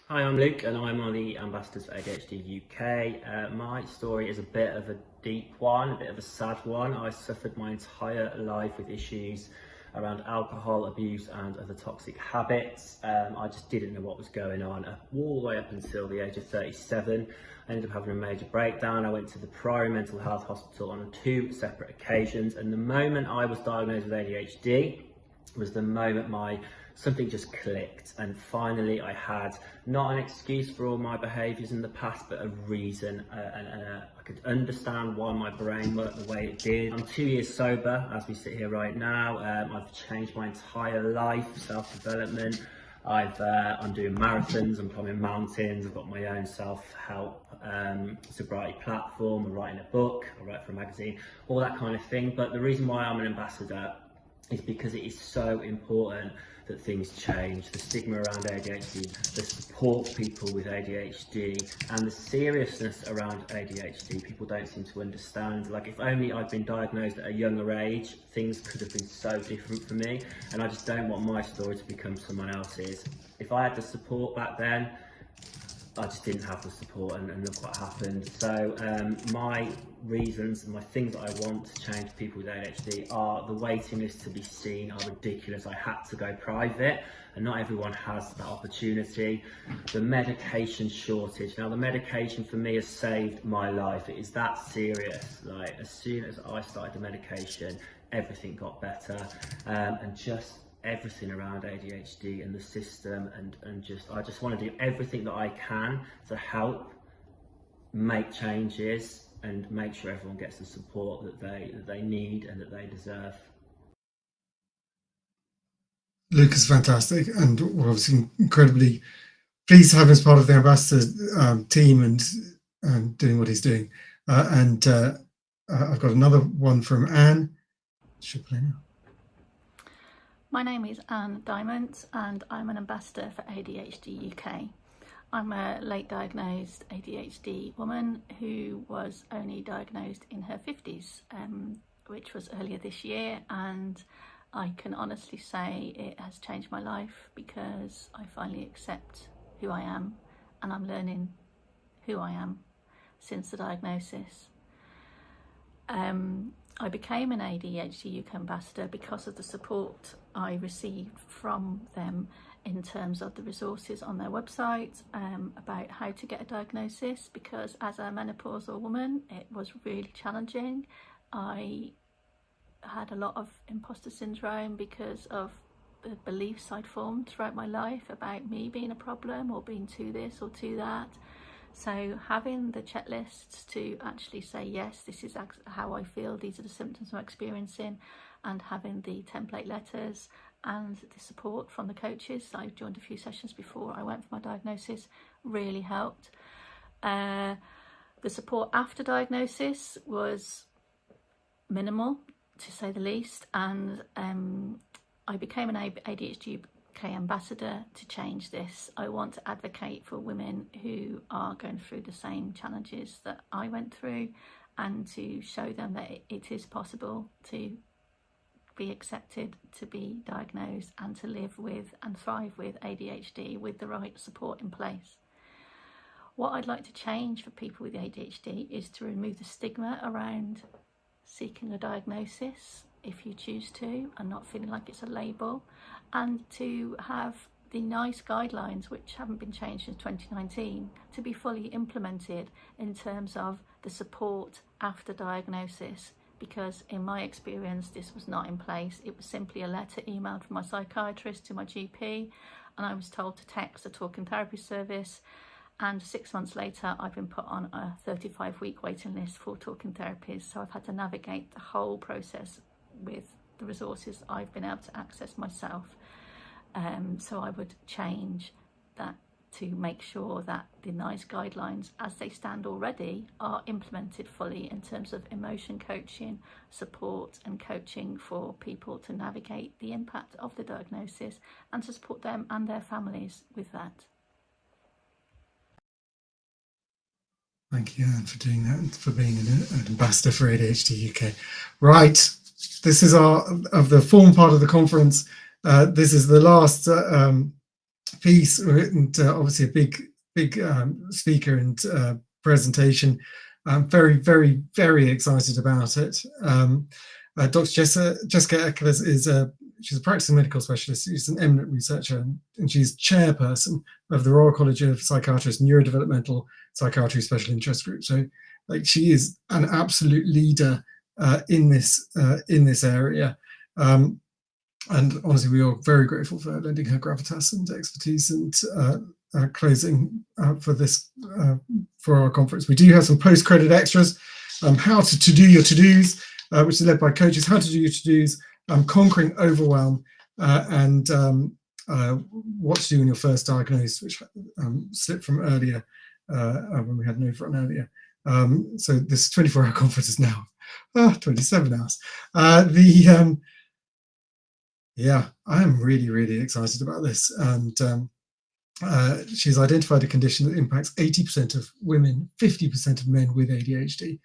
Hi, I'm Luke and I'm one of the ambassadors for ADHD UK. My story is a bit of a deep one, a bit of a sad one. I suffered my entire life with issues around alcohol abuse and other toxic habits. I just didn't know what was going on all the way up until the age of 37. I ended up having a major breakdown. I went to the Priory Mental Health Hospital on 2 separate occasions, and the moment I was diagnosed with ADHD was the moment something just clicked, and finally I had not an excuse for all my behaviours in the past, but a reason, and I could understand why my brain worked the way it did. I'm 2 years sober as we sit here right now. I've changed my entire life, self-development. I'm doing marathons, I'm climbing mountains, I've got my own self-help sobriety platform, I'm writing a book, I write for a magazine, all that kind of thing. But the reason why I'm an ambassador is because it is so important that things change. The stigma around ADHD, the support people with ADHD, and the seriousness around ADHD, people don't seem to understand. Like, if only I'd been diagnosed at a younger age, things could have been so different for me, and I just don't want my story to become someone else's. If I had the support back then, I just didn't have the support, and look what happened. So my reasons and my things that I want to change for people with ADHD are the waiting list to be seen are ridiculous. I had to go private, and not everyone has that opportunity. The medication shortage. Now, the medication for me has saved my life. It is that serious. Like, as soon as I started the medication, everything got better, and just everything around ADHD and the system, and I just want to do everything that I can to help make changes and make sure everyone gets the support that they need and that they deserve. Luke is fantastic, and we're obviously incredibly pleased to have him as part of the ambassador team and doing what he's doing. I've got another one from Anne. Should play now. My name is Anne Diamond and I'm an ambassador for ADHD UK. I'm a late diagnosed ADHD woman who was only diagnosed in her 50s, which was earlier this year, and I can honestly say it has changed my life because I finally accept who I am, and I'm learning who I am since the diagnosis. I became an ADHD UK ambassador because of the support I received from them in terms of the resources on their website about how to get a diagnosis, because as a menopausal woman it was really challenging. I had a lot of imposter syndrome because of the beliefs I'd formed throughout my life about me being a problem or being too this or too that. So having the checklists to actually say, yes, this is how I feel, these are the symptoms I'm experiencing, and having the template letters and the support from the coaches, I joined a few sessions before I went for my diagnosis, really helped. The support after diagnosis was minimal, to say the least, and I became an ADHD UK ambassador to change this. I want to advocate for women who are going through the same challenges that I went through, and to show them that it is possible to be accepted, to be diagnosed, and to live with and thrive with ADHD with the right support in place. What I'd like to change for people with ADHD is to remove the stigma around seeking a diagnosis if you choose to, and not feeling like it's a label, and to have the NICE guidelines, which haven't been changed since 2019, to be fully implemented in terms of the support after diagnosis, because in my experience this was not in place. It was simply a letter emailed from my psychiatrist to my GP, and I was told to text a talking therapy service, and 6 months later I've been put on a 35-week waiting list for talking therapies. So I've had to navigate the whole process with the resources I've been able to access myself. So I would change that to make sure that the NICE guidelines as they stand already are implemented fully in terms of emotion coaching, support and coaching for people to navigate the impact of the diagnosis, and to support them and their families with that. Thank you, Anne, for doing that and for being an ambassador for ADHD UK. Right, this is of the form part of the conference. This is the last piece, and obviously a big speaker and presentation. I'm very, very, very excited about it. Dr. Jessica Eckles she's a practicing medical specialist. She's an eminent researcher, and she's chairperson of the Royal College of Psychiatrists Neurodevelopmental Psychiatry Special Interest Group. So, like, she is an absolute leader in this area. And honestly, we are very grateful for her lending her gravitas and expertise and closing for this for our conference. We do have some post-credit extras. How to do your to-dos, which is led by coaches. How to do your to-dos. Conquering overwhelm, and what to do when you're first diagnosed, which slipped from earlier when we had an overrun earlier. So this 24-hour conference is now 27 hours. Yeah, I am really, really excited about this. And she's identified a condition that impacts 80% of women, 50% of men with ADHD,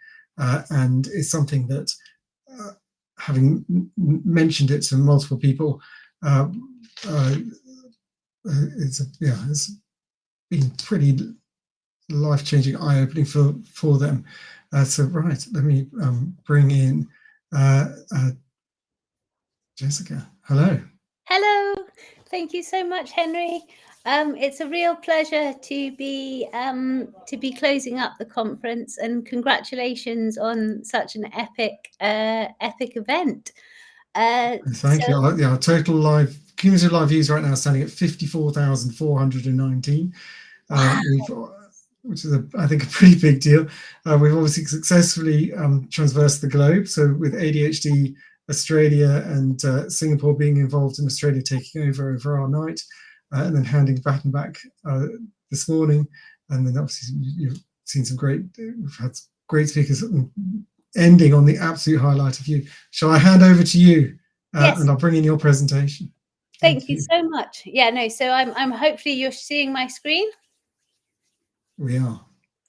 and is something that having mentioned it to multiple people, it's been pretty life-changing, eye-opening for them. So right, let me bring in Jessica. Hello. Hello. Thank you so much, Henry. It's a real pleasure to be closing up the conference, and congratulations on such an epic event. Thank you. Our total cumulative live views right now standing at 54,419, which is I think a pretty big deal. We've obviously successfully traversed the globe. So with ADHD Australia and Singapore being involved in Australia taking over our night. And then handing the baton back this morning, and then obviously you've seen we've had great speakers, ending on the absolute highlight of you. Shall I hand over to you, yes. And I'll bring in your presentation. Thank you so much. Yeah, no. So I'm hopefully you're seeing my screen. We are.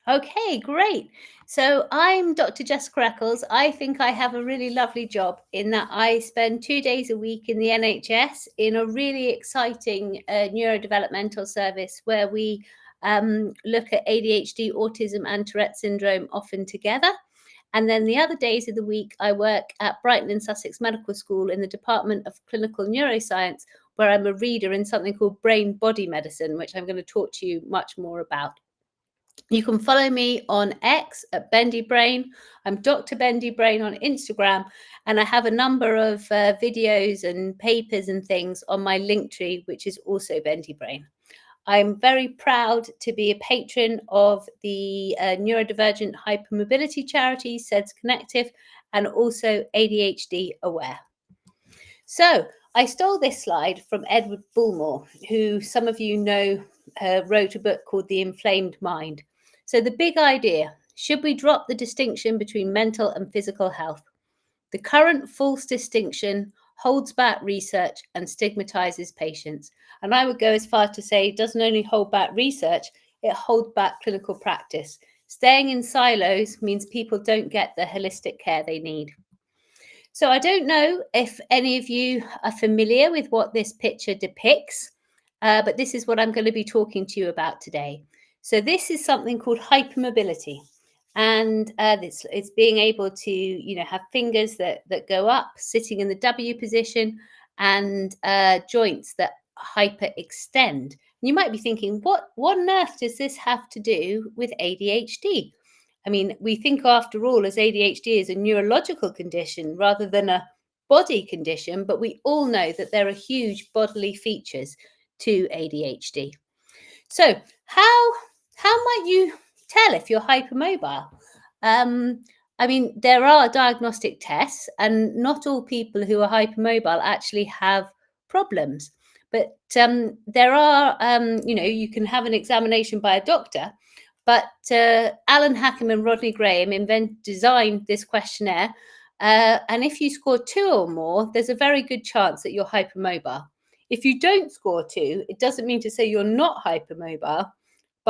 Okay, great. So I'm Dr. Jessica Eckles. I think I have a really lovely job in that I spend 2 days a week in the NHS in a really exciting neurodevelopmental service where we look at ADHD, autism and Tourette syndrome often together. And then the other days of the week, I work at Brighton and Sussex Medical School in the Department of Clinical Neuroscience, where I'm a reader in something called brain-body medicine, which I'm going to talk to you much more about. You can follow me on X at Bendy Brain. I'm Dr. Bendy Brain on Instagram, and I have a number of videos and papers and things on my Linktree, which is also Bendy Brain. I'm very proud to be a patron of the neurodivergent hypermobility charity, SEDS Connective, and also ADHD Aware. So I stole this slide from Edward Bullmore, who some of you know wrote a book called The Inflamed Mind. So the big idea, should we drop the distinction between mental and physical health? The current false distinction holds back research and stigmatizes patients. And I would go as far to say it doesn't only hold back research, it holds back clinical practice. Staying in silos means people don't get the holistic care they need. So I don't know if any of you are familiar with what this picture depicts, but this is what I'm going to be talking to you about today. So this is something called hypermobility, and it's being able to, have fingers that go up, sitting in the W position, and joints that hyperextend. You might be thinking, what on earth does this have to do with ADHD? I mean, we think after all as ADHD is a neurological condition rather than a body condition, but we all know that there are huge bodily features to ADHD. So how might you tell if you're hypermobile? I mean, there are diagnostic tests, and not all people who are hypermobile actually have problems. But there are, you can have an examination by a doctor. But Alan Hackham and Rodney Graham designed this questionnaire. And if you score 2 or more, there's a very good chance that you're hypermobile. If you don't score 2, it doesn't mean to say you're not hypermobile,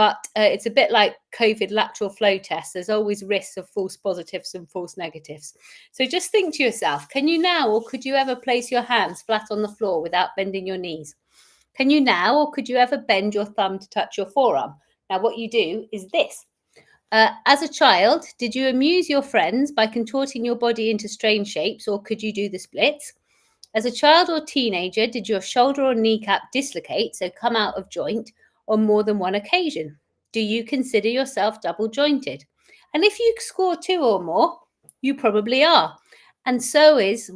but it's a bit like COVID lateral flow tests. There's always risks of false positives and false negatives. So just think to yourself, can you now or could you ever place your hands flat on the floor without bending your knees? Can you now or could you ever bend your thumb to touch your forearm? Now what you do is this. As a child, did you amuse your friends by contorting your body into strange shapes, or could you do the splits? As a child or teenager, did your shoulder or kneecap dislocate, so come out of joint, on more than one occasion? Do you consider yourself double jointed? And if you score 2 or more, you probably are. And so is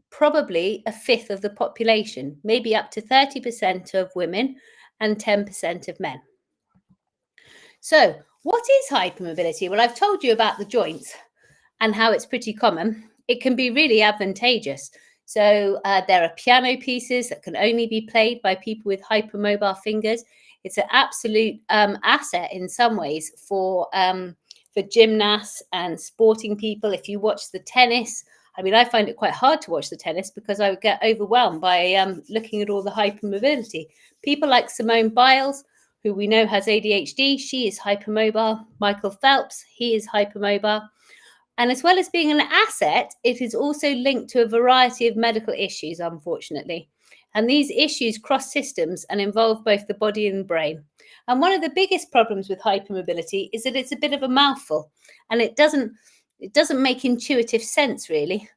probably a fifth of the population, maybe up to 30% of women and 10% of men. So what is hypermobility? Well, I've told you about the joints and how it's pretty common. It can be really advantageous. So there are piano pieces that can only be played by people with hypermobile fingers. It's an absolute asset in some ways for gymnasts and sporting people. If you watch the tennis, I mean, I find it quite hard to watch the tennis because I would get overwhelmed by looking at all the hypermobility. People like Simone Biles, who we know has ADHD, she is hypermobile. Michael Phelps, he is hypermobile. And as well as being an asset, it is also linked to a variety of medical issues, unfortunately. And these issues cross systems and involve both the body and the brain. And one of the biggest problems with hypermobility is that it's a bit of a mouthful and it doesn't make intuitive sense, really.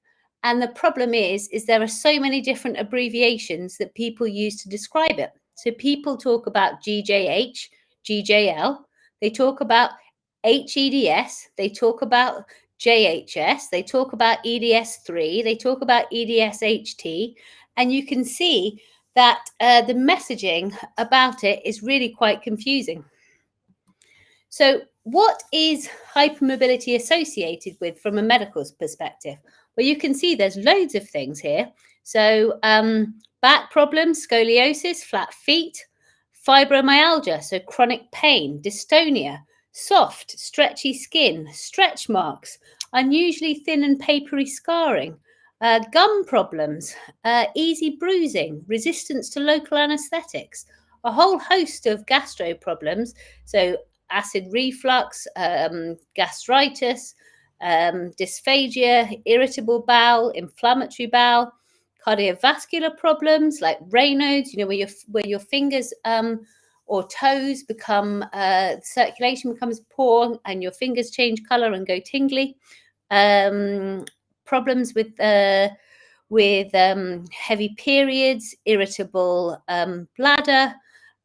And the problem is there are so many different abbreviations that people use to describe it. So people talk about GJH, GJL, they talk about HEDS, they talk about JHS, they talk about EDS3, they talk about EDSHT, and you can see that the messaging about it is really quite confusing. So what is hypermobility associated with from a medical perspective? Well, you can see there's loads of things here. So back problems, scoliosis, flat feet, fibromyalgia, so chronic pain, dystonia, soft, stretchy skin, stretch marks, unusually thin and papery scarring, gum problems, easy bruising, resistance to local anesthetics, a whole host of gastro problems, so acid reflux, gastritis, dysphagia, irritable bowel, inflammatory bowel, cardiovascular problems like Raynaud's, you know, where your fingers or toes become, circulation becomes poor and your fingers change color and go tingly. Problems with heavy periods, irritable bladder,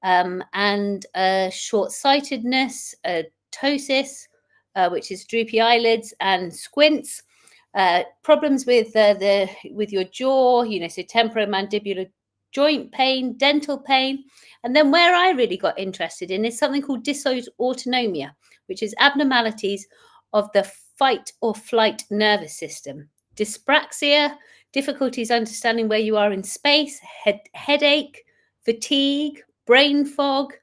and short-sightedness, ptosis, which is droopy eyelids and squints. Problems with your jaw, you know, so temporomandibular joint pain, dental pain. And then where I really got interested in is something called dysautonomia, which is abnormalities of the fight or flight nervous system. Dyspraxia, difficulties understanding where you are in space, headache, fatigue, brain fog,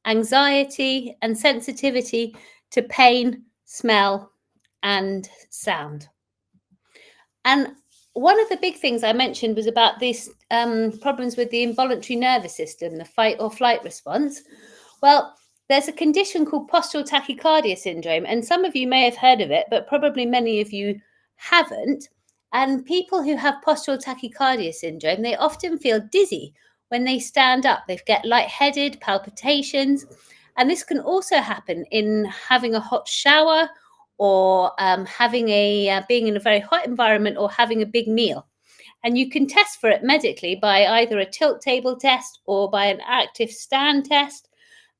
anxiety, and sensitivity to pain, smell, and sound. And one of the big things I mentioned was about these problems with the involuntary nervous system, the fight or flight response. Well, there's a condition called postural tachycardia syndrome, and some of you may have heard of it, but probably many of you haven't. And people who have postural tachycardia syndrome, they often feel dizzy when they stand up. They get lightheaded, palpitations, and this can also happen in having a hot shower or being in a very hot environment or having a big meal. And you can test for it medically by either a tilt table test or by an active stand test.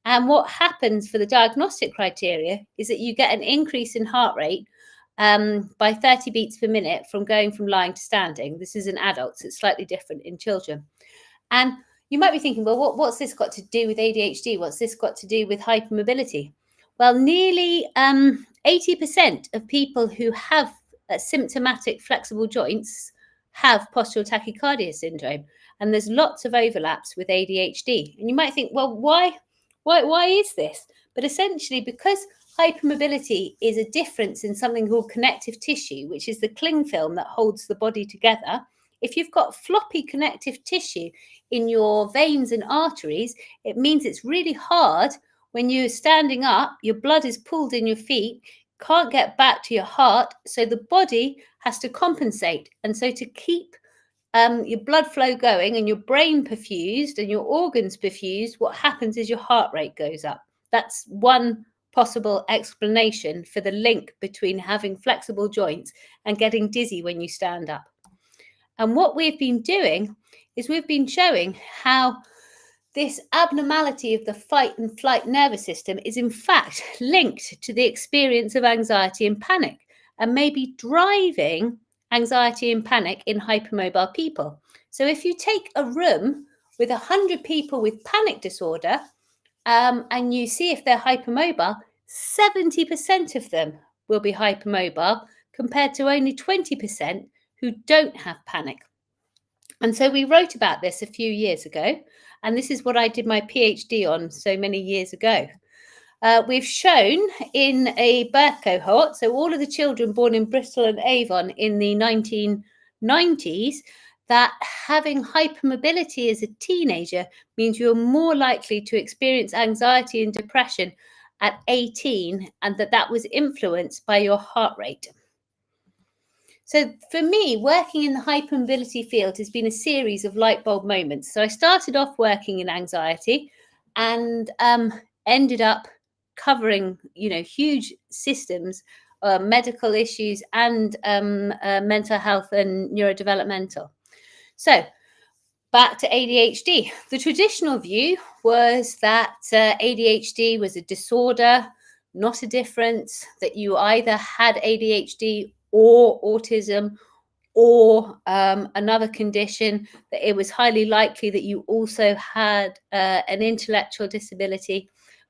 And what happens for the diagnostic criteria is that you get an increase in heart rate by 30 beats per minute from going from lying to standing. This is in adults. It's slightly different in children. And you might be thinking, well, what's this got to do with ADHD? What's this got to do with hypermobility? Well, nearly 80% of people who have symptomatic flexible joints have postural tachycardia syndrome. And there's lots of overlaps with ADHD. And you might think, well, why is this? But essentially, because hypermobility is a difference in something called connective tissue, which is the cling film that holds the body together. If you've got floppy connective tissue in your veins and arteries, it means it's really hard when you're standing up, your blood is pooled in your feet, can't get back to your heart, so the body has to compensate. And so to keep your blood flow going and your brain perfused and your organs perfused, what happens is your heart rate goes up. That's one possible explanation for the link between having flexible joints and getting dizzy when you stand up. And what we've been doing is we've been showing how this abnormality of the fight and flight nervous system is in fact linked to the experience of anxiety and panic, and maybe driving anxiety and panic in hypermobile people. So if you take a room with 100 people with panic disorder and you see if they're hypermobile, 70% of them will be hypermobile compared to only 20% who don't have panic. And so we wrote about this a few years ago, and this is what I did my PhD on so many years ago. We've shown in a birth cohort, so all of the children born in Bristol and Avon in the 1990s, that having hypermobility as a teenager means you're more likely to experience anxiety and depression at 18, and that was influenced by your heart rate. So for me, working in the hypermobility field has been a series of light bulb moments. So I started off working in anxiety and ended up covering, huge systems, medical issues and mental health and neurodevelopmental. So back to ADHD. The traditional view was that ADHD was a disorder, not a difference, that you either had ADHD or autism or another condition, that it was highly likely that you also had an intellectual disability.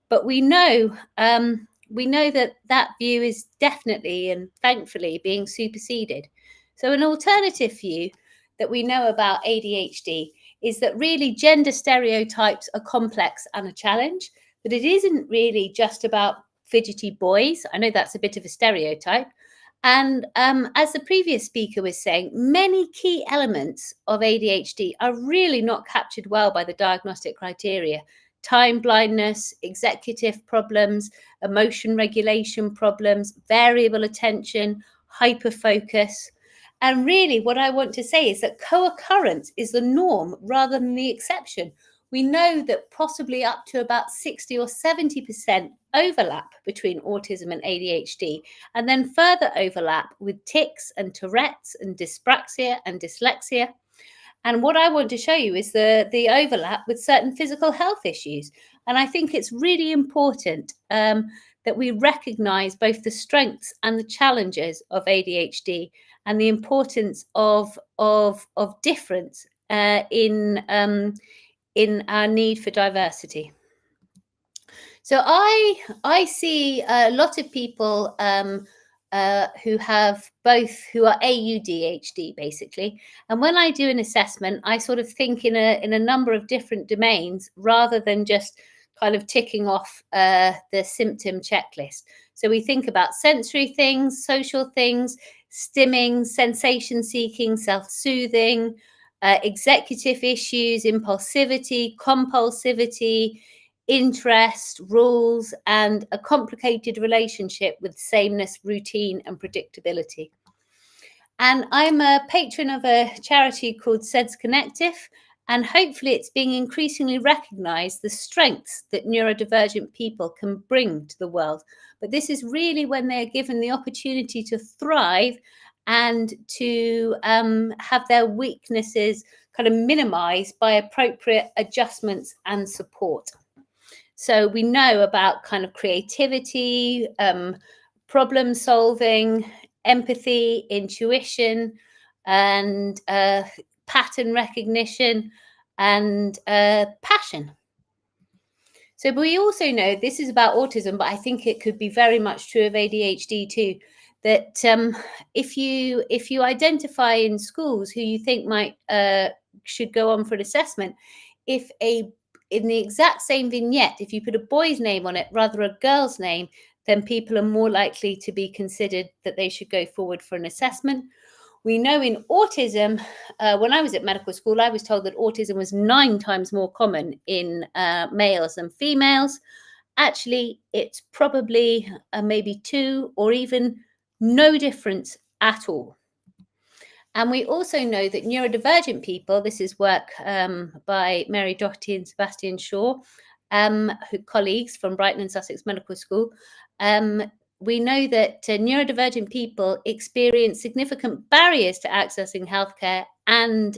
But we know that view is definitely and thankfully being superseded. So an alternative view that we know about ADHD is that really gender stereotypes are complex and a challenge, that it isn't really just about fidgety boys. I know that's a bit of a stereotype. And as the previous speaker was saying, many key elements of ADHD are really not captured well by the diagnostic criteria. Time blindness, executive problems, emotion regulation problems, variable attention, hyperfocus. And really what I want to say is that co-occurrence is the norm rather than the exception. We know that possibly up to about 60 or 70% overlap between autism and ADHD, and then further overlap with tics and Tourette's and dyspraxia and dyslexia. And what I want to show you is the overlap with certain physical health issues. And I think it's really important that we recognize both the strengths and the challenges of ADHD and the importance of difference in our need for diversity. So I see a lot of people who have both, who are AUDHD basically. And when I do an assessment, I sort of think in a number of different domains rather than just kind of ticking off the symptom checklist. So we think about sensory things, social things, stimming, sensation seeking, self-soothing, executive issues, impulsivity, compulsivity, interest, rules, and a complicated relationship with sameness, routine, and predictability. And I'm a patron of a charity called Sense Connective, and hopefully it's being increasingly recognized the strengths that neurodivergent people can bring to the world. But this is really when they're given the opportunity to thrive and to have their weaknesses kind of minimized by appropriate adjustments and support. So we know about kind of creativity, problem solving, empathy, intuition, and pattern recognition, and passion. So but we also know, this is about autism, but I think it could be very much true of ADHD too, that if you identify in schools who you think might should go on for an assessment, if in the exact same vignette, if you put a boy's name on it rather than a girl's name, then people are more likely to be considered that they should go forward for an assessment. We know in autism, when I was at medical school, I was told that autism was 9 times more common in males than females. actually it's probably maybe 2 or even no difference at all. And we also know that neurodivergent people, this is work by Mary Doherty and Sebastian Shaw, colleagues from Brighton and Sussex Medical School, we know that neurodivergent people experience significant barriers to accessing healthcare and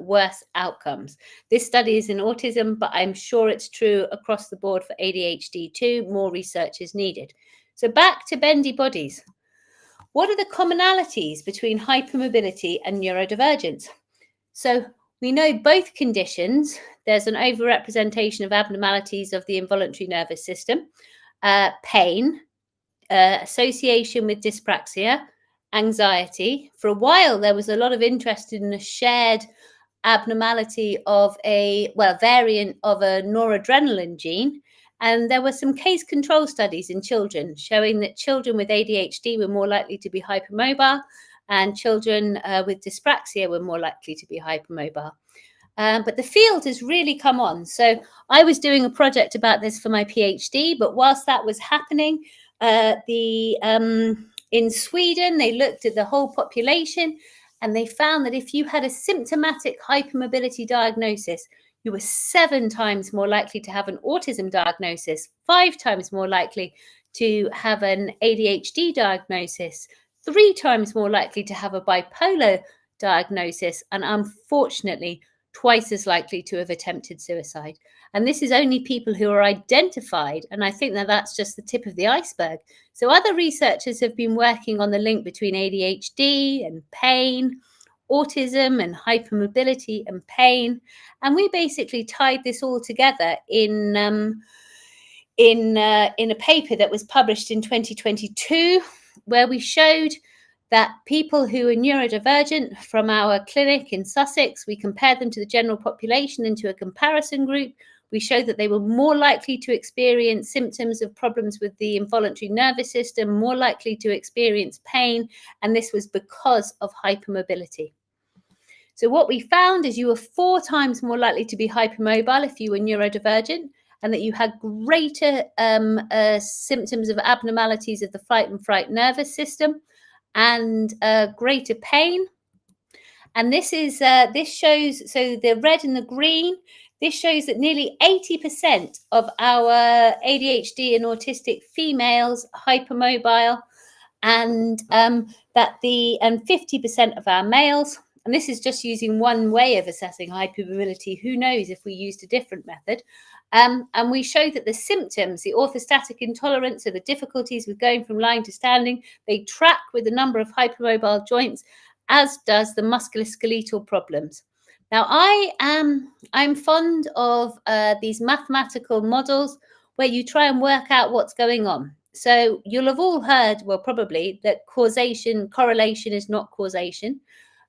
worse outcomes. This study is in autism, but I'm sure it's true across the board for ADHD too. More research is needed. So back to bendy bodies. What are the commonalities between hypermobility and neurodivergence? So we know both conditions, there's an overrepresentation of abnormalities of the involuntary nervous system, pain, association with dyspraxia, anxiety. For a while, there was a lot of interest in a shared abnormality of variant of a noradrenaline gene. And there were some case control studies in children showing that children with ADHD were more likely to be hypermobile and children with dyspraxia were more likely to be hypermobile. But the field has really come on. So I was doing a project about this for my PhD, but whilst that was happening, in Sweden, they looked at the whole population and they found that if you had a symptomatic hypermobility diagnosis, you were 7 times more likely to have an autism diagnosis, 5 times more likely to have an ADHD diagnosis, 3 times more likely to have a bipolar diagnosis, and unfortunately, twice as likely to have attempted suicide. And this is only people who are identified, and I think that that's just the tip of the iceberg. So other researchers have been working on the link between ADHD and pain, autism and hypermobility and pain, and we basically tied this all together in a paper that was published in 2022, where we showed that people who are neurodivergent from our clinic in Sussex, we compared them to the general population into a comparison group. We showed that they were more likely to experience symptoms of problems with the involuntary nervous system, more likely to experience pain, and this was because of hypermobility. So what we found is you were 4 times more likely to be hypermobile if you were neurodivergent, and that you had greater symptoms of abnormalities of the fight and fright nervous system and greater pain. And this shows, so the red and the green, this shows that nearly 80% of our ADHD and autistic females are hypermobile, and 50% of our males. And this is just using one way of assessing hypermobility. Who knows if we used a different method? And we show that the symptoms, the orthostatic intolerance, so the difficulties with going from lying to standing, they track with the number of hypermobile joints, as does the musculoskeletal problems. Now, I'm fond of these mathematical models where you try and work out what's going on. So you'll have all heard, well, probably, that correlation is not causation.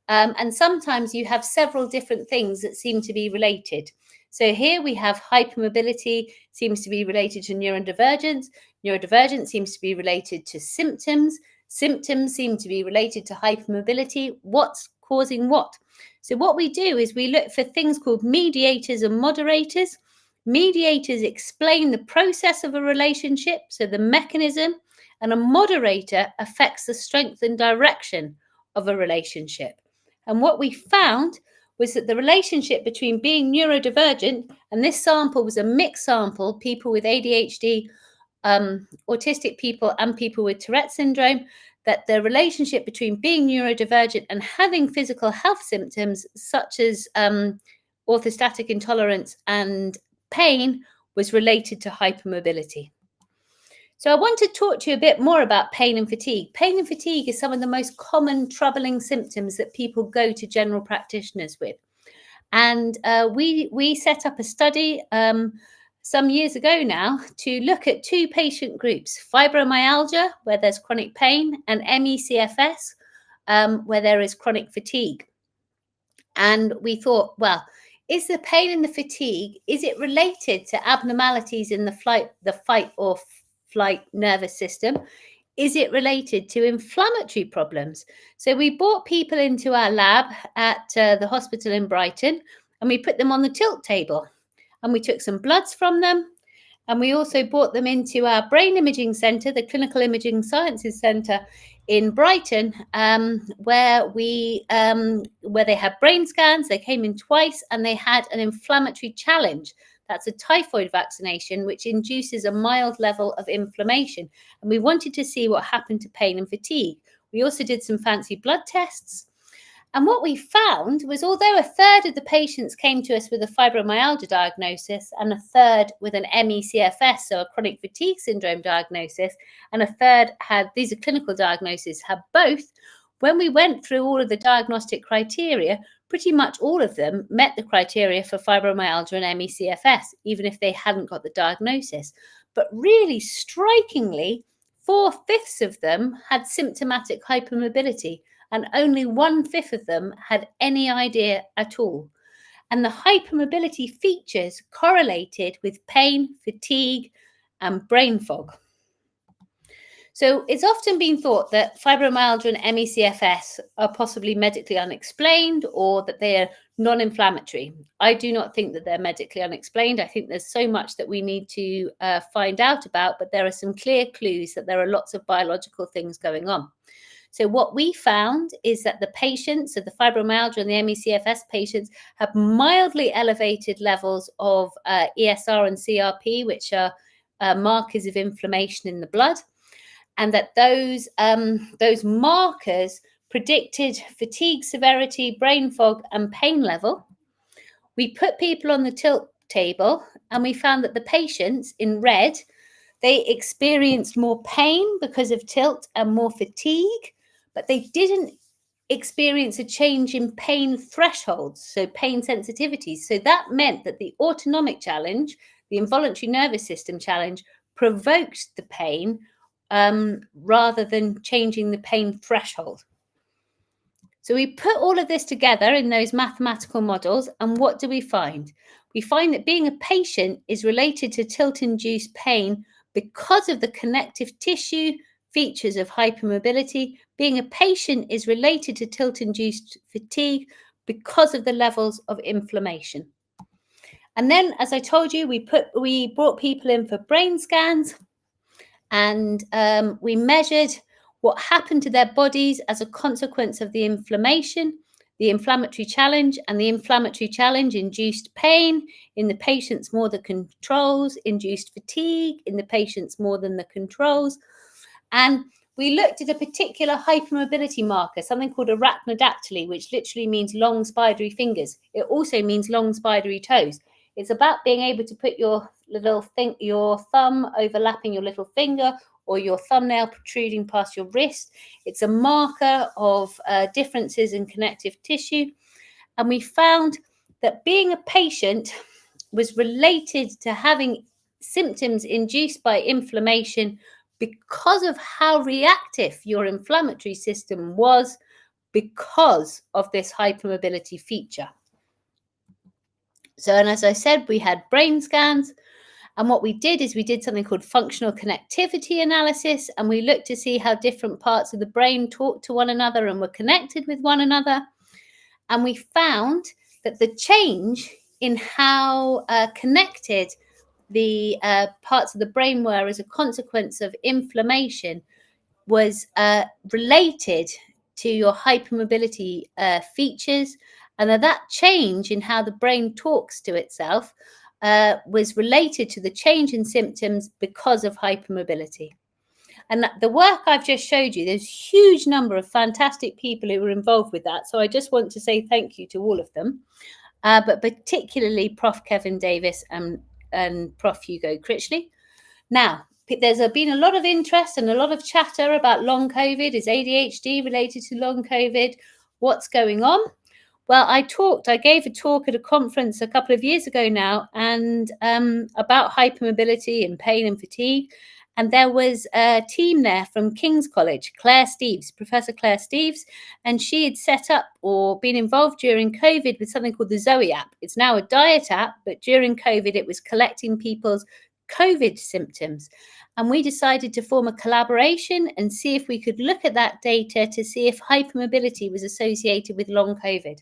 And sometimes you have several different things that seem to be related. So here we have hypermobility seems to be related to neurodivergence. Neurodivergence seems to be related to symptoms. Symptoms seem to be related to hypermobility. What's causing what? So what we do is we look for things called mediators and moderators. Mediators explain the process of a relationship, so the mechanism, and a moderator affects the strength and direction of a relationship. And what we found was that the relationship between being neurodivergent, and this sample was a mixed sample, people with ADHD, autistic people and people with Tourette syndrome, that the relationship between being neurodivergent and having physical health symptoms such as orthostatic intolerance and pain was related to hypermobility. So I want to talk to you a bit more about pain and fatigue. Pain and fatigue is some of the most common troubling symptoms that people go to general practitioners with. And we set up a study some years ago now to look at 2 patient groups, fibromyalgia, where there's chronic pain, and ME/CFS, where there is chronic fatigue. And we thought, well, is the pain and the fatigue, is it related to abnormalities in the fight or flight nervous system? Is it related to inflammatory problems? So we brought people into our lab at the hospital in Brighton, and we put them on the tilt table, and we took some bloods from them, And we also brought them into our brain imaging centre, the Clinical Imaging Sciences Centre in Brighton, where they had brain scans. They came in twice, and they had an inflammatory challenge. That's a typhoid vaccination, which induces a mild level of inflammation. And we wanted to see what happened to pain and fatigue. We also did some fancy blood tests. And what we found was, although a third of the patients came to us with a fibromyalgia diagnosis and a third with an ME/CFS, so a chronic fatigue syndrome diagnosis, and a third had, these are clinical diagnoses, had both, when we went through all of the diagnostic criteria, pretty much all of them met the criteria for fibromyalgia and ME/CFS, even if they hadn't got the diagnosis. But really strikingly, 4/5 of them had symptomatic hypermobility, and only 1/5 of them had any idea at all. And the hypermobility features correlated with pain, fatigue, and brain fog. So it's often been thought that fibromyalgia and ME/CFS are possibly medically unexplained, or that they are non-inflammatory. I do not think that they're medically unexplained. I think there's so much that we need to find out about, but there are some clear clues that there are lots of biological things going on. So what we found is that the patients, so the fibromyalgia and the ME/CFS patients, have mildly elevated levels of ESR and CRP, which are markers of inflammation in the blood, and that those markers predicted fatigue severity, brain fog, and pain level. We put people on the tilt table, and we found that the patients in red, they experienced more pain because of tilt and more fatigue, but they didn't experience a change in pain thresholds, so pain sensitivities. So that meant that the autonomic challenge, the involuntary nervous system challenge, provoked the pain rather than changing the pain threshold. So we put all of this together in those mathematical models, and what do we find? We find that being a patient is related to tilt-induced pain because of the connective tissue features of hypermobility. Being a patient is related to tilt-induced fatigue because of the levels of inflammation. And then, as I told you, we brought people in for brain scans, and we measured what happened to their bodies as a consequence of the inflammation, the inflammatory challenge, and the inflammatory challenge induced pain in the patients more than controls, induced fatigue in the patients more than the controls. And we looked at a particular hypermobility marker, something called arachnodactyly, which literally means long spidery fingers. It also means long spidery toes. It's about being able to put your thumb overlapping your little finger, or your thumbnail protruding past your wrist. It's a marker of differences in connective tissue. And we found that being a patient was related to having symptoms induced by inflammation because of how reactive your inflammatory system was because of this hypermobility feature. So, and as I said, we had brain scans. And what we did is we did something called functional connectivity analysis, and we looked to see how different parts of the brain talk to one another and were connected with one another. And we found that the change in how connected the parts of the brain were as a consequence of inflammation was related to your hypermobility features, and that change in how the brain talks to itself was related to the change in symptoms because of hypermobility. And the work I've just showed you, there's a huge number of fantastic people who were involved with that. So I just want to say thank you to all of them, but particularly Prof. Kevin Davis and Prof. Hugo Critchley. Now, there's been a lot of interest and a lot of chatter about long COVID. Is ADHD related to long COVID? What's going on? Well, I gave a talk at a conference a couple of years ago now, and about hypermobility and pain and fatigue. And there was a team there from King's College, Professor Claire Steeves, and she had set up or been involved during COVID with something called the Zoe app. It's now a diet app, but during COVID, it was collecting people's COVID symptoms. And we decided to form a collaboration and see if we could look at that data to see if hypermobility was associated with long COVID.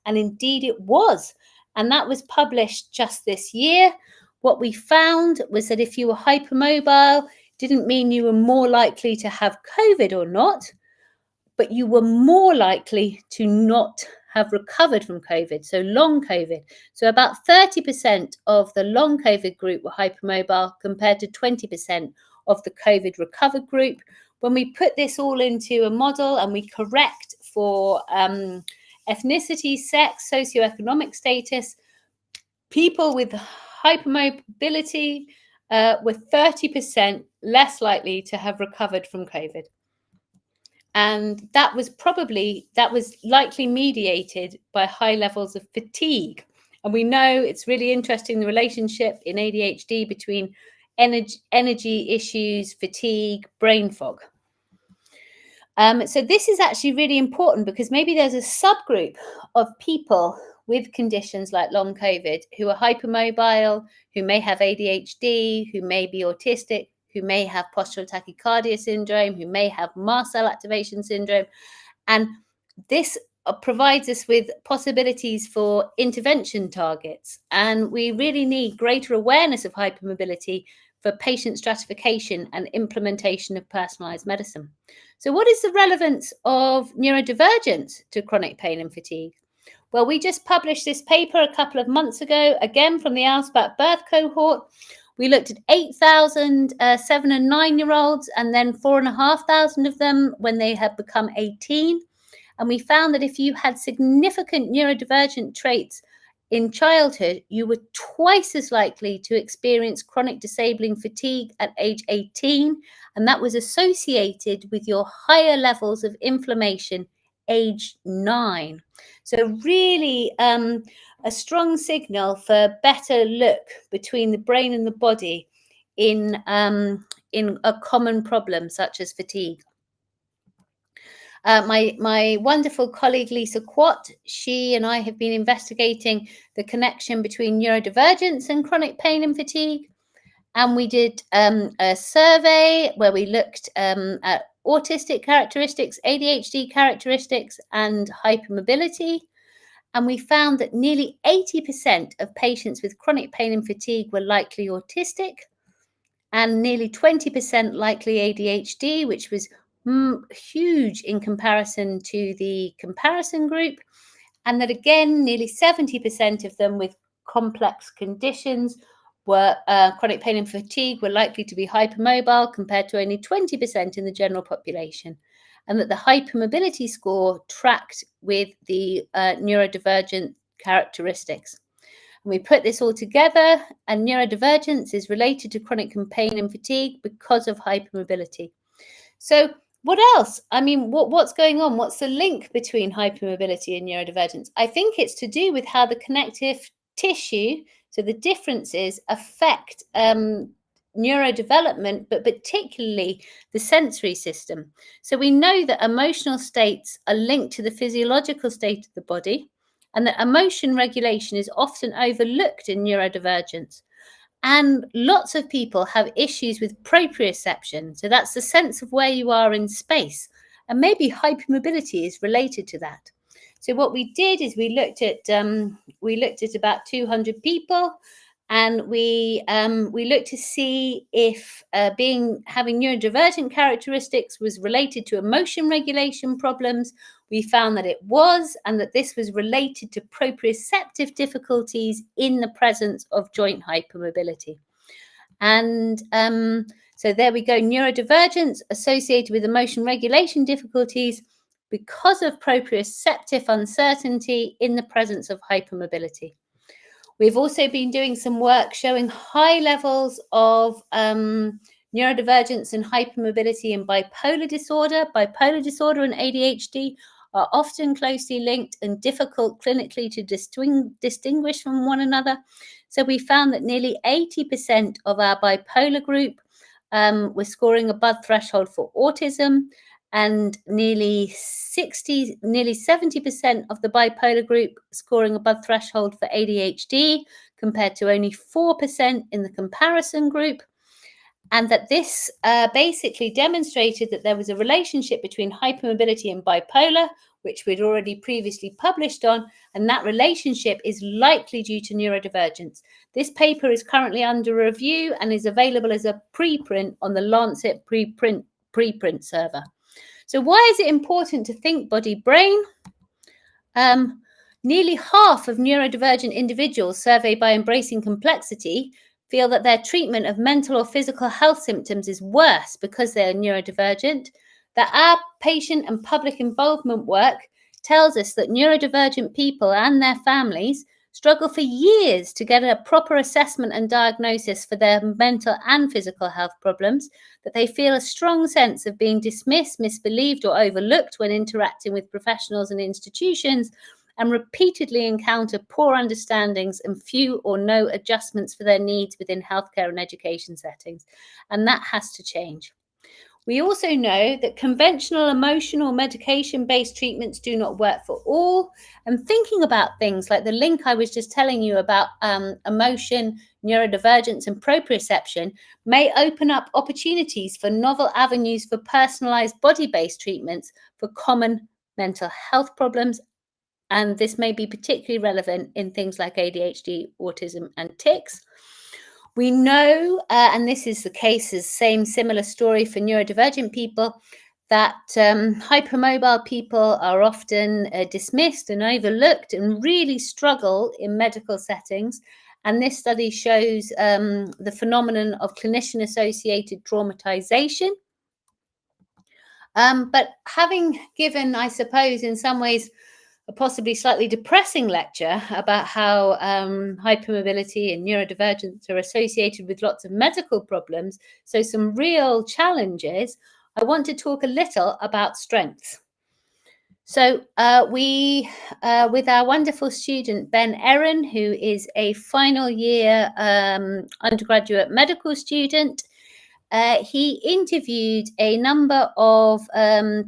And indeed it was. And that was published just this year, what we found was that if you were hypermobile, didn't mean you were more likely to have COVID or not, but you were more likely to not have recovered from COVID, so long COVID. So about 30% of the long COVID group were hypermobile compared to 20% of the COVID recovered group. When we put this all into a model and we correct for ethnicity, sex, socioeconomic status, people with hypermobility were 30% less likely to have recovered from COVID. And that was likely mediated by high levels of fatigue. And we know it's really interesting, the relationship in ADHD between energy issues, fatigue, brain fog. So this is actually really important because maybe there's a subgroup of people with conditions like long COVID who are hypermobile, who may have ADHD, who may be autistic, who may have postural tachycardia syndrome, who may have mast cell activation syndrome. And this provides us with possibilities for intervention targets. And we really need greater awareness of hypermobility for patient stratification and implementation of personalized medicine. So what is the relevance of neurodivergence to chronic pain and fatigue? Well, we just published this paper a couple of months ago, again from the Alsbach birth cohort. We looked at 8,000 7 and 9-year-olds and then 4,500 of them when they had become 18. And we found that if you had significant neurodivergent traits in childhood, you were twice as likely to experience chronic disabling fatigue at age 18. And that was associated with your higher levels of inflammation age 9. So really a strong signal for better look between the brain and the body in a common problem such as fatigue. My wonderful colleague Lisa Quat, she and I have been investigating the connection between neurodivergence and chronic pain and fatigue. And we did a survey where we looked at autistic characteristics, ADHD characteristics, and hypermobility. And we found that nearly 80% of patients with chronic pain and fatigue were likely autistic, and nearly 20% likely ADHD, which was huge in comparison to the comparison group. And that again, nearly 70% of them with complex conditions were chronic pain and fatigue were likely to be hypermobile compared to only 20% in the general population. And that the hypermobility score tracked with the neurodivergent characteristics. And we put this all together, and neurodivergence is related to chronic pain and fatigue because of hypermobility. So what else? I mean, what's going on? What's the link between hypermobility and neurodivergence? I think it's to do with how the connective tissue, so the differences, affect neurodevelopment, but particularly the sensory system. So we know that emotional states are linked to the physiological state of the body, and that emotion regulation is often overlooked in neurodivergence. And lots of people have issues with proprioception. So that's the sense of where you are in space. And maybe hypermobility is related to that. So what we did is we looked at about 200 people, and we looked to see if having neurodivergent characteristics was related to emotion regulation problems. We found that it was, and that this was related to proprioceptive difficulties in the presence of joint hypermobility. And so there we go, neurodivergence associated with emotion regulation difficulties because of proprioceptive uncertainty in the presence of hypermobility. We've also been doing some work showing high levels of neurodivergence and hypermobility in bipolar disorder. Bipolar disorder and ADHD are often closely linked and difficult clinically to distinguish from one another. So we found that nearly 80% of our bipolar group were scoring above threshold for autism, and nearly 70% of the bipolar group scoring above threshold for ADHD, compared to only 4% in the comparison group. And that this basically demonstrated that there was a relationship between hypermobility and bipolar, which we'd already previously published on, and that relationship is likely due to neurodivergence. This paper is currently under review and is available as a preprint on the Lancet preprint server. So why is it important to think body-brain? Nearly half of neurodivergent individuals surveyed by Embracing Complexity feel that their treatment of mental or physical health symptoms is worse because they are neurodivergent. That our patient and public involvement work tells us that neurodivergent people and their families struggle for years to get a proper assessment and diagnosis for their mental and physical health problems, that they feel a strong sense of being dismissed, misbelieved, or overlooked when interacting with professionals and institutions, and repeatedly encounter poor understandings and few or no adjustments for their needs within healthcare and education settings. And that has to change. We also know that conventional emotional medication-based treatments do not work for all. And thinking about things like the link I was just telling you about emotion, neurodivergence, and proprioception may open up opportunities for novel avenues for personalized body-based treatments for common mental health problems. And this may be particularly relevant in things like ADHD, autism, and tics. We know, and this is the case as similar story for neurodivergent people, that hypermobile people are often dismissed and overlooked and really struggle in medical settings. And this study shows the phenomenon of clinician-associated traumatization. But having given, I suppose, in some ways, a possibly slightly depressing lecture about how hypermobility and neurodivergence are associated with lots of medical problems, so some real challenges, I want to talk a little about strengths. So we, with our wonderful student, Ben Erin, who is a final year undergraduate medical student, he interviewed a number of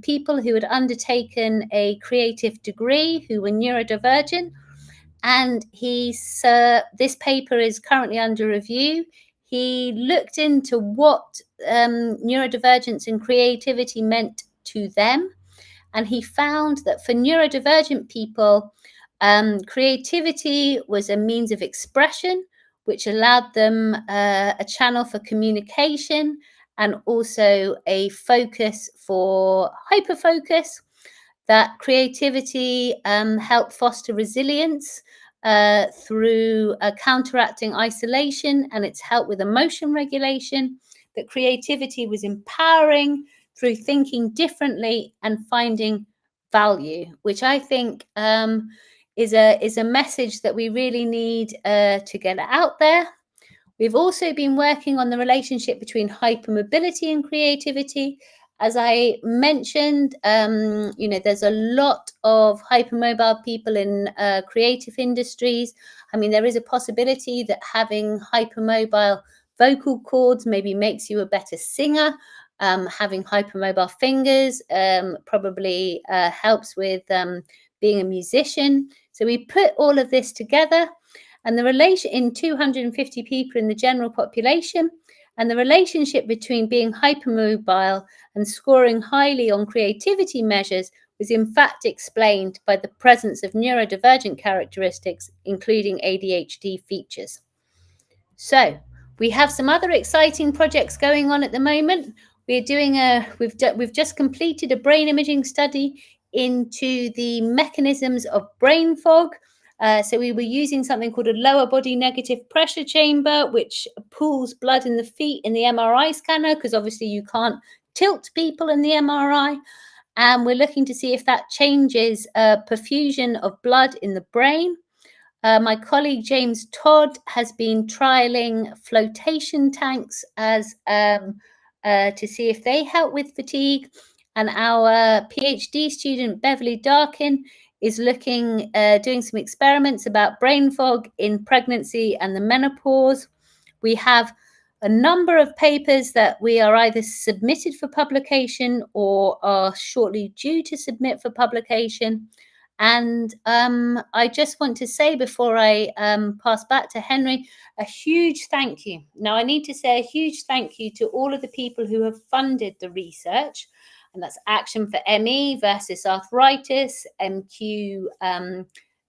people who had undertaken a creative degree who were neurodivergent, and this paper is currently under review. He looked into what neurodivergence and creativity meant to them, and he found that for neurodivergent people, creativity was a means of expression, which allowed them a channel for communication and also a focus for hyperfocus. That creativity helped foster resilience through counteracting isolation, and it's helped with emotion regulation. That creativity was empowering through thinking differently and finding value, which I think is a message that we really need to get out there. We've also been working on the relationship between hypermobility and creativity. As I mentioned, there's a lot of hypermobile people in creative industries. I mean, there is a possibility that having hypermobile vocal cords maybe makes you a better singer. Having hypermobile fingers probably helps with being a musician. So we put all of this together, and the relation in 250 people in the general population, and the relationship between being hypermobile and scoring highly on creativity measures was in fact explained by the presence of neurodivergent characteristics, including ADHD features. So we have some other exciting projects going on at the moment. We're doing we've just completed a brain imaging study into the mechanisms of brain fog. So we were using something called a lower body negative pressure chamber, which pools blood in the feet in the MRI scanner, because obviously you can't tilt people in the MRI. And we're looking to see if that changes perfusion of blood in the brain. My colleague James Todd has been trialing flotation tanks as to see if they help with fatigue. And our PhD student Beverly Darkin is looking, doing some experiments about brain fog in pregnancy and the menopause. We have a number of papers that we are either submitted for publication or are shortly due to submit for publication. And I just want to say before I pass back to Henry, a huge thank you. Now, I need to say a huge thank you to all of the people who have funded the research. and that's Action for ME versus Arthritis, MQ, the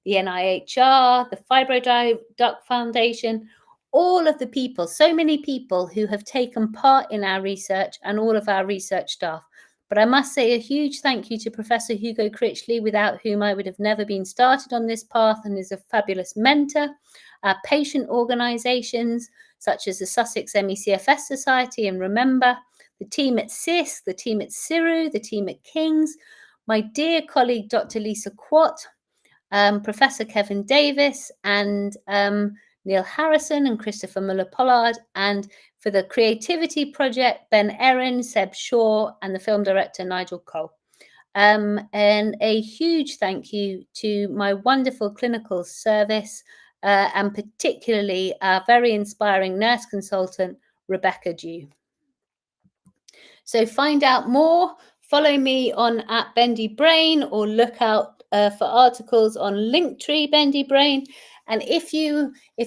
NIHR, the Fibroduct Foundation, all of the people, so many people who have taken part in our research and all of our research staff. But I must say a huge thank you to Professor Hugo Critchley, without whom I would have never been started on this path, and is a fabulous mentor. Our patient organisations, such as the Sussex ME/CFS Society and Remember, the team at CIS, the team at CIRU, the team at King's, my dear colleague Dr. Lisa Quat, Professor Kevin Davis, and Neil Harrison and Christopher Muller-Pollard, and for the Creativity Project, Ben Erin, Seb Shaw, and the film director Nigel Cole. And a huge thank you to my wonderful clinical service, and particularly our very inspiring nurse consultant, Rebecca Dew. So find out more, follow me on @BendyBrain, or look out for articles on Linktree BendyBrain. And if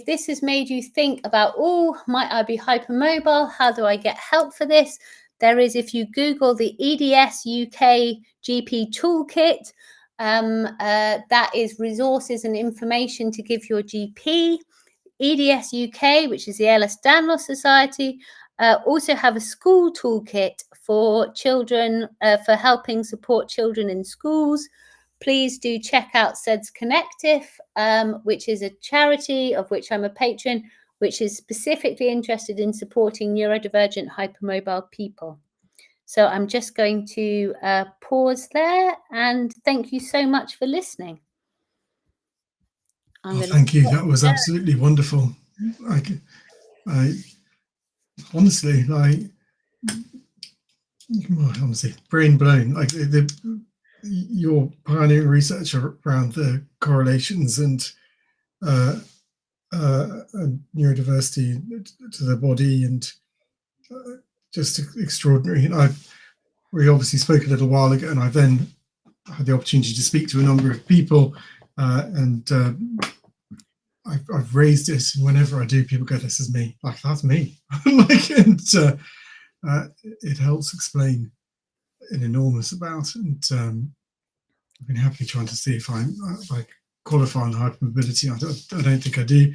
this has made you think about, oh, might I be hypermobile? How do I get help for this? There is, if you Google the EDS UK GP Toolkit, that is resources and information to give your GP. EDS UK, which is the Ehlers-Danlos Society, also have a school toolkit for children, for helping support children in schools. Please do check out SEDS Connective, which is a charity of which I'm a patron, which is specifically interested in supporting neurodivergent hypermobile people. So I'm just going to pause there, and thank you so much for listening. Thank you. That was absolutely wonderful. I honestly, honestly, brain blown. Like your pioneering research around the correlations and neurodiversity to the body, and just extraordinary. And we obviously spoke a little while ago, and I then had the opportunity to speak to a number of people, and I've raised it, and whenever I do, people go, "This is me." Like, that's me. And it helps explain an enormous amount. And I've been happily trying to see if I'm qualify on hypermobility. I don't think I do,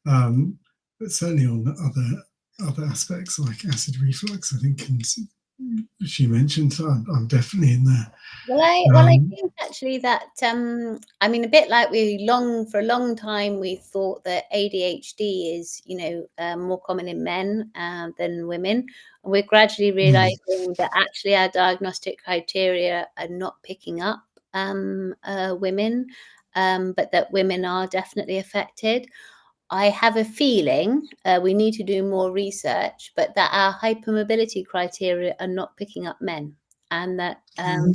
but certainly on other aspects like acid reflux, I think, and she mentioned, I'm definitely in there. Well, I think actually that, I mean, a bit like for a long time, we thought that ADHD is, more common in men than women. And we're gradually realizing that actually our diagnostic criteria are not picking up women, but that women are definitely affected. I have a feeling we need to do more research, but that our hypermobility criteria are not picking up men, and that and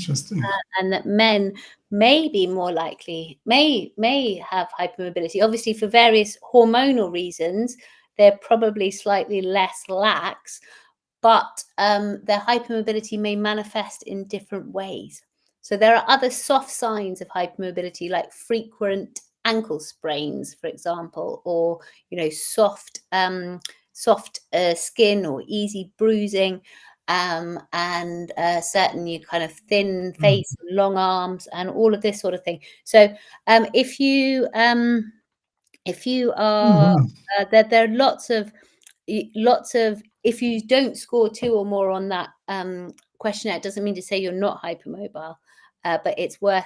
that men may be more likely, may have hypermobility. Obviously, for various hormonal reasons, they're probably slightly less lax, but their hypermobility may manifest in different ways. So there are other soft signs of hypermobility, like frequent ankle sprains, for example, or soft skin or easy bruising, and certain kind of thin face, long arms, and all of this sort of thing. So if you are there are lots of if you don't score 2 or more on that questionnaire, it doesn't mean to say you're not hypermobile, but it's worth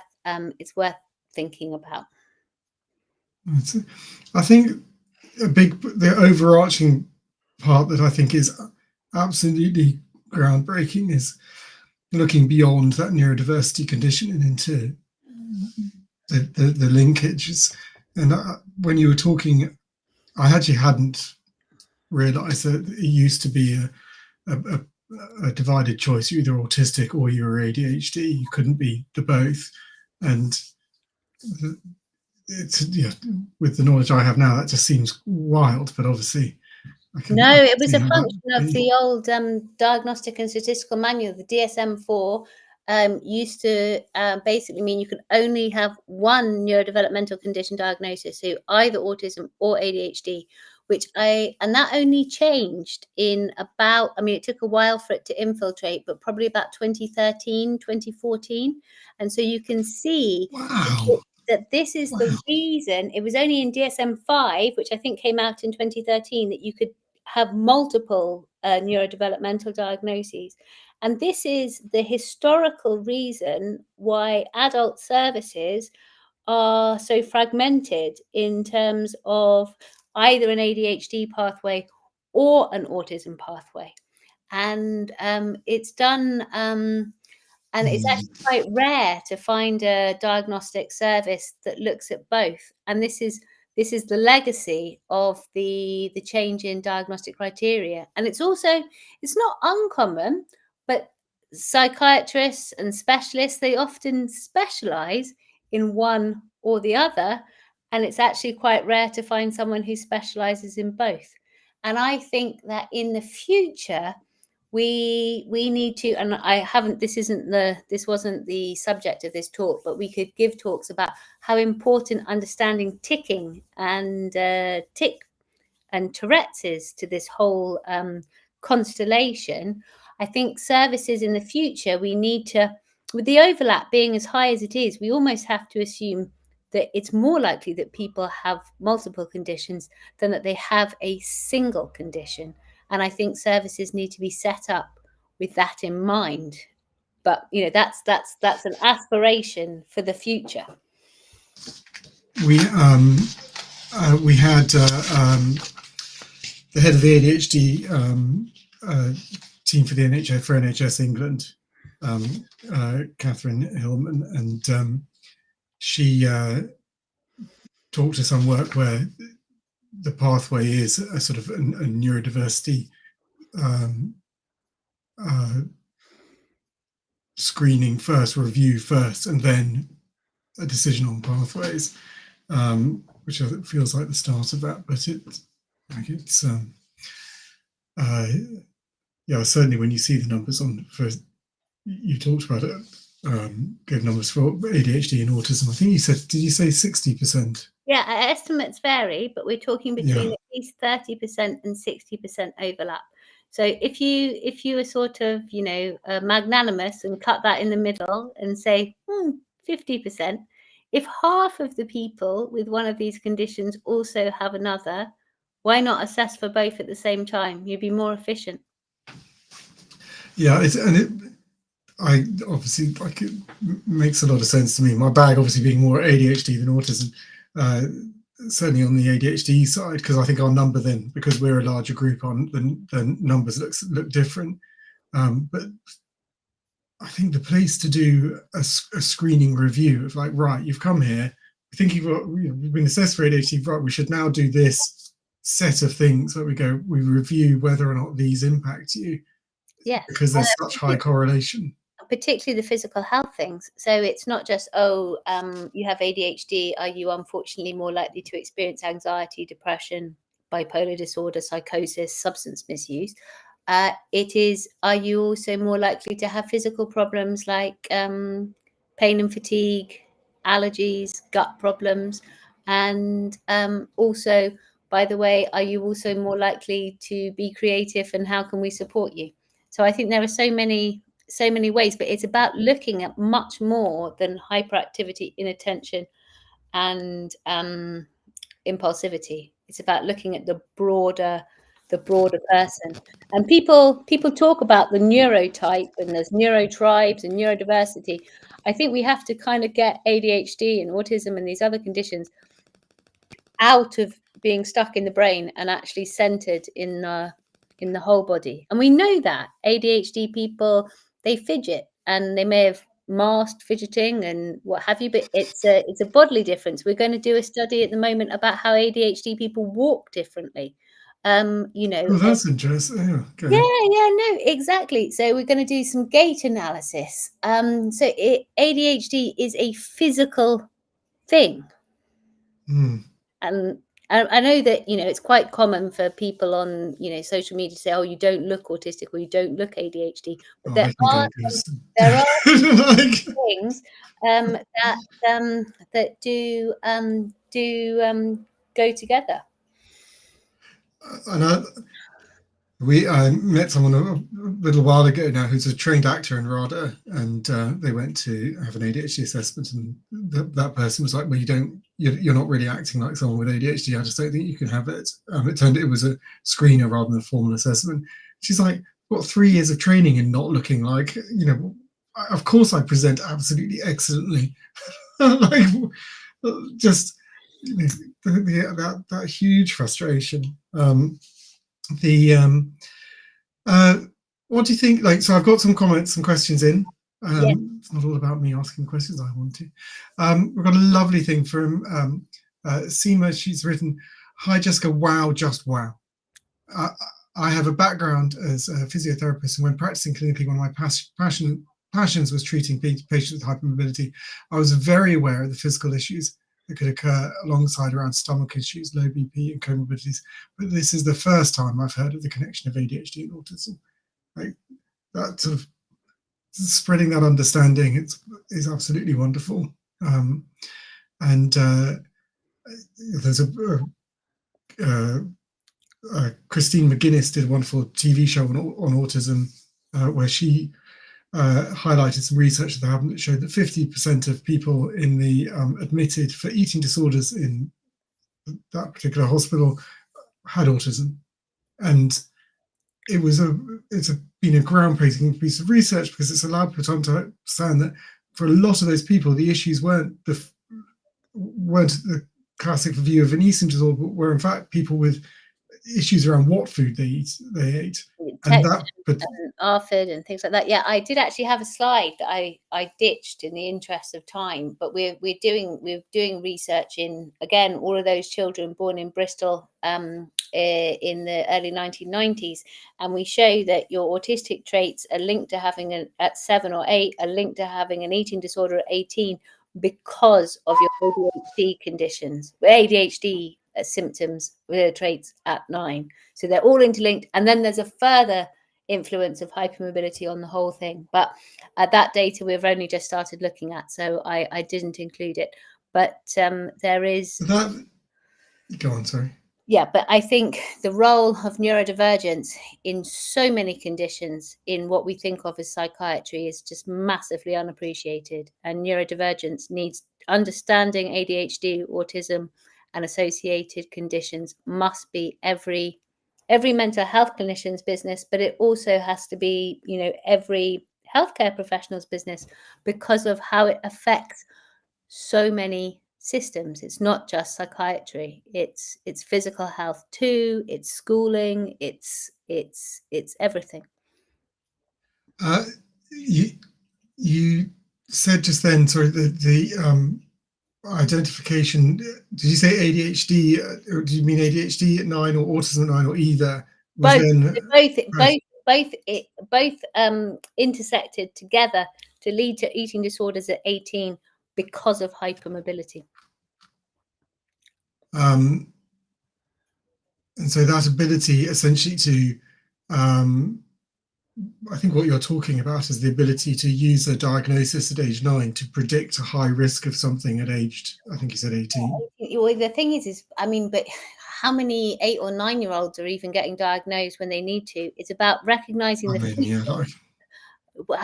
thinking about. I think the overarching part that I think is absolutely groundbreaking is looking beyond that neurodiversity condition and into the linkages. And when you were talking, I actually hadn't realized that it used to be a divided choice. You're either autistic or you're ADHD. You couldn't be the both. And it's, with the knowledge I have now, that just seems wild, but obviously no, it was a function of the old Diagnostic and Statistical Manual, the DSM-4, used to basically mean you could only have one neurodevelopmental condition diagnosis, so either autism or ADHD, and that only changed in about, I mean, it took a while for it to infiltrate, but probably about 2013, 2014. And so you can see that this is the reason. It was only in DSM-5, which I think came out in 2013, that you could have multiple neurodevelopmental diagnoses. And this is the historical reason why adult services are so fragmented in terms of either an ADHD pathway or an autism pathway. And it's done, and it's actually quite rare to find a diagnostic service that looks at both. And this is the legacy of the change in diagnostic criteria. And it's not uncommon, but psychiatrists and specialists, they often specialize in one or the other, and it's actually quite rare to find someone who specializes in both. And I think that in the future we need to, and this wasn't the subject of this talk, but we could give talks about how important understanding ticking and tic and Tourette's is to this whole constellation. I think services in the future, we need to, with the overlap being as high as it is, we almost have to assume that it's more likely that people have multiple conditions than that they have a single condition. And I think services need to be set up with that in mind. But that's an aspiration for the future. We had the head of the ADHD team for the NHS England, Catherine Hillman, and she talked to some work where the pathway is a sort of a neurodiversity screening first, review first, and then a decision on pathways, which feels like the start of that. But certainly when you see the numbers you talked about it, gave numbers for ADHD and autism. I think did you say 60%? Yeah, estimates vary, but we're talking between at least 30% and 60% overlap. So if you are sort of, magnanimous and cut that in the middle and say 50%, if half of the people with one of these conditions also have another, why not assess for both at the same time? You'd be more efficient. Yeah, it makes a lot of sense to me. My bag obviously being more ADHD than autism, certainly on the ADHD side, because I think our number then, because we're a larger group, the numbers look different. But I think the place to do a screening review of right, you've come here, we think you've been assessed for ADHD, right, we should now do this set of things where we review whether or not these impact you. Yes. Because there's such high correlation. Particularly the physical health things. So it's not just, you have ADHD, are you unfortunately more likely to experience anxiety, depression, bipolar disorder, psychosis, substance misuse? It is, are you also more likely to have physical problems like pain and fatigue, allergies, gut problems? And also, by the way, are you also more likely to be creative, and how can we support you? So I think there are so many ways, but it's about looking at much more than hyperactivity, inattention, and impulsivity. It's about looking at the broader person. And people talk about the neurotype, and there's neurotribes and neurodiversity. I think we have to kind of get ADHD and autism and these other conditions out of being stuck in the brain and actually centered in the whole body. And we know that ADHD people, they fidget, and they may have masked fidgeting and what have you, but it's a bodily difference. We're going to do a study at the moment about how ADHD people walk differently. Oh, that's interesting. Okay. No, exactly. So we're going to do some gait analysis. So ADHD is a physical thing. And I know that, it's quite common for people on, social media to say, oh, you don't look autistic or you don't look ADHD. But there are things that do go together. And I met someone a little while ago now who's a trained actor in RADA, and they went to have an ADHD assessment, and that person was like, "Well, you're not really acting like someone with ADHD. I just don't think you can have it." It turned out it was a screener rather than a formal assessment. She's like, "Got 3 years of training in not looking like, of course I present absolutely excellently." Like, just that huge frustration. What do you think? Like, so I've got some comments, some questions in. It's not all about me asking questions. I want to. We've got a lovely thing from Seema. She's written, "Hi Jessica, wow, just wow. I have a background as a physiotherapist, and when practicing clinically, one of my passions was treating patients with hypermobility. I was very aware of the physical issues that could occur alongside around stomach issues, low BP and comorbidities. But this is the first time I've heard of the connection of ADHD and autism." Like, that sort of spreading that understanding is absolutely wonderful. And there's Christine McGuinness did a wonderful TV show on autism where she highlighted some research that happened that showed that 50% of people in the admitted for eating disorders in that particular hospital had autism. And it's been a groundbreaking piece of research because it's allowed people to understand that for a lot of those people, the issues weren't the classic view of an eating disorder, but were in fact people with issues around what food they ate. And ARFID and things like that. Yeah, I did actually have a slide that I ditched in the interest of time, but we're doing research in, again, all of those children born in Bristol in the early 1990s, and we show that your autistic traits are linked to having at 7 or 8, are linked to having an eating disorder at 18 because of your ADHD conditions, ADHD symptoms, traits at 9. So they're all interlinked, and then there's a further influence of hypermobility on the whole thing. But that data we've only just started looking at, so I didn't include it. But there is. Go on, sorry. Yeah, but I think the role of neurodivergence in so many conditions in what we think of as psychiatry is just massively unappreciated. And neurodivergence needs understanding ADHD, autism, and associated conditions must be every mental health clinician's business, but it also has to be, every healthcare professional's business because of how it affects so many systems. It's not just psychiatry, it's physical health too, it's schooling, it's everything. You said just then, sorry, the identification, did you say ADHD, or do you mean ADHD at 9 or autism at 9 or either? Both intersected together to lead to eating disorders at 18 because of hypermobility. And so that ability essentially to, I think what you're talking about is the ability to use a diagnosis at age 9 to predict a high risk of something at age, I think you said 18. Well, the thing is, but how many 8 or 9-year-olds are even getting diagnosed when they need to? It's about recognizing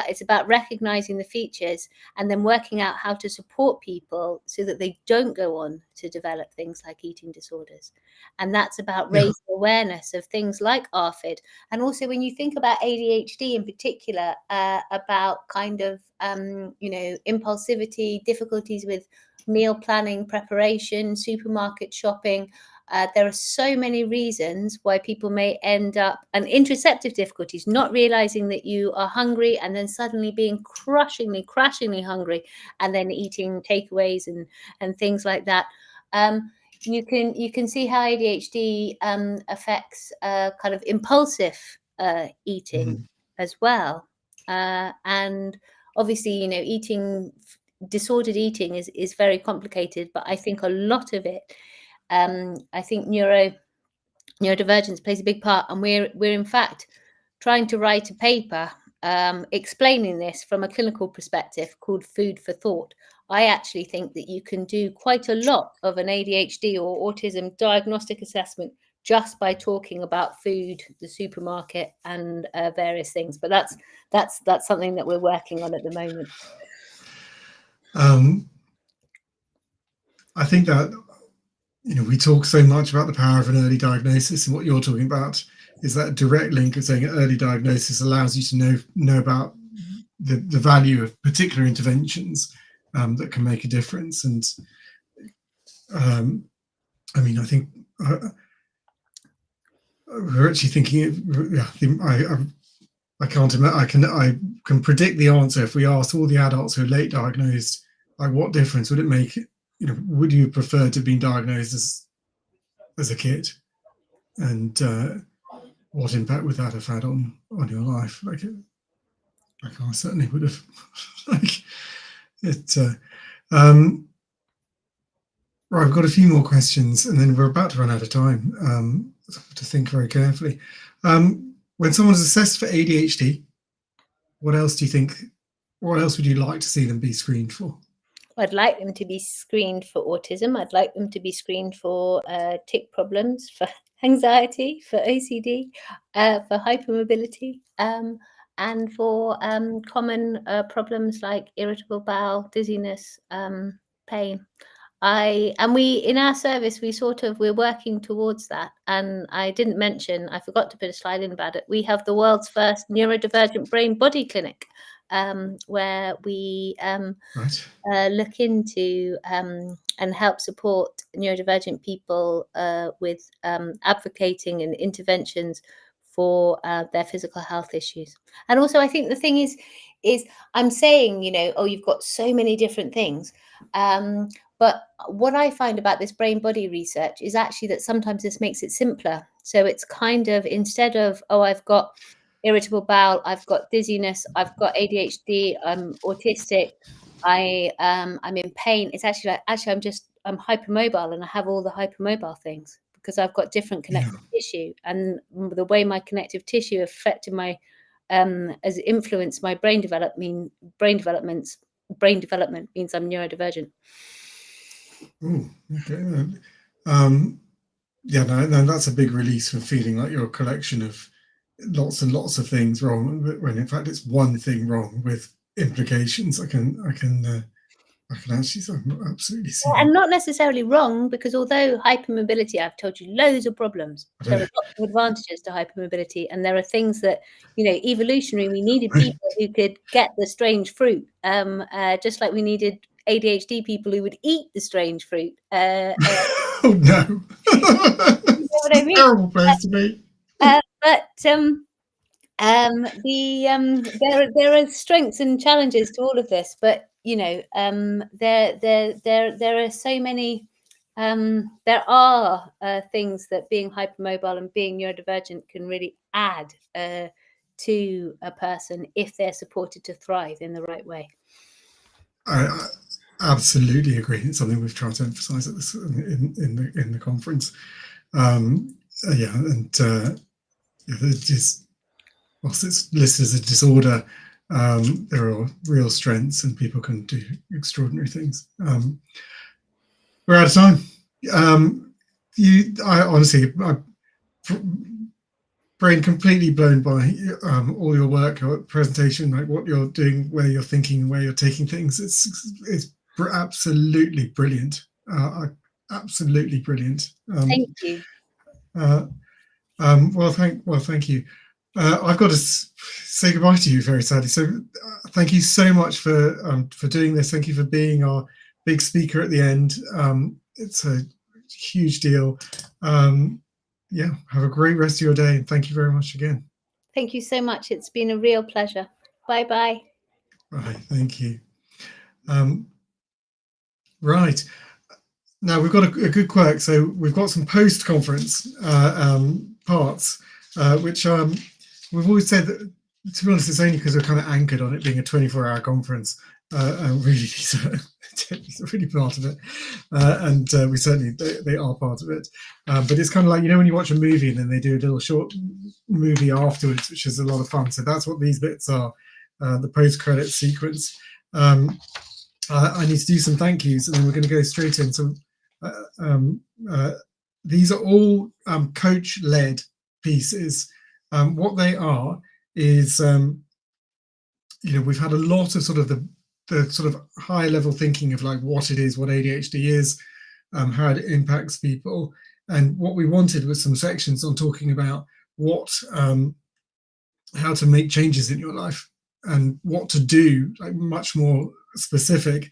it's about recognizing the features and then working out how to support people so that they don't go on to develop things like eating disorders. And that's about raising awareness of things like ARFID. And also when you think about ADHD in particular, about kind of, impulsivity, difficulties with meal planning, preparation, supermarket shopping. There are so many reasons why people may end up, and interoceptive difficulties, not realizing that you are hungry and then suddenly being crashingly hungry and then eating takeaways and things like that. You can see how ADHD affects kind of impulsive eating as well. And obviously, disordered eating is very complicated, but I think a lot of it, I think neurodivergence plays a big part, and we're in fact trying to write a paper explaining this from a clinical perspective called Food for Thought. I actually think that you can do quite a lot of an ADHD or autism diagnostic assessment just by talking about food, the supermarket, and various things. But that's something that we're working on at the moment. I think that, you know, we talk so much about the power of an early diagnosis, and what you're talking about is that direct link of saying early diagnosis allows you to know about the value of particular interventions that can make a difference. And I mean, I think we're actually thinking, I can predict the answer. If we ask all the adults who are late diagnosed, like, what difference would it make? You know, would you prefer to be diagnosed as a kid, and what impact would that have had on your life? Like I certainly would have. Like it. Right, I've got a few more questions, and then we're about to run out of time. To think very carefully. When someone's assessed for ADHD, what else do you think? What else would you like to see them be screened for? I'd like them to be screened for autism. I'd like them to be screened for tic problems, for anxiety, for OCD, for hypermobility, and for common problems like irritable bowel, dizziness, pain. We in our service, we're working towards that. And I didn't mention, I forgot to put a slide in about it. We have the world's first neurodivergent brain body clinic, where we look into and help support neurodivergent people with advocating and interventions for their physical health issues. And also, I think the thing is I'm saying, you know, oh, you've got so many different things. But what I find about this brain body research is actually that sometimes this makes it simpler. So it's kind of, instead of, oh, I've got irritable bowel, I've got dizziness, I've got ADHD, I'm autistic, I'm in pain. It's actually like, I'm hypermobile, and I have all the hypermobile things because I've got different connective tissue, and the way my connective tissue affected my as influenced my brain development means I'm neurodivergent. Ooh, okay. Yeah, no, that's a big release from feeling like you're a collection of lots and lots of things wrong, when in fact it's one thing wrong with implications. I can actually absolutely see. And not necessarily wrong, because although hypermobility, I've told you loads of problems, there are lots of advantages to hypermobility, and there are things that, you know, evolutionary, we needed people who could get the strange fruit, just like we needed ADHD people who would eat the strange fruit. Oh no! You know what I mean? Terrible place to be. There are strengths and challenges to all of this, but you know, there are so many. There are things that being hypermobile and being neurodivergent can really add to a person if they're supported to thrive in the right way. I absolutely agree. It's something we've tried to emphasise at this in the conference. It is, whilst it's listed as a disorder, there are real strengths, and people can do extraordinary things. We're out of time. I honestly, brain completely blown by all your work, your presentation, like what you're doing, where you're thinking, where you're taking things. It's absolutely brilliant. Absolutely brilliant. Thank you. Well, thank you. I've got to say goodbye to you very sadly. So thank you so much for doing this. Thank you for being our big speaker at the end. It's a huge deal. Yeah, have a great rest of your day, and thank you very much again. Thank you so much. It's been a real pleasure. Bye-bye. Right, thank you. Right. Now we've got a good quirk. So we've got some post-conference parts, which we've always said that, to be honest, it's only because we're kind of anchored on it being a 24-hour conference. Really, it's really part of it, and we certainly they are part of it. But it's kind of like, you know, when you watch a movie and then they do a little short movie afterwards, which is a lot of fun. So that's what these bits are, the post-credit sequence. I need to do some thank yous, and then we're going to go straight in. So these are all coach-led pieces. What they are is, we've had a lot of sort of the sort of high level thinking of like what it is, what ADHD is, how it impacts people. And what we wanted was some sections on talking about what, how to make changes in your life and what to do, like much more specific.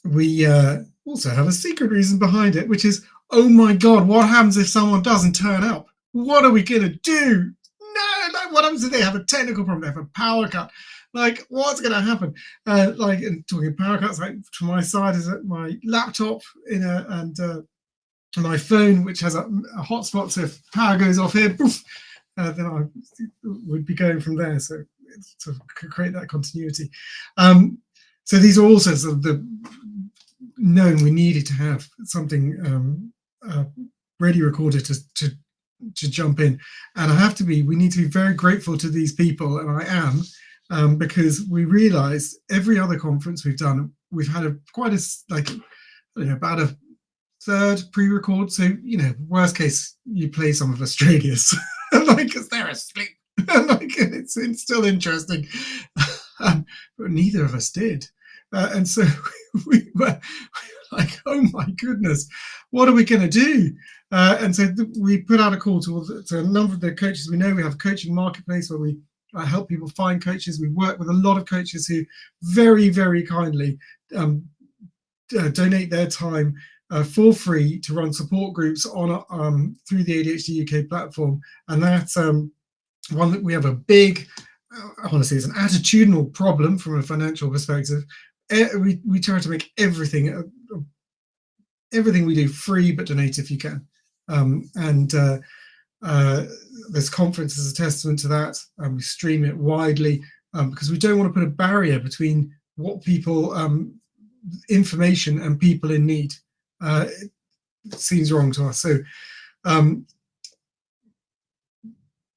We also have a secret reason behind it, which is, oh my God, what happens if someone doesn't turn up? What are we going to do? No, like what happens if they have a technical problem, they have a power cut? Like, what's going to happen? Like, and talking power cuts, like from my side is my laptop and my phone, which has a hotspot, so if power goes off here, poof, then I would be going from there. So to create that continuity. So these are also sort of the known we needed to have something ready recorded to jump in. And I have to be, we need to be very grateful to these people, and I am, because we realized every other conference we've done, we've had about a third pre-record. So, worst case, you play some of Australia's, like, because they're asleep. Like, it's still interesting. But neither of us did. And so we were like, oh my goodness, what are we going to do? And so we put out a call to a number of the coaches we know. We have a coaching marketplace where we help people find coaches. We work with a lot of coaches who very, very kindly donate their time for free to run support groups on through the ADHD UK platform. And that's one that we have a big, honestly, it's an attitudinal problem from a financial perspective. We try to make everything we do free, but donate if you can. This conference is a testament to that. We stream it widely because we don't want to put a barrier between what people, information and people in need. It seems wrong to us. So,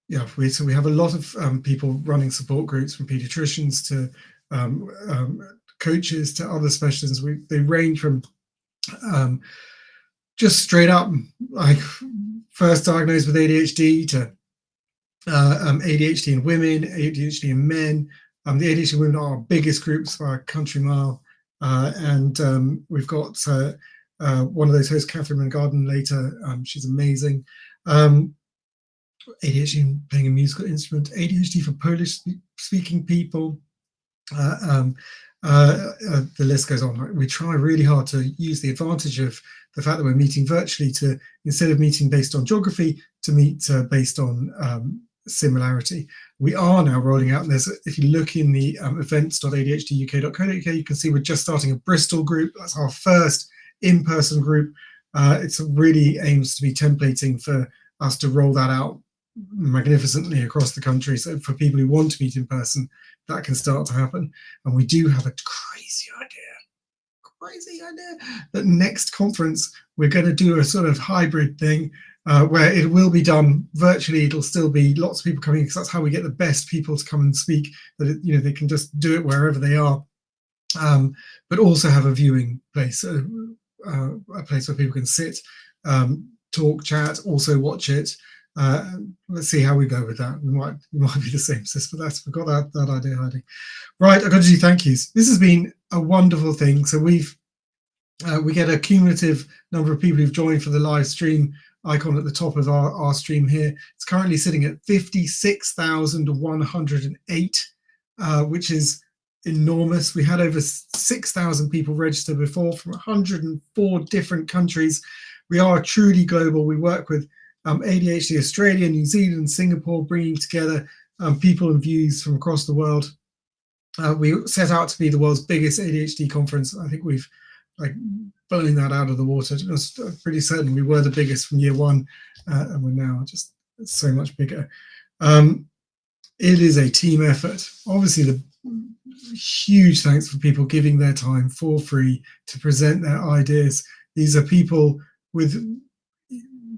we have a lot of people running support groups, from pediatricians to coaches to other specialists. They range from just straight up, like, first diagnosed with ADHD to ADHD in women, ADHD in men. The ADHD women are our biggest groups by a country mile. And we've got one of those hosts, Catherine Garden, later. She's amazing. ADHD in playing a musical instrument, ADHD for Polish-speaking people. The list goes on. We try really hard to use the advantage of the fact that we're meeting virtually to, instead of meeting based on geography, to meet based on similarity. We are now rolling out, and if you look in the events.adhduk.co.uk, you can see we're just starting a Bristol group. That's our first in-person group. It really aims to be templating for us to roll that out magnificently across the country. So for people who want to meet in person, that can start to happen. And we do have a crazy idea that next conference we're going to do a sort of hybrid thing where it will be done virtually. It'll still be lots of people coming, because that's how we get the best people to come and speak, that they can just do it wherever they are, but also have a viewing place, a place where people can sit, talk, chat, also watch it. Let's see how we go with that. We might be the same, sis, but we've got that idea, Heidi. Right, I've got to do thank yous. This has been a wonderful thing. So we get a cumulative number of people who've joined for the live stream icon at the top of our stream here. It's currently sitting at 56,108, which is enormous. We had over 6,000 people register before from 104 different countries. We are truly global. We work with ADHD Australia, New Zealand, Singapore, bringing together people and views from across the world. We set out to be the world's biggest ADHD conference. I think we've blown that out of the water. I'm pretty certain we were the biggest from year one, and we're now just so much bigger. It is a team effort. Obviously, the huge thanks for people giving their time for free to present their ideas. These are people with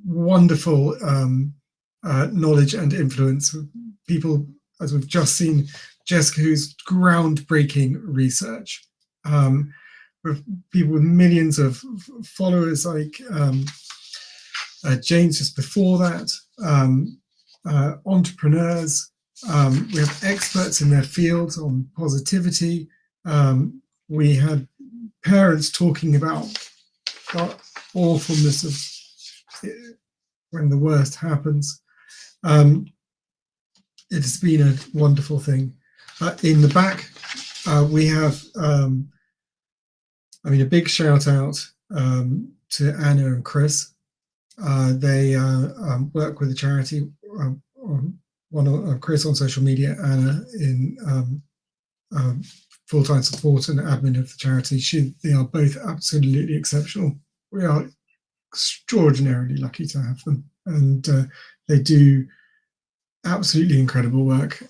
wonderful knowledge and influence. People, as we've just seen, Jessica, who's groundbreaking research. With people with millions of followers, like James just before that, entrepreneurs. We have experts in their fields on positivity. We had parents talking about the awfulness of when the worst happens. It has been a wonderful thing. In the back, we have, a big shout out to Anna and Chris. They work with a charity, Chris on social media, Anna in full-time support and admin of the charity. They are both absolutely exceptional. We are extraordinarily lucky to have them, and they do absolutely incredible work,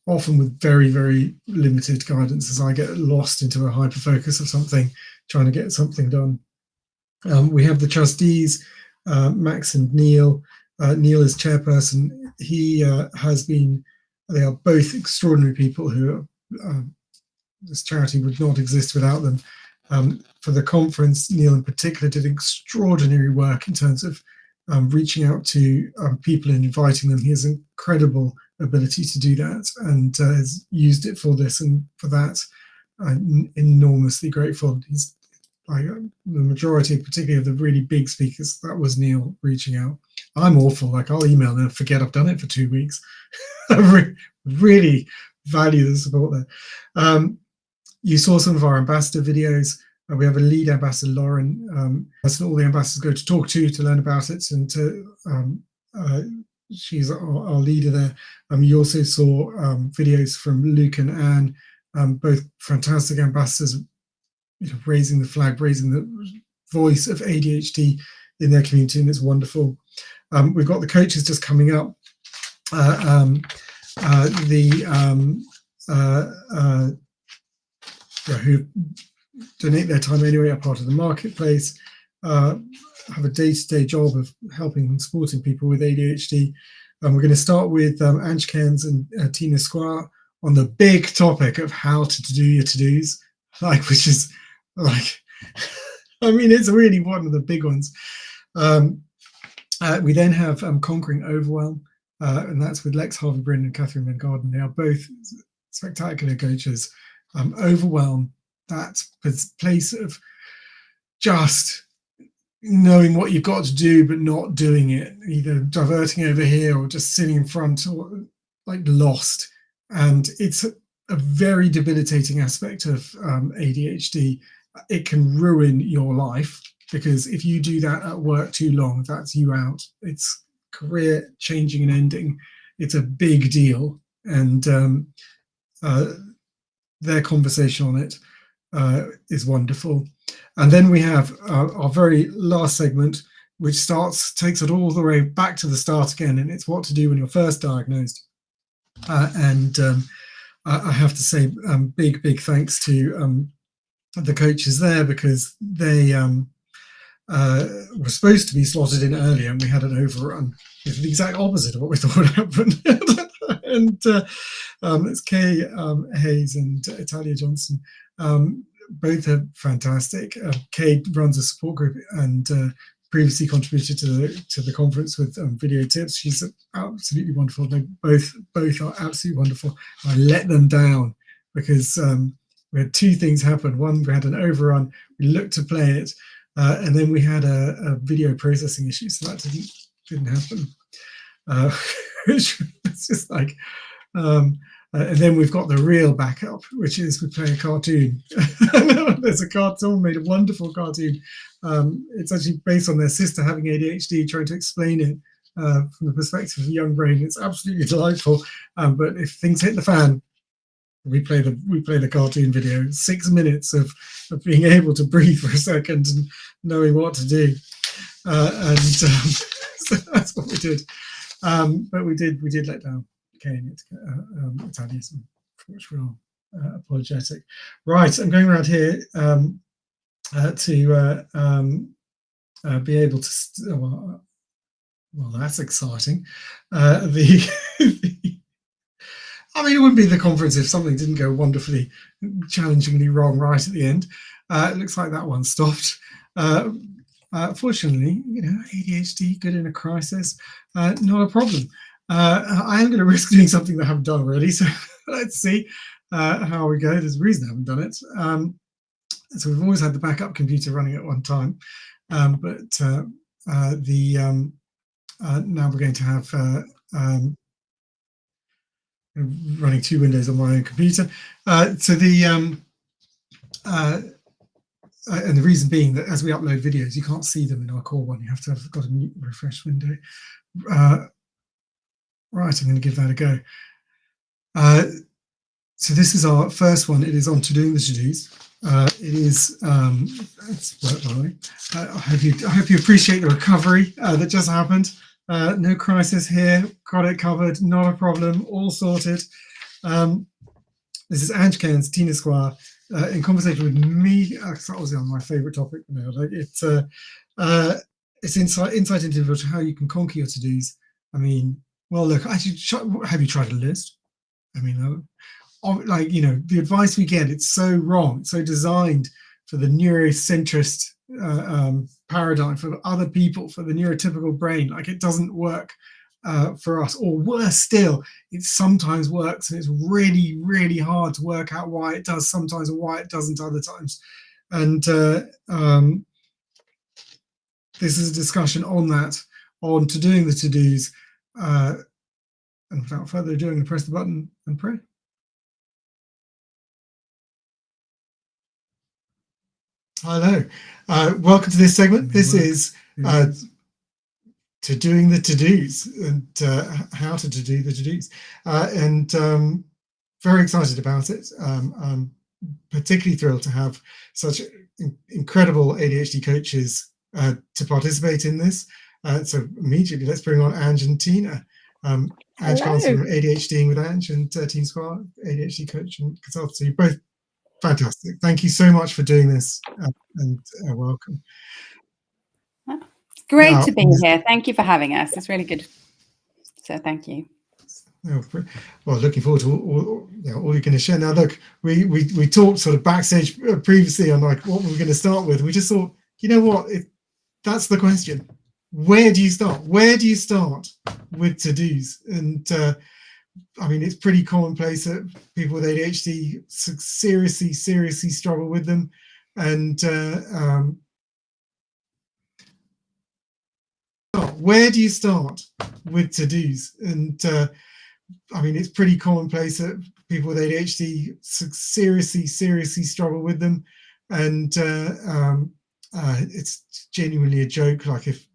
often with very, very limited guidance, as I get lost into a hyper focus of something, trying to get something done. We have the trustees, Max and Neil. Neil is chairperson. They are both extraordinary people who this charity would not exist without them. For the conference, Neil in particular did extraordinary work in terms of reaching out to people and inviting them. He has incredible ability to do that, and has used it for this, and for that I'm enormously grateful. He's like the majority, particularly of the really big speakers, that was Neil reaching out. I'm awful, like I'll email and forget I've done it for 2 weeks. I really value the support there. You saw some of our ambassador videos. We have a lead ambassador, Lauren. That's all the ambassadors go to talk to learn about it, and she's our leader there. You also saw videos from Luke and Anne, both fantastic ambassadors, raising the flag, raising the voice of ADHD in their community, and it's wonderful. We've got the coaches just coming up. Who donate their time anyway, are part of the marketplace, have a day-to-day job of helping and supporting people with ADHD. We're going to start with Ange Cairns and Tina Squire on the big topic of how to do your to-dos, which is it's really one of the big ones. We then have Conquering Overwhelm, and that's with Lex Harvey-Bryn and Catherine Van Garden. They are both spectacular coaches. Overwhelm, that place of just knowing what you've got to do but not doing it, either diverting over here or just sitting in front, or lost. And it's a very debilitating aspect of ADHD. It can ruin your life, because if you do that at work too long, that's you out. It's career changing and ending. It's a big deal. And their conversation on it is wonderful. And then we have our very last segment, which takes it all the way back to the start again, and it's what to do when you're first diagnosed. I have to say big thanks to the coaches there, because they were supposed to be slotted in earlier, and we had an overrun. It's the exact opposite of what we thought would happen. And it's Kay Hayes and Italia Johnson. Both are fantastic. Kay runs a support group and previously contributed to the conference with video tips. She's absolutely wonderful. They both are absolutely wonderful. I let them down because we had two things happen. One, we had an overrun. We looked to play it, and then we had a video processing issue, so that didn't happen. Which was just and then we've got the real backup, which is we play a cartoon. There's a cartoon, made a wonderful cartoon. It's actually based on their sister having ADHD, trying to explain it from the perspective of a young brain. It's absolutely delightful. But if things hit the fan, we play the cartoon video. 6 minutes of being able to breathe for a second and knowing what to do. So that's what we did. But we did let down Kay and Italianism, for which we're apologetic. Right, I'm going around here to be able to. Well, that's exciting. I mean, it wouldn't be the conference if something didn't go wonderfully, challengingly wrong right at the end. It looks like that one stopped. Fortunately, ADHD, good in a crisis, not a problem. I am going to risk doing something that I haven't done already, so let's see how we go. There's a reason I haven't done it. So we've always had the backup computer running at one time, but now we're going to have running two windows on my own computer. And the reason being that as we upload videos, you can't see them in our core one. You have to have got a new refresh window. Right, I'm going to give that a go. So this is our first one. It is on to doing the to-dos. It is, it's work, by the way. I hope you appreciate the recovery that just happened. No crisis here, got it covered, not a problem, all sorted. This is Ange Cairns, Tina Squire, in conversation with me. That was on my favourite topic. It's insight into individual how you can conquer your to-dos. I mean, well, look, actually, have you tried a list? I mean, the advice we get, it's so wrong. It's so designed for the neurocentrist paradigm, for other people, for the neurotypical brain. Like, it doesn't work for us. Or worse still, it sometimes works, and it's really, really hard to work out why it does sometimes and why it doesn't other times. And this is a discussion on that, on to doing the to-dos. And without further ado, I'm going to press the button and pray. Hello, welcome to this segment. This is to doing the to-dos and how to do the to-dos. And very excited about it. I'm particularly thrilled to have such incredible ADHD coaches to participate in this. So immediately, let's bring on Ange and Tina. Ange comes from ADHDing with Ange, and Tina Squire, ADHD coach and consultant. So you're both fantastic. Thank you so much for doing this, and welcome. Great to be here. Thank you for having us. It's really good. So thank you. Well, looking forward to all you're going to share. Now, look, we talked sort of backstage previously on like what we're going to start with. We just thought, you know what? That's the question. Where do you start? Where do you start with to-dos? And I mean, it's pretty commonplace that people with ADHD seriously struggle with them. And where do you start with to-dos? And I mean, it's pretty commonplace that people with ADHD seriously struggle with them. And it's genuinely a joke. Like, if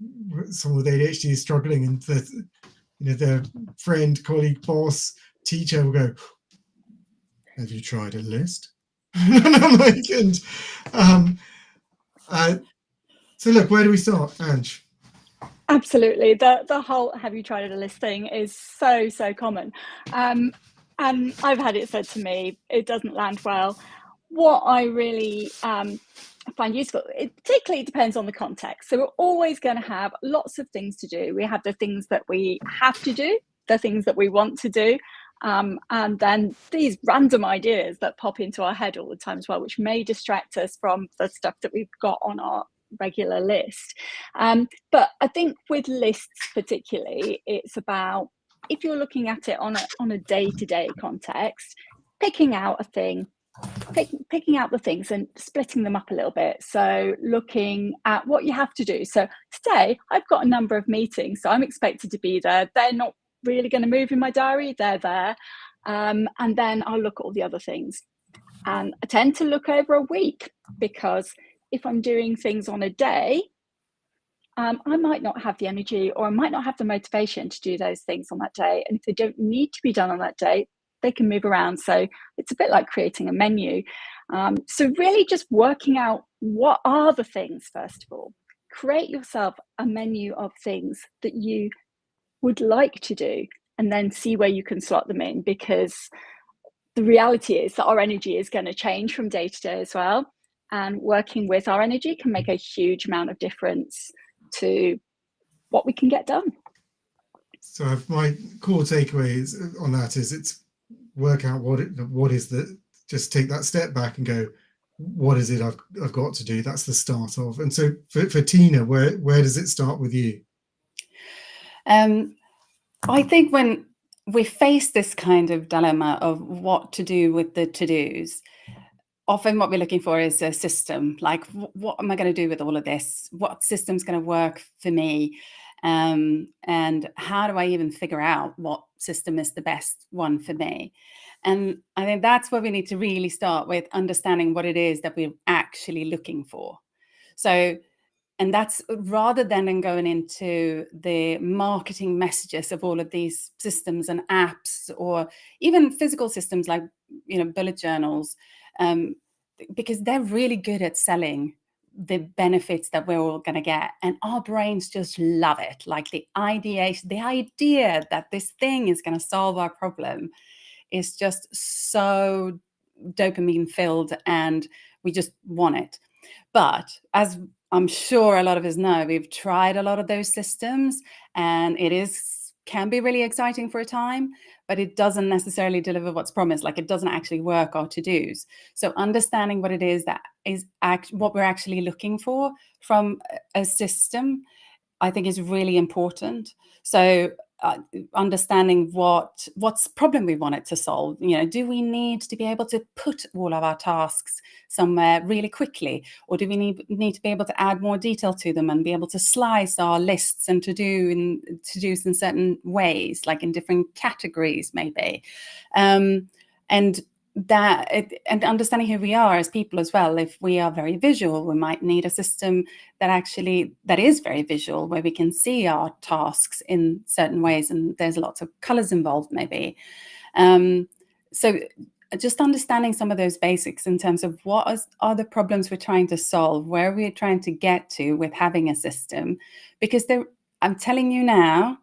someone with ADHD is struggling and their friend, colleague, boss, teacher will go, "Have you tried a list?" And I'm like, so look, where do we start, Ange? Absolutely. The whole "have you tried a list" thing is so common. And I've had it said to me, it doesn't land well. What I really find useful, it particularly depends on the context. So we're always going to have lots of things to do. We have the things that we have to do, the things that we want to do, and then these random ideas that pop into our head all the time as well, which may distract us from the stuff that we've got on our regular list. But I think with lists particularly, it's about, if you're looking at it on a day-to-day context, picking out a thing, picking out the things and splitting them up a little bit. So looking at what you have to do. So today I've got a number of meetings, so I'm expected to be there. They're not really going to move in my diary, they're there. And then I'll look at all the other things. And I tend to look over a week, because if I'm doing things on a day, I might not have the energy, or I might not have the motivation to do those things on that day. And if they don't need to be done on that day, they can move around. So it's a bit like creating a menu. So really just working out, what are the things, first of all. Create yourself a menu of things that you would like to do, and then see where you can slot them in, because the reality is that our energy is going to change from day to day as well. And working with our energy can make a huge amount of difference to what we can get done. So my core takeaway on that is, it's work out what is the, just take that step back and go, what is it I've got to do? That's the start of. And so for Tina, where does it start with you? I think when we face this kind of dilemma of what to do with the to-dos, often what we're looking for is a system. Like, what am I going to do with all of this? What system's going to work for me? And how do I even figure out what system is the best one for me? And I think that's where we need to really start with understanding what it is that we're actually looking for. So, and that's rather than going into the marketing messages of all of these systems and apps, or even physical systems like, bullet journals, because they're really good at selling the benefits that we're all going to get, and our brains just love it. Like the idea that this thing is going to solve our problem is just so dopamine filled, and we just want it. But as I'm sure a lot of us know, we've tried a lot of those systems, and can be really exciting for a time, but it doesn't necessarily deliver what's promised. Like, it doesn't actually work our to-dos. So understanding what it is that is what we're actually looking for from a system, I think, is really important. So understanding what's problem we want it to solve. Do we need to be able to put all of our tasks somewhere really quickly, or do we need to be able to add more detail to them and be able to slice our lists and to-dos in certain ways, like in different categories maybe, and understanding who we are as people as well. If we are very visual, we might need a system that is very visual, where we can see our tasks in certain ways, and there's lots of colors involved maybe. So just understanding some of those basics in terms of what are the problems we're trying to solve, where we're trying to get to with having a system. Because I'm telling you now,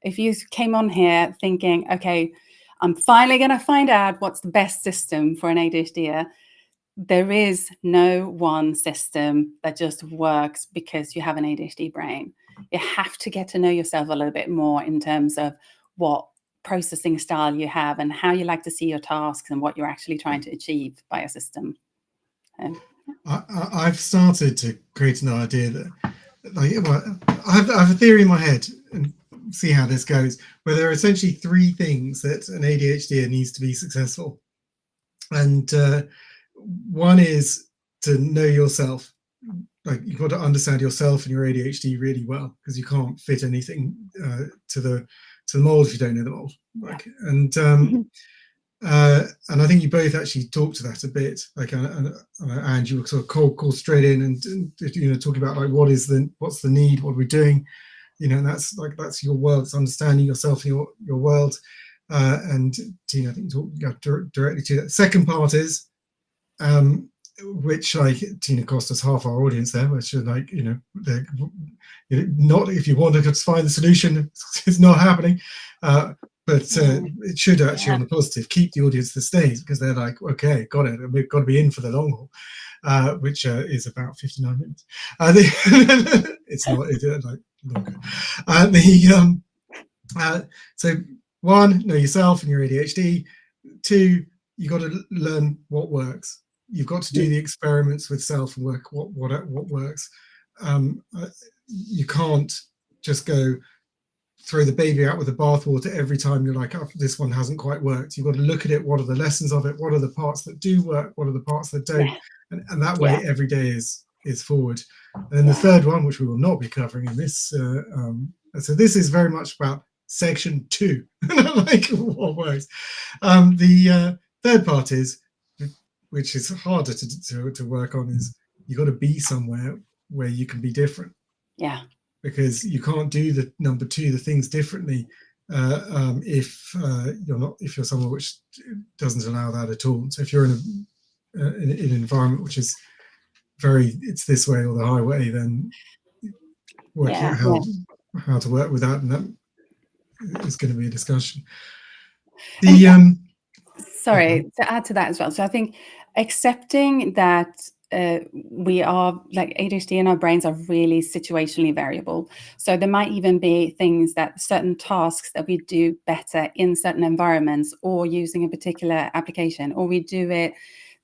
if you came on here thinking, okay, I'm finally going to find out what's the best system for an ADHDer, there is no one system that just works because you have an ADHD brain. You have to get to know yourself a little bit more in terms of what processing style you have and how you like to see your tasks and what you're actually trying to achieve by a system. I've started to create an idea that, I have a theory in my head, and see how this goes, where there are essentially three things that an ADHD needs to be successful. And one is to know yourself. Like, you've got to understand yourself and your ADHD really well, because you can't fit anything to the mold if you don't know the mold. Like, and I think you both actually talked to that a bit. Like, and you were sort of called straight in and talking about like what's the need, what are we doing. And that's your world. It's understanding yourself and your world. And Tina, I think you talk directly to that. Second part is, which like Tina cost us half our audience there, which are like, not, if you want to find the solution, it's not happening. But it should actually, on the positive, keep the audience that stays, because they're like, okay, got it, and we've got to be in for the long haul, which is about 59 minutes. It's not like longer. So one, know yourself and your ADHD. Two, you got to learn what works. You've got to do the experiments with self and work what works. You can't just go throw the baby out with the bathwater every time you're like, oh, this one hasn't quite worked. You've got to look at it. What are the lessons of it? What are the parts that do work? What are the parts that don't? And that way, every day is forward. And then the third one, which we will not be covering in this, so this is very much about section 2, like what works. The third part is, which is harder to work on, is you got to be somewhere where you can be different. Yeah. Because you can't do the number 2, the things differently, if you're somewhere which doesn't allow that at all. So if you're in an environment which is it's this way or the highway, then working out how to work with that, and that is going to be a discussion. Sorry, to add to that as well. So I think accepting that we are, like, ADHD and our brains are really situationally variable. So there might even be things that certain tasks that we do better in certain environments or using a particular application, or we do it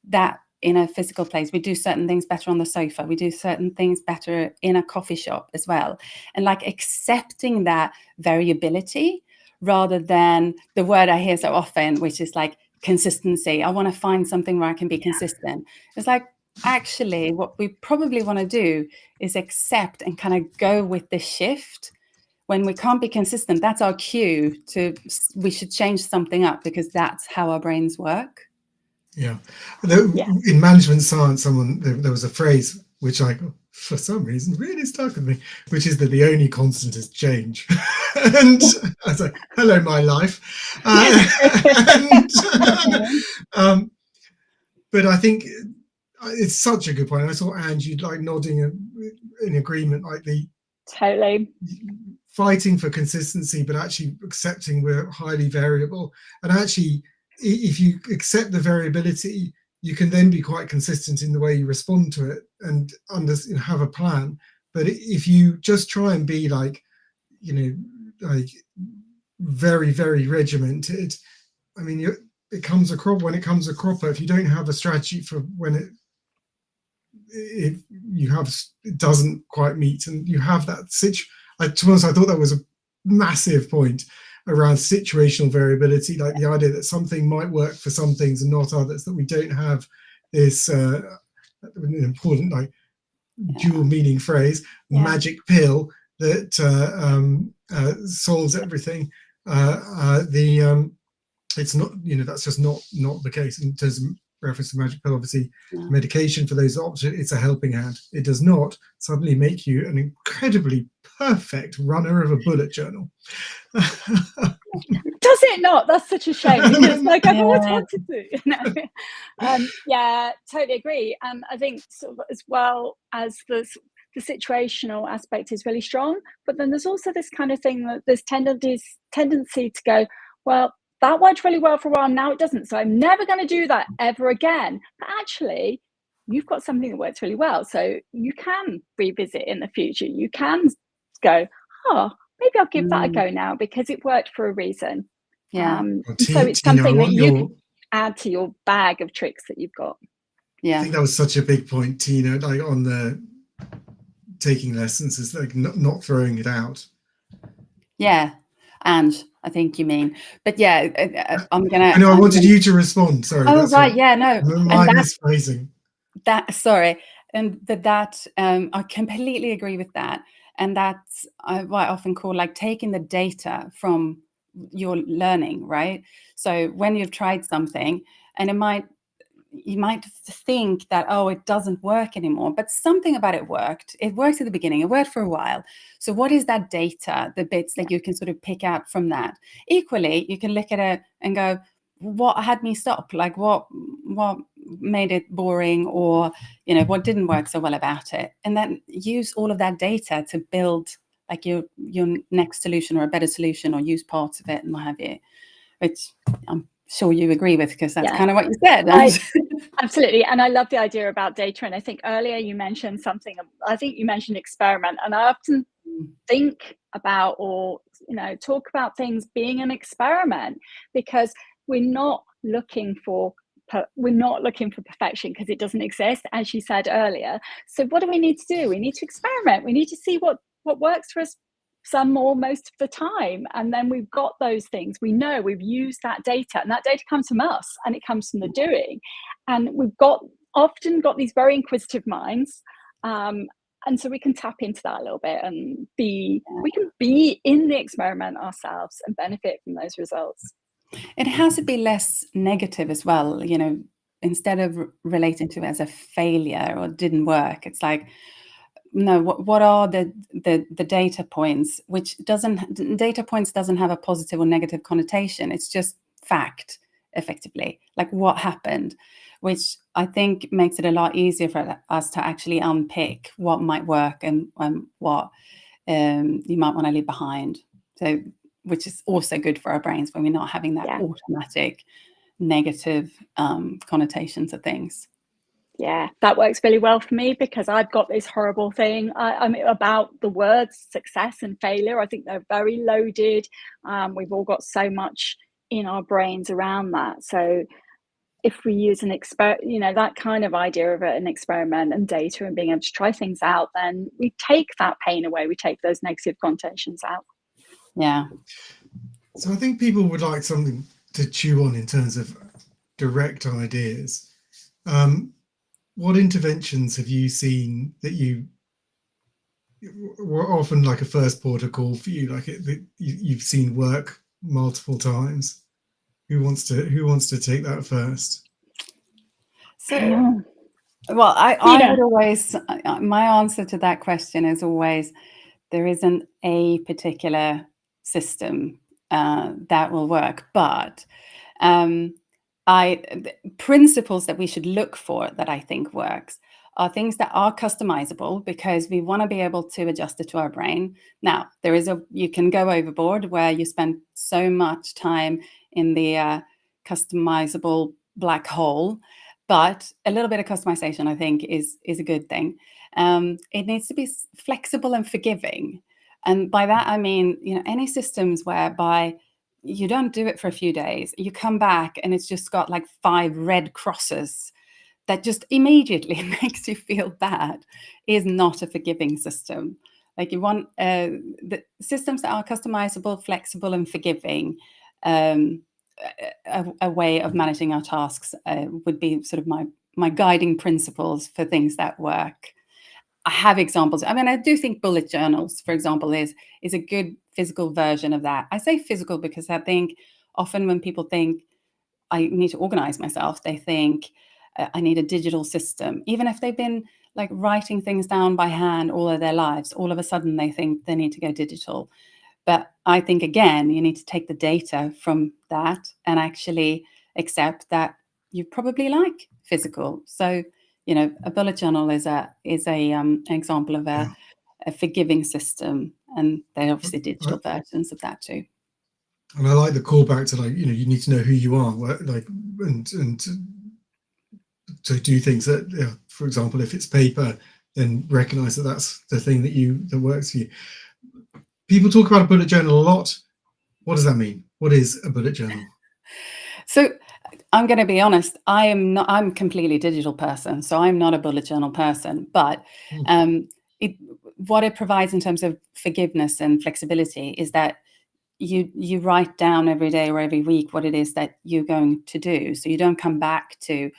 that in a physical place. We do certain things better on the sofa. We do certain things better in a coffee shop as well. And like accepting that variability rather than the word I hear so often, which is like consistency. I want to find something where I can be consistent. It's like, actually, what we probably want to do is accept and kind of go with the shift. When we can't be consistent, that's our cue to, we should change something up, because that's how our brains work. Yeah. In management science, there was a phrase which I, for some reason, really stuck with me, which is that the only constant is change. And I was like, hello, my life. But I think it's such a good point. I saw Ange, like nodding in agreement, like the totally fighting for consistency, but actually accepting we're highly variable. And actually, if you accept the variability, you can then be quite consistent in the way you respond to it and have a plan. But if you just try and be like, like very, very regimented, I mean, it comes a crop when it comes a cropper. If you don't have a strategy for when it doesn't quite meet, and you have that to be honest, I thought that was a massive point around situational variability, like the idea that something might work for some things and not others, that we don't have this an important like dual meaning phrase, magic pill that solves everything. It's not, that's just not the case in terms of reference to magic pill. Obviously, medication for those options, it's a helping hand. It does not suddenly make you an incredibly perfect runner of a bullet journal. Does it not? That's such a shame, because like I've always wanted to. Yeah, totally agree. And I think sort of as well as the situational aspect is really strong, but then there's also this kind of thing that there's tendency to go, well, that worked really well for a while, now it doesn't, so I'm never going to do that ever again. But actually, you've got something that works really well, so you can revisit in the future. You can go, maybe I'll give that a go now because it worked for a reason. So it's something that you can add to your bag of tricks that you've got. I think that was such a big point, Tina, like on the taking lessons, is like not throwing it out. And I think you mean, but I'm gonna. I wanted you to respond. Sorry. Oh right, no. My misphrasing. Sorry, and that I completely agree with that, and that's what I often call like taking the data from your learning, right? So when you've tried something, and you might think that, it doesn't work anymore, but something about it worked. It worked at the beginning, it worked for a while. So what is that data, the bits that you can sort of pick out from that? Equally, you can look at it and go, what had me stop? Like what made it boring, or what didn't work so well about it? And then use all of that data to build like your next solution or a better solution, or use parts of it and what have you, which I'm sure you agree with, because that's kind of what you said. Absolutely. And I love the idea about data. And I think earlier you mentioned something, I think you mentioned experiment. And I often think about, or talk about things being an experiment, because we're not looking for perfection, because it doesn't exist, as you said earlier. So what do we need to do? We need to experiment. We need to see what works for us some or most of the time. And then we've got those things. We know we've used that data, and that data comes from us, and it comes from the doing. And we've often got these very inquisitive minds. And so we can tap into that a little bit and we can be in the experiment ourselves and benefit from those results. It has to be less negative as well, instead of relating to it as a failure or didn't work. It's like, no, what are the data points, data points doesn't have a positive or negative connotation. It's just fact, effectively, like what happened, which I think makes it a lot easier for us to actually unpick what might work and what you might want to leave behind. So, which is also good for our brains when we're not having that automatic negative connotations of things. Yeah, that works really well for me, because I've got this horrible thing about the words success and failure. I think they're very loaded. We've all got so much in our brains around that. So if we use an that kind of idea of an experiment and data and being able to try things out, then we take that pain away, we take those negative connotations out. Yeah. So I think people would like something to chew on in terms of direct ideas. What interventions have you seen that you were often like a first port of call for you, like that you've seen work multiple times? Who wants to take that first? So, well, I would always, my answer to that question is always, there isn't a particular system that will work, but principles that we should look for that I think works are things that are customizable, because we want to be able to adjust it to our brain. Now, you can go overboard where you spend so much time in the customizable black hole, but a little bit of customization, I think, is a good thing. It needs to be flexible and forgiving. And by that, I mean, any systems whereby you don't do it for a few days, you come back and it's just got like 5 red crosses that just immediately makes you feel bad, is not a forgiving system. Like, you want the systems that are customizable, flexible, and forgiving. A way of managing our tasks would be sort of my guiding principles for things that work. I have examples. I mean, I do think bullet journals, for example, is a good physical version of that. I say physical because I think often when people think I need to organize myself, they think I need a digital system. Even if they've been like writing things down by hand all of their lives, all of a sudden they think they need to go digital. But I think, again, you need to take the data from that and actually accept that you probably like physical. So, a bullet journal is an example of a forgiving system, and there are obviously digital versions of that too. And I like the callback to, like, you need to know who you are, like, and to do things that, for example, if it's paper, then recognize that that's the thing that works for you. People talk about a bullet journal a lot. What does that mean? What is a bullet journal? So I'm going to be honest, I'm a completely digital person, so I'm not a bullet journal person, but what it provides in terms of forgiveness and flexibility is that you write down every day or every week what it is that you're going to do. So you don't come back to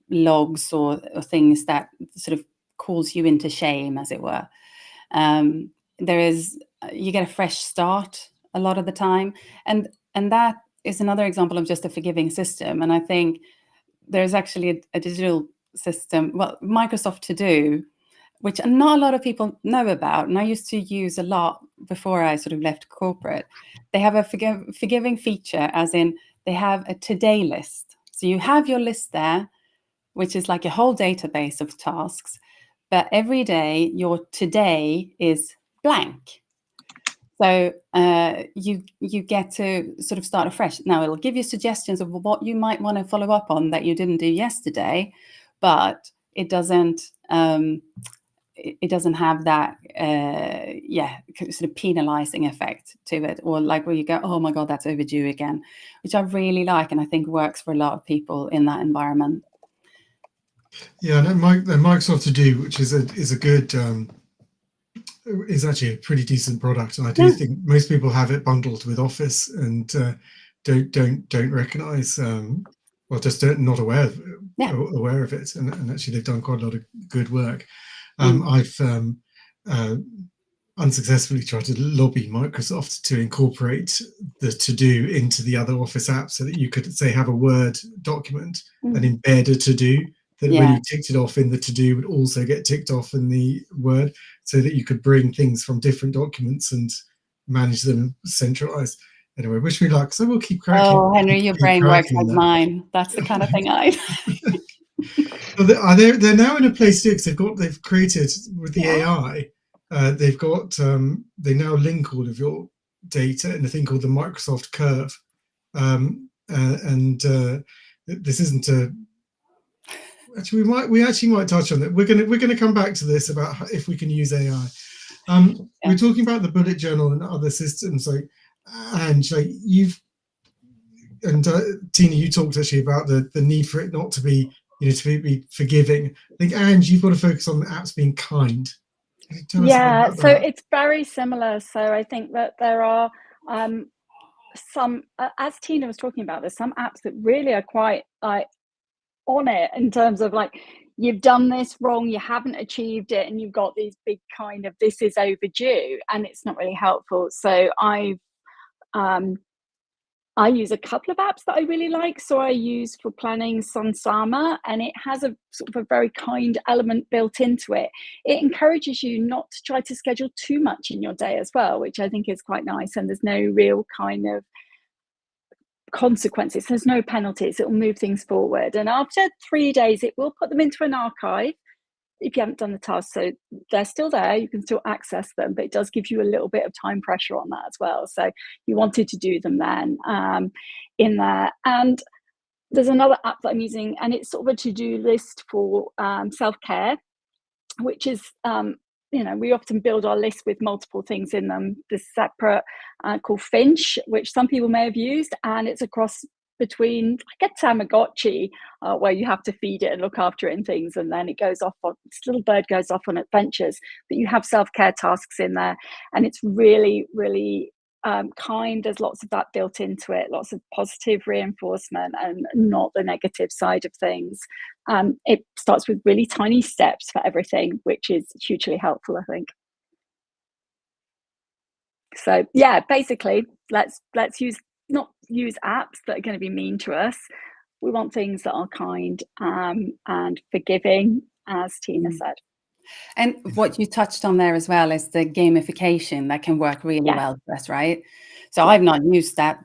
logs or things that sort of calls you into shame, as it were. You get a fresh start a lot of the time, and that is another example of just a forgiving system. And I think there's actually a digital system, Microsoft To Do, which not a lot of people know about, and I used to use a lot before I sort of left corporate. They have a forgiving feature, as in they have a today list. So you have your list there, which is like a whole database of tasks, but every day your today is blank. So you get to sort of start afresh. Now, it'll give you suggestions of what you might want to follow up on that you didn't do yesterday, but it doesn't have that sort of penalizing effect to it, or like where you go, oh my God, that's overdue again, which I really like, and I think works for a lot of people in that environment. Yeah, and Microsoft To Do, which is a good, is actually a pretty decent product, and I do think most people have it bundled with Office and don't recognise, just not aware of it, and actually they've done quite a lot of good work. I've unsuccessfully tried to lobby Microsoft to incorporate the To Do into the other Office apps, so that you could, say, have a Word document and embed a To Do, that when you ticked it off in the To Do would also get ticked off in the Word, so that you could bring things from different documents and manage them centralized. Anyway, wish me luck. So we'll keep cracking. Oh, Henry, your brain works like mine. That's the kind of thing Well, they're now in a place too, because they've created with the AI. They've got they now link all of your data in a thing called the Microsoft Curve, and this isn't a. Actually, we actually might touch on that. We're gonna come back to this about if we can use AI. We're talking about the bullet journal and other systems, and you've and Tina, you talked actually about the need for it not to be, to be forgiving. I think, Ange, you've got to focus on the apps being kind. Yeah, so it's very similar. So I think that there are some, as Tina was talking about, there's some apps that really are quite like on it in terms of like, you've done this wrong, you haven't achieved it, and you've got these big kind of this is overdue, and it's not really helpful. So I use a couple of apps that I really like. So I use for planning Sunsama, and it has a sort of a very kind element built into it. It encourages you not to try to schedule too much in your day as well, which I think is quite nice. And there's no real kind of consequences. There's no penalties. It will move things forward. And after 3 days, it will put them into an archive if you haven't done the task. So they're still there, you can still access them, but it does give you a little bit of time pressure on that as well. So you wanted to do them then in there. And there's another app that I'm using, and it's sort of a to-do list for self-care, which is, we often build our list with multiple things in them. This separate called Finch, which some people may have used, and it's across between like a Tamagotchi, where you have to feed it and look after it and things, and then it goes off on, this little bird goes off on adventures, but you have self-care tasks in there, and it's really, really kind. There's lots of that built into it, lots of positive reinforcement and not the negative side of things. It starts with really tiny steps for everything, which is hugely helpful, I think. So yeah, basically let's not use apps that are going to be mean to us. We want things that are kind and forgiving, as Tina said. And what you touched on there as well is the gamification that can work really well for us, right? So I've not used that.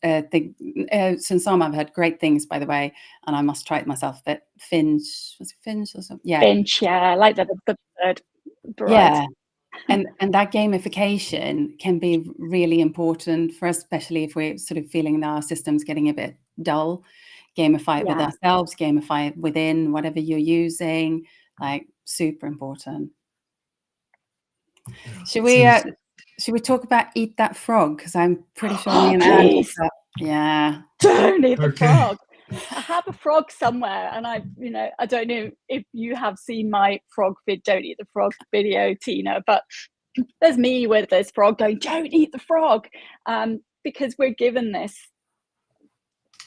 Sunsama, I've heard great things, by the way, and I must try it myself. But Finch, was it Finch or something? Yeah, Finch, yeah, I like the bird. Yeah. And that gamification can be really important for us, especially if we're sort of feeling that our system's getting a bit dull. Gamify it with ourselves, gamify it within whatever you're using, like super important. Should we talk about Eat That Frog? Because I'm pretty sure me and Anne. Yeah. Don't eat the frog. I have a frog somewhere, and I don't know if you have seen my frog Don't Eat the Frog video, Tina, but there's me with this frog going, don't eat the frog, because we're given this,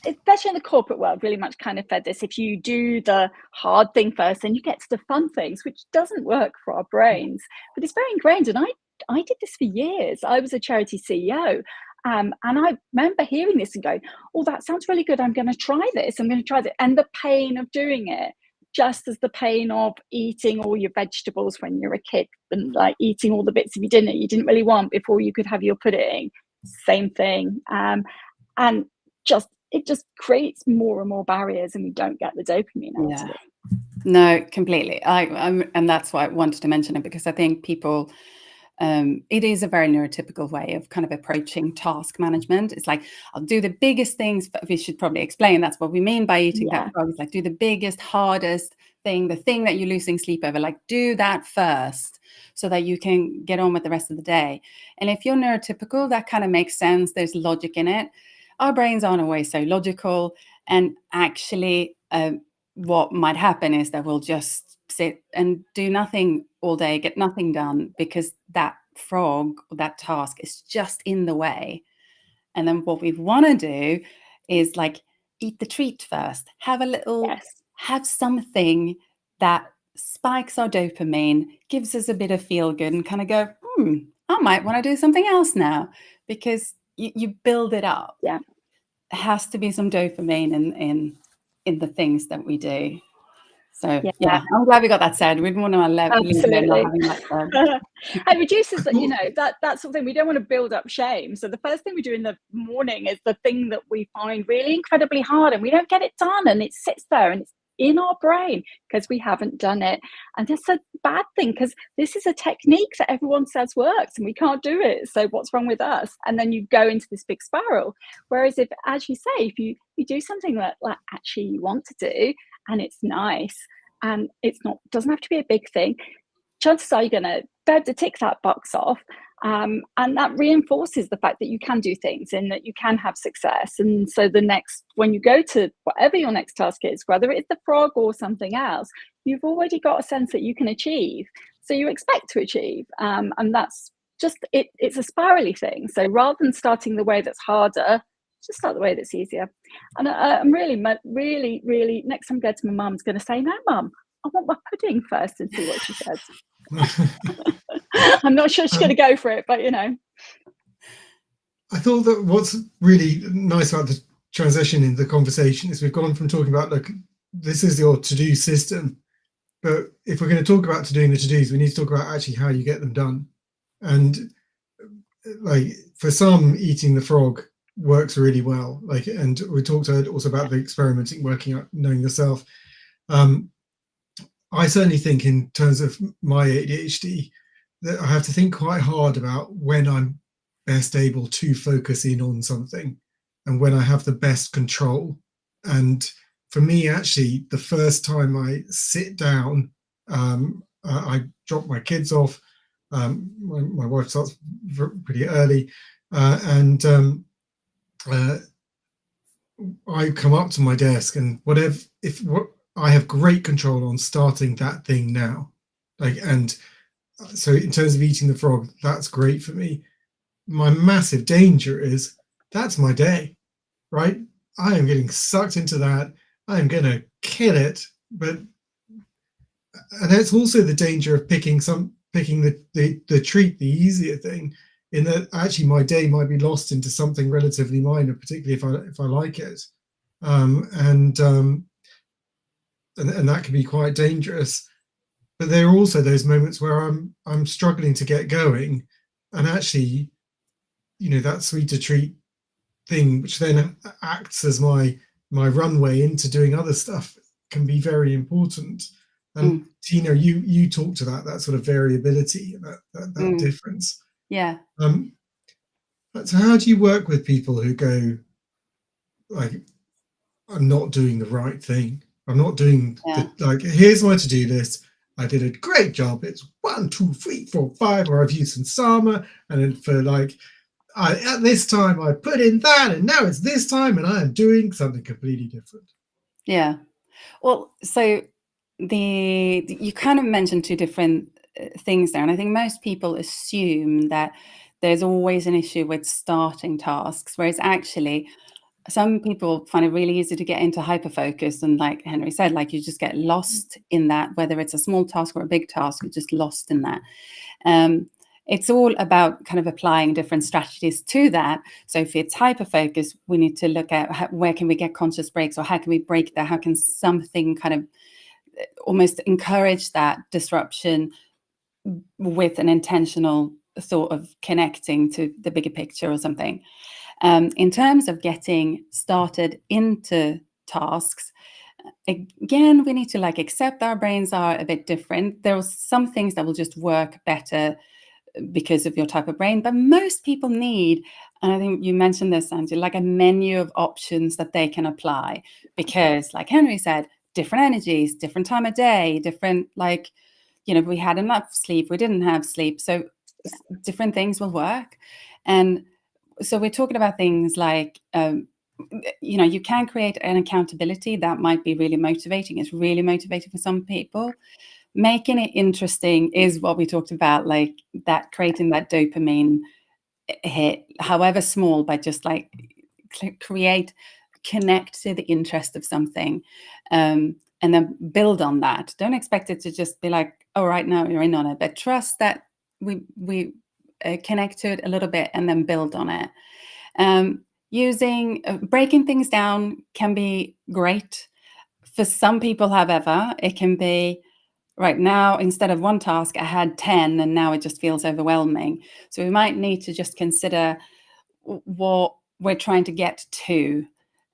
especially in the corporate world, really much kind of fed this. If you do the hard thing first, then you get to the fun things, which doesn't work for our brains, but it's very ingrained. And I did this for years. I was a charity CEO. And I remember hearing this and going, oh, that sounds really good. I'm going to try this. I'm going to try this. And the pain of doing it, just as the pain of eating all your vegetables when you're a kid, and like eating all the bits of your dinner you didn't really want before you could have your pudding, same thing. And it just creates more and more barriers, and we don't get the dopamine out of it. No, completely. And that's why I wanted to mention it, because I think people, it is a very neurotypical way of kind of approaching task management. It's like, I'll do the biggest things, but we should probably explain that's what we mean by eating that frog. It's like, do the biggest, hardest thing, the thing that you're losing sleep over, like do that first so that you can get on with the rest of the day. And if you're neurotypical, that kind of makes sense. There's logic in it. Our brains aren't always so logical. And actually, what might happen is that we'll just sit and do nothing all day, get nothing done, because that frog, that task is just in the way. And then what we want to do is like eat the treat first, have a little, have something that spikes our dopamine, gives us a bit of feel good, and kind of go, I might want to do something else now, because you build it up. Yeah. There has to be some dopamine in the things that we do. So yeah, I'm glad we got that said. We didn't want to absolutely. That It reduces that, that sort of thing. We don't want to build up shame. So the first thing we do in the morning is the thing that we find really incredibly hard, and we don't get it done, and it sits there and it's in our brain because we haven't done it. And that's a bad thing, because this is a technique that everyone says works and we can't do it. So what's wrong with us? And then you go into this big spiral. Whereas if, as you say, if you do something that like actually you want to do, and it's nice, and doesn't have to be a big thing, chances are you're going to be able to tick that box off. And that reinforces the fact that you can do things and that you can have success. And so when you go to whatever your next task is, whether it's the frog or something else, you've already got a sense that you can achieve. So you expect to achieve. And that's just, it's a spirally thing. So rather than starting the way that's harder, just start the way that's easier. And I'm really, next time I go to my mum, I'm going to say, no, Mum, I want my pudding first, and see what she says. I'm not sure she's going to go for it, but you know. I thought that what's really nice about the transition in the conversation is we've gone from talking about, look, this is your to-do system, but if we're going to talk about doing the to-dos, we need to talk about actually how you get them done. And like for some, eating the frog works really well. Like, and we talked also about the experimenting, working out, knowing yourself. I certainly think in terms of my ADHD that I have to think quite hard about when I'm best able to focus in on something and when I have the best control. And for me, actually, the first time I sit down, I drop my kids off. My wife starts pretty early, and I come up to my desk, and I have great control on starting that thing now. And so in terms of eating the frog, that's great for me. My massive danger is that's my day, right? I am getting sucked into that. I am going to kill it. And that's also the danger of picking the treat, the easier thing, in that actually my day might be lost into something relatively minor, particularly if I like it. And that can be quite dangerous. But there are also those moments where I'm struggling to get going, and actually, you know, that sweeter treat thing, which then acts as my runway into doing other stuff, can be very important. And Tina, you talked to that sort of variability, that difference. Yeah. So how do you work with people who go like, I'm not doing the right thing? I'm not doing here's my to-do list. I did a great job. It's 1, 2, 3, 4, 5, or I've used some Sama, and then for at this time I put in that, and now it's this time, and I am doing something completely different. Yeah. Well, so you kind of mentioned two different things there, and I think most people assume that there's always an issue with starting tasks, whereas actually some people find it really easy to get into hyperfocus, and like Henry said, like you just get lost in that, whether it's a small task or a big task, you're just lost in that. It's all about kind of applying different strategies to that. So if it's hyperfocus, we need to look at where can we get conscious breaks, or how can we break that? How can something kind of almost encourage that disruption with an intentional thought of connecting to the bigger picture or something. In terms of getting started into tasks, again, we need to accept our brains are a bit different. There are some things that will just work better because of your type of brain, but most people need, and I think you mentioned this, Angie, like a menu of options that they can apply, because like Henry said, different energies, different time of day, different, we had enough sleep, we didn't have sleep, so different things will work. And so we're talking about things like, you can create an accountability that might be really motivating. It's really motivating for some people. Making it interesting is what we talked about, like that, creating that dopamine hit, however small, but just connect to the interest of something, and then build on that. Don't expect it to just be like, oh, right now you're in on it, but trust that we connect to it a little bit and then build on it. Breaking things down can be great. For some people, however, it can be, right now, instead of one task, I had 10, and now it just feels overwhelming. So we might need to just consider what we're trying to get to,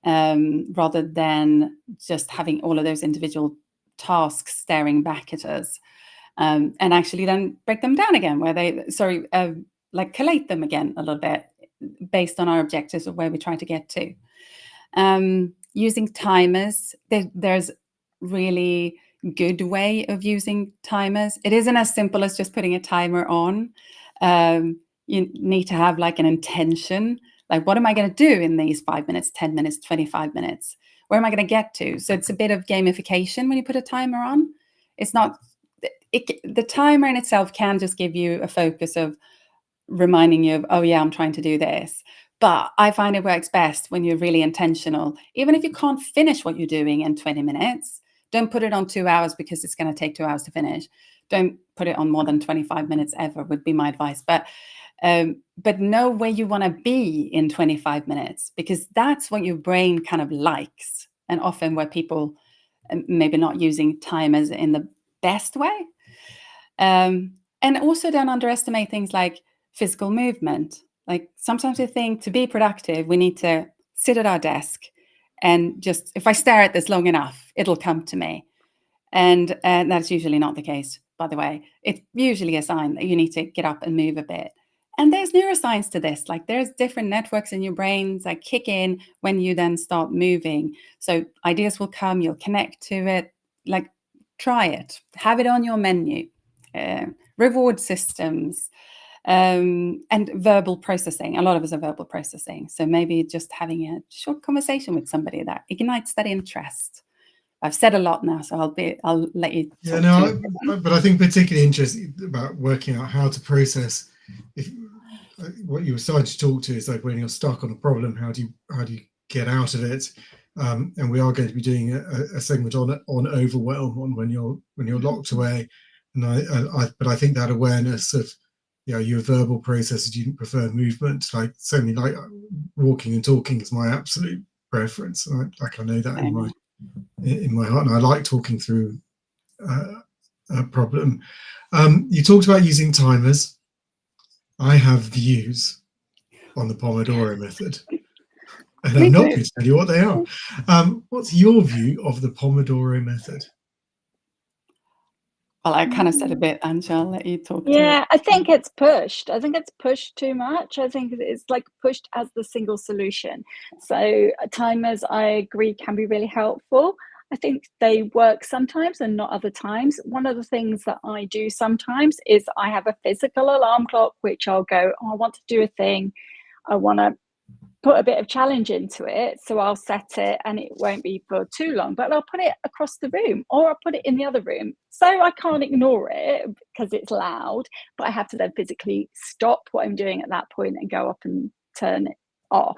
rather than just having all of those individual tasks staring back at us. And actually then break them down again, collate them again a little bit based on our objectives of where we're trying to get to. Using timers, there's really good way of using timers. It isn't as simple as just putting a timer on. you need to have like an intention. Like, what am I going to do in these 5 minutes, 10 minutes, 25 minutes? Where am I going to get to? So it's a bit of gamification when you put a timer on. It's not, the timer in itself can just give you a focus of reminding you of, oh yeah, I'm trying to do this. But I find it works best when you're really intentional. Even if you can't finish what you're doing in 20 minutes, don't put it on 2 hours because it's going to take 2 hours to finish. Don't put it on more than 25 minutes ever, would be my advice. But know where you want to be in 25 minutes, because that's what your brain kind of likes. And often where people maybe not using timers in the best way. And also don't underestimate things like physical movement. Like sometimes we think to be productive, we need to sit at our desk and just, if I stare at this long enough, it'll come to me. And that's usually not the case, by the way. It's usually a sign that you need to get up and move a bit. And there's neuroscience to this. Like there's different networks in your brains that kick in when you then start moving. So ideas will come, you'll connect to it. Like try it, have it on your menu. Reward systems and verbal processing. A lot of us are verbal processing. So maybe just having a short conversation with somebody that ignites that interest. I've said a lot now, so I'll let you. Yeah, no, but I think particularly interesting about working out how to process. If what you were starting to talk to is like when you're stuck on a problem, how do you get out of it? And we are going to be doing a segment on overwhelm, on when you're locked away. And but I think that awareness of, you know, your verbal processes, you prefer movement, like certainly like walking and talking is my absolute preference. I know that in my heart, and I like talking through a problem. You talked about using timers. I have views on the Pomodoro method, and I'm not going to tell you what they are. What's your view of the Pomodoro method? Well, I kind of said a bit, Anja, I'll let you talk. Yeah, I think it's pushed. I think it's pushed too much. I think it's like pushed as the single solution. So timers, I agree, can be really helpful. I think they work sometimes and not other times. One of the things that I do sometimes is I have a physical alarm clock, which I'll go, oh, I want to do a thing. I want to put a bit of challenge into it, so I'll set it, and it won't be for too long, but I'll put it across the room, or I'll put it in the other room, so I can't ignore it because it's loud, but I have to then physically stop what I'm doing at that point and go up and turn it off.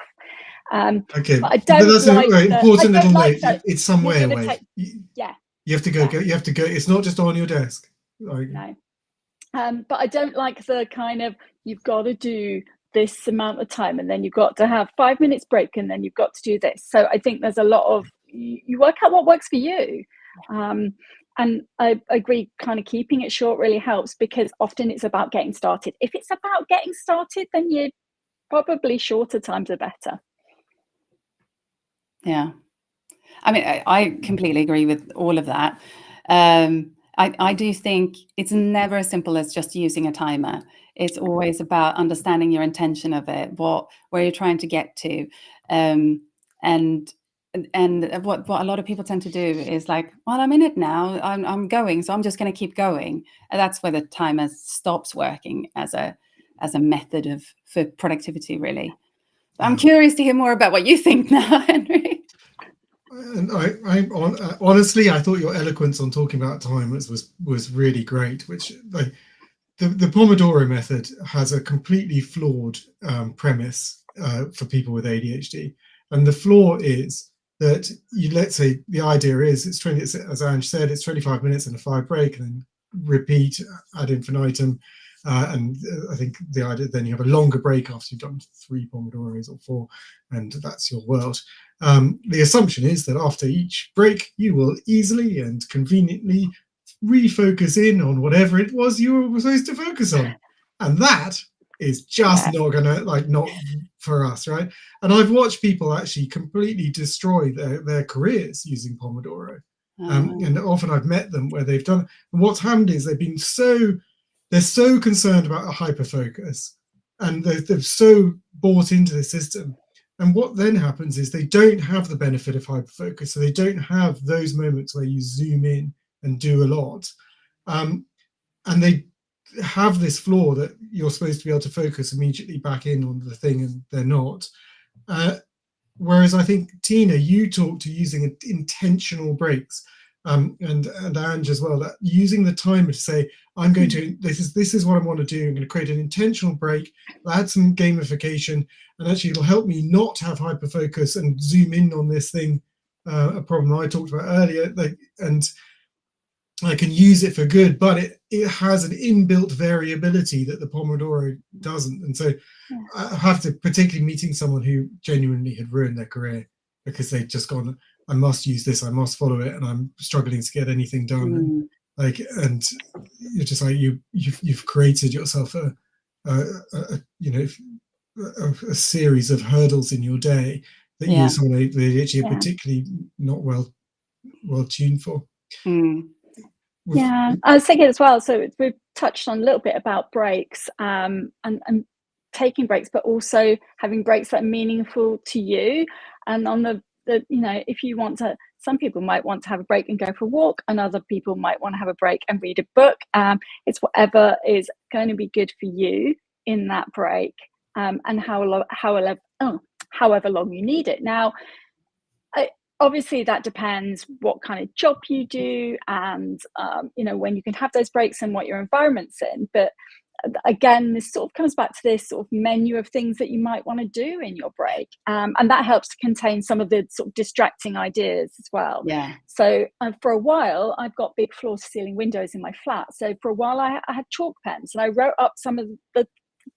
Okay, but I don't but that's like an important little note. that It's somewhere away. Yeah, you have to go. You have to go. It's not just on your desk. Like, no, but I don't like the kind of, you've got to do this amount of time and then you've got to have 5 minutes break and then you've got to do this. So I think there's a lot of, you work out what works for you. And I agree, kind of keeping it short really helps, because often it's about getting started. If it's about getting started, then you probably shorter times are better. Yeah, I mean, I completely agree with all of that. I do think it's never as simple as just using a timer. It's always about understanding your intention of it, where you're trying to get to, and what a lot of people tend to do is like, well, I'm in it now, I'm going, so I'm just going to keep going. And that's where the timer stops working as a method for productivity, really. I'm curious to hear more about what you think now, Henry. And honestly, I thought your eloquence on talking about timers was really great. Which, like, the Pomodoro method has a completely flawed premise for people with ADHD, and the flaw is that let's say the idea is it's 20, as Ange said, it's 25 minutes and a 5 break, and then repeat ad infinitum. And I think the idea, then you have a longer break after you've done 3 Pomodoros or 4, and that's your world. The assumption is that after each break, you will easily and conveniently refocus in on whatever it was you were supposed to focus on. And that is just not gonna, like, not for us, right? And I've watched people actually completely destroy their careers using Pomodoro. And often I've met them where they've done, and what's happened is they're so concerned about a hyperfocus, and they've so bought into the system. And what then happens is they don't have the benefit of hyperfocus, so they don't have those moments where you zoom in and do a lot. And have this flaw that you're supposed to be able to focus immediately back in on the thing, and they're not. Whereas I think, Tina, you talked to using intentional breaks, and Ange as well, that using the timer to say, I'm going to, this is what I want to do. I'm going to create an intentional break, add some gamification, and actually it'll help me not have hyperfocus and zoom in on this thing, a problem I talked about earlier, and I can use it for good, but it has an inbuilt variability that the Pomodoro doesn't. And so I have to, particularly meeting someone who genuinely had ruined their career because they'd just gone, I must use this, I must follow it, and I'm struggling to get anything done. And you're just like, you've created yourself a series of hurdles in your day that you, someone with ADHD, are particularly not well tuned for. Yeah, I was thinking as well, so we've touched on a little bit about breaks, and taking breaks, but also having breaks that are meaningful to you. And on the if you want to, some people might want to have a break and go for a walk, and other people might want to have a break and read a book. It's whatever is going to be good for you in that break, and however long you need it. Now, obviously that depends what kind of job you do, and when you can have those breaks and what your environment's in. But again, this sort of comes back to this sort of menu of things that you might want to do in your break, and that helps to contain some of the sort of distracting ideas as well. So for a while, I've got big floor-to-ceiling windows in my flat, so for a while I had chalk pens, and I wrote up some of the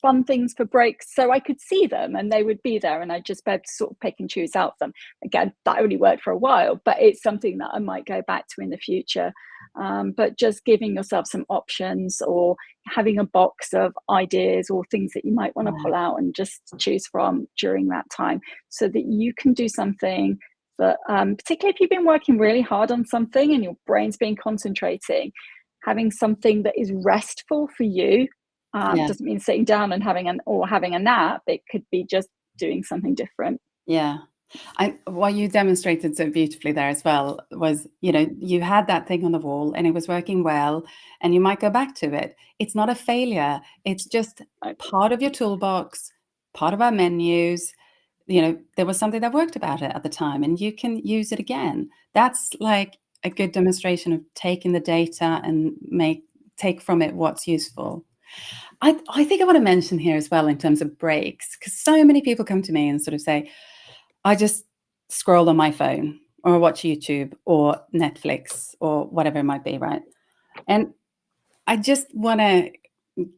fun things for breaks so I could see them and they would be there, and I'd just be able to sort of pick and choose out of them. Again, that only worked for a while, but it's something that I might go back to in the future. But just giving yourself some options, or having a box of ideas or things that you might want to pull out and just choose from during that time, so that you can do something that, particularly if you've been working really hard on something and your brain's been concentrating, having something that is restful for you. Doesn't mean sitting down and having a nap. It could be just doing something different. What you demonstrated so beautifully there as well was, you had that thing on the wall and it was working well, and you might go back to it. It's not a failure. It's just part of your toolbox, part of our menus. There was something that worked about it at the time, and you can use it again. That's like a good demonstration of taking the data and take from it what's useful. I think I want to mention here as well in terms of breaks, because so many people come to me and sort of say, I just scroll on my phone or watch YouTube or Netflix or whatever it might be, right? And I just want to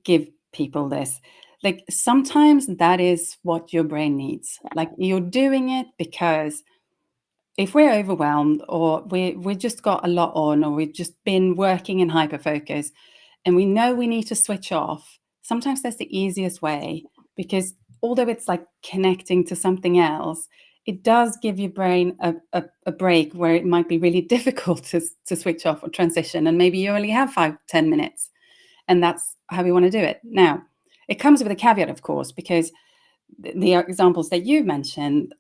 give people this. Like, sometimes that is what your brain needs. Like, you're doing it because if we're overwhelmed, or we just got a lot on, or we've just been working in hyperfocus and we know we need to switch off, sometimes that's the easiest way, because although it's like connecting to something else, it does give your brain a break where it might be really difficult to switch off or transition. And maybe you only have 5-10 minutes, and that's how we want to do it. Now, it comes with a caveat, of course, because the examples that you mentioned,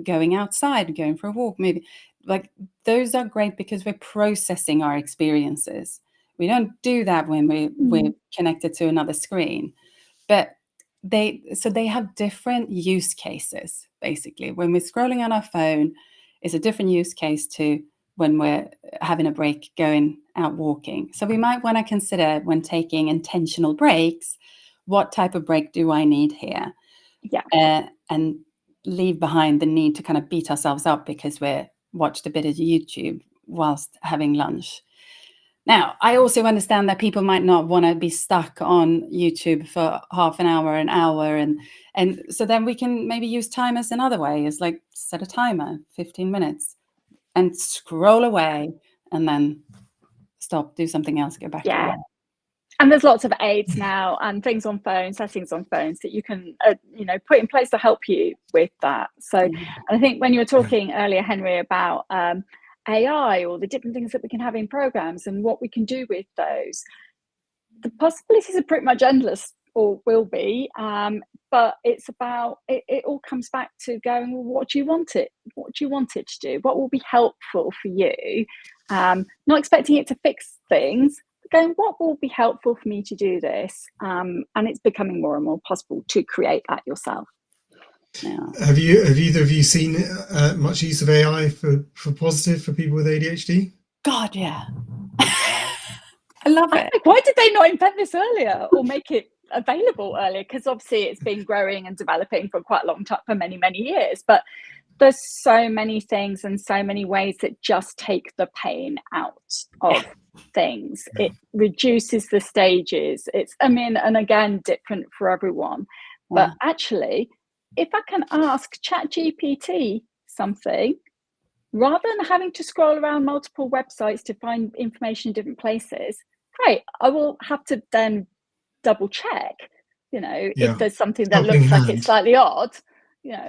going outside, going for a walk, maybe, like, those are great because we're processing our experiences. We don't do that when we're connected to another screen, but they have different use cases. Basically, when we're scrolling on our phone, it's a different use case to when we're having a break, going out walking. So we might want to consider, when taking intentional breaks, what type of break do I need here? And leave behind the need to kind of beat ourselves up because we watched a bit of YouTube whilst having lunch. Now, I also understand that people might not want to be stuck on YouTube for half an hour, and so then we can maybe use timers another way. Is like, set a timer, 15 minutes, and scroll away, and then stop, do something else, go back to it. And there's lots of aids now and things on phones, settings on phones that you can put in place to help you with that. So and I think when you were talking earlier, Henry, about AI or the different things that we can have in programs and what we can do with those, the possibilities are pretty much endless, or will be, but it's about it all comes back to going, well, what do you want it to do? What will be helpful for you? Not expecting it to fix things, going, what will be helpful for me to do this? And it's becoming more and more possible to create that yourself. Yeah. Have either of you seen much use of AI for positive for people with ADHD? God, yeah. I love it. Why did they not invent this earlier or make it available earlier? Because obviously it's been growing and developing for quite a long time, for many, many years. But there's so many things and so many ways that just take the pain out of things. It reduces the stages. It's, I mean, and again, different for everyone. But actually, if I can ask ChatGPT something, rather than having to scroll around multiple websites to find information in different places, great, I will have to then double check, if there's something that looks like it's slightly odd.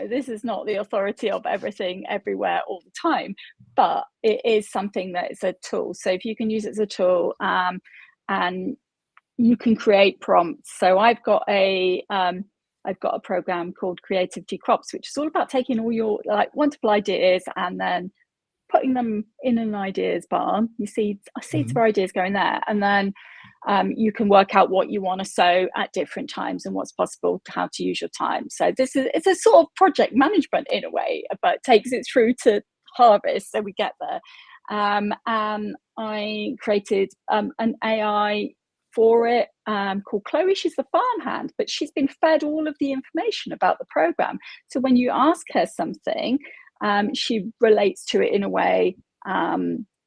This is not the authority of everything everywhere all the time, but it is something that is a tool. So if you can use it as a tool, and you can create prompts. So I've got a program called Creativity Crops, which is all about taking all your wonderful ideas and then putting them in an ideas barn. You see seeds for ideas going there, and then you can work out what you want to sow at different times and what's possible, how to use your time. So it's a sort of project management in a way, but takes it through to harvest, so we get there. And I created an AI for it called Chloe. She's the farmhand, but she's been fed all of the information about the program. So when you ask her something, she relates to it in a way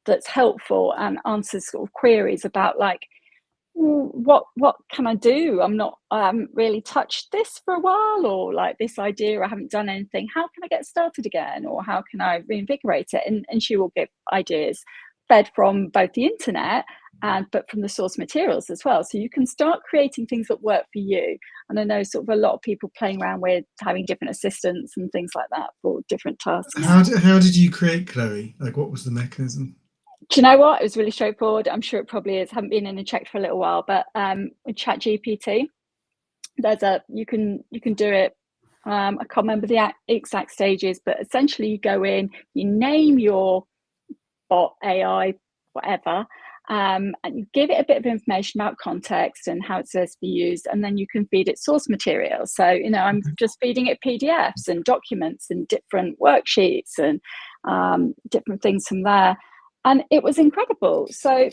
that's helpful and answers sort of queries about what can I do? I haven't really touched this for a while, or this idea, I haven't done anything. How can I get started again? Or how can I reinvigorate it? And she will give ideas fed from both the internet but from the source materials as well. So you can start creating things that work for you. And I know sort of a lot of people playing around with having different assistants and things like that for different tasks. How did you create Chloe? What was the mechanism? Do you know what? It was really straightforward. I'm sure it probably is. Haven't been in and checked for a little while, but with ChatGPT, you can do it. I can't remember the exact stages, but essentially you go in, you name your bot, AI, whatever, and you give it a bit of information about context and how it's supposed to be used, and then you can feed it source material. So I'm just feeding it PDFs and documents and different worksheets and different things from there. And it was incredible. So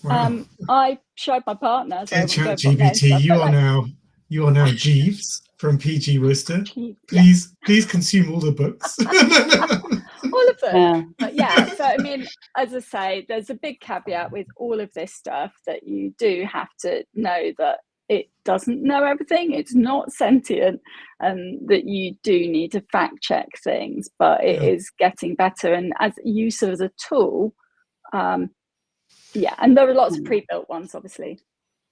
I showed my partner. So ChatGPT, you are now Jeeves from PG Worcester. Please consume all the books. All of them. Yeah. So I mean, as I say, there's a big caveat with all of this stuff, that you do have to know that it doesn't know everything. It's not sentient, and that you do need to fact check things, but it is getting better. And as use as a tool, and there are lots of pre-built ones, obviously.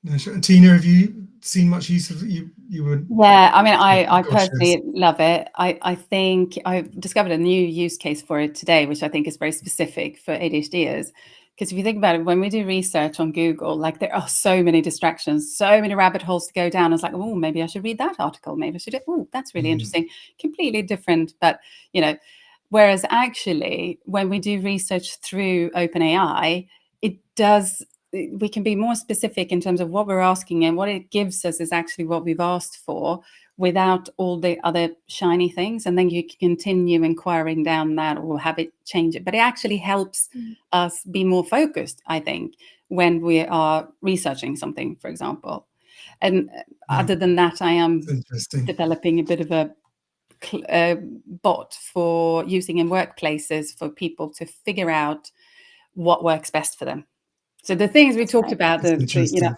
No, sure. Tina, have you seen much use of you? Yeah, I mean, I personally love it. I think I've discovered a new use case for it today, which I think is very specific for ADHDers. Because if you think about it, when we do research on Google, there are so many distractions, so many rabbit holes to go down. It's oh, maybe I should read that article. Maybe I should. Oh, that's really interesting. Completely different, but whereas actually, when we do research through OpenAI, we can be more specific in terms of what we're asking, and what it gives us is actually what we've asked for, without all the other shiny things. And then you can continue inquiring down that, or have it change it. But it actually helps us be more focused, I think, when we are researching something, for example. And other than that, I am developing a bit of a bot for using in workplaces for people to figure out what works best for them. So the things we talked about,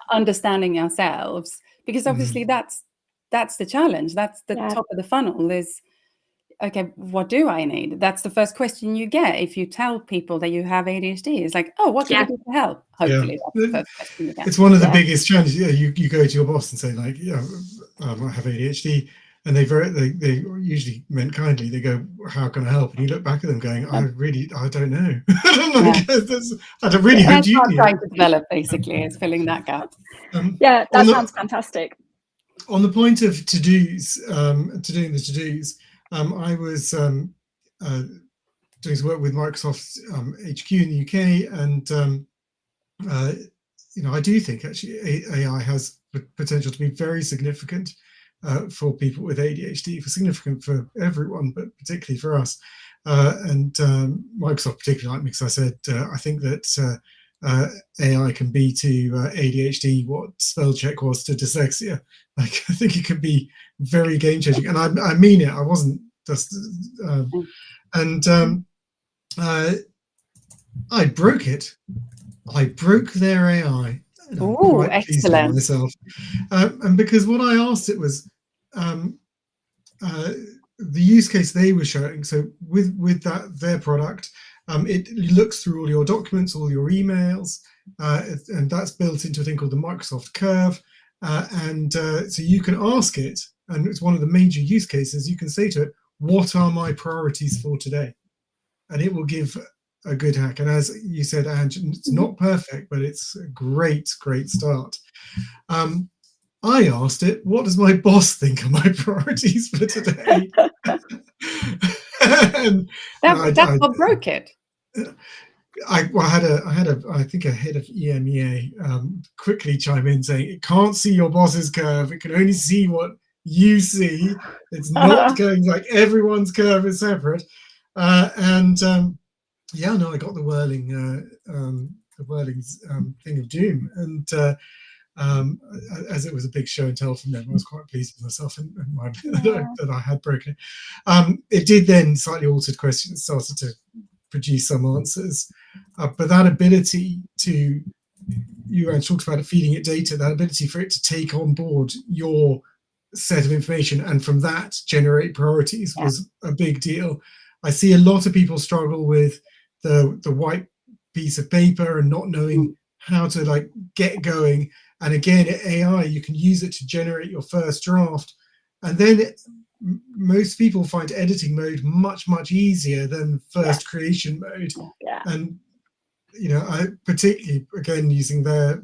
understanding ourselves, because obviously that's the challenge. That's the top of the funnel is, okay, what do I need? That's the first question you get if you tell people that you have ADHD. It's oh, what can I do to help? Hopefully that's the first question you get. It's one of the biggest challenges. You go to your boss and say I have ADHD. And they usually meant kindly. They go, "How can I help?" And you look back at them, going, "I don't know." I don't really hope you. That's what I'm trying to develop. Basically, is filling that gap. That sounds fantastic. On the point of to-dos, doing the to-dos, I was doing some work with Microsoft HQ in the UK, and I do think actually AI has potential to be very significant for people with ADHD, significant for everyone, but particularly for us. And Microsoft particularly like me, because I said I think that AI can be to ADHD what spell check was to dyslexia. Like, I think it can be very game changing, and I mean it. I wasn't just I broke it. I broke their AI. And I'm quite pleased with excellent. myself. And because what I asked it was the use case they were showing. So with their product, it looks through all your documents, all your emails, and that's built into a thing called the Microsoft Curve. So you can ask it, and it's one of the major use cases. You can say to it, "What are my priorities for today?" And it will give a good hack. And as you said, Ange, it's not perfect, but it's a great start. I asked it, "What does my boss think are my priorities for today?" That's what broke it. I think a head of EMEA quickly chime in saying, "It can't see your boss's curve. It can only see what you see. It's not going like everyone's curve is separate." Yeah, no, I got the whirling thing of doom, and as it was a big show and tell from them, I was quite pleased with myself and that I had broken it. It did then slightly altered questions, started to produce some answers, but that ability to, you talked about it, feeding it data, that ability for it to take on board your set of information and from that generate priorities was a big deal. I see a lot of people struggle with the white piece of paper and not knowing how to like get going. And again, AI, you can use it to generate your first draft, and then most people find editing mode much easier than first creation mode. And I particularly, again, using their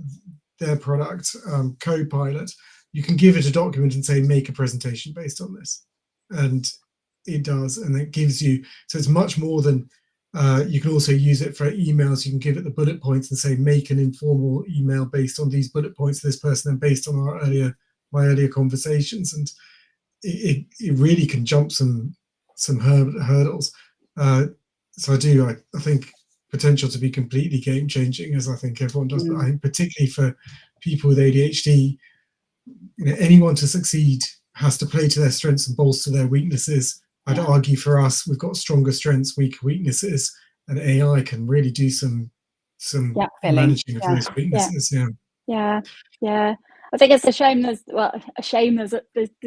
product, Copilot, you can give it a document and say, "Make a presentation based on this," and it does, and it gives you, so it's much more than you can also use it for emails. You can give it the bullet points and say, "Make an informal email based on these bullet points to this person and based on my earlier conversations," and it really can jump some hurdles. So I think potential to be completely game changing, as I think everyone does. But I think particularly for people with ADHD, anyone to succeed has to play to their strengths and bolster their weaknesses. I'd argue for us, we've got stronger strengths, weaker weaknesses, and AI can really do some managing of those weaknesses. Yeah. I think it's a shame. There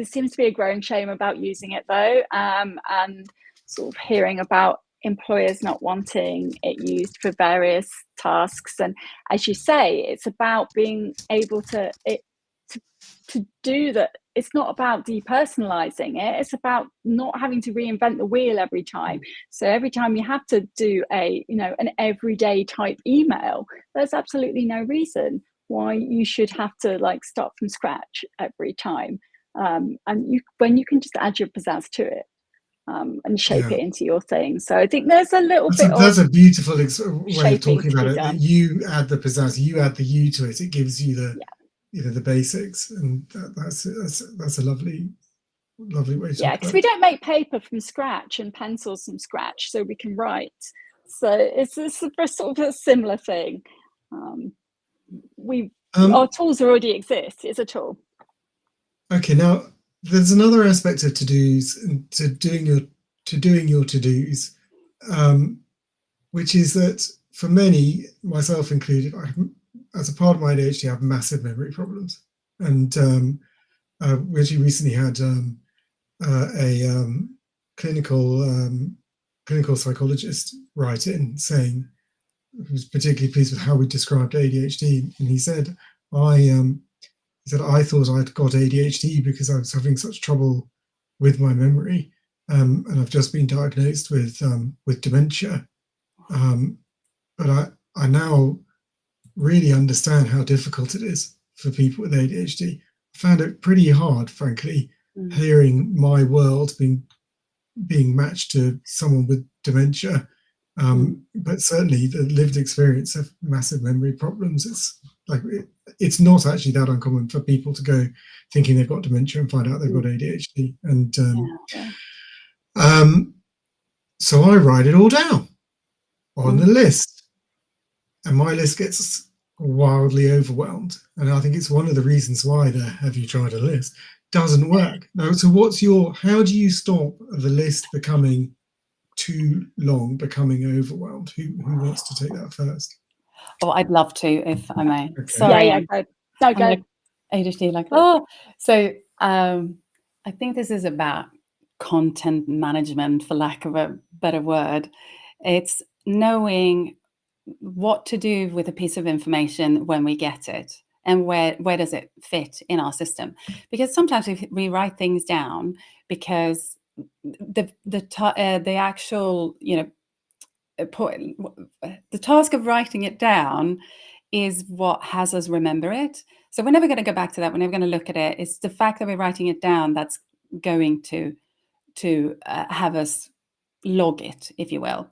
seems to be a growing shame about using it though, and sort of hearing about employers not wanting it used for various tasks. And as you say, it's about being able to do that. It's not about depersonalizing it. It's about not having to reinvent the wheel every time. So every time you have to do an everyday type email, there's absolutely no reason why you should have to like start from scratch every time. When you can just add your pizzazz to it and shape it into your thing. So I think there's a little bit of that's a beautiful way of talking about it. That you add the pizzazz, you add the you to it. It gives you the the basics, and that's a lovely way to because we don't make paper from scratch and pencils from scratch, so we can write. So it's a sort of a similar thing. Our tools already exist. It's a tool. Okay, now there's another aspect of to-dos and to doing your to-dos, which is that for many, myself included, as a part of my ADHD, I have massive memory problems. And we actually recently had a clinical psychologist write in saying he was particularly pleased with how we described ADHD, and he said, I thought I'd got ADHD because I was having such trouble with my memory, and I've just been diagnosed with dementia. But I now really understand how difficult it is for people with ADHD. I found it pretty hard, frankly, hearing my world being matched to someone with dementia. But certainly the lived experience of massive memory problems, it's not actually that uncommon for people to go thinking they've got dementia and find out they've got ADHD. And so I write it all down on the list, and my list gets wildly overwhelmed. And I think it's one of the reasons why the "have you tried a list" doesn't work. Now, so how do you stop the list becoming too long, becoming overwhelmed? Who wants to take that first? Oh, I'd love to, if I may. Okay. Sorry. Yeah, go. No, go. Like ADHD, so I think this is about content management, for lack of a better word. It's knowing what to do with a piece of information when we get it, and where does it fit in our system. Because sometimes we write things down because the actual, the task of writing it down is what has us remember it. So we're never going to go back to that. We're never going to look at it. It's the fact that we're writing it down that's going to have us log it, if you will.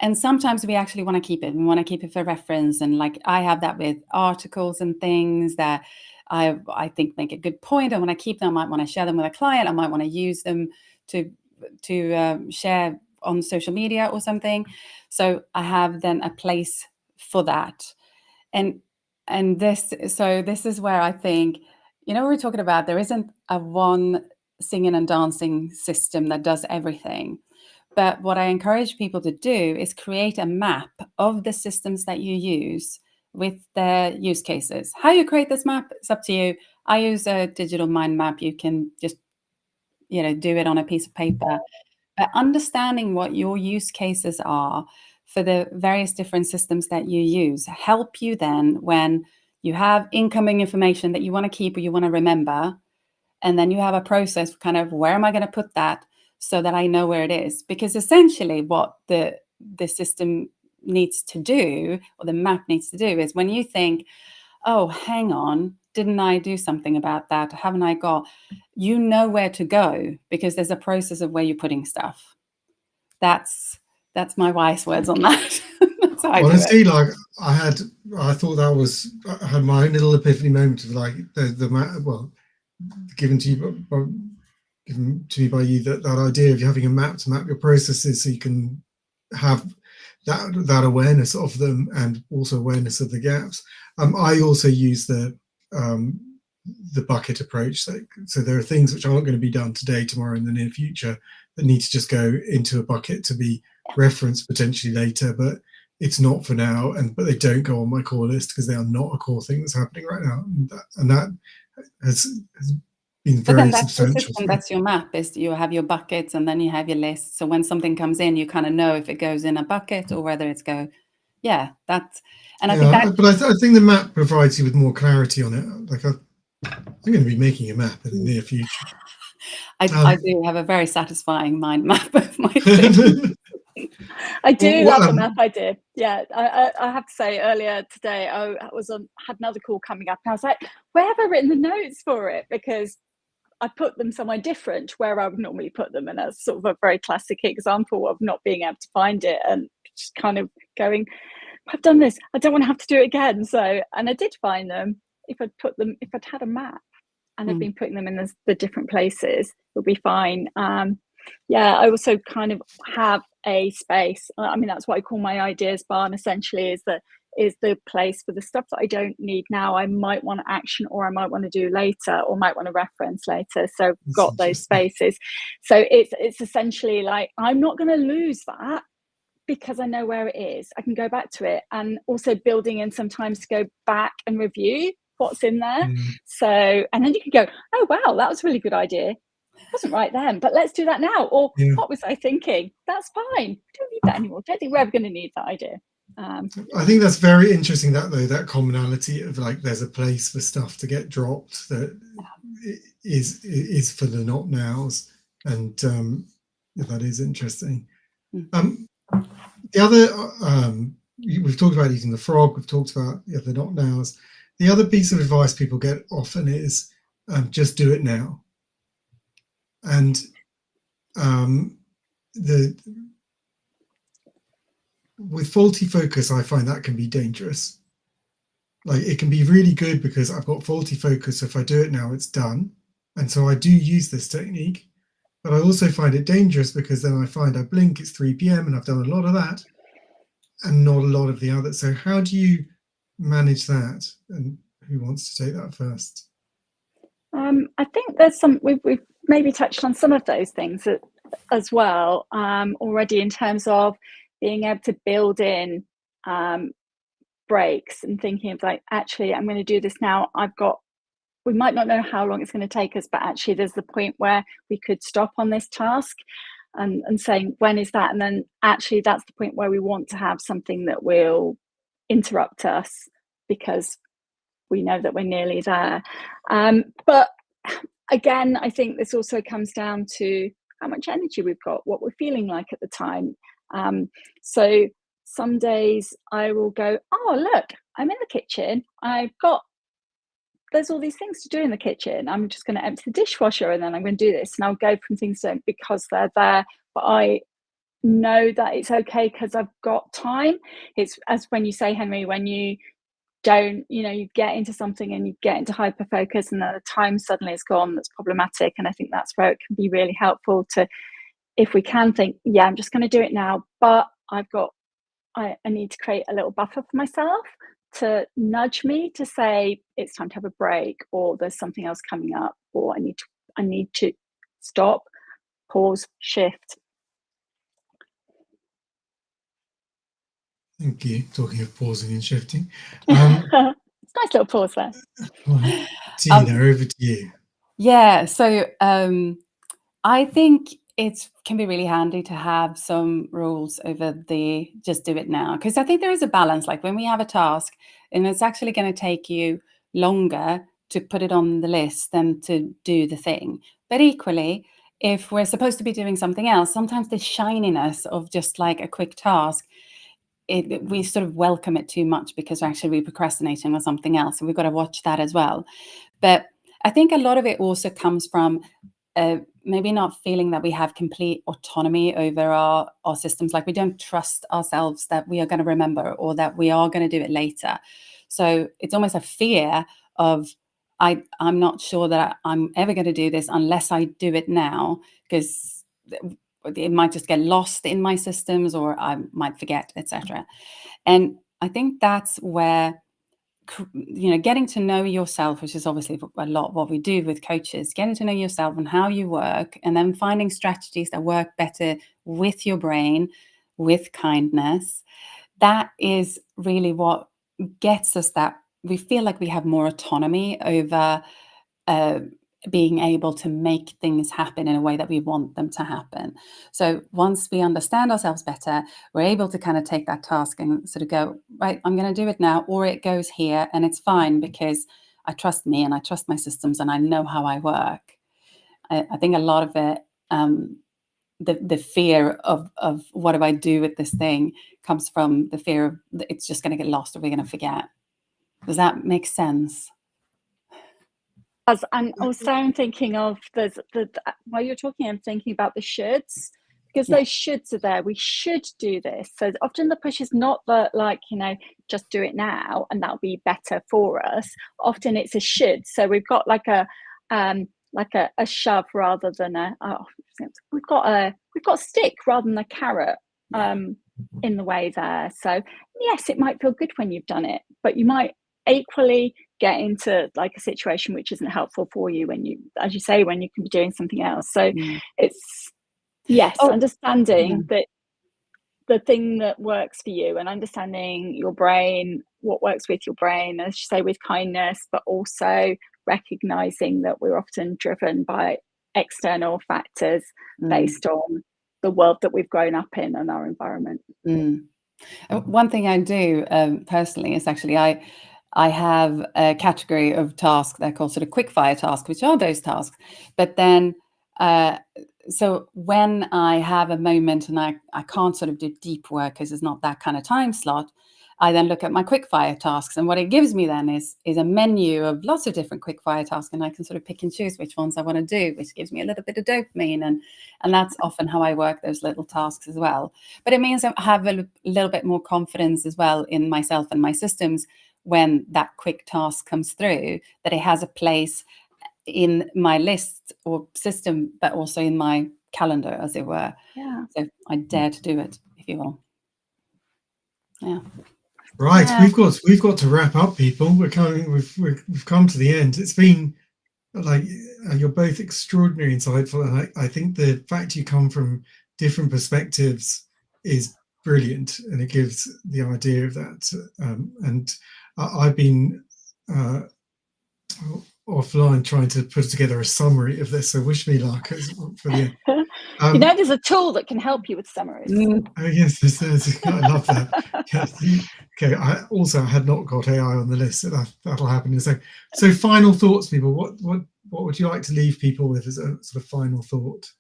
And sometimes we actually want to keep it. We want to keep it for reference. And like I have that with articles and things that I think make a good point. I want to keep them. I might want to share them with a client. I might want to use them to share on social media or something. So I have then a place for that. And this is where I think, we're talking about there isn't a one singing and dancing system that does everything. But what I encourage people to do is create a map of the systems that you use with their use cases. How you create this map, it's up to you. I use a digital mind map. You can just, do it on a piece of paper. But understanding what your use cases are for the various different systems that you use help you then when you have incoming information that you want to keep or you want to remember, and then you have a process of kind of, where am I going to put that so that I know where it is? Because essentially what the system needs to do, or the map needs to do, is when you think, oh, hang on, didn't I do something about that? Haven't I got, where to go, because there's a process of where you're putting stuff. That's my wise words on that. Honestly, like I had my own little epiphany moment of like the map, given to me by you, that idea of having a map to map your processes so you can have that awareness of them and also awareness of the gaps. I also use the bucket approach. So there are things which aren't going to be done today, tomorrow, in the near future that need to just go into a bucket to be referenced potentially later, but it's not for now. But they don't go on my core list because they are not a core thing that's happening right now. And that has been very substantial. That's your map. Is you have your buckets and then you have your list. So when something comes in, you kind of know if it goes in a bucket or whether it's go. Yeah, that's. And I think that. But I think the map provides you with more clarity on it. Like I'm going to be making a map in the near future. I do have a very satisfying mind map of my things. I do love the map idea. Yeah, I have to say, earlier today I had another call coming up, and I was like, where have I written the notes for it? Because I put them somewhere different where I would normally put them, and that's sort of a very classic example of not being able to find it and just kind of going, I've done this, I don't want to have to do it again. So, and I did find them. If I'd had a map and I'd been putting them in the different places, it would be fine. I also kind of have a space. I mean, that's what I call my ideas barn, essentially, is the place for the stuff that I don't need now, I might want to action, or I might want to do later, or might want to reference later. So I've got those spaces. So it's essentially like, I'm not going to lose that because I know where it is. I can go back to it, and also building in sometimes to go back and review what's in there. So, and then you can go, oh, wow, that was a really good idea. It wasn't right then, but let's do that now. Or what was I thinking? That's fine. We don't need that anymore. Don't think we're ever going to need that idea. I think that's very interesting, that commonality of like, there's a place for stuff to get dropped that is for the not nows. And that is interesting. The other, we've talked about eating the frog. We've talked about the not nows. The other piece of advice people get often is just do it now. And with faulty focus, I find that can be dangerous. Like, it can be really good because I've got faulty focus. If I do it now, it's done. And so I do use this technique, but I also find it dangerous because then I find I blink, it's 3 p.m. and I've done a lot of that and not a lot of the other. So how do you manage that? And who wants to take that first? I think there's some, we've maybe touched on some of those things as well already, in terms of being able to build in breaks and thinking of like, actually, I'm going to do this now. We might not know how long it's going to take us, but actually there's the point where we could stop on this task and saying, when is that? And then actually that's the point where we want to have something that will interrupt us because we know that we're nearly there. But again, I think this also comes down to how much energy we've got, what we're feeling like at the time. So some days I will go, oh, look, I'm in the kitchen. There's all these things to do in the kitchen. I'm just going to empty the dishwasher and then I'm going to do this. And I'll go from things to because they're there. But I know that it's okay because I've got time. It's as when you say, Henry, when you don't, you get into something and you get into hyper focus and then the time suddenly is gone, that's problematic. And I think that's where it can be really helpful to, if we can think, yeah, I'm just going to do it now, but I need to create a little buffer for myself to nudge me to say it's time to have a break, or there's something else coming up, or I need to stop, pause, shift. Thank you. Talking of pausing and shifting. It's a nice little pause there. Tina, over to you. Yeah, so I think it can be really handy to have some rules over the just do it now, because I think there is a balance. Like when we have a task and it's actually going to take you longer to put it on the list than to do the thing. But equally, if we're supposed to be doing something else, sometimes the shininess of just like a quick task, we sort of welcome it too much because actually we're procrastinating on something else. So we've got to watch that as well. But I think a lot of it also comes from maybe not feeling that we have complete autonomy over our systems. Like we don't trust ourselves that we are going to remember or that we are going to do it later. So it's almost a fear of, I'm not sure that I'm ever going to do this unless I do it now, because it might just get lost in my systems or I might forget, etc. And I think that's where, getting to know yourself, which is obviously a lot what we do with coaches, getting to know yourself and how you work, and then finding strategies that work better with your brain, with kindness. That is really what gets us that we feel like we have more autonomy over being able to make things happen in a way that we want them to happen. So once we understand ourselves better, we're able to kind of take that task and sort of go, right, I'm going to do it now, or it goes here and it's fine because I trust me and I trust my systems and I know how I work. I think a lot of it, the fear of what do I do with this thing comes from the fear of it's just going to get lost or we're going to forget. Does that make sense? And also I'm thinking of while you're talking, I'm thinking about the shoulds, because those shoulds are there. We should do this. So often the push is not that, like, just do it now and that'll be better for us. Often it's a should. So we've got like a shove rather than we've got a stick rather than a carrot in the way there. So yes, it might feel good when you've done it, but you might equally get into like a situation which isn't helpful for you when you, as you say, when you can be doing something else. So it's understanding that the thing that works for you and understanding your brain, what works with your brain, as you say, with kindness, but also recognizing that we're often driven by external factors based on the world that we've grown up in and our environment. One thing I do personally is actually I have a category of tasks that are called sort of quick fire tasks, which are those tasks. But then, so when I have a moment and I can't sort of do deep work because it's not that kind of time slot, I then look at my quickfire tasks, and what it gives me then is a menu of lots of different quickfire tasks, and I can sort of pick and choose which ones I want to do, which gives me a little bit of dopamine, and that's often how I work those little tasks as well. But it means I have a little bit more confidence as well in myself and my systems when that quick task comes through, that it has a place in my list or system, but also in my calendar, as it were. Yeah. So I dare to do it, if you will. Yeah. Right, Yeah. we've got to wrap up, people. We've come to the end. It's been like you're both extraordinarily insightful, and I think the fact you come from different perspectives is brilliant, and it gives the idea of that. And I've been offline trying to put together a summary of this, so wish me luck for the end. You know, there's a tool that can help you with summaries. Oh yes, there's I love that. Yes. Okay, I had not got AI on the list, so that'll happen in a second. So final thoughts, people. What would you like to leave people with as a sort of final thought?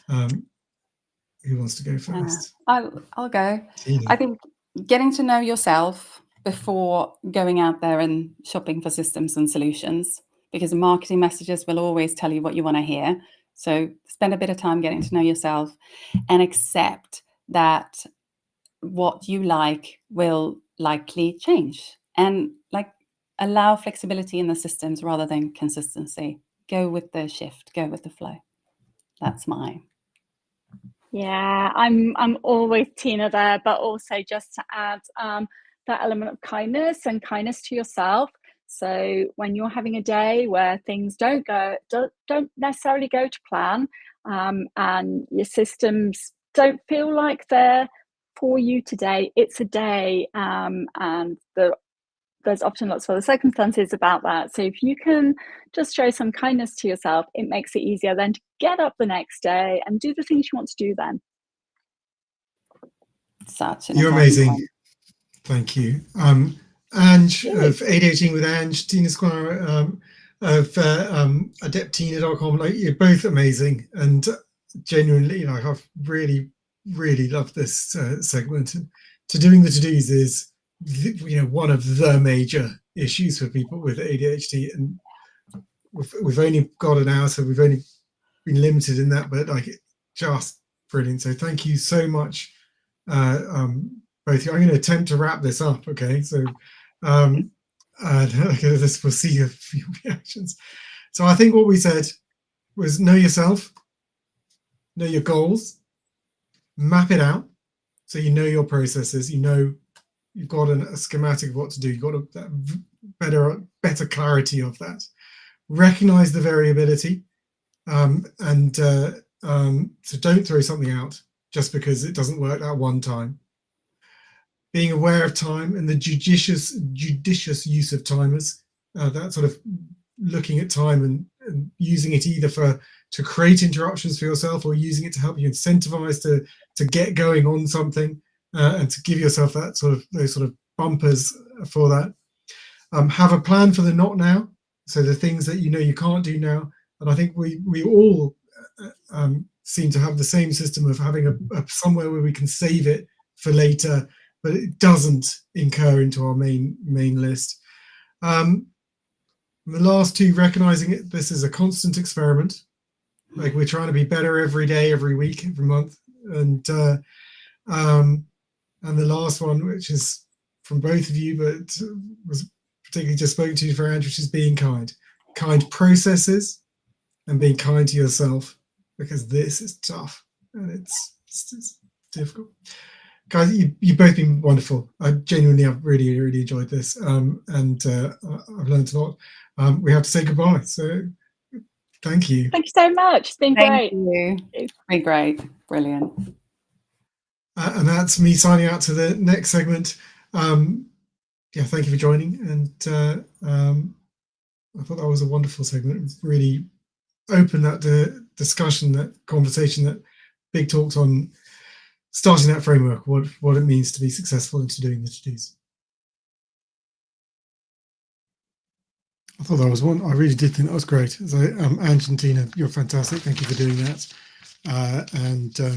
Who wants to go first? I'll go. Tina. I think getting to know yourself before going out there and shopping for systems and solutions, because the marketing messages will always tell you what you want to hear. So spend a bit of time getting to know yourself and accept that what you like will likely change, and like allow flexibility in the systems rather than consistency. Go with the shift, go with the flow. That's mine. Yeah, I'm always Tina there, but also just to add that element of kindness and kindness to yourself. So when you're having a day where things don't necessarily go to plan, and your systems don't feel like they're for you today, it's a day, and there's often lots of other circumstances about that. So if you can just show some kindness to yourself, it makes it easier then to get up the next day and do the things you want to do then. You're amazing. Thank you. Ange of ADHD with Ange, Tina Squire of adeptina.com. Like, you're both amazing, and genuinely, like, I've really loved this segment. And doing the to-dos is, one of the major issues for people with ADHD, and we've only got an hour, so we've only been limited in that, but like, just brilliant. So thank you so much, both of you. I'm going to attempt to wrap this up. Okay, so we'll see a few reactions. So I think what we said was know yourself, know your goals, map it out so you know your processes, you've got a schematic of what to do, you've got a better clarity of that. Recognize the variability, and so don't throw something out just because it doesn't work that one time. Being aware of time and the judicious use of timers, that sort of looking at time and using it either to create interruptions for yourself, or using it to help you incentivize to get going on something, and to give yourself those sort of bumpers for that. Have a plan for the not now, so the things that you can't do now. And I think we all seem to have the same system of having a somewhere where we can save it for later, but it doesn't incur into our main list. The last two, recognizing this is a constant experiment. Like, we're trying to be better every day, every week, every month. And the last one, which is from both of you, but was particularly just spoken to you for Andrew, which is being kind. Kind processes and being kind to yourself, because this is tough and it's difficult. Guys, you've both been wonderful. I've really enjoyed this, and I've learned a lot. We have to say goodbye, so thank you. Thank you so much. It's been great. Thank you. It's been great. Brilliant. And that's me signing out to the next segment. Thank you for joining, and I thought that was a wonderful segment. It was really opened that discussion, that conversation, that big talks on starting that framework, what it means to be successful into doing the to-dos. I thought that was one. I really did think that was great. So, Ange and Tina, you're fantastic. Thank you for doing that, and to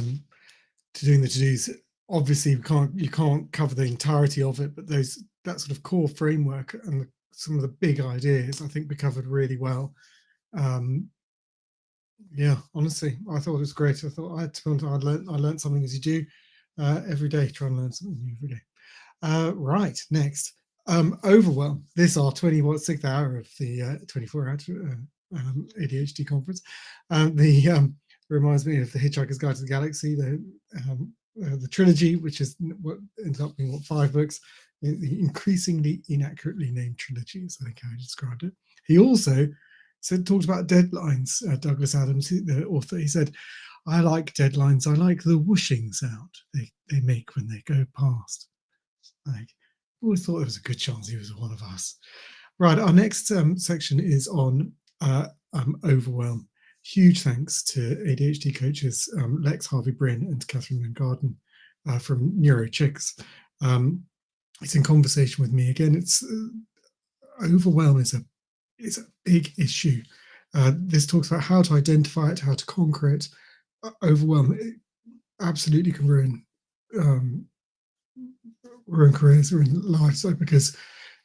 doing the to-dos. obviously you can't cover the entirety of it, but that sort of core framework and some of the big ideas I think we covered really well. Yeah, honestly, I thought it was great. I thought I learned something, as you do every day. Try and learn something new every day. Right, next, overwhelm. This is our 26th hour of the 24-hour ADHD conference. Reminds me of the Hitchhiker's Guide to the Galaxy, the trilogy, which is what ends up being 5 books, the increasingly inaccurately named trilogies, I think how he described it. He also talked about deadlines. Douglas Adams, the author, he said, "I like deadlines. I like the whooshing sound they make when they go past." Like, always thought there was a good chance he was one of us. Right, our next section is on overwhelm. Huge thanks to ADHD coaches Lex Harvey-Bryn and Catherine Mangarden from NeuroChicks. It's in conversation with me again. It's overwhelm is a big issue. This talks about how to identify it, how to conquer it. Overwhelm absolutely can ruin careers, ruin lives, because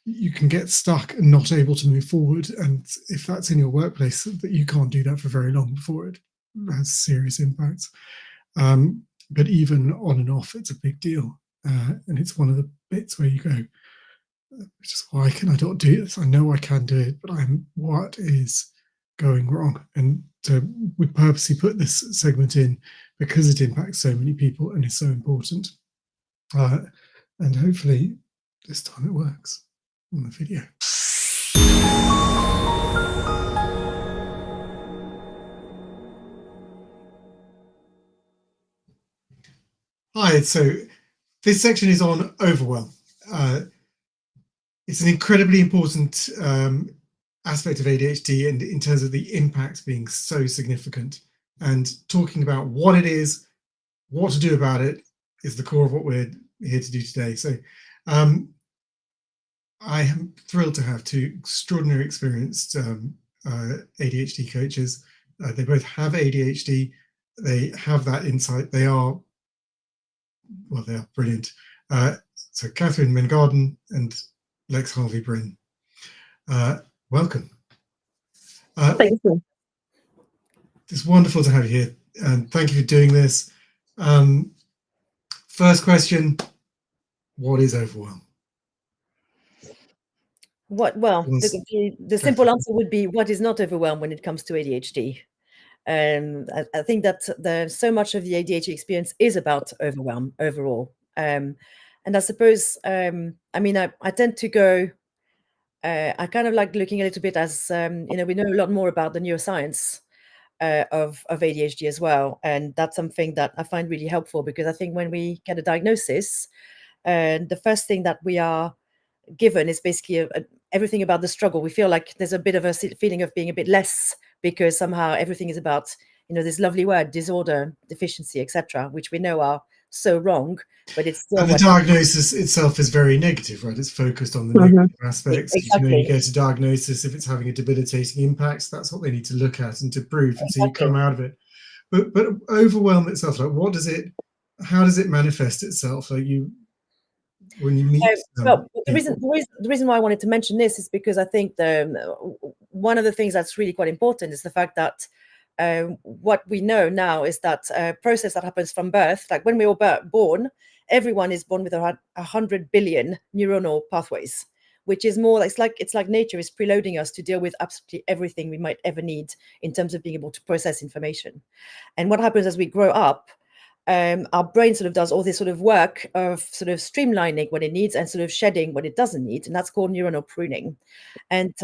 you can get stuck and not able to move forward. And if that's in your workplace, that you can't do that for very long before it has serious impacts. But even on and off, it's a big deal. And it's one of the bits where you go, just why can I not do this? I know I can do it, but what is going wrong? And so we purposely put this segment in because it impacts so many people and is so important. And hopefully this time it works on the video. Hi, so this section is on overwhelm. It's an incredibly important aspect of ADHD, and in terms of the impact being so significant, and talking about what it is, what to do about it, is the core of what we're here to do today. So I am thrilled to have 2 extraordinary experienced ADHD coaches. They both have ADHD. They have that insight. They are brilliant. So Catherine Mangarden and Lex Harvey-Bryn, welcome. Thank you. It's wonderful to have you here, and thank you for doing this. First question, what is overwhelm? The simple answer would be, what is not overwhelm when it comes to ADHD? I think that so much of the ADHD experience is about overwhelm overall. And I suppose, I tend to go, I kind of like looking a little bit as, we know a lot more about the neuroscience of ADHD as well. And that's something that I find really helpful, because I think when we get a diagnosis, the first thing that we are given is basically everything about the struggle. We feel like there's a bit of a feeling of being a bit less, because somehow everything is about, this lovely word, disorder, deficiency, etc., which we know are so wrong, but it's still. And the diagnosis itself is very negative, right? It's focused on the negative aspects. Exactly. You get a diagnosis, if it's having a debilitating impact, that's what they need to look at and to prove, and so you come out of it. But overwhelm itself, like how does it manifest itself? Like when you meet the reason why I wanted to mention this is because I think one of the things that's really quite important is the fact that what we know now is that process that happens from birth, like when we were born, everyone is born with 100 billion neuronal pathways, which is more, it's like nature is preloading us to deal with absolutely everything we might ever need in terms of being able to process information. And what happens as we grow up, our brain sort of does all this sort of work of sort of streamlining what it needs and sort of shedding what it doesn't need, and that's called neuronal pruning. And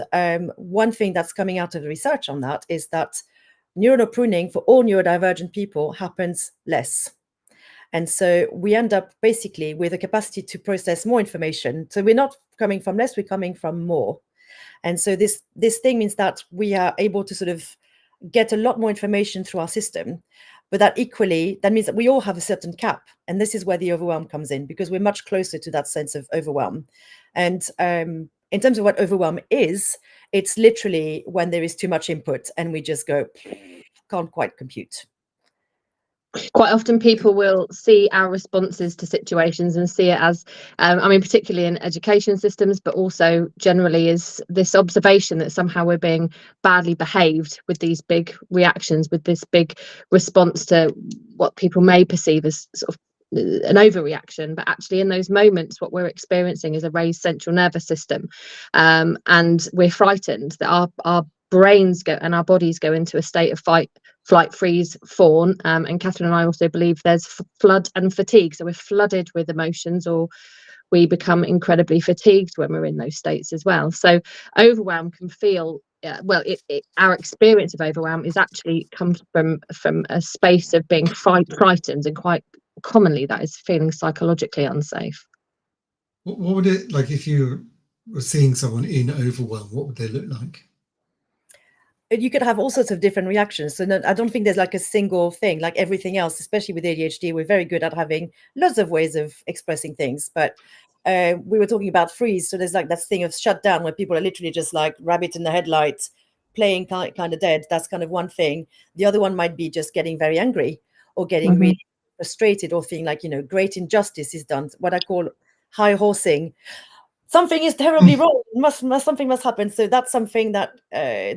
one thing that's coming out of the research on that is that neuronal pruning for all neurodivergent people happens less. And so we end up basically with a capacity to process more information. So we're not coming from less, we're coming from more. And so this thing means that we are able to sort of get a lot more information through our system, but that means that we all have a certain cap. And this is where the overwhelm comes in, because we're much closer to that sense of overwhelm. And in terms of what overwhelm is, it's literally when there is too much input and we just go, can't quite compute. Quite often people will see our responses to situations and see it as, I mean, particularly in education systems, but also generally is this observation that somehow we're being badly behaved with these big reactions, with this big response to what people may perceive as sort of an overreaction, but actually in those moments what we're experiencing is a raised central nervous system, and we're frightened that our brains go and our bodies go into a state of fight, flight, freeze, fawn, and Catherine and I also believe there's flood and fatigue, so we're flooded with emotions, or we become incredibly fatigued when we're in those states as well. So overwhelm can feel our experience of overwhelm is actually comes from a space of being frightened, and quite commonly that is feeling psychologically unsafe. What would it like if you were seeing someone in overwhelm? What would they look like? You could have all sorts of different reactions. So no, I don't think there's like a single thing. Like everything else, especially with ADHD, we're very good at having lots of ways of expressing things. But we were talking about freeze. So there's like that thing of shut down where people are literally just like rabbit in the headlights, playing kind of dead. That's kind of one thing. The other one might be just getting very angry or getting really frustrated, or feeling like, great injustice is done. What I call high horsing. Something is terribly wrong. Something must happen. So that's something that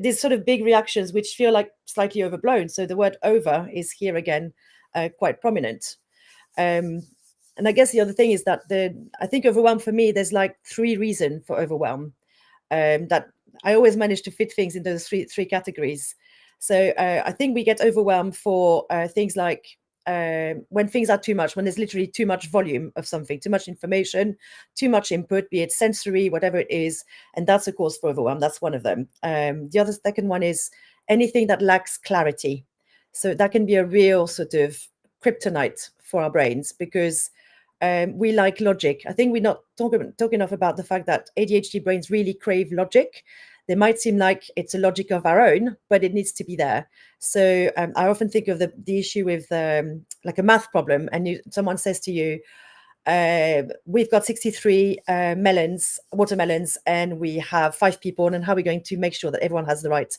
these sort of big reactions, which feel like slightly overblown. So the word over is here again quite prominent. And I guess the other thing is that I think overwhelm for me, there's like 3 reasons for overwhelm, that I always manage to fit things into those three categories. So I think we get overwhelmed for things like when things are too much, when there's literally too much volume of something, too much information, too much input, be it sensory, whatever it is, and that's a cause for overwhelm. That's one of them. The second one is anything that lacks clarity. So that can be a real sort of kryptonite for our brains, because we like logic. I think we're not talking enough about the fact that ADHD brains really crave logic. They might seem like it's a logic of our own, but it needs to be there. So I often think of the issue with like a math problem, and someone says to you, we've got 63 watermelons, and we have 5 people, and how are we going to make sure that everyone has the right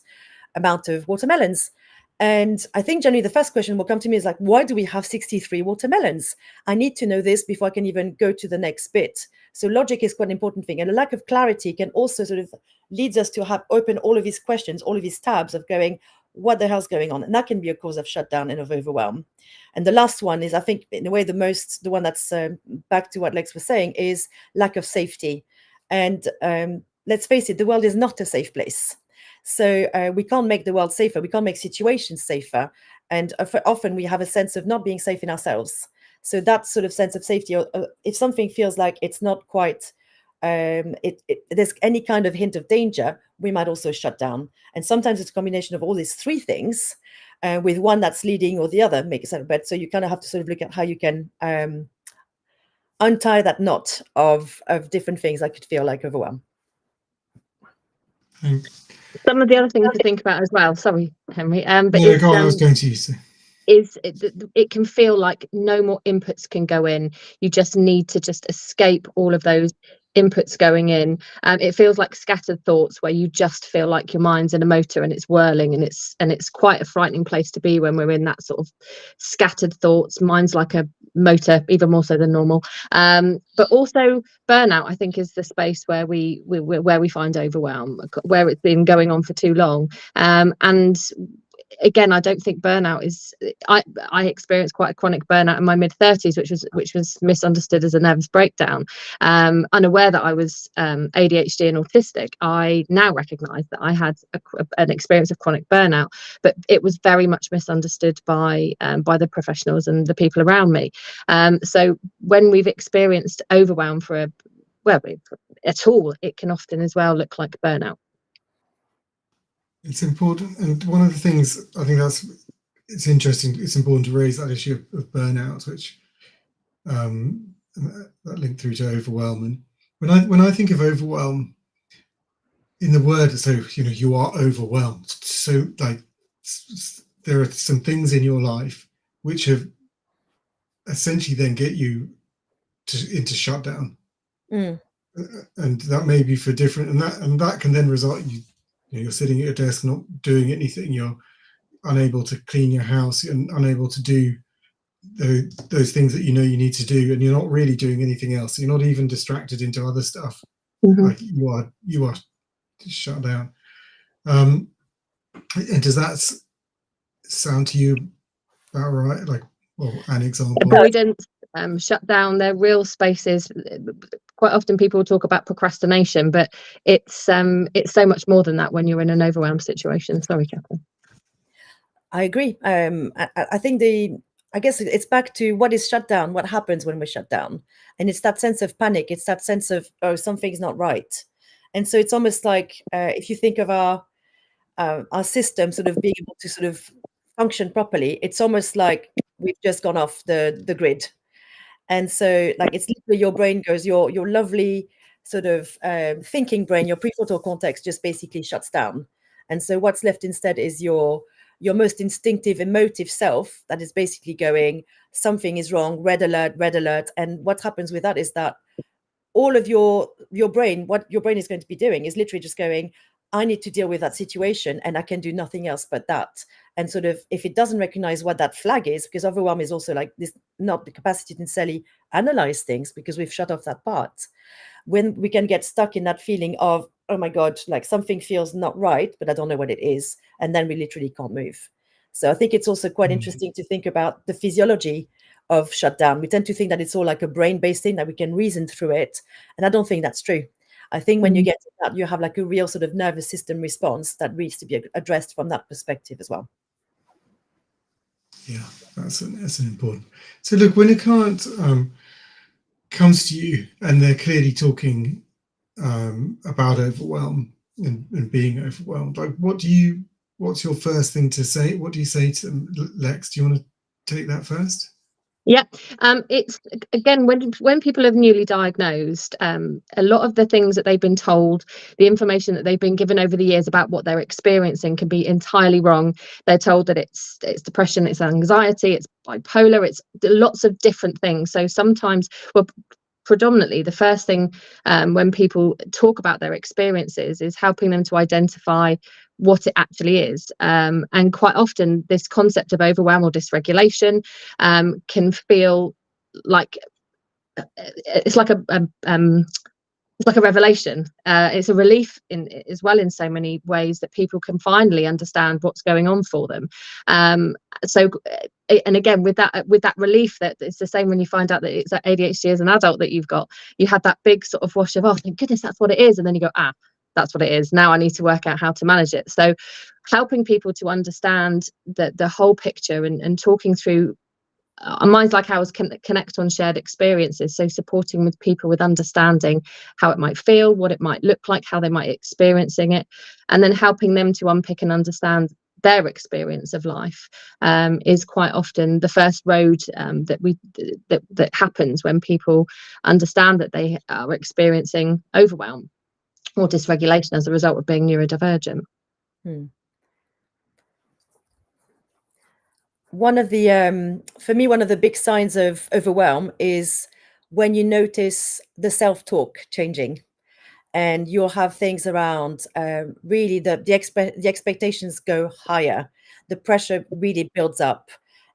amount of watermelons? And I think generally the first question will come to me is like, why do we have 63 watermelons? I need to know this before I can even go to the next bit. So logic is quite an important thing. And a lack of clarity can also sort of leads us to have open all of these questions, all of these tabs of going, what the hell's going on? And that can be a cause of shutdown and of overwhelm. And the last one is, I think, in a way, the one that's back to what Lex was saying, is lack of safety. And let's face it, the world is not a safe place. So we can't make the world safer. We can't make situations safer. And often we have a sense of not being safe in ourselves. So that sort of sense of safety, if something feels like it's not quite, there's any kind of hint of danger, we might also shut down. And sometimes it's a combination of all these 3 things, with one that's leading or the other make it better. So you kind of have to sort of look at how you can untie that knot of different things that could feel like overwhelm. Some of the other things to think about as well. Sorry, Henry. But no, go on, I was going to use it. It can feel like no more inputs can go in. You just need to just escape all of those inputs going in. It feels like scattered thoughts, where you just feel like your mind's in a motor and it's whirling, and it's quite a frightening place to be when we're in that sort of scattered thoughts. Mind's like a motor, even more so than normal. But also burnout, I think, is the space where we find overwhelm, where it's been going on for too long. And again, I don't think burnout is. I experienced quite a chronic burnout in my mid-30s, which was misunderstood as a nervous breakdown. Unaware that I was ADHD and autistic, I now recognise that I had an experience of chronic burnout, but it was very much misunderstood by the professionals and the people around me. So when we've experienced overwhelm at all, it can often as well look like burnout. It's important, and one of the things I think it's interesting. It's important to raise that issue of burnout, which that link through to overwhelm. And when I think of overwhelm, in the word, so you are overwhelmed. So like there are some things in your life which have essentially then get you into shutdown, and that may be for different, and that can then result in you're sitting at your desk not doing anything, you're unable to clean your house, you're unable to do those things that you know you need to do, and you're not really doing anything else. You're not even distracted into other stuff. Like you are shut down. And does that sound to you about right? Like, well, an example. Avoidance, shut down. They're real spaces. Quite often people talk about procrastination, but it's so much more than that when you're in an overwhelmed situation. Sorry, Catherine. I agree. I think I guess it's back to what is shut down, what happens when we're shut down. And it's that sense of panic. It's that sense of, oh, something's not right. And so it's almost like if you think of our system sort of being able to sort of function properly, it's almost like we've just gone off the grid. And so like it's literally your brain goes, your lovely sort of thinking brain, your prefrontal cortex just basically shuts down. And so what's left instead is your most instinctive emotive self that is basically going, something is wrong, red alert. And what happens with that is that all of your brain, what your brain is going to be doing is literally just going, I need to deal with that situation and I can do nothing else but that. And sort of, if it doesn't recognize what that flag is, because overwhelm is also like this, not the capacity to necessarily analyze things because we've shut off that part. When we can get stuck in that feeling of, oh my God, like something feels not right, but I don't know what it is. And then we literally can't move. So I think it's also quite interesting to think about the physiology of shutdown. We tend to think that it's all like a brain-based thing, that we can reason through it. And I don't think that's true. I think when you get to that, you have like a real sort of nervous system response that needs to be addressed from that perspective as well. Yeah, that's an important. So look, when a client comes to you and they're clearly talking about overwhelm and being overwhelmed, like what's your first thing to say? What do you say to them? Lex, do you want to take that first? Yeah, it's again when people are newly diagnosed, a lot of the things that they've been told, the information that they've been given over the years about what they're experiencing can be entirely wrong. They're told that it's depression, it's anxiety, it's bipolar, it's lots of different things. So sometimes, well, predominantly the first thing when people talk about their experiences is helping them to identify what it actually is, and quite often this concept of overwhelm or dysregulation can feel like it's like a revelation. It's a relief as well in so many ways that people can finally understand what's going on for them. So, and again, with that relief, that it's the same when you find out that it's ADHD as an adult that you had that big sort of wash of, oh, thank goodness, that's what it is, and then you go, that's what it is. Now I need to work out how to manage it. So helping people to understand the whole picture and talking through Minds Like Ours can connect on shared experiences. So supporting with people with understanding how it might feel, what it might look like, how they might be experiencing it, and then helping them to unpick and understand their experience of life is quite often the first road that happens when people understand that they are experiencing overwhelm or dysregulation as a result of being neurodivergent. One of the, for me, one of the big signs of overwhelm is when you notice the self-talk changing, and you'll have things around really the expectations go higher, the pressure really builds up,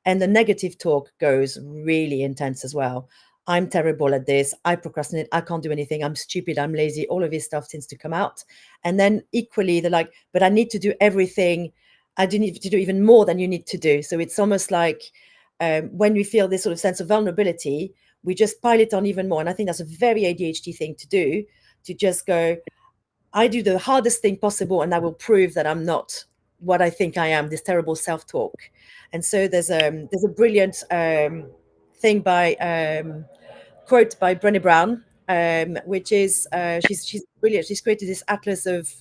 and the negative talk goes really intense as well. I'm terrible at this, I procrastinate, I can't do anything, I'm stupid, I'm lazy, all of this stuff tends to come out. And then equally, they're like, but I need to do everything, I do need to do even more than you need to do. So it's almost like when we feel this sort of sense of vulnerability, we just pile it on even more. And I think that's a very ADHD thing to do, to just go, I do the hardest thing possible and I will prove that I'm not what I think I am, this terrible self-talk. And so there's a brilliant thing by quote by Brené Brown, which is she's brilliant. She's created this atlas of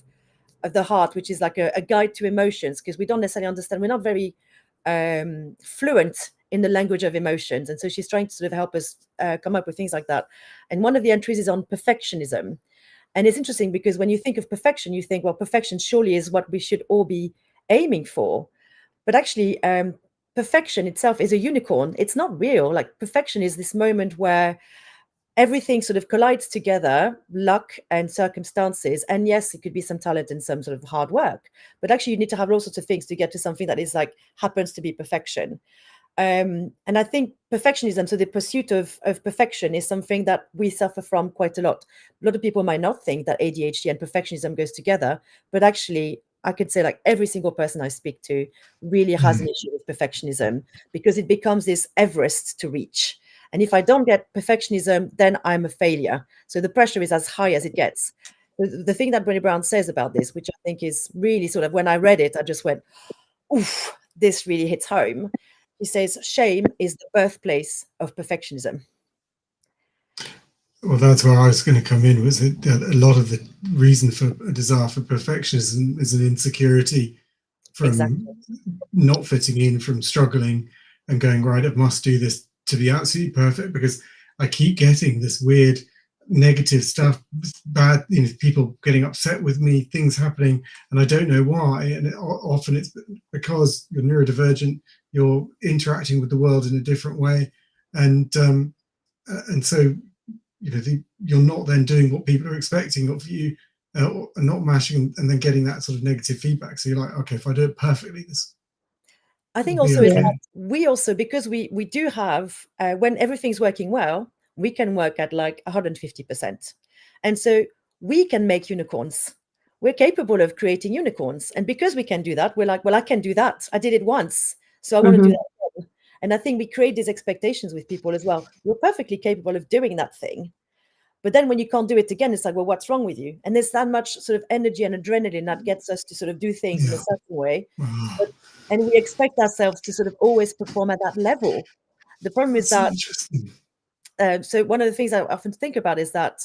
the heart, which is like a guide to emotions, because we don't necessarily understand, we're not very fluent in the language of emotions. And so she's trying to sort of help us come up with things like that. And one of the entries is on perfectionism. And it's interesting because when you think of perfection, you think, well, perfection surely is what we should all be aiming for. But actually, perfection itself is a unicorn. It's not real. Like, perfection is this moment where everything sort of collides together, luck and circumstances. And yes, it could be some talent and some sort of hard work, but actually you need to have all sorts of things to get to something that is like, happens to be perfection. And I think perfectionism, so the pursuit of perfection, is something that we suffer from quite a lot. A lot of people might not think that ADHD and perfectionism goes together, but actually I could say like every single person I speak to really has an issue with perfectionism, because it becomes this Everest to reach. And if I don't get perfectionism, then I'm a failure. So the pressure is as high as it gets. The thing that Brené Brown says about this, which I think is really sort of, when I read it, I just went, oof, this really hits home. He says, shame is the birthplace of perfectionism. Well, that's where I was going to come in, was that a lot of the reason for a desire for perfectionism is an insecurity from not fitting in, from struggling and going, right, I must do this to be absolutely perfect, because I keep getting this weird negative stuff, bad, people getting upset with me, things happening, and I don't know why. And often it's because you're neurodivergent, you're interacting with the world in a different way, and so you're not then doing what people are expecting of you, and not matching, and then getting that sort of negative feedback. So you're like, okay, if I do it perfectly, this. I think also is that we also, because we do have, when everything's working well, we can work at like 150%. And so we can make unicorns. We're capable of creating unicorns. And because we can do that, we're like, well, I can do that. I did it once, so I want to do that again. And I think we create these expectations with people as well. You're perfectly capable of doing that thing. But then when you can't do it again, it's like, well, what's wrong with you? And there's that much sort of energy and adrenaline that gets us to sort of do things in a certain way. And we expect ourselves to sort of always perform at that level. The problem is that, so one of the things I often think about is that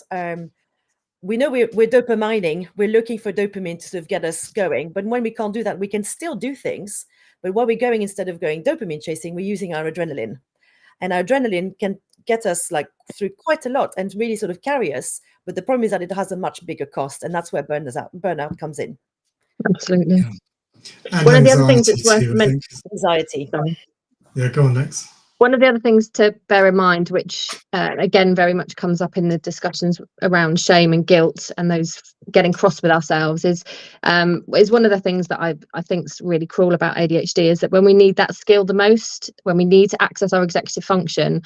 we know we're dopamining, we're looking for dopamine to sort of get us going. But when we can't do that, we can still do things. But what we're going, instead of going dopamine chasing, we're using our adrenaline. And our adrenaline can get us like through quite a lot and really sort of carry us. But the problem is that it has a much bigger cost. And that's where burnout comes in. Absolutely. And one of the other things that's worth mentioning, anxiety. Yeah, go on next. One of the other things to bear in mind, which again very much comes up in the discussions around shame and guilt and those getting cross with ourselves, is one of the things that I think is really cruel about ADHD, is that when we need that skill the most, when we need to access our executive function,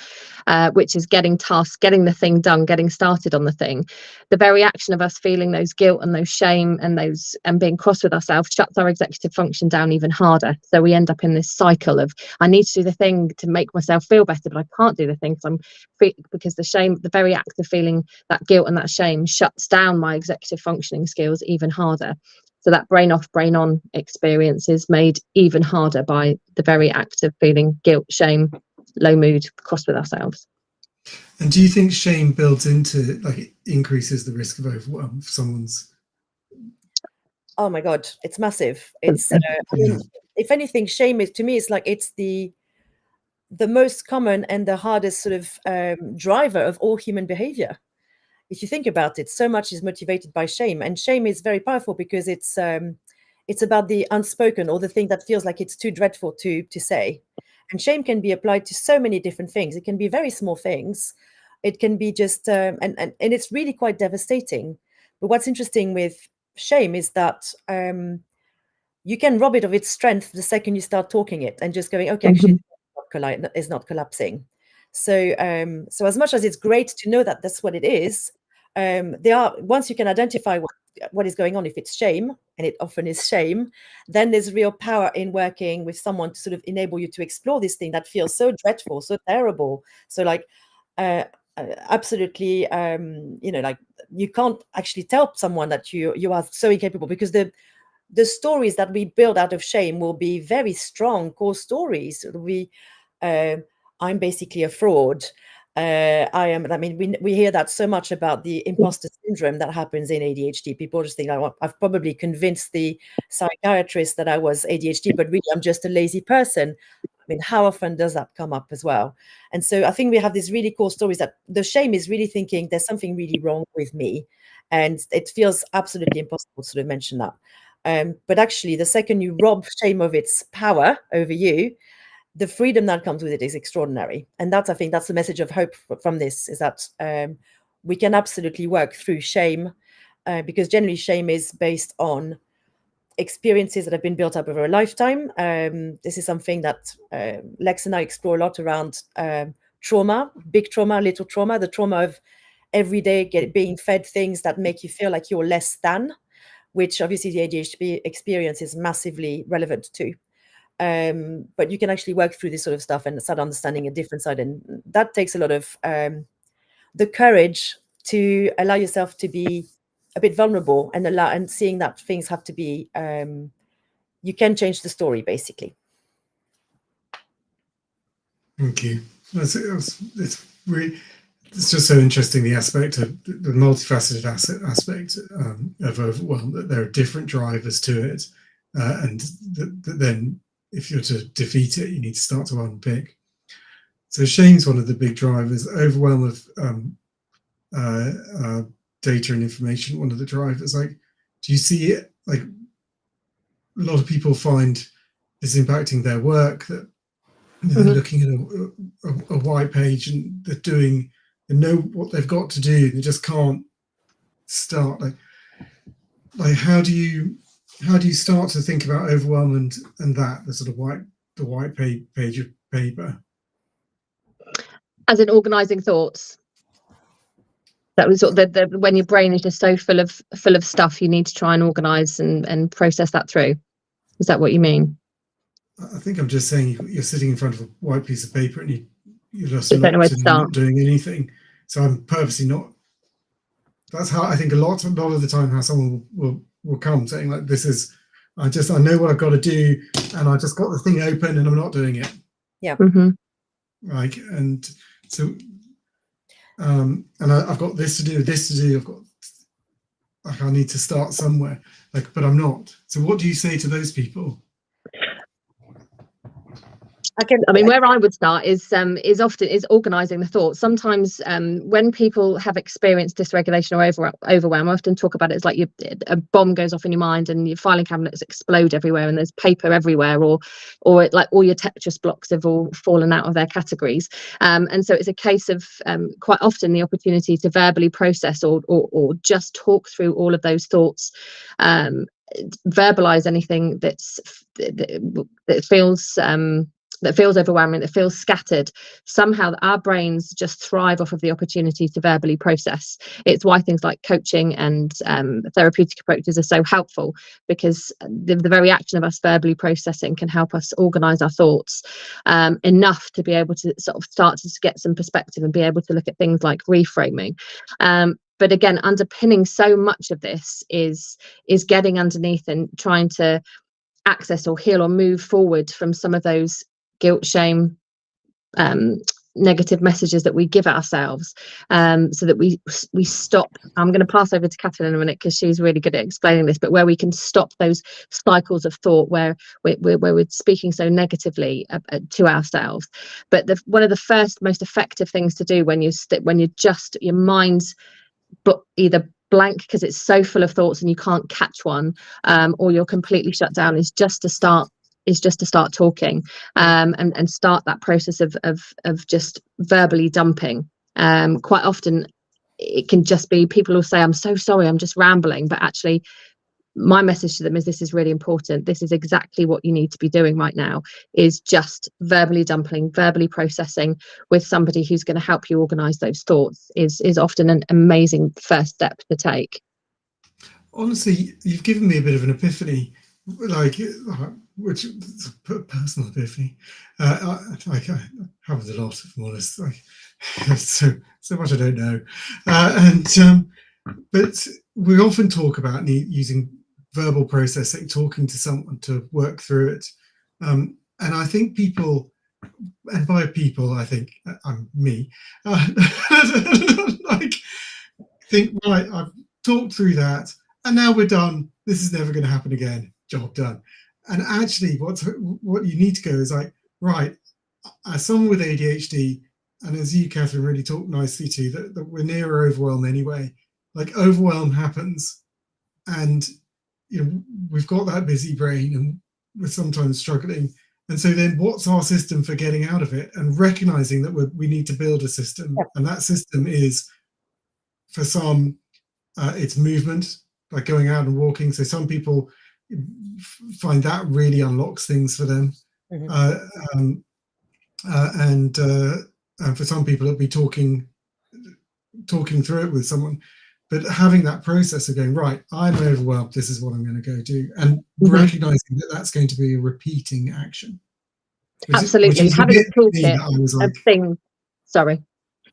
which is getting the thing done, getting started on the thing, the very action of us feeling those guilt and those shame and being cross with ourselves shuts our executive function down even harder. So we end up in this cycle of, I need to do the thing to make myself feel better, but I can't do the thing because the shame, the very act of feeling that guilt and that shame, shuts down my executive functioning skills even harder. So that brain off, brain on experience is made even harder by the very act of feeling guilt, shame, low mood, cross with ourselves. And do you think shame builds into, like, it increases the risk of overwhelm for someone's? Oh my God, it's massive. It's I mean, if anything, shame is, to me, it's like, it's the most common and the hardest sort of driver of all human behavior. If you think about it, so much is motivated by shame, and shame is very powerful because it's about the unspoken, or the thing that feels like it's too dreadful to say. And shame can be applied to so many different things. It can be very small things. It can be just and it's really quite devastating. But what's interesting with shame is that you can rob it of its strength the second you start talking it and just going, okay, actually, is not collapsing. So as much as it's great to know that that's what it is, once you can identify what is going on, if it's shame, and it often is shame, then there's real power in working with someone to sort of enable you to explore this thing that feels so dreadful, so terrible. So like absolutely, like, you can't actually tell someone that you are so incapable, because the stories that we build out of shame will be very strong core stories. It'll be, I'm basically a fraud. We hear that so much about the imposter syndrome that happens in ADHD. People just think, I've probably convinced the psychiatrist that I was ADHD, but really I'm just a lazy person. I mean, how often does that come up as well? And so I think we have these really cool stories that the shame is really thinking there's something really wrong with me. And it feels absolutely impossible to sort of mention that. But actually, the second you rob shame of its power over you, the freedom that comes with it is extraordinary. And I think that's the message of hope from this, is that we can absolutely work through shame, because generally shame is based on experiences that have been built up over a lifetime. This is something that Lex and I explore a lot around trauma, big trauma, little trauma, the trauma of every day being fed things that make you feel like you're less than, which obviously the ADHD experience is massively relevant to. But you can actually work through this sort of stuff and start understanding a different side. And that takes a lot of the courage to allow yourself to be a bit vulnerable and seeing that things have to be, you can change the story, basically. Thank you. It's just so interesting, the aspect of the multifaceted aspect of overwhelm, that there are different drivers to it, and that then if you're to defeat it, you need to start to unpick. So shame's one of the big drivers, overwhelm of data and information, one of the drivers. Like, do you see it, like a lot of people find this impacting their work, that they're looking at a white page and they know what they've got to do, they just can't start. Like how do you start to think about overwhelm and that the sort of white page of paper? As in organising thoughts. That was sort of when your brain is just so full of stuff, you need to try and organise and process that through. Is that what you mean? I think I'm just saying you're sitting in front of a white piece of paper and you're just don't know where to start. Not doing anything. So I'm purposely not. That's how I think a lot of the time how someone will come saying like, I know what I've got to do, and I just got the thing open and I'm not doing it. Yeah. Like, and so. And I've got this to do. I've got, like, I need to start somewhere. Like, but I'm not. So, what do you say to those people? I mean, where I would start is organising the thoughts. Sometimes when people have experienced dysregulation or overwhelm, I often talk about it as like a bomb goes off in your mind and your filing cabinets explode everywhere and there's paper everywhere, or like all your Tetris blocks have all fallen out of their categories. And so it's a case of quite often the opportunity to verbally process or just talk through all of those thoughts. Verbalize anything that feels overwhelming, that feels scattered. Somehow our brains just thrive off of the opportunity to verbally process. It's why things like coaching and therapeutic approaches are so helpful, because the very action of us verbally processing can help us organise our thoughts enough to be able to sort of start to get some perspective and be able to look at things like reframing. But again, underpinning so much of this is getting underneath and trying to access or heal or move forward from some of those guilt, shame, negative messages that we give ourselves, so that we stop. I'm going to pass over to Catherine in a minute because she's really good at explaining this, but where we can stop those cycles of thought where we're speaking so negatively to ourselves. But one of the first most effective things to do when your mind's either blank because it's so full of thoughts and you can't catch one, or you're completely shut down, is just to start talking, and start that process of just verbally dumping. Quite often it can just be, people will say, I'm so sorry, I'm just rambling, but actually my message to them is, this is really important. This is exactly what you need to be doing right now, is just verbally dumping, verbally processing with somebody who's going to help you organize those thoughts is often an amazing first step to take. Honestly, you've given me a bit of an epiphany, which is a personal epiphany. I have a lot, if I'm honest. So much I don't know. But we often talk about using verbal processing, talking to someone to work through it. And I think people, and by people, I think I'm me, think, right, I've talked through that and now we're done. This is never going to happen again. Job done. And actually what you need to go is like, right, as someone with ADHD, and as you, Catherine, really talked nicely to, that we're near overwhelm anyway. Like, overwhelm happens, and we've got that busy brain and we're sometimes struggling. And so then what's our system for getting out of it, and recognizing that we need to build a system. Yep. And that system is, for some, it's movement, like going out and walking. So some people find that really unlocks things for them. Mhm. And for some people, it'll be talking through it with someone. But having that process of going, right, I'm overwhelmed, this is what I'm going to go do, and recognizing that that's going to be a repeating action. Absolutely. Having a toolkit like, of things,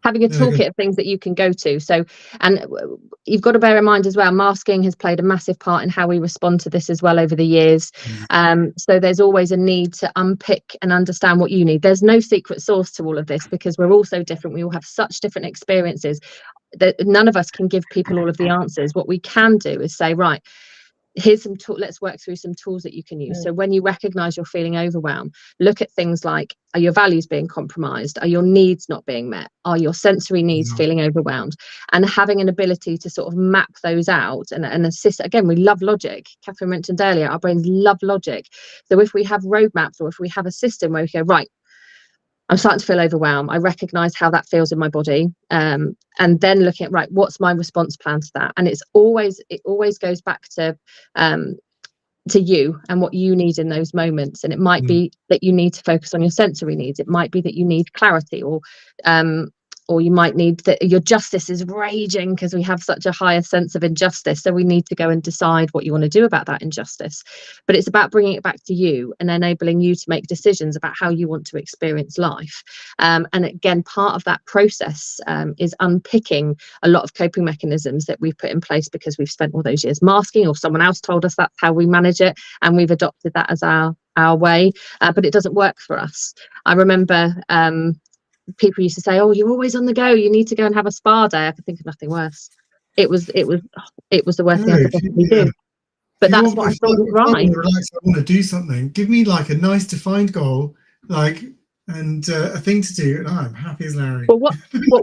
having a toolkit of things that you can go to. So, and you've got to bear in mind as well, masking has played a massive part in how we respond to this as well over the years. So there's always a need to unpick and understand what you need. There's no secret sauce to all of this because we're all so different. We all have such different experiences that none of us can give people all of the answers. What we can do is say, right, here's some let's work through some tools that you can use. So when you recognize you're feeling overwhelmed, look at things like, are your values being compromised? Are your needs not being met? Are your sensory needs feeling overwhelmed? And having an ability to sort of map those out and assist. Again, we love logic. Catherine mentioned earlier, our brains love logic. So if we have roadmaps or if we have a system where we go, right, I'm starting to feel overwhelmed. I recognize how that feels in my body. And then looking at, right, what's my response plan to that? And it always goes back to you and what you need in those moments. And it might be that you need to focus on your sensory needs. It might be that you need clarity, or you might need that your justice is raging because we have such a higher sense of injustice. So we need to go and decide what you want to do about that injustice. But it's about bringing it back to you and enabling you to make decisions about how you want to experience life. And again, part of that process is unpicking a lot of coping mechanisms that we've put in place because we've spent all those years masking, or someone else told us that's how we manage it, and we've adopted that as our way. But it doesn't work for us. I remember people used to say, oh, you're always on the go, you need to go and have a spa day. I could think of nothing worse. It was the worst thing I could possibly do. But that's what I thought was right. I want to do something. Give me like a nice defined goal, and a thing to do, and I'm happy as Larry. Well, what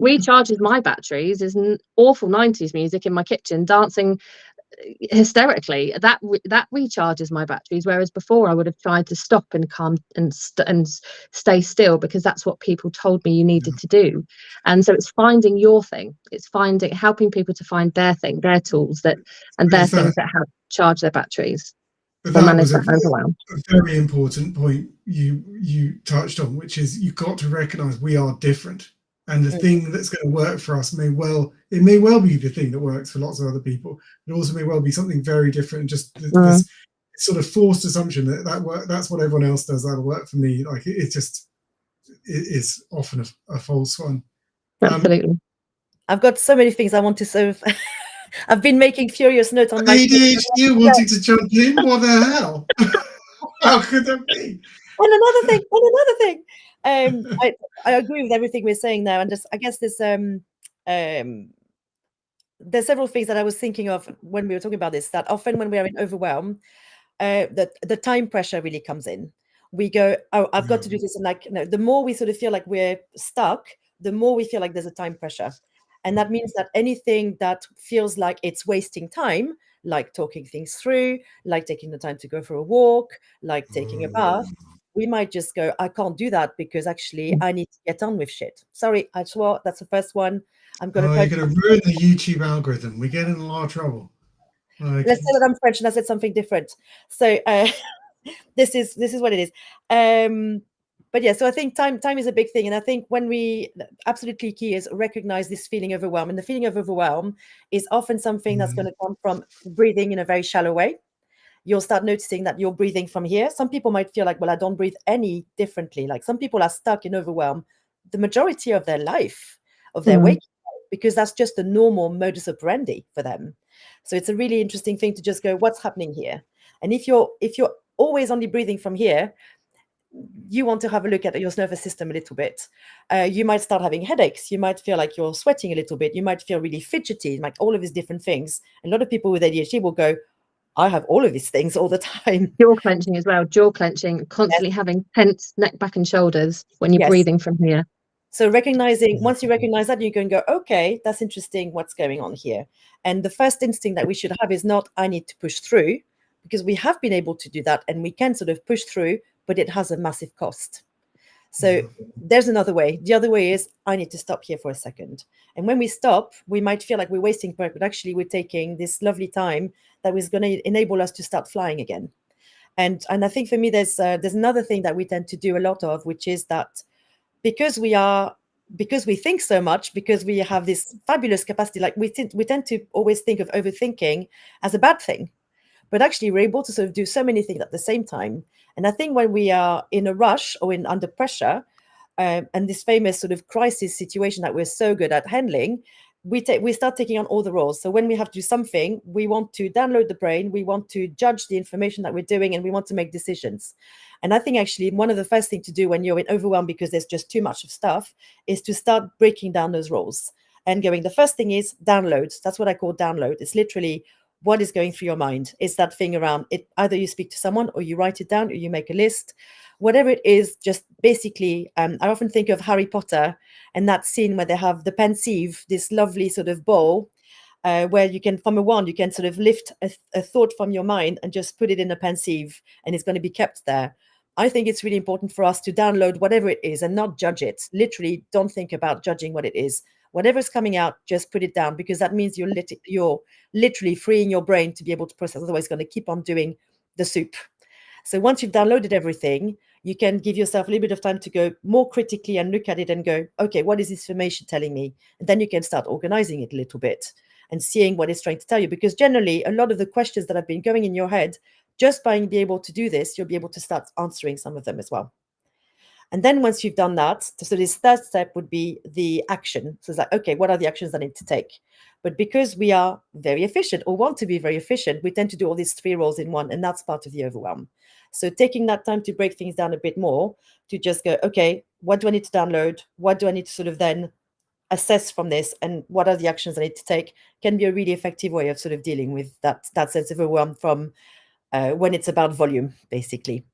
recharges my batteries is awful 90s music in my kitchen, dancing hysterically. That recharges my batteries, whereas before I would have tried to stop and calm and stay still, because that's what people told me you needed to do. And so it's finding your thing, it's helping people to find their thing, their tools things that help charge their batteries. But that was a very important point you touched on, which is you've got to recognize we are different. And the thing that's going to work for us may well be the thing that works for lots of other people. It also may well be something very different. Just this sort of forced assumption that's what everyone else does, that'll work for me. Like it is often a false one. Absolutely. I've got so many things I want to serve. I've been making furious notes on my ADHD wanting to jump in. What the hell? How could that be? And another thing. I agree with everything we're saying now, and just I guess there's several things that I was thinking of when we were talking about this. That often when we are in overwhelm, the time pressure really comes in. We go, oh, I've got to do this, and the more we sort of feel like we're stuck, the more we feel like there's a time pressure, and that means that anything that feels like it's wasting time, like talking things through, like taking the time to go for a walk, like taking a bath, we might just go, I can't do that because actually I need to get on with shit. Sorry, I swore. That's the first one. I'm going to. You're going to ruin the YouTube algorithm. We get in a lot of trouble. Let's say that I'm French and I said something different. So this is what it is. But yeah, so I think time is a big thing, and I think when we absolutely key is recognize this feeling of overwhelm, and the feeling of overwhelm is often something that's going to come from breathing in a very shallow way. You'll start noticing that you're breathing from here. Some people might feel like, well, I don't breathe any differently. Like some people are stuck in overwhelm the majority of their life, of their waking life, because that's just the normal modus operandi for them. So it's a really interesting thing to just go, what's happening here? And if you're always only breathing from here, you want to have a look at your nervous system a little bit. You might start having headaches. You might feel like you're sweating a little bit. You might feel really fidgety, like all of these different things. A lot of people with ADHD will go, I have all of these things all the time. Jaw clenching as well. Jaw clenching, constantly having tense neck, back and shoulders when you're breathing from here. So once you recognize that, you can go, okay, that's interesting. What's going on here? And the first instinct that we should have is not, I need to push through, because we have been able to do that and we can sort of push through, but it has a massive cost. So there's another way. The other way is I need to stop here for a second. And when we stop, we might feel like we're wasting breath, but actually we're taking this lovely time that is going to enable us to start flying again. And I think for me, there's another thing that we tend to do a lot of, which is that because we think so much, because we have this fabulous capacity, like we tend to always think of overthinking as a bad thing. But actually, we're able to sort of do so many things at the same time. And I think when we are in a rush or under pressure, and this famous sort of crisis situation that we're so good at handling, we start taking on all the roles. So when we have to do something, we want to download the brain, we want to judge the information that we're doing, and we want to make decisions. And I think actually one of the first things to do when you're in overwhelm because there's just too much of stuff is to start breaking down those roles and going, the first thing is download. That's what I call download. It's literally what is going through your mind. It's that thing around it. Either you speak to someone or you write it down or you make a list, whatever it is. Just basically, I often think of Harry Potter and that scene where they have the pensieve, this lovely sort of bowl where you can, from a wand, you can sort of lift a thought from your mind and just put it in a pensieve and it's going to be kept there. I think it's really important for us to download whatever it is and not judge it. Literally, don't think about judging what it is. Whatever's coming out, just put it down, because that means you're literally freeing your brain to be able to process. Otherwise, it's going to keep on doing the soup. So once you've downloaded everything, you can give yourself a little bit of time to go more critically and look at it and go, okay, what is this information telling me? And then you can start organizing it a little bit and seeing what it's trying to tell you. Because generally, a lot of the questions that have been going in your head, just by being able to do this, you'll be able to start answering some of them as well. And then once you've done that, so this third step would be the action. So it's like, okay, what are the actions I need to take? But because we are very efficient or want to be very efficient, we tend to do all these 3 roles in one, and that's part of the overwhelm. So taking that time to break things down a bit more, to just go, okay, what do I need to download? What do I need to sort of then assess from this? And what are the actions I need to take? Can be a really effective way of sort of dealing with that sense of overwhelm from when it's about volume, basically.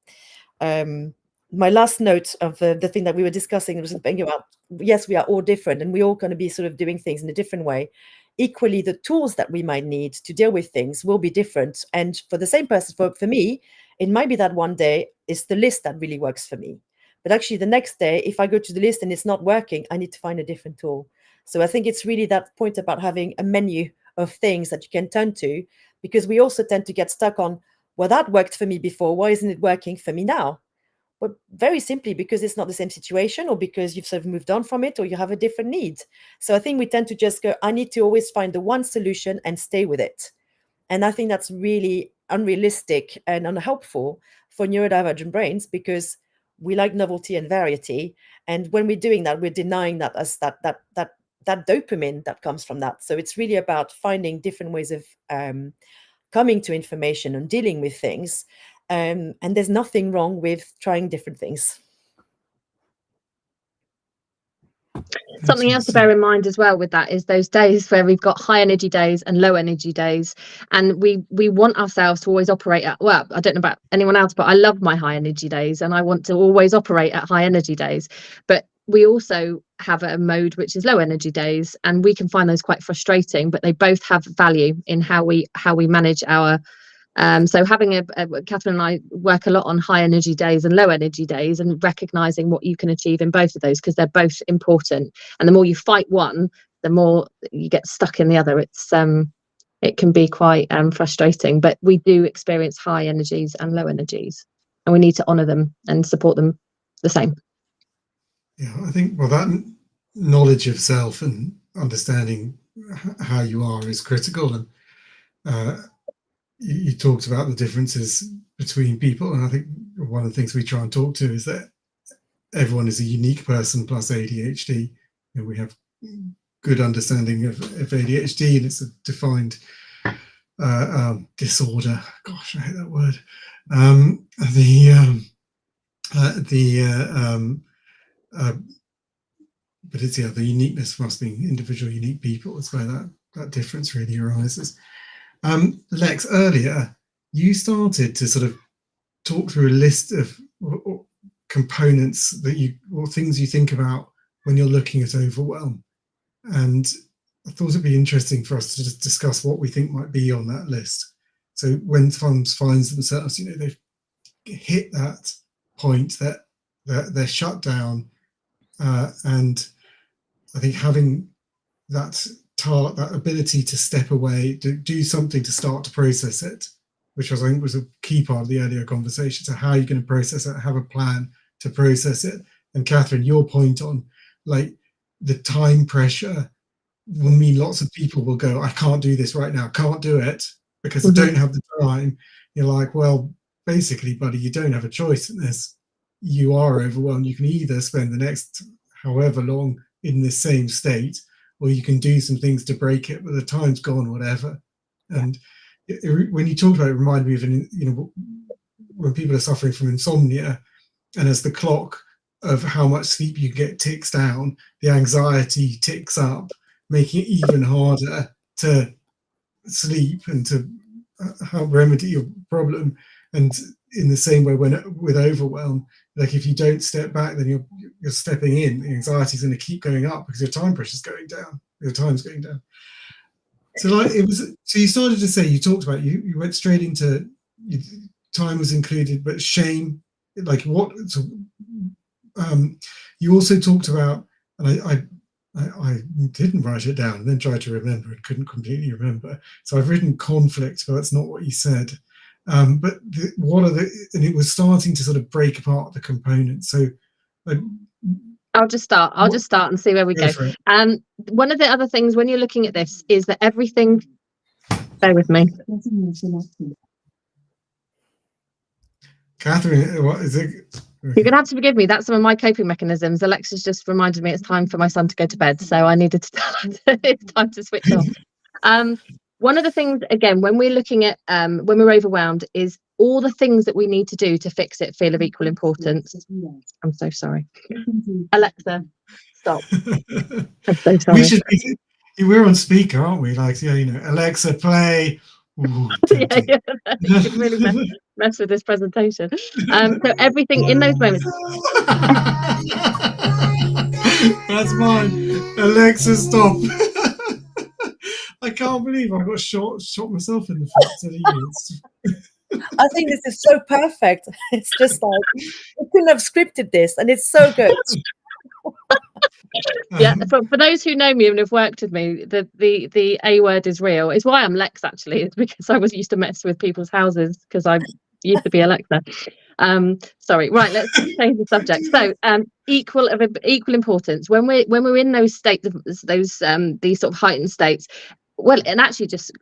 My last note of the thing that we were discussing was thinking about, yes, we are all different and we're all going to be sort of doing things in a different way. Equally, the tools that we might need to deal with things will be different. And for the same person, for me, it might be that one day it's the list that really works for me. But actually the next day, if I go to the list and it's not working, I need to find a different tool. So I think it's really that point about having a menu of things that you can turn to, because we also tend to get stuck on, well, that worked for me before, why isn't it working for me now? But very simply because it's not the same situation, or because you've sort of moved on from it, or you have a different need. So I think we tend to just go, I need to always find the one solution and stay with it. And I think that's really unrealistic and unhelpful for neurodivergent brains, because we like novelty and variety. And when we're doing that, we're denying that as that dopamine that comes from that. So it's really about finding different ways of coming to information and dealing with things. And there's nothing wrong with trying different things. Something else to bear in mind as well with that is those days where we've got high energy days and low energy days, and we want ourselves to always operate at, well, I don't know about anyone else, but I love my high energy days and I want to always operate at high energy days. But we also have a mode which is low energy days, and we can find those quite frustrating, but they both have value in how we manage our so having Catherine and I work a lot on high energy days and low energy days, and recognizing what you can achieve in both of those, because they're both important. And the more you fight one, the more you get stuck in the other. It can be quite frustrating, but we do experience high energies and low energies, and we need to honor them and support them the same. Yeah, I think, well, that knowledge of self and understanding how you are is critical. And you talked about the differences between people, and I think one of the things we try and talk to is that everyone is a unique person plus ADHD. And we have good understanding of ADHD, and it's a defined disorder. Gosh, I hate that word. But it's the uniqueness from us being individual, unique people. It's where that difference really arises. Lex, earlier you started to sort of talk through a list of components or things you think about when you're looking at overwhelm, and I thought it'd be interesting for us to just discuss what we think might be on that list. So when someone finds themselves, they've hit that point that they're shut down, and I think having that ability to step away, to do something to start to process it, which I think was a key part of the earlier conversation. So how are you going to process it? Have a plan to process it. And Catherine, your point on like the time pressure will mean lots of people will go, I can't do this right now, can't do it because I don't have the time. You're like, well, basically, buddy, you don't have a choice in this. You are overwhelmed. You can either spend the next however long in the same state, or you can do some things to break it, but the time's gone, whatever. And when you talked about it, reminded me of, you know, when people are suffering from insomnia, and as the clock of how much sleep you get ticks down, the anxiety ticks up, making it even harder to sleep and to help remedy your problem. And in the same way, with overwhelm, like if you don't step back, then you're stepping in. The anxiety is going to keep going up because your time pressure is going down. Your time's going down. So like so you started to say, you talked about, you went straight into time was included, but shame, like what? So, you also talked about, and I didn't write it down and then tried to remember and couldn't completely remember. So I've written conflict, but that's not what you said. But and it was starting to sort of break apart the components. So I'll just start and see where we go. One of the other things when you're looking at this is that everything, bear with me. Catherine, what is it? You're going to have to forgive me. That's some of my coping mechanisms. Alexa's just reminded me it's time for my son to go to bed. So I needed to tell him it's time to switch off. One of the things, again, when we're looking at, when we're overwhelmed, is all the things that we need to do to fix it feel of equal importance. I'm so sorry. Alexa, stop. I'm so sorry. We're on speaker, aren't we? Like, yeah, you know, Alexa, play. Ooh, yeah, you could really mess with this presentation. So everything in those moments. That's mine. Alexa, stop. I can't believe I got shot myself in the foot. I think this is so perfect. It's just like, we couldn't have scripted this, and it's so good. Yeah, for those who know me and have worked with me, the A word is real. It's why I'm Lex, actually. It's because I was used to mess with people's houses because I used to be Alexa. Sorry, right, let's change the subject. So equal importance. When we're in those states, these sort of heightened states, well, and actually just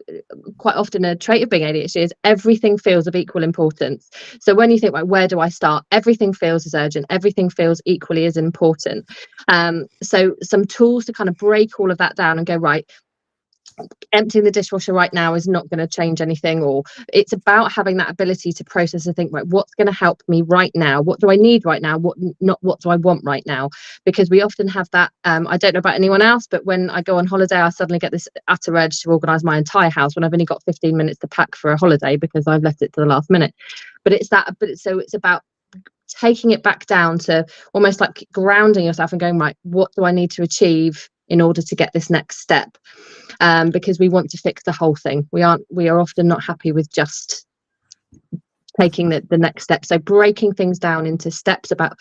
quite often a trait of being ADHD is everything feels of equal importance. So when you think, like, where do I start? Everything feels as urgent. Everything feels equally as important. So some tools to kind of break all of that down and go, right, emptying the dishwasher right now is not going to change anything, or it's about having that ability to process and think, right, what's going to help me right now? What do I need right now? What do I want right now? Because we often have that, I don't know about anyone else, but when I go on holiday, I suddenly get this utter urge to organise my entire house when I've only got 15 minutes to pack for a holiday because I've left it to the last minute. So it's about taking it back down to almost like grounding yourself and going, right, what do I need to achieve in order to get this next step? Because we want to fix the whole thing. We are often not happy with just taking the next step. So breaking things down into steps about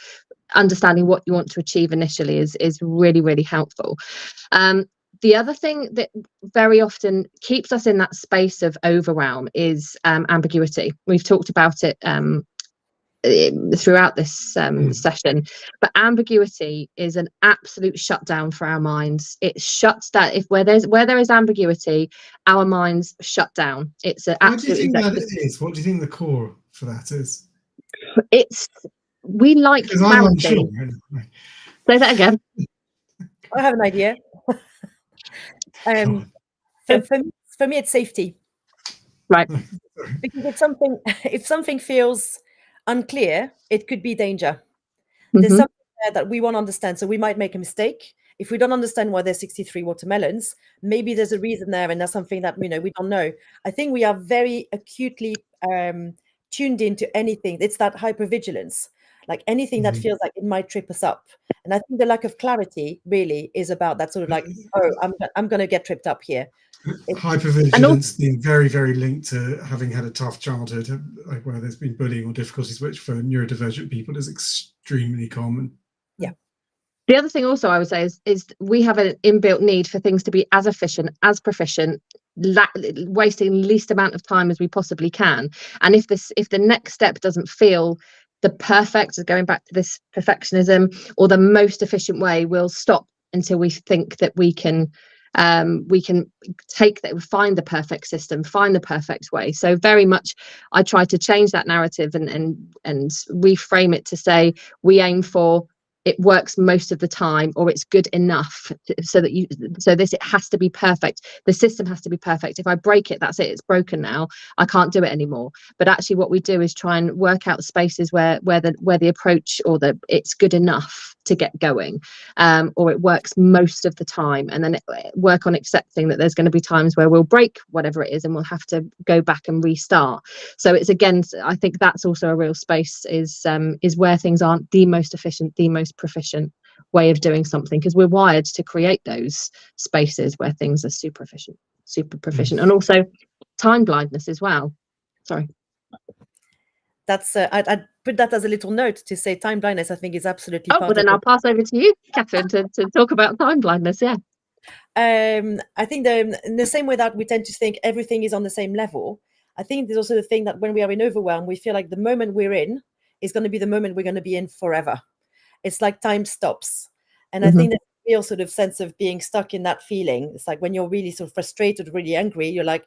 understanding what you want to achieve initially is really, really helpful. The other thing that very often keeps us in that space of overwhelm is ambiguity. We've talked about it throughout this session, but ambiguity is an absolute shutdown for our minds. It shuts down. Where there is ambiguity, our minds shut down. It's an absolute. What do you think that is? What do you think the core for that is? We like clarity. Say that again. I have an idea. For me, it's safety. Right. Because if something feels unclear, it could be danger. There's something there that we won't understand, so we might make a mistake. If we don't understand why there's 63 watermelons, maybe there's a reason there, and there's something that we don't know. I think we are very acutely tuned into anything. It's that hypervigilance, like anything that feels like it might trip us up. And I think the lack of clarity really is about that sort of like, oh, I'm going to get tripped up here. Hypervigilance being very, very linked to having had a tough childhood, like where there's been bullying or difficulties, which for neurodivergent people is extremely common. The other thing also I would say is we have an inbuilt need for things to be as efficient, as proficient, wasting the least amount of time as we possibly can. And if the next step doesn't feel the perfect, going back to this perfectionism, or the most efficient way, we'll stop until we think that we can take that, find the perfect system, find the perfect way. So very much I try to change that narrative and reframe it to say we aim for it works most of the time, or it's good enough, so it has to be perfect. The system has to be perfect. If I break it, that's it, it's broken now, I can't do it anymore. But actually what we do is try and work out spaces where the approach, or it's good enough to get going, or it works most of the time, and then work on accepting that there's going to be times where we'll break whatever it is and we'll have to go back and restart. So it's, again, I think that's also a real space, is where things aren't the most efficient, the most proficient way of doing something, because we're wired to create those spaces where things are super proficient. And also time blindness as well. Sorry. That's I'd put that as a little note to say time blindness, I think, is absolutely part well then I'll pass over to you, Catherine, to talk about time blindness. I think in the same way that we tend to think everything is on the same level, I think there's also the thing that when we are in overwhelm, we feel like the moment we're in is going to be the moment we're going to be in forever. It's like time stops. And I think that real sort of sense of being stuck in that feeling, it's like when you're really sort of frustrated, really angry, you're like,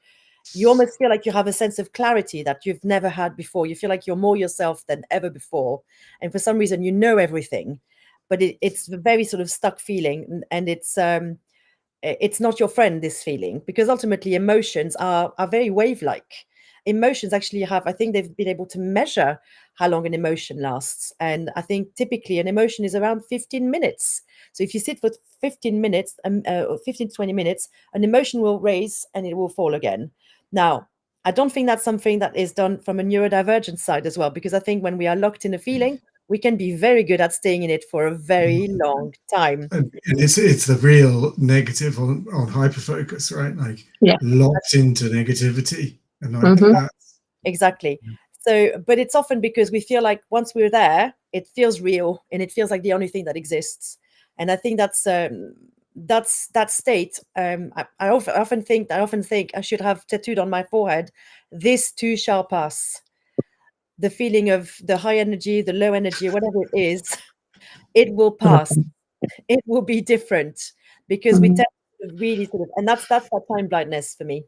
you almost feel like you have a sense of clarity that you've never had before. You feel like you're more yourself than ever before. And for some reason, you know everything, but it's a very sort of stuck feeling. And it's not your friend, this feeling, because ultimately emotions are very wave-like. Emotions actually I think they've been able to measure how long an emotion lasts. And I think typically an emotion is around 15 minutes. So if you sit for 15 minutes, 15 to 20 minutes, an emotion will raise and it will fall again. Now, I don't think that's something that is done from a neurodivergent side as well, because I think when we are locked in a feeling, we can be very good at staying in it for a very long time. And it's the real negative on hyperfocus, right? Like locked into negativity. And like that. Exactly. So, but it's often because we feel like once we're there, it feels real and it feels like the only thing that exists. And I think that's that state. I often think I should have tattooed on my forehead, "This too shall pass." The feeling of the high energy, the low energy, whatever it is, it will pass. It will be different, because we tend to really sort of, and that's that time blindness for me.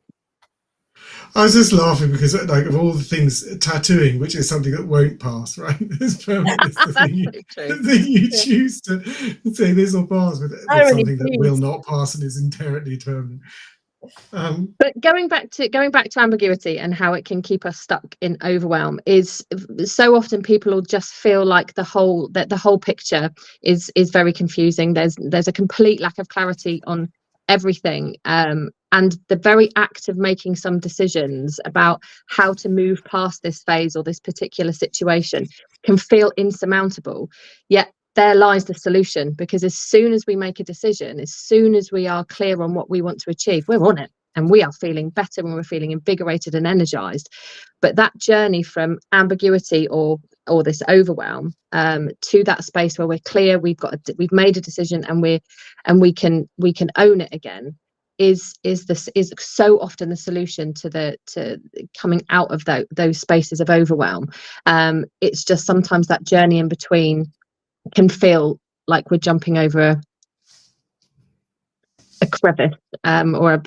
I was just laughing because, like, of all the things, tattooing, which is something that won't pass, right? It's permanent. It's the thing you choose to say this will pass with something that will not pass and is inherently permanent. But going back to ambiguity and how it can keep us stuck in overwhelm, is so often people will just feel like the whole picture is very confusing. There's a complete lack of clarity on everything, and the very act of making some decisions about how to move past this phase or this particular situation can feel insurmountable. Yet there lies the solution, because as soon as we make a decision, as soon as we are clear on what we want to achieve, we're on it and we are feeling better and we're feeling invigorated and energized. But that journey from ambiguity or this overwhelm to that space where we're clear, we've made a decision and we can own it again, is so often the solution to coming out of those spaces of overwhelm. It's just sometimes that journey in between can feel like we're jumping over a crevice, or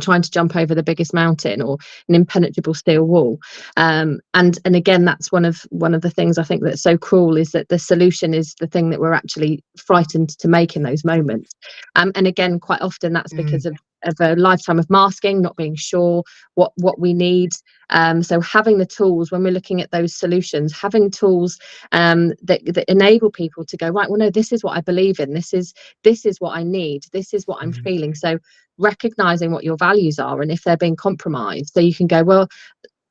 trying to jump over the biggest mountain or an impenetrable steel wall. And again, that's one of the things I think that's so cruel, is that the solution is the thing that we're actually frightened to make in those moments. And again, quite often that's because of a lifetime of masking, not being sure what we need. So having the tools when we're looking at those solutions, having tools that enable people to go, right, well, no, this is what I believe in, this is what I need, this is what I'm feeling. So recognizing what your values are and if they're being compromised, so you can go, well,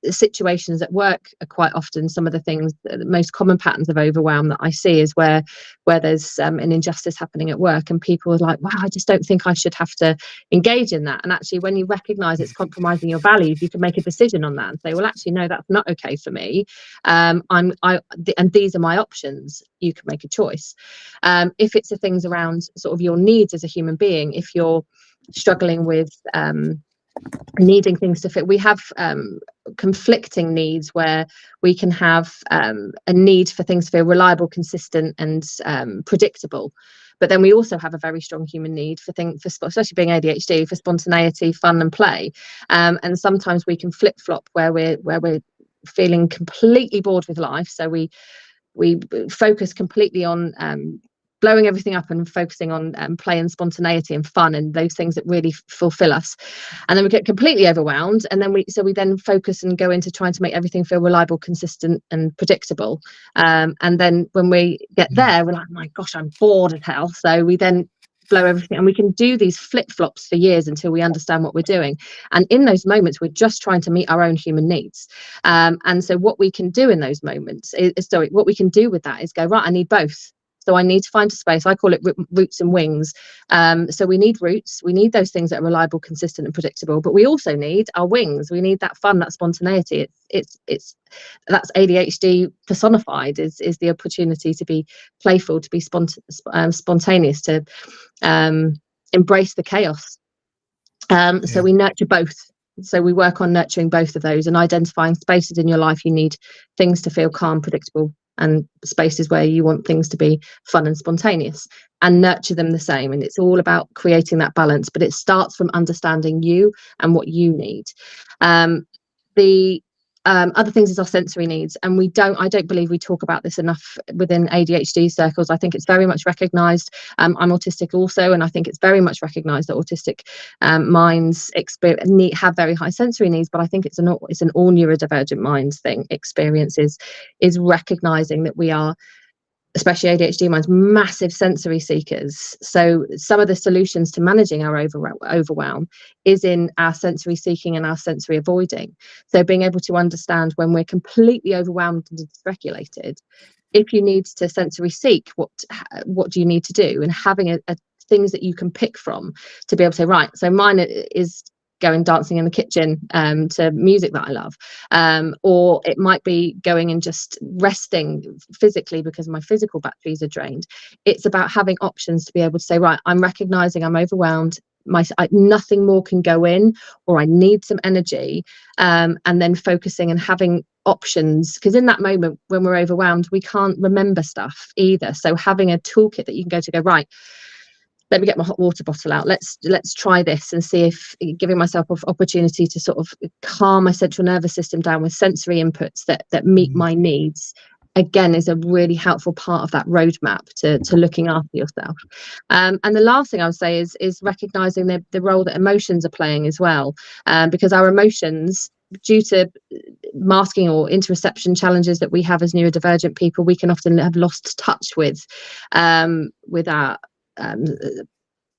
situations at work are quite often some of the things, the most common patterns of overwhelm that I see is where there's an injustice happening at work, and people are like, wow, I just don't think I should have to engage in that. And actually, when you recognize it's compromising your values, you can make a decision on that and say, well, actually, no, that's not okay for me. And these are my options. You can make a choice. If it's the things around sort of your needs as a human being, if you're struggling with needing things to fit, we have conflicting needs where we can have a need for things to feel reliable, consistent, and predictable. But then we also have a very strong human need for especially being ADHD, for spontaneity, fun, and play. And sometimes we can flip flop where we're feeling completely bored with life, so we focus completely on blowing everything up and focusing on play and spontaneity and fun and those things that really fulfill us. And then we get completely overwhelmed, and then we then focus and go into trying to make everything feel reliable, consistent, and predictable. And then when we get there, we're like, my gosh, I'm bored as hell. So we then blow everything, and we can do these flip-flops for years until we understand what we're doing. And in those moments, we're just trying to meet our own human needs. And so what we can do in those moments what we can do with that is go, right, I need both. So I need to find a space. I call it roots and wings. So we need roots. We need those things that are reliable, consistent, and predictable. But we also need our wings. We need that fun, that spontaneity. That's ADHD personified. Is the opportunity to be playful, to be spontaneous, to embrace the chaos. So we nurture both. So we work on nurturing both of those and identifying spaces in your life you need things to feel calm, predictable, and spaces where you want things to be fun and spontaneous, and nurture them the same. And it's all about creating that balance, but it starts from understanding you and what you need. The other things is our sensory needs, and I don't believe we talk about this enough within ADHD circles. I think it's very much recognized. I'm autistic also, and I think it's very much recognized that autistic minds have very high sensory needs, but I think it's an all neurodivergent minds thing. Experience is recognizing that we are, especially ADHD minds, massive sensory seekers. So some of the solutions to managing our overwhelm is in our sensory seeking and our sensory avoiding. So being able to understand when we're completely overwhelmed and dysregulated, if you need to sensory seek, what do you need to do? And having a things that you can pick from to be able to say, right, so mine is going dancing in the kitchen to music that I love, or it might be going and just resting physically because my physical batteries are drained. It's about having options to be able to say, right, I'm recognizing I'm overwhelmed, nothing more can go in, or I need some energy, and then focusing and having options, because in that moment when we're overwhelmed we can't remember stuff either. So having a toolkit that you can go, right, let me get my hot water bottle out, let's try this, and see if giving myself an opportunity to sort of calm my central nervous system down with sensory inputs that meet my needs, again, is a really helpful part of that roadmap to looking after yourself. And the last thing I would say is recognizing the role that emotions are playing as well, because our emotions, due to masking or interoception challenges that we have as neurodivergent people, we can often have lost touch with our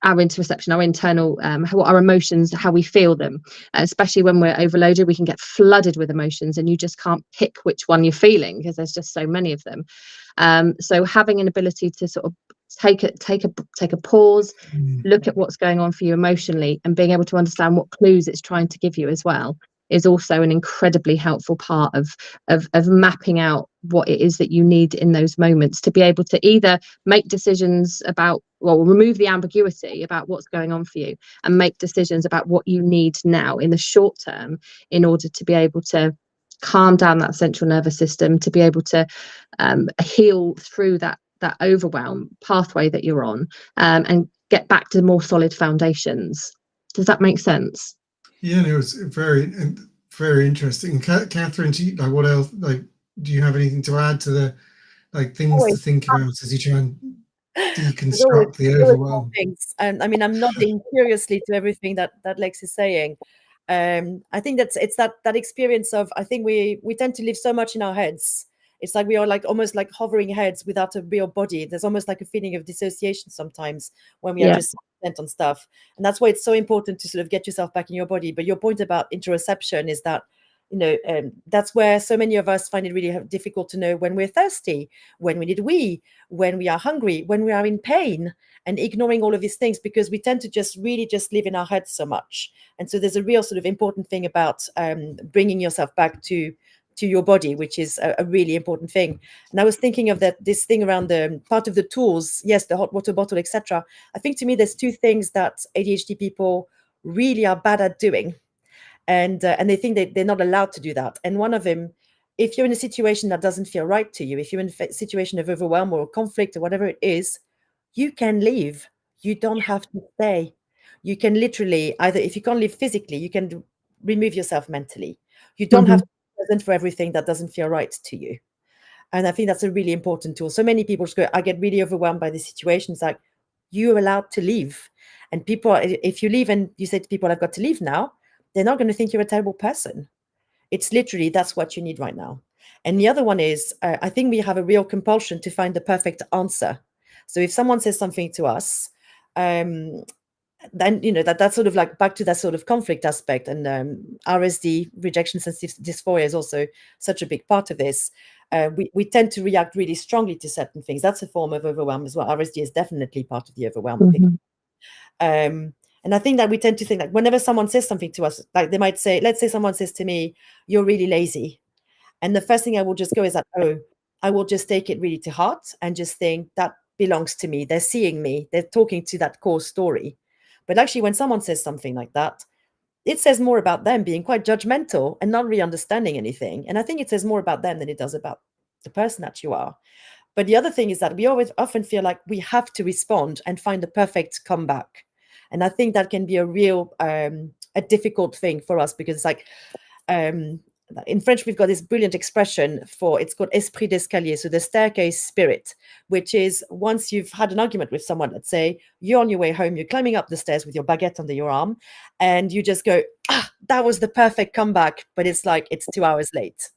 interoception, our internal, our emotions, how we feel them. Especially when we're overloaded, we can get flooded with emotions, and you just can't pick which one you're feeling because there's just so many of them. So having an ability to sort of take a pause, look at what's going on for you emotionally, and being able to understand what clues it's trying to give you as well, is also an incredibly helpful part of mapping out what it is that you need in those moments, to be able to either make decisions about, well, remove the ambiguity about what's going on for you and make decisions about what you need now in the short term in order to be able to calm down that central nervous system, to be able to heal through that overwhelm pathway that you're on, and get back to more solid foundations. Does that make sense? Yeah, no, it's very interesting. Catherine, what else? Do you have anything to add to the things to think about as you try and deconstruct the overwhelm? And I mean, I'm nodding curiously to everything that Lex is saying. I think it's that experience of, I think we tend to live so much in our heads. It's like we are almost like hovering heads without a real body. There's almost like a feeling of dissociation sometimes when we are just spent on stuff. And that's why it's so important to sort of get yourself back in your body. But your point about interoception is that that's where so many of us find it really difficult to know when we're thirsty, when we need wee, when we are hungry, when we are in pain, and ignoring all of these things because we tend to just live in our heads so much. And so there's a real sort of important thing about bringing yourself back to your body, which is a really important thing. And I was thinking of this thing around the part of the tools, yes, the hot water bottle, etc. I think to me there's two things that ADHD people really are bad at doing. And they think they're not allowed to do that. And one of them, if you're in a situation that doesn't feel right to you, if you're in a situation of overwhelm or conflict or whatever it is, you can leave. You don't have to stay. You can literally, either if you can't leave physically, you can remove yourself mentally. You don't have to be present for everything that doesn't feel right to you. And I think that's a really important tool. So many people just go, I get really overwhelmed by the situation. It's like, you're allowed to leave. And people, if you leave and you say to people, I've got to leave now, they're not going to think you're a terrible person. It's literally, that's what you need right now. And the other one is, I think we have a real compulsion to find the perfect answer. So if someone says something to us, then, that's sort of like back to that sort of conflict aspect. And RSD, rejection sensitive dysphoria, is also such a big part of this. We tend to react really strongly to certain things. That's a form of overwhelm as well. RSD is definitely part of the overwhelm thing. And I think that we tend to think that whenever someone says something to us, like they might say, let's say someone says to me, you're really lazy. And the first thing I will just go is that, I will just take it really to heart and just think that belongs to me. They're seeing me. They're talking to that core story. But actually, when someone says something like that, it says more about them being quite judgmental and not really understanding anything. And I think it says more about them than it does about the person that you are. But the other thing is that we always often feel like we have to respond and find the perfect comeback. And I think that can be a real, a difficult thing for us because it's like, in French, we've got this brilliant expression it's called esprit d'escalier, so the staircase spirit, which is once you've had an argument with someone, let's say you're on your way home, you're climbing up the stairs with your baguette under your arm, and you just go, that was the perfect comeback, but it's like it's 2 hours late.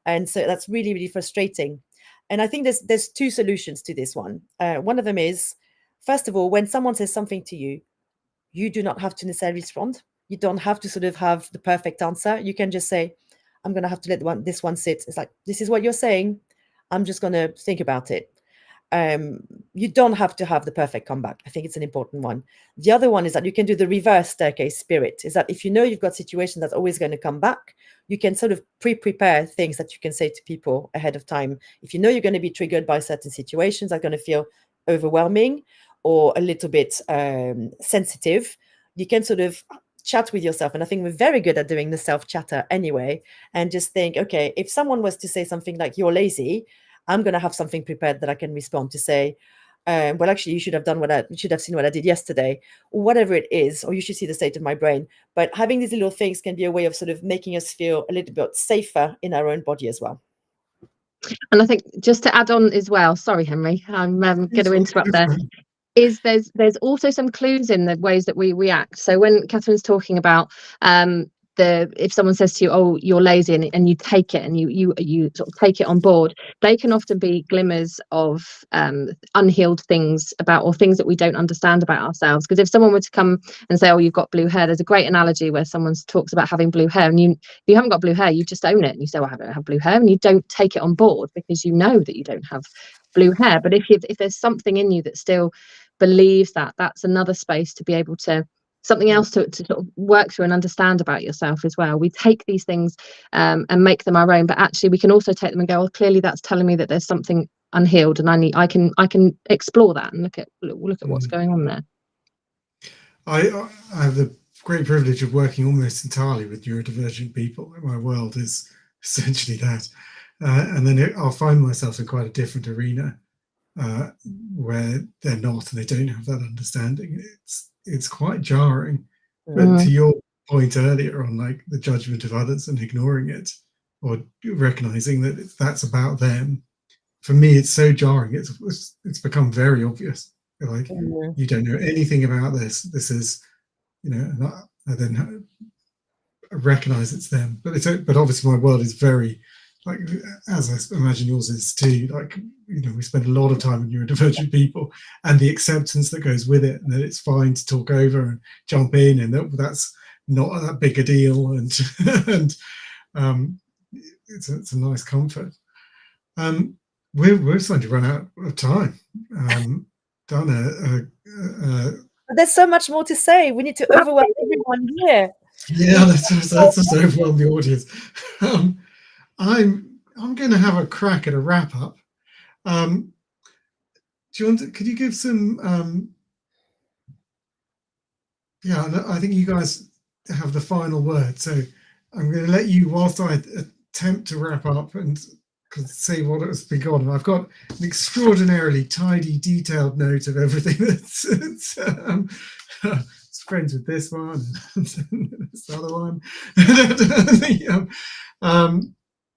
And so that's really, really frustrating. And I think there's two solutions to this one. One of them is, first of all, when someone says something to you, you do not have to necessarily respond. You don't have to sort of have the perfect answer. You can just say, I'm going to have to let this one sit. It's like, this is what you're saying. I'm just going to think about it. You don't have to have the perfect comeback. I think it's an important one. The other one is that you can do the reverse staircase spirit, is that if you know you've got a situation that's always going to come back, you can sort of pre-prepare things that you can say to people ahead of time. If you know you're going to be triggered by certain situations that are going to feel overwhelming or a little bit sensitive, you can sort of chat with yourself. And I think we're very good at doing the self-chatter anyway, and just think, okay, if someone was to say something like, you're lazy, I'm going to have something prepared that I can respond to say, well, actually, you should have seen what I did yesterday, or whatever it is, or you should see the state of my brain. But having these little things can be a way of sort of making us feel a little bit safer in our own body as well. And I think just to add on as well, sorry, Henry, I'm going to interrupt there. Is there's also some clues in the ways that we react. So when Catherine's talking about if someone says to you, oh, you're lazy, and you take it and you sort of take it on board, they can often be glimmers of unhealed things or things that we don't understand about ourselves. Because if someone were to come and say, oh, you've got blue hair, there's a great analogy where someone talks about having blue hair, and if you haven't got blue hair, you just own it and you say, well, I don't have blue hair, and you don't take it on board because you know that you don't have blue hair. But if there's something in you that still believes that's another space to be able to, something else to sort of work through and understand about yourself as well. We take these things and make them our own, but actually we can also take them and go, well, clearly that's telling me that there's something unhealed, and I can explore that and look at what's going on there. I have the great privilege of working almost entirely with neurodivergent people. My world is essentially that, and then I'll find myself in quite a different arena where they're not and they don't have that understanding. It's quite jarring. But to your point earlier on, like the judgment of others and ignoring it, or recognizing that that's about them, for me it's so jarring. It's become very obvious. Like, you don't know anything about this. This is, I then recognize it's them. But obviously my world is very, like, as I imagine yours is too, like, we spend a lot of time with neurodivergent people, and the acceptance that goes with it, and that it's fine to talk over and jump in, and that's not that big a deal, and It's a nice comfort. We're starting to run out of time. Donna, But there's so much more to say. We need to overwhelm everyone here. yeah, let's just overwhelm the audience. I'm going to have a crack at a wrap up. Do you want to, could you give some? Yeah, I think you guys have the final word. So I'm going to let you, whilst I attempt to wrap up and say what has been gone. I've got an extraordinarily tidy, detailed note of everything that's it's friends with this one and this other one.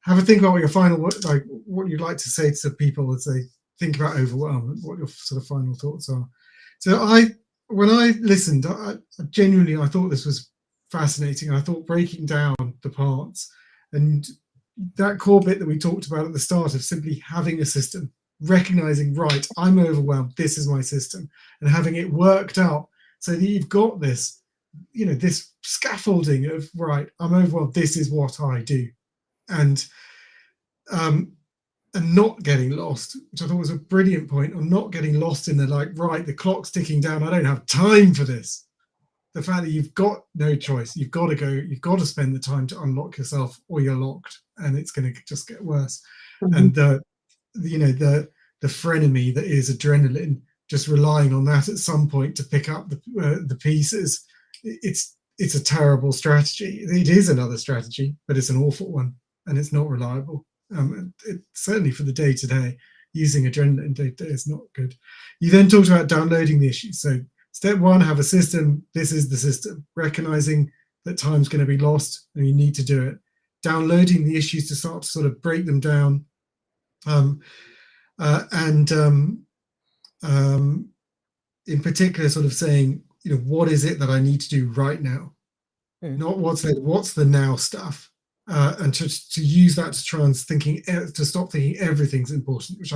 Have a think about what your final, like what you'd like to say to people as they think about overwhelm and what your sort of final thoughts are. So when I listened, I genuinely thought this was fascinating. I thought breaking down the parts and that core bit that we talked about at the start of simply having a system, recognizing, right, I'm overwhelmed, this is my system, and having it worked out so that you've got this, you know, this scaffolding of, right, I'm overwhelmed, this is what I do. And not getting lost, which I thought was a brilliant point, on not getting lost in the like, right, the clock's ticking down, I don't have time for this. The fact that you've got no choice, you've got to go, you've got to spend the time to unlock yourself, or you're locked, and it's going to just get worse. Mm-hmm. And the frenemy that is adrenaline, just relying on that at some point to pick up the pieces, it's a terrible strategy. It is another strategy, but it's an awful one, and it's not reliable. Certainly for the day-to-day, using adrenaline day-to-day is not good. You then talked about downloading the issues. So step one, have a system. This is the system. Recognizing that time's going to be lost and you need to do it. Downloading the issues to start to sort of break them down. In particular, sort of saying, you know, what is it that I need to do right now? Not what's the now stuff. And to use that to try and to stop thinking everything's important, which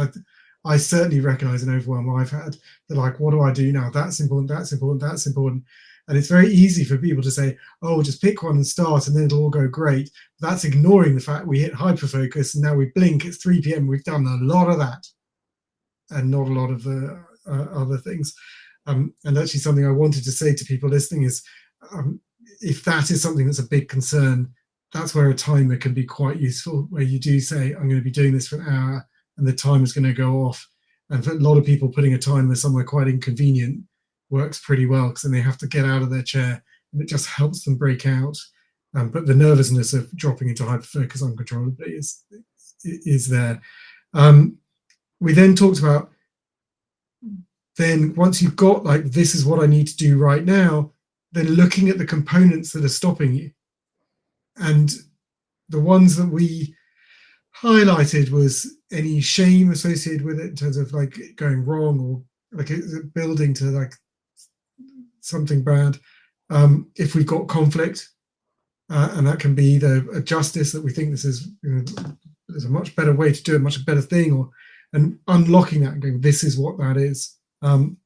I certainly recognize an overwhelm I've had. That like, what do I do now? That's important, that's important, that's important. And it's very easy for people to say, oh, just pick one and start and then it'll all go great. That's ignoring the fact we hit hyperfocus and now we blink, it's 3 p.m. We've done a lot of that and not a lot of the other things. And actually something I wanted to say to people listening is, if that is something that's a big concern, that's where a timer can be quite useful, where you do say, I'm going to be doing this for an hour and the timer is going to go off. And for a lot of people, putting a timer somewhere quite inconvenient works pretty well, because then they have to get out of their chair and it just helps them break out. But the nervousness of dropping into hyperfocus uncontrollably is there. We then talked about, then once you've got like, this is what I need to do right now, then looking at the components that are stopping you. And the ones that we highlighted was any shame associated with it in terms of like going wrong, or like building to like something bad. If we've got conflict, and that can be either a justice that we think this is, you know, there's a much better way to do it, much better thing, and unlocking that and going, this is what that is. And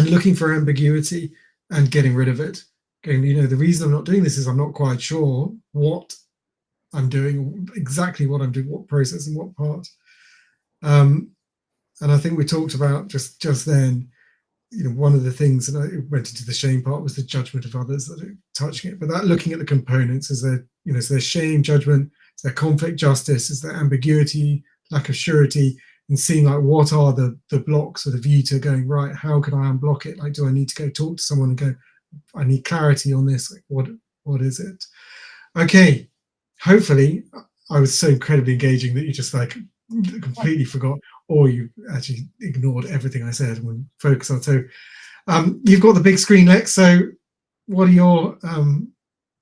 looking for ambiguity and getting rid of it. Going, you know, the reason I'm not doing this is I'm not quite sure what I'm doing, exactly what I'm doing, what process and what part. And I think we talked about just then, you know, one of the things, and I went into the shame part, was the judgment of others that are touching it. But that looking at the components, is there, you know, is there shame, judgment, is there conflict, justice, is there ambiguity, lack of surety, and seeing like what are the blocks of the view to going, right, how can I unblock it? Like, do I need to go talk to someone and go, I need clarity on this, like what is it? Okay, hopefully I was so incredibly engaging that you just like completely forgot, or you actually ignored everything I said and focus on. So you've got the big screen next, so what are your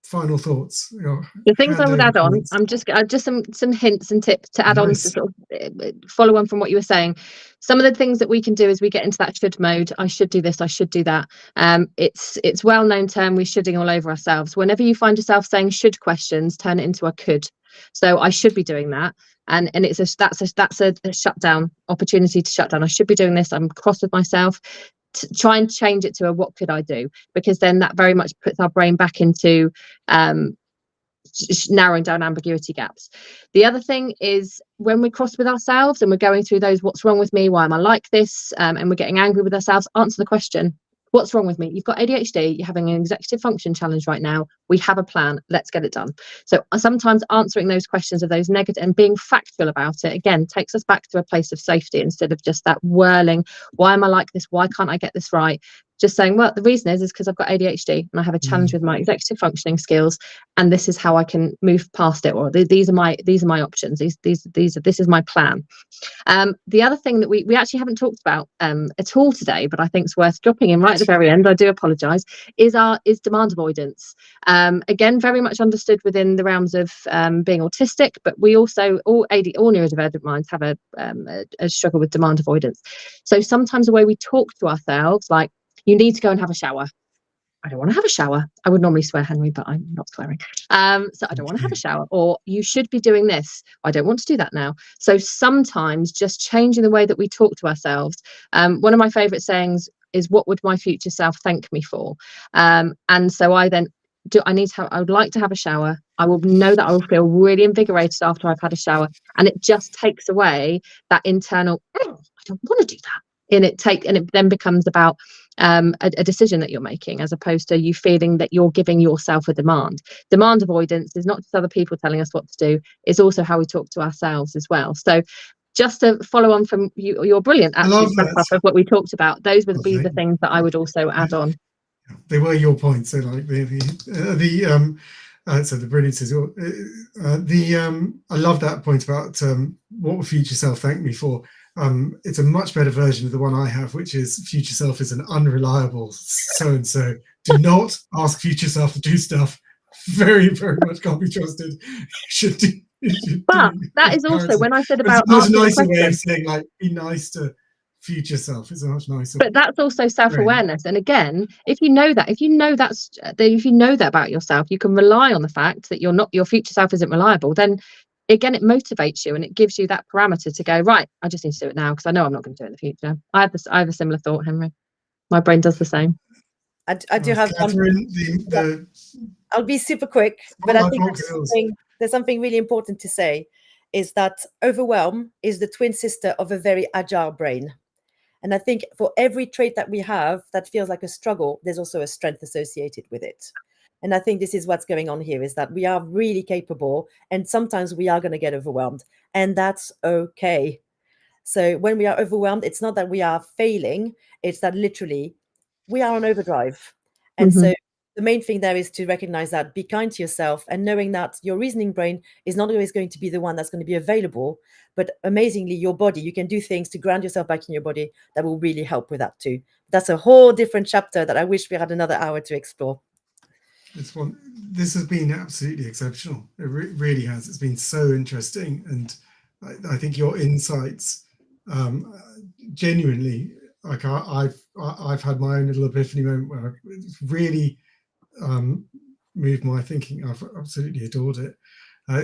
final thoughts? The things I would add on, I'm just some hints and tips to add on to sort of follow on from what you were saying. Some of the things that we can do as we get into that should mode, I should do this, I should do that. It's well-known term, we're shoulding all over ourselves. Whenever you find yourself saying should questions, turn it into a could. So I should be doing that. And that's a shutdown opportunity to shut down. I should be doing this. I'm cross with myself. To try and change it to a what could I do, because then that very much puts our brain back into narrowing down ambiguity gaps. The other thing is when we're cross with ourselves and we're going through those, what's wrong with me? Why am I like this? And we're getting angry with ourselves. Answer the question. What's wrong with me? You've got ADHD, you're having an executive function challenge right now. We have a plan. Let's get it done. So sometimes answering those questions of those negative and being factual about it, again, takes us back to a place of safety instead of just that whirling, why am I like this? Why can't I get this right? Just saying, well, the reason is because I've got ADHD and I have a challenge with my executive functioning skills, and this is how I can move past it, or these are my options. This is my plan. The other thing that we actually haven't talked about at all today, but I think it's worth dropping in right at the very end, I do apologise, is demand avoidance. Again, very much understood within the realms of being autistic, but we also, all neurodivergent minds have a struggle with demand avoidance. So sometimes the way we talk to ourselves, like, you need to go and have a shower. I don't want to have a shower. I would normally swear, Henry, but I'm not swearing. So I don't want to have a shower. Or you should be doing this. I don't want to do that now. So sometimes just changing the way that we talk to ourselves. One of my favourite sayings is, what would my future self thank me for? And so I then I would like to have a shower. I will know that I will feel really invigorated after I've had a shower. And it just takes away that internal, I don't want to do that. And it then becomes about a decision that you're making, as opposed to you feeling that you're giving yourself a demand. Demand avoidance is not just other people telling us what to do, it's also how we talk to ourselves as well. So just to follow on from your brilliant actually of what we talked about, those would be the things that I would also add on. They were your points. So like so the brilliance is your I love that point about what will future self thank me for. It's a much better version of the one I have, which is future self is an unreliable so-and-so. Do not ask future self to do stuff. Very, very much can't be trusted. You should do. But that is also when I said about it's a much nicer question, way of saying, like, be nice to future self. It's a much nicer. But that's also self-awareness. And again, if you know that about yourself, you can rely on the fact that your future self isn't reliable. Then again, it motivates you and it gives you that parameter to go, right, I just need to do it now because I know I'm not going to do it in the future. I have a similar thought, Henry. My brain does the same. I do have Catherine, I'll be super quick, but I think there's something really important to say, is that overwhelm is the twin sister of a very agile brain. And I think for every trait that we have that feels like a struggle, there's also a strength associated with it. And I think this is what's going on here, is that we are really capable, and sometimes we are going to get overwhelmed, and that's okay. So when we are overwhelmed, it's not that we are failing, it's that literally we are on overdrive. And so the main thing there is to recognize that, be kind to yourself, and knowing that your reasoning brain is not always going to be the one that's going to be available, but amazingly, your body, you can do things to ground yourself back in your body that will really help with that too. That's a whole different chapter that I wish we had another hour to explore. This has been absolutely exceptional. It really has. It's been so interesting, and I think your insights, genuinely, like I've had my own little epiphany moment where it's really moved my thinking. I've absolutely adored it.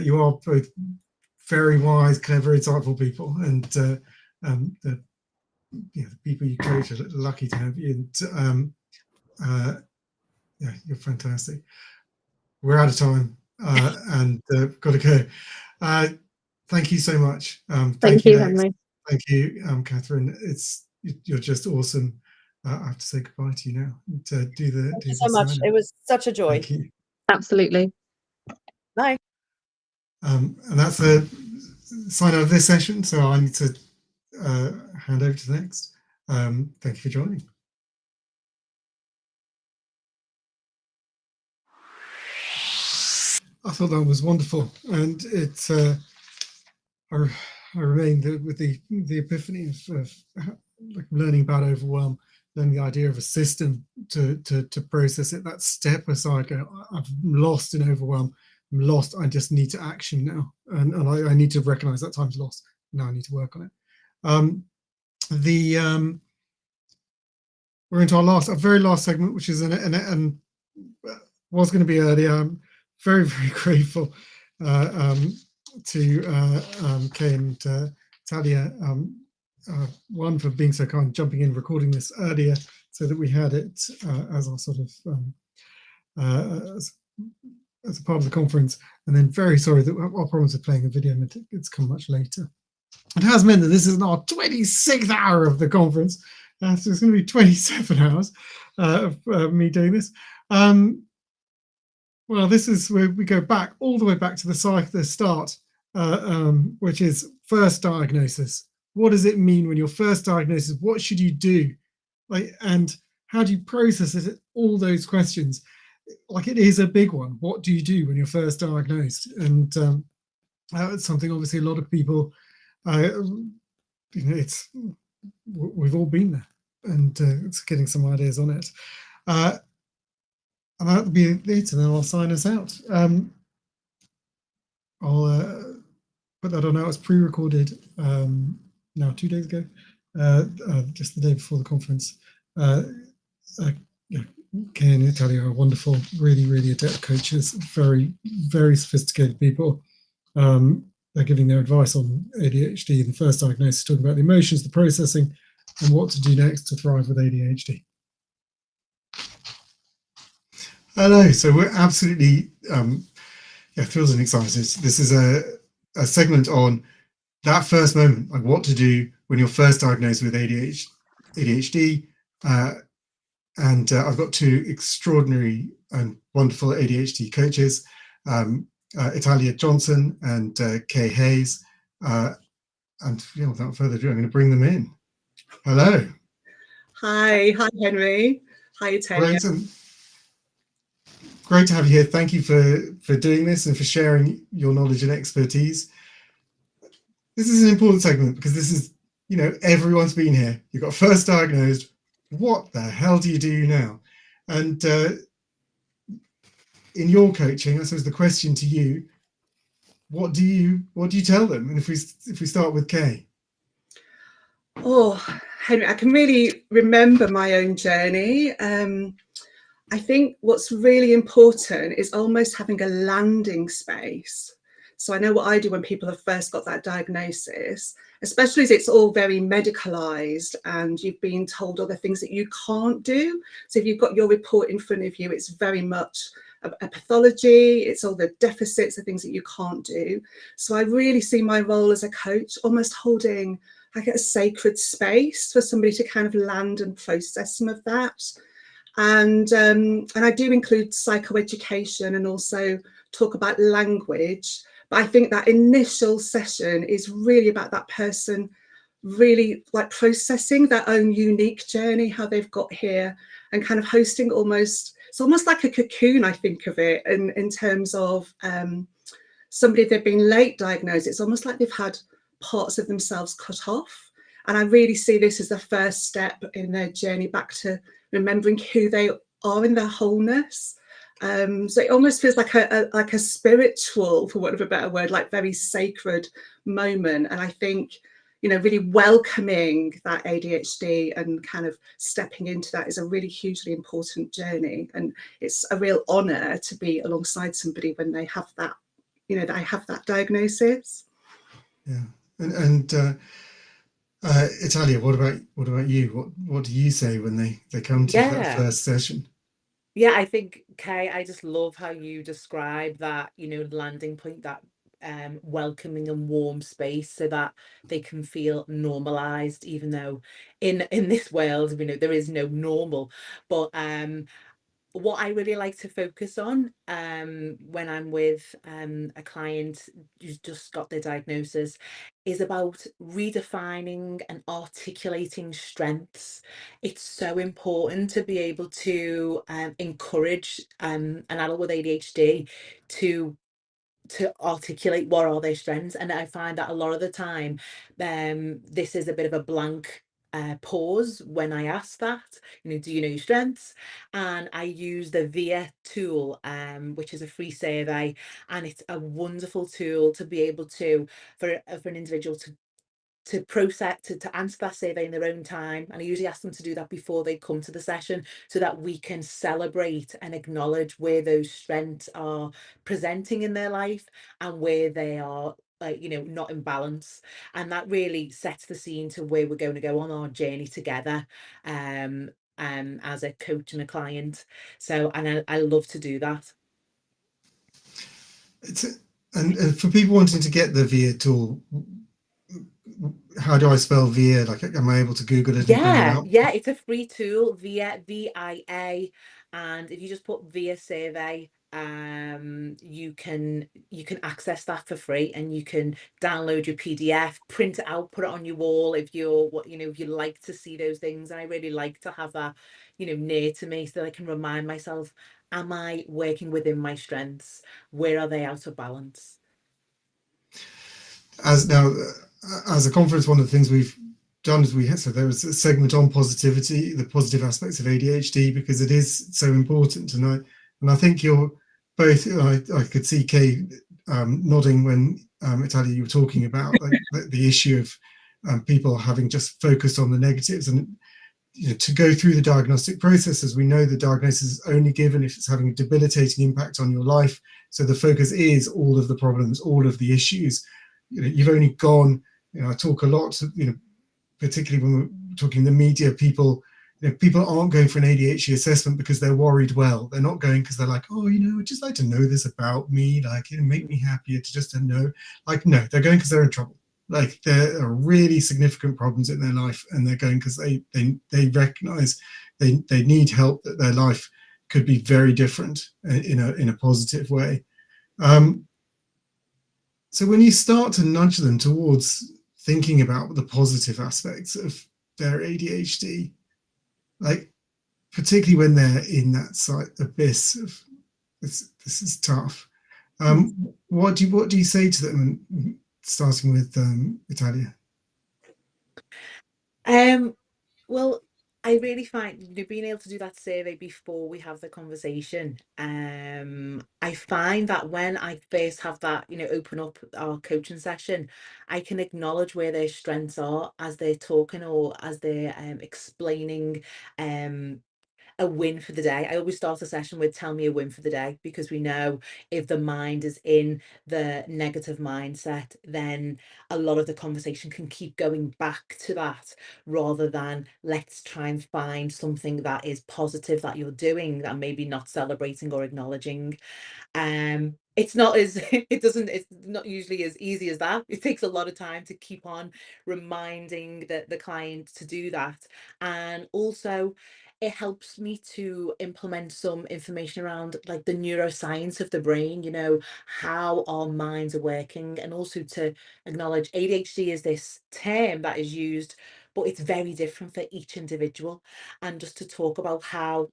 You are both very wise, clever, insightful people, and the people you coach are lucky to have you. And yeah, you're fantastic. We're out of time and got to go. Thank you so much. Thank you, Henry. Thank you, Catherine. You're just awesome. I have to say goodbye to you now. Thank you so much. It was such a joy. Thank you. Absolutely. Bye. And that's the sign of this session. So I need to hand over to the next. Thank you for joining. I thought that was wonderful, and it's I remain with the epiphany of like learning about overwhelm, learning the idea of a system to process it. That step aside, go, I'm lost in overwhelm. I'm lost. I just need to action now, and I need to recognize that time's lost. Now I need to work on it. We're into our very last segment, which is and was going to be earlier. I'm very, very grateful to Kay and Talia, one for being so kind, jumping in, recording this earlier so that we had it as our sort of as a part of the conference, and then very sorry that our problems with playing a video and it's come much later. It has meant that this is our 26th hour of the conference, so it's going to be 27 hours of me doing this. Well, this is where we go back all the way back to the start, which is first diagnosis. What does it mean when you're first diagnosed? What should you do? Like, and how do you process it? All those questions. Like, it is a big one. What do you do when you're first diagnosed? And it's something obviously a lot of people, we've all been there, and it's getting some ideas on it. And that'll be it, and then I'll sign us out. I'll put that on now. It's pre-recorded now 2 days ago, just the day before the conference. Yeah, Kay and Italia are wonderful, really, really adept coaches, very, very sophisticated people. They're giving their advice on ADHD, the first diagnosis, talking about the emotions, the processing, and what to do next to thrive with ADHD. Hello, so we're absolutely thrilled and excited. This is a segment on that first moment, like what to do when you're first diagnosed with ADHD. And I've got two extraordinary and wonderful ADHD coaches, Italia Johnson and Kay Hayes. And without further ado, I'm going to bring them in. Hello. Hi Henry. Hi Italia. Great to have you here. Thank you for doing this and for sharing your knowledge and expertise. This is an important segment because this is, everyone's been here. You got first diagnosed. What the hell do you do now? And in your coaching, I suppose the question to you, what do you tell them? And if we start with Kay. Oh, Henry, I can really remember my own journey. I think what's really important is almost having a landing space. So I know what I do when people have first got that diagnosis, especially as it's all very medicalized and you've been told other things that you can't do. So if you've got your report in front of you, it's very much a pathology, it's all the deficits, the things that you can't do. So I really see my role as a coach almost holding like a sacred space for somebody to kind of land and process some of that. And I do include psychoeducation and also talk about language. But I think that initial session is really about that person really like processing their own unique journey, how they've got here, and kind of hosting it's almost like a cocoon, I think of it, in terms of somebody, if they've been late diagnosed, it's almost like they've had parts of themselves cut off. And I really see this as the first step in their journey back to remembering who they are in their wholeness. So it almost feels like a spiritual, for want of a better word, like very sacred moment. And I think, really welcoming that ADHD and kind of stepping into that is a really hugely important journey. And it's a real honor to be alongside somebody when they have that, that I have that diagnosis. Yeah. And Italia, what about you? What do you say when they come to that first session? Yeah, I think, Kay, I just love how you describe that, landing point, that welcoming and warm space, so that they can feel normalized, even though in this world, there is no normal. But what I really like to focus on when I'm with a client who's just got their diagnosis is about redefining and articulating strengths. It's so important to be able to encourage an adult with ADHD to articulate what are their strengths. And I find that a lot of the time this is a bit of a blank pause when I ask that, do you know your strengths? And I use the VIA tool, which is a free survey, and it's a wonderful tool to be able to, for an individual to process, to answer that survey in their own time. And I usually ask them to do that before they come to the session, so that we can celebrate and acknowledge where those strengths are presenting in their life and where they are not in balance. And that really sets the scene to where we're going to go on our journey together as a coach and a client. So, and I love to do that. And for people wanting to get the VIA tool, how do I spell VIA? Like, am I able to Google it and bring it up? Yeah, it's a free tool, VIA, VIA, and if you just put VIA survey, you can access that for free, and you can download your PDF, print it out, put it on your wall if you're if you like to see those things. And I really like to have that near to me, so that I can remind myself, am I working within my strengths? Where are they out of balance? As a conference, one of the things we've done is so there was a segment on positivity, the positive aspects of ADHD, because it is so important. And I think you're both, I could see Kay nodding when Italia, you were talking about the issue of people having just focused on the negatives. And to go through the diagnostic process, as we know, the diagnosis is only given if it's having a debilitating impact on your life. So the focus is all of the problems, all of the issues. You've only gone, I talk a lot, particularly when we're talking the media, people aren't going for an ADHD assessment because they're worried. Well, they're not going because they're like, oh, I'd just like to know this about me, like it'll make me happier to just know. Like, no, they're going because they're in trouble. Like, there are really significant problems in their life, and they're going because they recognize they need help, that their life could be very different in a positive way. So when you start to nudge them towards thinking about the positive aspects of their ADHD, like particularly when they're in that abyss of this is tough, what do you say to them? Starting with Italia. Well, I really find being able to do that survey before we have the conversation. I find that when I first have that, open up our coaching session, I can acknowledge where their strengths are as they're talking, or as they're explaining a win for the day. I always start a session with tell me a win for the day, because we know if the mind is in the negative mindset, then a lot of the conversation can keep going back to that, rather than let's try and find something that is positive that you're doing that maybe not celebrating or acknowledging. It's not it's not usually as easy as that. It takes a lot of time to keep on reminding the client to do that. And also, it helps me to implement some information around like the neuroscience of the brain, how our minds are working, and also to acknowledge ADHD is this term that is used, but it's very different for each individual. And just to talk about how,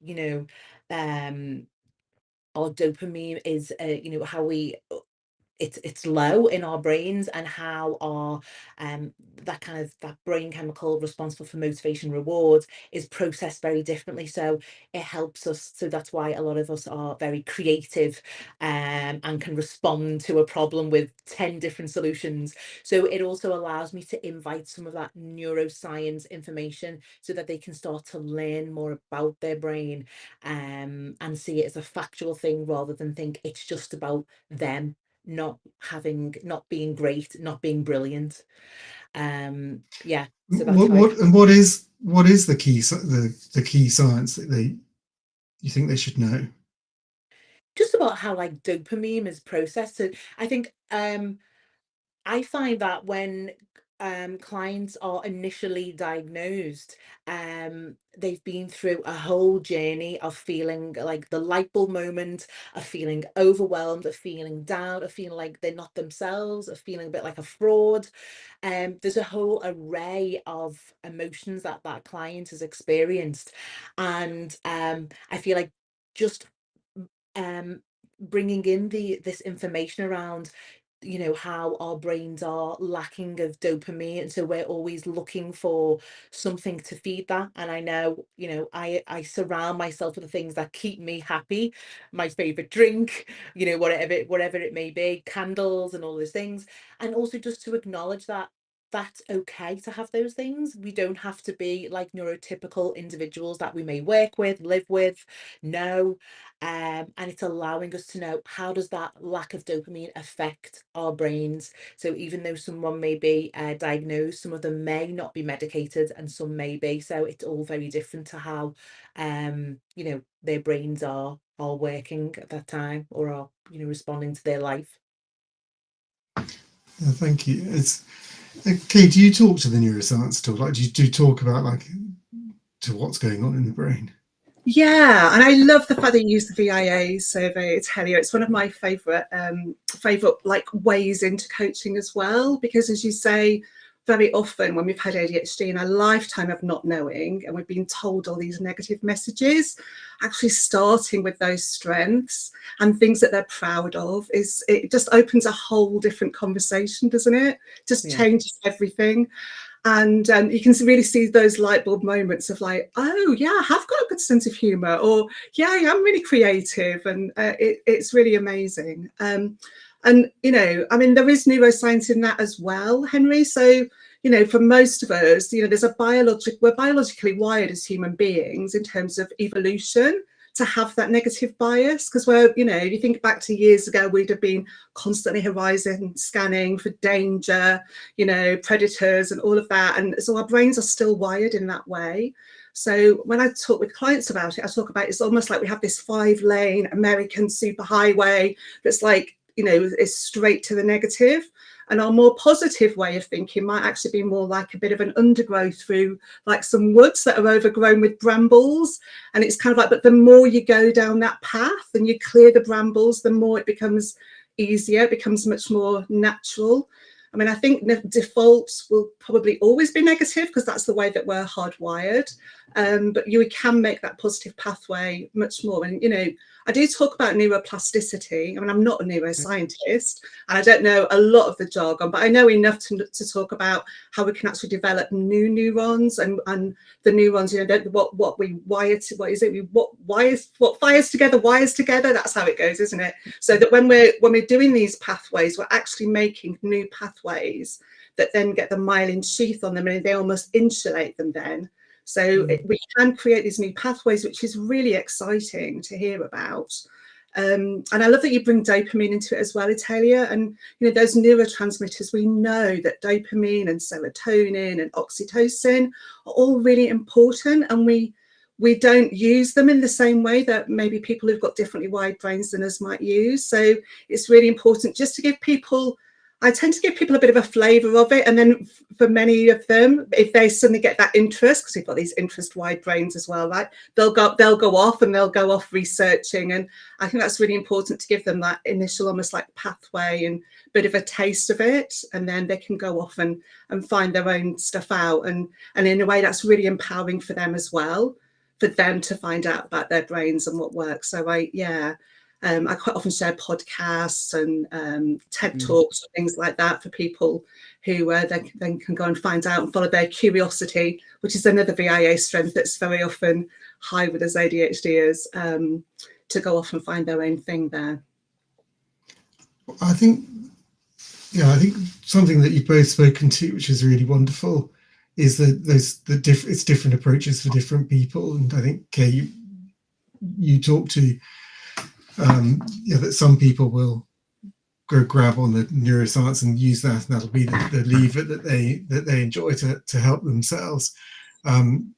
our dopamine is, how it's low in our brains, and how our that brain chemical responsible for motivation rewards is processed very differently. So it helps us. So that's why a lot of us are very creative, and can respond to a problem with 10 different solutions. So it also allows me to invite some of that neuroscience information, so that they can start to learn more about their brain, and see it as a factual thing, rather than think it's just about them not being great, not being brilliant. Yeah, so that's what is the key science that you think they should know? Just about how like dopamine is processed. So I think I find that when clients are initially diagnosed, they've been through a whole journey of feeling like the light bulb moment, of feeling overwhelmed, of feeling down, of feeling like they're not themselves, of feeling a bit like a fraud. There's a whole array of emotions that that client has experienced. And I feel like just bringing in this information around how our brains are lacking of dopamine, and so we're always looking for something to feed that. And I know, I surround myself with the things that keep me happy, my favorite drink, whatever it may be, candles and all those things. And also just to acknowledge that that's okay to have those things. We don't have to be like neurotypical individuals that we may work with, live with. No. And it's allowing us to know, how does that lack of dopamine affect our brains? So even though someone may be diagnosed, some of them may not be medicated, and some may be. So it's all very different to how their brains are working at that time, or are you know, responding to their life. Yeah, thank you. It's Kate, do you talk to the neuroscience at all? Like, do you talk about like to what's going on in the brain? Yeah, and I love the fact that you use the VIA survey, Talia. It's one of my favourite like ways into coaching as well, because as you say, very often when we've had ADHD in a lifetime of not knowing, and we've been told all these negative messages, actually starting with those strengths and things that they're proud of, it just opens a whole different conversation, doesn't it? Just changes everything. And you can really see those light bulb moments of like, oh yeah, I have got a good sense of humour, or yeah, I am really creative, and it's really amazing. And you know, I mean, there is neuroscience in that as well, Henry. So you know, for most of us, you know, we're biologically wired as human beings in terms of evolution to have that negative bias, because we're, you know, you think back to years ago, we'd have been constantly horizon scanning for danger, you know, predators and all of that, and so our brains are still wired in that way. So when I talk with clients about it, I talk about it's almost like we have this 5-lane American superhighway that's like, you know, is straight to the negative. And our more positive way of thinking might actually be more like a bit of an undergrowth through like some woods that are overgrown with brambles. And it's kind of like, but the more you go down that path and you clear the brambles, the more it becomes easier, it becomes much more natural. I mean, I think the default will probably always be negative because that's the way that we're hardwired. But you can make that positive pathway much more. And, you know, I do talk about neuroplasticity. I mean, I'm not a neuroscientist and I don't know a lot of the jargon, but I know enough to talk about how we can actually develop new neurons and the neurons, you know, what we wire to, what is it? What fires together, wires together. That's how it goes, isn't it? So that when we're doing these pathways, we're actually making new pathways that then get the myelin sheath on them and they almost insulate them then. So we can create these new pathways, which is really exciting to hear about. And I love that you bring dopamine into it as well, Italia. And, you know, those neurotransmitters, we know that dopamine and serotonin and oxytocin are all really important. And we don't use them in the same way that maybe people who've got differently wired brains than us might use. So it's really important just to give people, I tend to give people a bit of a flavour of it. And then for many of them, if they suddenly get that interest, because we've got these interest-wide brains as well, right? They'll go off researching. And I think that's really important to give them that initial almost like pathway and bit of a taste of it. And then they can go off and find their own stuff out. And in a way, that's really empowering for them as well, for them to find out about their brains and what works. So I quite often share podcasts and TED Talks, things like that for people who then can go and find out and follow their curiosity, which is another VIA strength that's very often high with us ADHDers, to go off and find their own thing there. I think something that you've both spoken to, which is really wonderful, is that it's different approaches for different people. And I think, Kay, you talk to that some people will go grab on the neuroscience and use that, and that'll be the lever that they enjoy to help themselves. And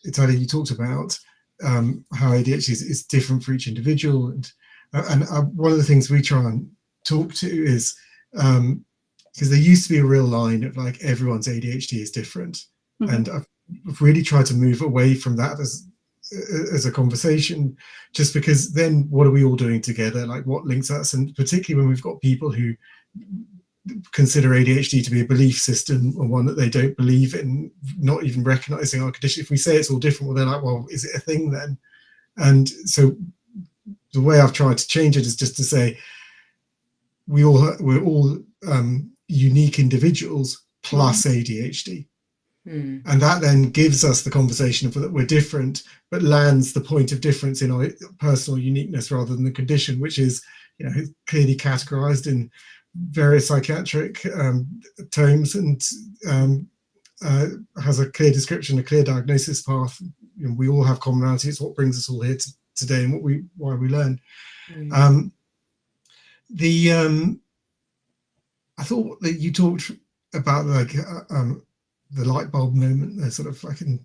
Italia, you talked about how ADHD is different for each individual, and one of the things we try and talk to is because there used to be a real line of like everyone's ADHD is different, and I've really tried to move away from that as a conversation, just because then what are we all doing together? Like what links us? And particularly when we've got people who consider ADHD to be a belief system or one that they don't believe in, not even recognizing our condition. If we say it's all different, well, they're like, well, is it a thing then? And so the way I've tried to change it is just to say we're all unique individuals plus ADHD. And that then gives us the conversation of that we're different, but lands the point of difference in our personal uniqueness rather than the condition, which is, you know, clearly categorized in various psychiatric tomes and has a clear description, a clear diagnosis path. You know, we all have commonality. It's what brings us all here today and why we learn. I thought that you talked about like the light bulb moment, sort of like in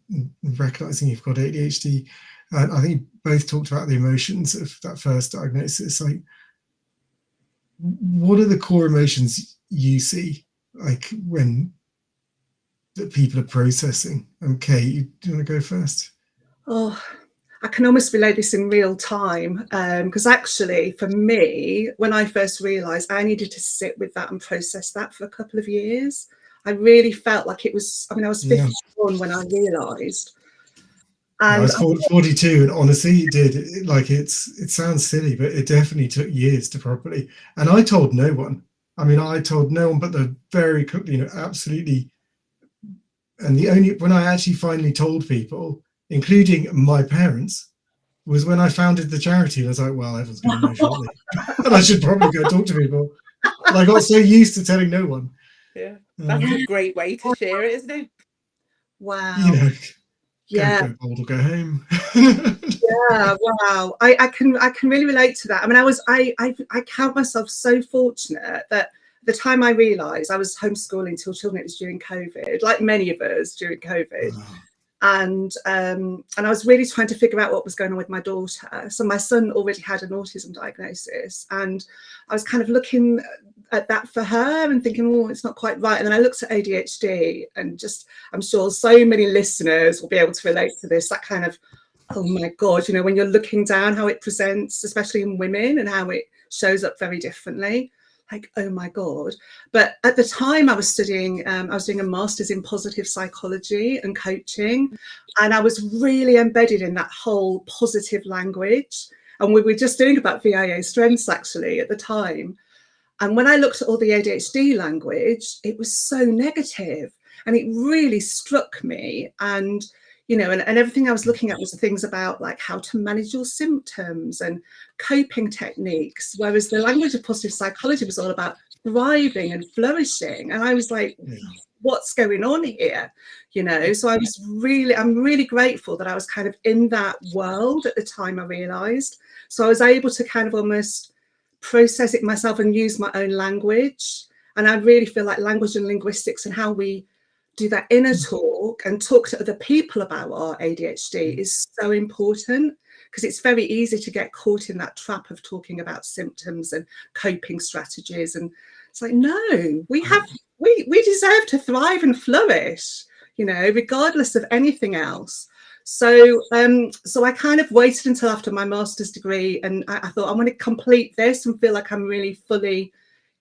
recognizing you've got ADHD. And I think you both talked about the emotions of that first diagnosis. Like, what are the core emotions you see, like when that people are processing? Okay, do you want to go first? Oh, I can almost relate this in real time, because actually for me, when I first realised, I needed to sit with that and process that for a couple of years. I really felt like it was, I mean, I was 51 when I realised. I And was 42, and honestly, it did. It sounds silly, but it definitely took years to properly. And I told no one. I mean, I told no one, but the very, absolutely. And the only when I actually finally told people, including my parents, was when I founded the charity. And I was like, well, everyone's going to know shortly, and I should probably go talk to people. And I got so used to telling no one. Yeah, that's a great way to share it, isn't it? Wow. Go bold or go home. Yeah, wow. I can really relate to that. I mean, I count myself so fortunate that the time I realised I was homeschooling till children, it was during COVID, like many of us during COVID. And I was really trying to figure out what was going on with my daughter. So my son already had an autism diagnosis, and I was kind of looking at that for her and thinking, oh, it's not quite right. And then I looked at ADHD, and just, I'm sure so many listeners will be able to relate to this, that kind of, oh my God, when you're looking down how it presents, especially in women, and how it shows up very differently. Like, oh my God. But at the time I was studying, I was doing a master's in positive psychology and coaching. And I was really embedded in that whole positive language. And we were just doing about VIA strengths actually at the time. And when I looked at all the ADHD language, it was so negative, and it really struck me. And and everything I was looking at was the things about like how to manage your symptoms and coping techniques, whereas the language of positive psychology was all about thriving and flourishing. And I was like, what's going on here? So I'm really grateful that I was kind of in that world at the time I realized. So I was able to kind of almost process it myself and use my own language. And I really feel like language and linguistics and how we do that inner talk and talk to other people about our ADHD is so important, because it's very easy to get caught in that trap of talking about symptoms and coping strategies. And it's like, no, we deserve to thrive and flourish, regardless of anything else. So I kind of waited until after my master's degree, and I thought I want to complete this and feel like I'm really fully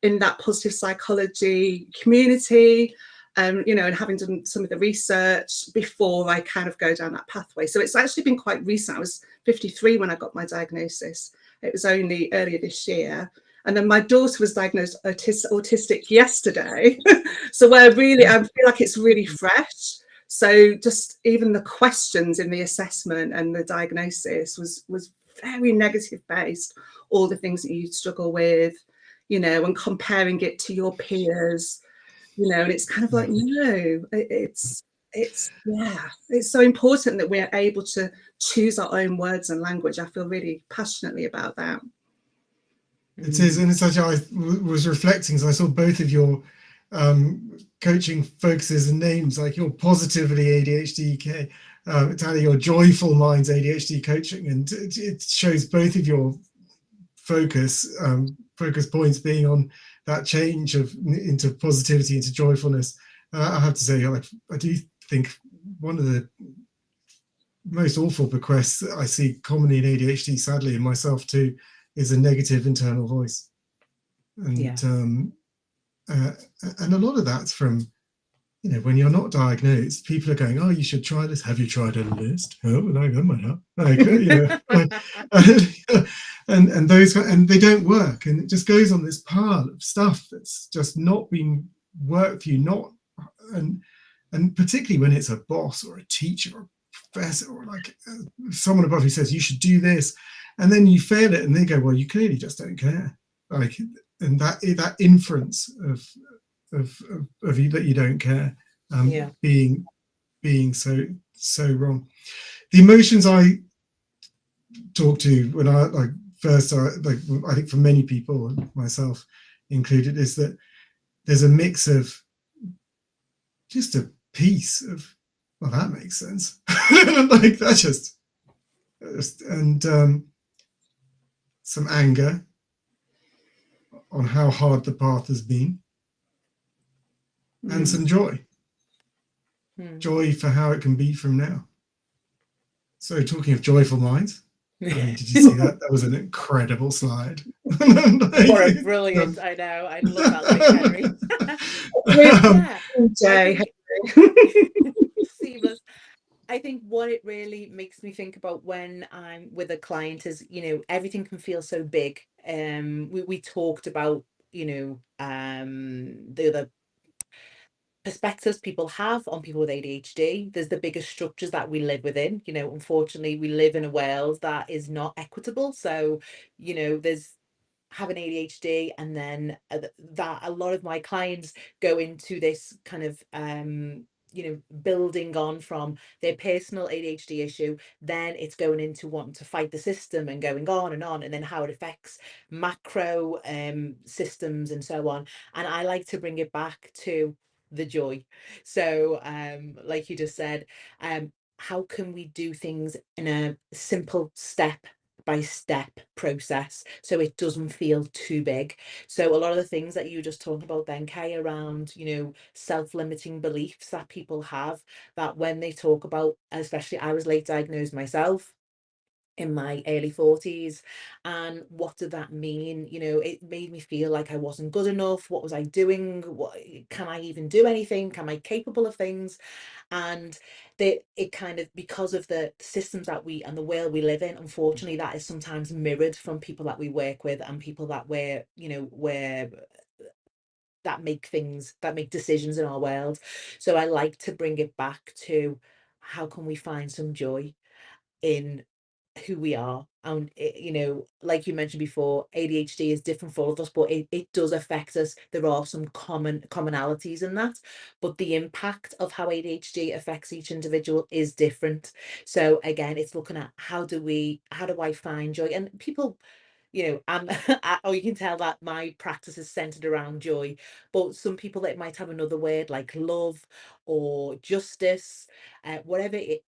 in that positive psychology community. And having done some of the research before I kind of go down that pathway. So it's actually been quite recent. I was 53 when I got my diagnosis. It was only earlier this year. And then my daughter was diagnosed autistic yesterday. So I feel like it's really fresh. So just even the questions in the assessment and the diagnosis was very negative based. All the things that you struggle with, and comparing it to your peers. And it's kind of like, no, it's so important that we're able to choose our own words and language. I feel really passionately about that. It is, and it's actually, I was reflecting, so I saw both of your coaching focuses and names, like your Positively ADHD, Tally, your Joyful Minds ADHD coaching, and it shows both of your focus points being on that change into positivity, into joyfulness. I have to say, I do think one of the most awful bequests that I see commonly in ADHD, sadly, and myself too, is a negative internal voice. And and a lot of that's from, when you're not diagnosed, people are going, oh, you should try this. Have you tried a list? Oh, no, that might help. And those, and they don't work, and it just goes on this pile of stuff that's just not been worked for you, and particularly when it's a boss or a teacher or a professor or like someone above who says you should do this, and then you fail it, and they go, well, you clearly just don't care, and that inference of you that you don't care, being so wrong. The emotions I talk to when I first, I think for many people, and myself included, is that there's a mix of just a piece of, well, that makes sense, like that's just and some anger, on how hard the path has been, and some joy. Joy for how it can be from now. So talking of joyful minds, I mean, did you see that? That was an incredible slide. What a brilliant, I know, I love that, like, Henry. Seamless. I think what it really makes me think about when I'm with a client is, you know, everything can feel so big. We talked about, you know, the other perspectives people have on people with ADHD. There's the bigger structures that we live within. You know, unfortunately, we live in a world that is not equitable. So, you know, there's having ADHD, and then that a lot of my clients go into this kind of you know, building on from their personal ADHD issue, then it's going into wanting to fight the system and going on, and then how it affects macro systems and so on. And I like to bring it back to the joy. So like you just said, how can we do things in a simple step by step process so it doesn't feel too big? So a lot of the things that you just talked about then, Kay, around, you know, self-limiting beliefs that people have, that when they talk about, especially I was late diagnosed myself in my early 40s, and what did that mean? You know, it made me feel like I wasn't good enough. What was I doing? What, can I even do anything? Am I capable of things? And it kind of, because of the systems that we and the world we live in, unfortunately, that is sometimes mirrored from people that we work with and people that we're, you know, that make decisions in our world. So I like to bring it back to, how can we find some joy in who we are? And you know, like you mentioned before, ADHD is different for all of us, but it does affect us. There are some commonalities in that, but the impact of how ADHD affects each individual is different. So again, it's looking at how do I find joy? And people, you know, or you can tell that my practice is centered around joy, but some people that might have another word like love or justice, whatever it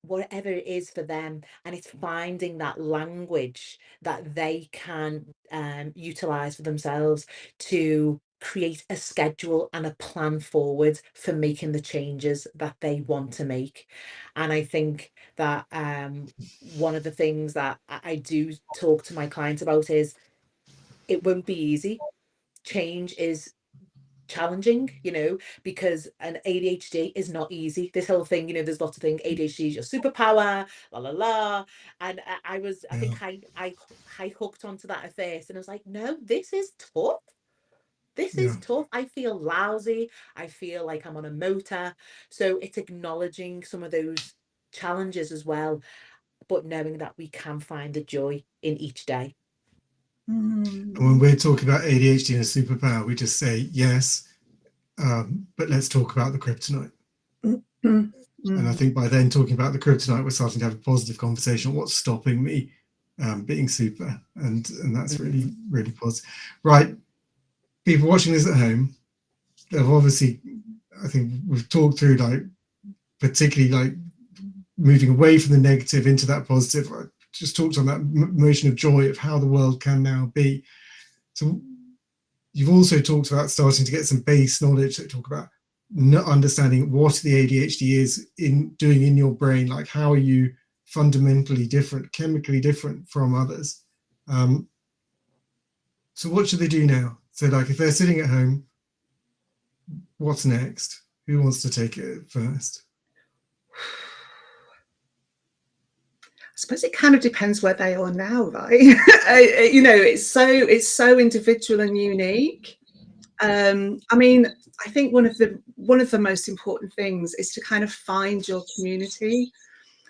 is for them, and it's finding that language that they can utilize for themselves to create a schedule and a plan forward for making the changes that they want to make. And I think that one of the things that I do talk to my clients about is, it won't be easy. Change is challenging, you know, because an ADHD is not easy. This whole thing, you know, there's lots of things, ADHD is your superpower, la la la. And I think I hooked onto that at first, and I was like, no, this is tough. This is tough. I feel lousy. I feel like I'm on a motor. So it's acknowledging some of those challenges as well, but knowing that we can find the joy in each day. And when we're talking about ADHD and a superpower, we just say yes, but let's talk about the kryptonite. And I think by then talking about the kryptonite, we're starting to have a positive conversation on what's stopping me being super, and that's really, really positive. Right, people watching this at home, they've obviously, I think we've talked through, like, particularly like moving away from the negative into that positive. I just talked on that motion of joy of how the world can now be. So you've also talked about starting to get some base knowledge that talk about understanding what the ADHD is doing in your brain, like how are you fundamentally different, chemically different from others. So what should they do now? So like if they're sitting at home, what's next? Who wants to take it first? I suppose it kind of depends where they are now, right? You know, it's so individual and unique. I mean, I think one of the most important things is to kind of find your community,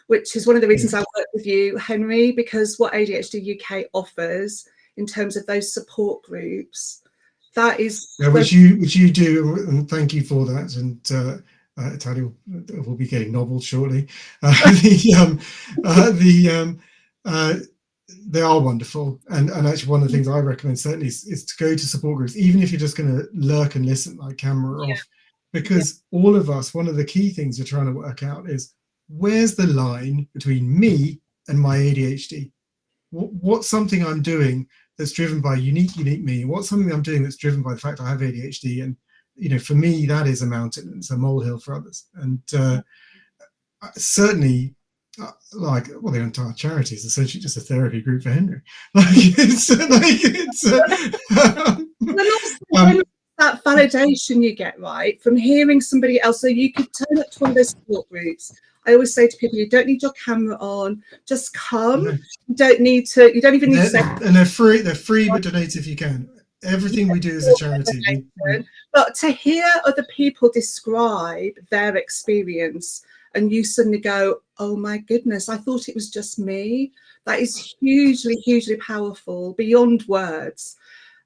which is one of the reasons I work with you, Henry, because what ADHD UK offers in terms of those support groups, that is which you do, and thank you for that. And Talia will be getting novels shortly. They are wonderful, and actually one of the things I recommend certainly is to go to support groups, even if you're just going to lurk and listen, like camera off, because all of us, one of the key things we're trying to work out is, where's the line between me and my ADHD? What's something I'm doing that's driven by unique me? What's something I'm doing that's driven by the fact I have ADHD? And, you know, for me, that is a mountain. It's a molehill for others. And certainly, like, well, the entire charity is essentially just a therapy group for Henry. That validation you get, right, from hearing somebody else. So you could turn up to one of those support groups. I always say to people, you don't need your camera on, just come. No. You don't even need to say. And they're free, but donate if you can. Everything we do is a charity. But to hear other people describe their experience, and you suddenly go, oh my goodness, I thought it was just me. That is hugely, hugely powerful, beyond words.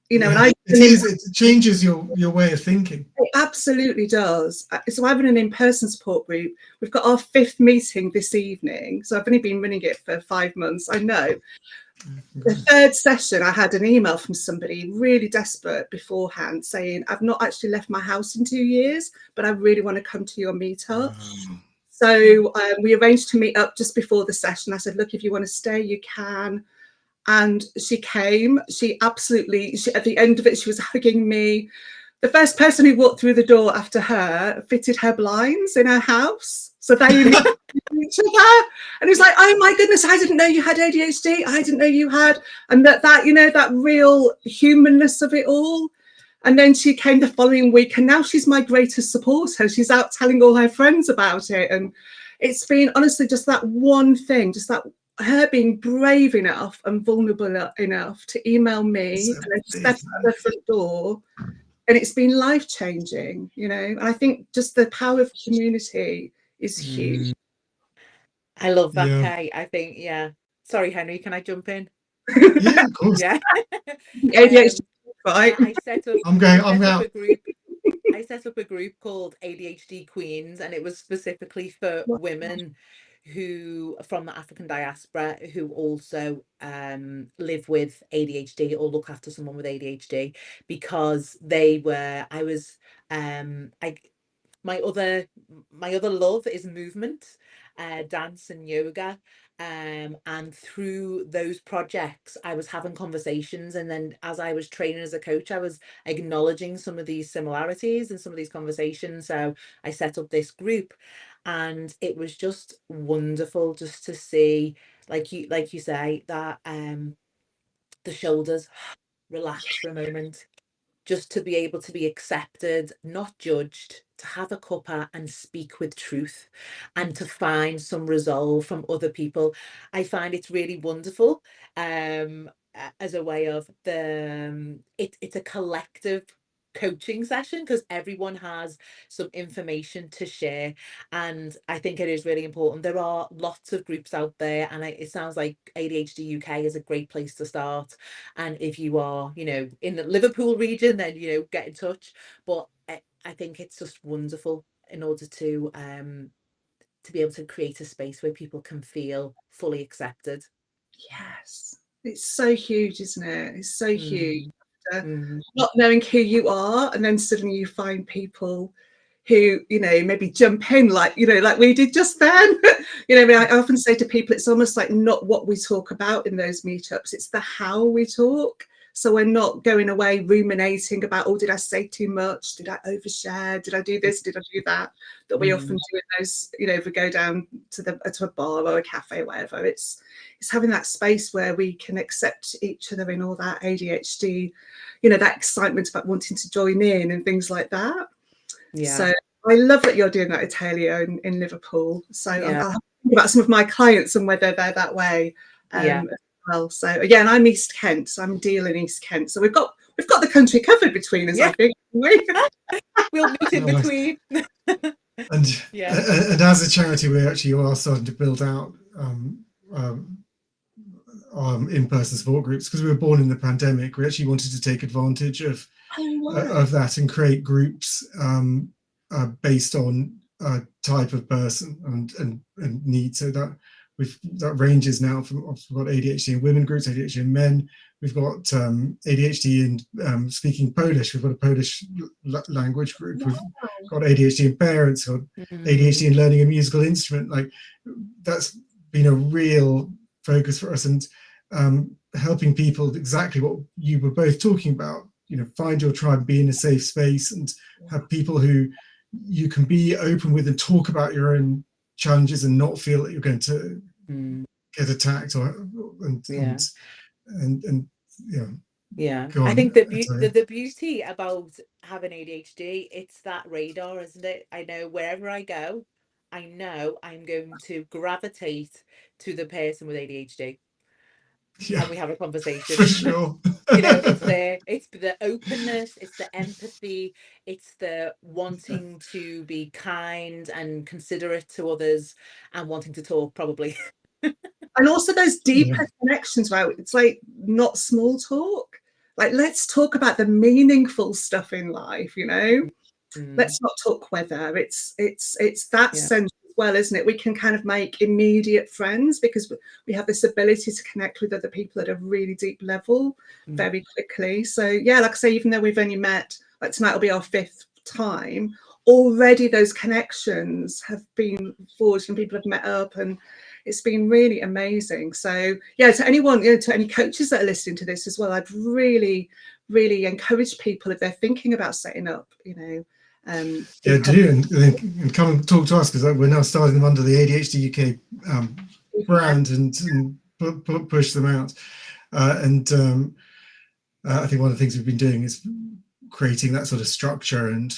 You know, yeah, and it changes your way of thinking. It absolutely does. So I've been an in-person support group. We've got our 5th meeting this evening. So I've only been running it for 5 months. I know. The 3rd session, I had an email from somebody really desperate beforehand saying, I've not actually left my house in 2 years, but I really want to come to your meetup. So we arranged to meet up just before the session. I said, look, if you want to stay, you can. And she came. She absolutely, at the end of it, she was hugging me. The first person who walked through the door after her fitted her blinds in her house. So they knew each other. And it was like, oh my goodness, I didn't know you had ADHD. I didn't know you had. And that, you know, that real humanness of it all. And then she came the following week, and now she's my greatest supporter. She's out telling all her friends about it. And it's been honestly just that one thing, just that her being brave enough and vulnerable enough to email me and then step out the front door. And it's been life-changing, you know. And I think just the power of community is huge. I love that, Kay. I think, yeah. Sorry, Henry, can I jump in? Yeah, of course. Yeah. ADHD, right? I set up out. I set up a group called ADHD Queens, and it was specifically for women who from the African diaspora who also live with ADHD or look after someone with ADHD, because my other love is movement, dance and yoga. And through those projects, I was having conversations, and then as I was training as a coach, I was acknowledging some of these similarities and some of these conversations. So I set up this group, and it was just wonderful just to see, like you say, that the shoulders relax for a moment, just to be able to be accepted, not judged, to have a cuppa and speak with truth, and to find some resolve from other people. I find it's really wonderful as a way of it's a collective coaching session, because everyone has some information to share, and I think it is really important. There are lots of groups out there, and it sounds like ADHD UK is a great place to start. And if you are, you know, in the Liverpool region, then, you know, get in touch. But I think it's just wonderful in order to be able to create a space where people can feel fully accepted. Yes, it's so huge, isn't it? It's so huge. Not knowing who you are, and then suddenly you find people who, you know, maybe jump in, like, you know, like we did just then. You know, I mean, I often say to people, it's almost like not what we talk about in those meetups, it's the how we talk. So we're not going away ruminating about, oh, did I say too much? Did I overshare? Did I do this? Did I do that? That we often do in those, you know, if we go down to a bar or a cafe, whatever. It's having that space where we can accept each other in all that ADHD, you know, that excitement about wanting to join in and things like that. Yeah. So I love that you're doing that, Italia, in Liverpool. So I'll think about some of my clients and whether they're that way. Well, so again, I'm East Kent, so I'm Deal in East Kent. So we've got the country covered between us, I think. We'll meet in between. And as a charity, we actually are starting to build out in-person support groups, because we were born in the pandemic. We actually wanted to take advantage of that and create groups based on type of person and need. So that that ranges now from, we've got ADHD in women groups, ADHD in men. We've got ADHD in speaking Polish. We've got a Polish language group. We've got ADHD in parents, or ADHD in learning a musical instrument. Like, that's been a real focus for us. And helping people exactly what you were both talking about, you know, find your tribe, be in a safe space, and have people who you can be open with and talk about your own challenges and not feel that you're going to get attacked or yeah. Yeah, Go I on. think the beauty about having ADHD, it's that radar, isn't it? I know wherever I go, I know I'm going to gravitate to the person with ADHD. Yeah, and we have a conversation. For sure. You know, it's the openness, it's the empathy, it's the wanting to be kind and considerate to others and wanting to talk, probably. And also those deeper connections, right? It's like not small talk. Like, let's talk about the meaningful stuff in life, you know? Let's not talk weather. It's that sense as well, isn't it? We can kind of make immediate friends because we have this ability to connect with other people at a really deep level very quickly. So yeah, like I say, even though we've only met, like tonight will be our 5th time, already those connections have been forged and people have met up, and it's been really amazing. So yeah, to anyone, you know, to any coaches that are listening to this as well, I'd really encourage people, if they're thinking about setting up, you know, yeah, do and come and talk to us, because we're now starting them under the ADHD UK brand and push them out. I think one of the things we've been doing is creating that sort of structure and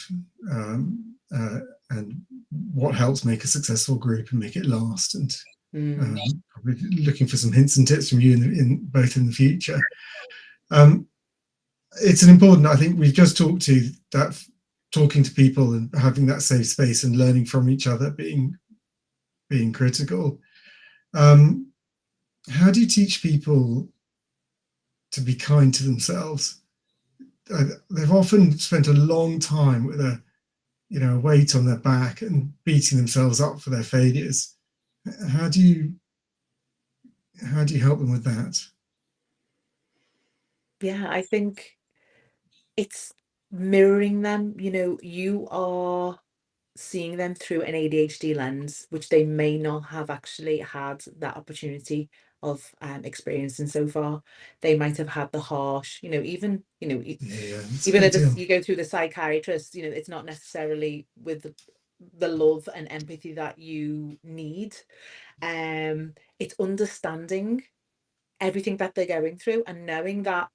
what helps make a successful group and make it last, and probably looking for some hints and tips from you in both in the future. It's an important, I think we've just talked to that, talking to people and having that safe space and learning from each other being critical. How do you teach people to be kind to themselves? They've often spent a long time with a weight on their back and beating themselves up for their failures. How do you help them with that? Yeah, I think it's mirroring them. You know, you are seeing them through an ADHD lens, which they may not have actually had that opportunity of experiencing so far. They might have had the harsh, even even if you go through the psychiatrist, it's not necessarily with the love and empathy that you need. It's understanding everything that they're going through and knowing that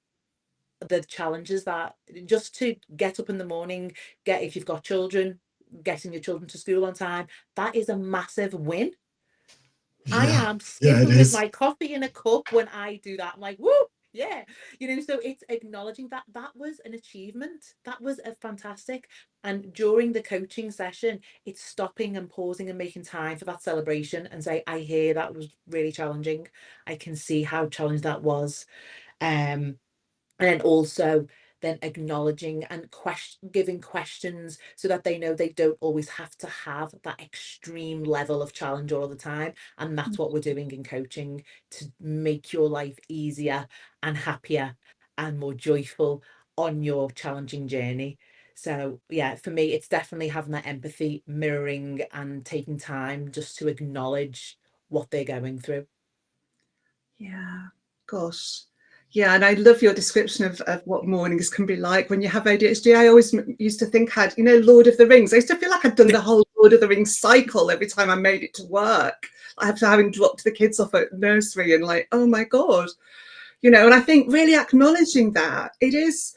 the challenges that just to get up in the morning, if you've got children, getting your children to school on time, that is a massive win. I am skipping with my coffee in a cup when I do that. I'm like, woo, yeah. So it's acknowledging that was an achievement. That was a fantastic. And during the coaching session, it's stopping and pausing and making time for that celebration and say, I hear that was really challenging. I can see how challenged that was. And then also then acknowledging and giving questions so that they know they don't always have to have that extreme level of challenge all the time. And that's what we're doing in coaching, to make your life easier and happier and more joyful on your challenging journey. So yeah, for me, it's definitely having that empathy, mirroring and taking time just to acknowledge what they're going through. Yeah, gosh. Yeah, and I love your description of what mornings can be like when you have ADHD. I always used to think Lord of the Rings. I used to feel like I'd done the whole Lord of the Rings cycle every time I made it to work. After having dropped the kids off at nursery and like, oh my God, and I think really acknowledging that it's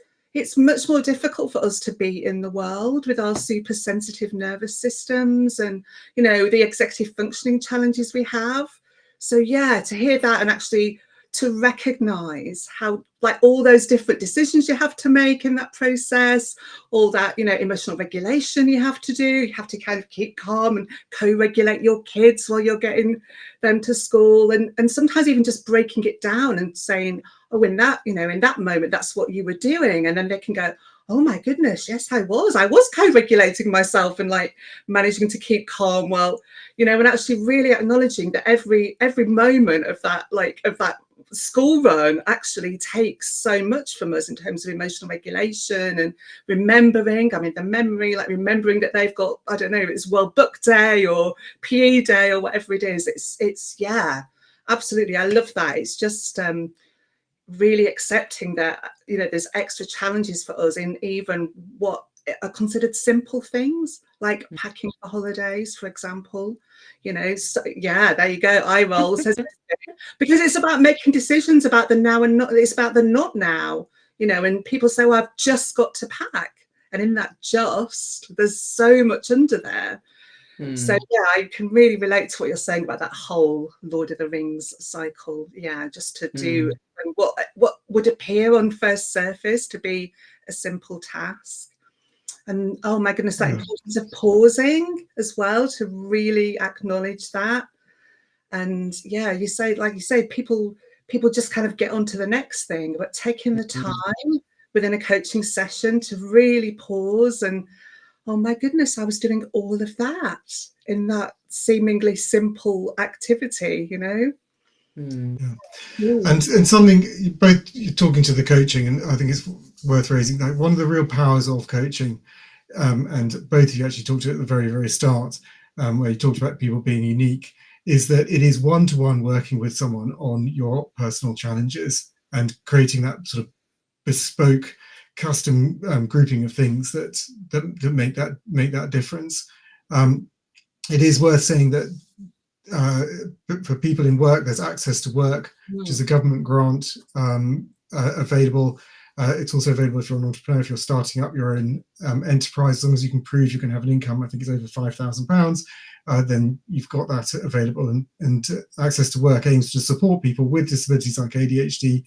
much more difficult for us to be in the world with our super sensitive nervous systems and, the executive functioning challenges we have. So yeah, to hear that and actually to recognize how like all those different decisions you have to make in that process, all that, emotional regulation you have to kind of keep calm and co-regulate your kids while you're getting them to school, and sometimes even just breaking it down and saying, oh, in that moment, that's what you were doing. And then they can go, oh my goodness, yes, I was co-regulating myself and like managing to keep calm while, and actually really acknowledging that every moment of that school run actually takes so much from us in terms of emotional regulation and remembering. I mean, the memory, like remembering that they've got, I don't know, it's World Book Day or PE Day or whatever it is. It's yeah, absolutely. I love that. It's just, really accepting that, you know, there's extra challenges for us in even what are considered simple things, like packing for holidays, for example. You know, so, yeah, there you go, eye roll, says because it's about making decisions about the now and not, it's about the not now, you know, and people say, well, I've just got to pack. And in that just, there's so much under there. So yeah, I can really relate to what you're saying about that whole Lord of the Rings cycle. Yeah, just to do what would appear on first surface to be a simple task. And oh my goodness, that importance of pausing as well, to really acknowledge that. And yeah, you say, like you say, people just kind of get on to the next thing, but taking the time within a coaching session to really pause and, oh my goodness, I was doing all of that in that seemingly simple activity, you know? And something, both you're talking to the coaching, and I think it's worth raising, like one of the real powers of coaching, and both of you actually talked to it at the very, very start, where you talked about people being unique, is that it is one-to-one working with someone on your personal challenges and creating that sort of bespoke custom grouping of things that make that difference. It is worth saying that for people in work, there's access to work, which is a government grant available. It's also available if you're an entrepreneur, if you're starting up your own enterprise. As long as you can prove you can have an income, I think it's over £5,000, then you've got that available. And access to work aims to support people with disabilities like ADHD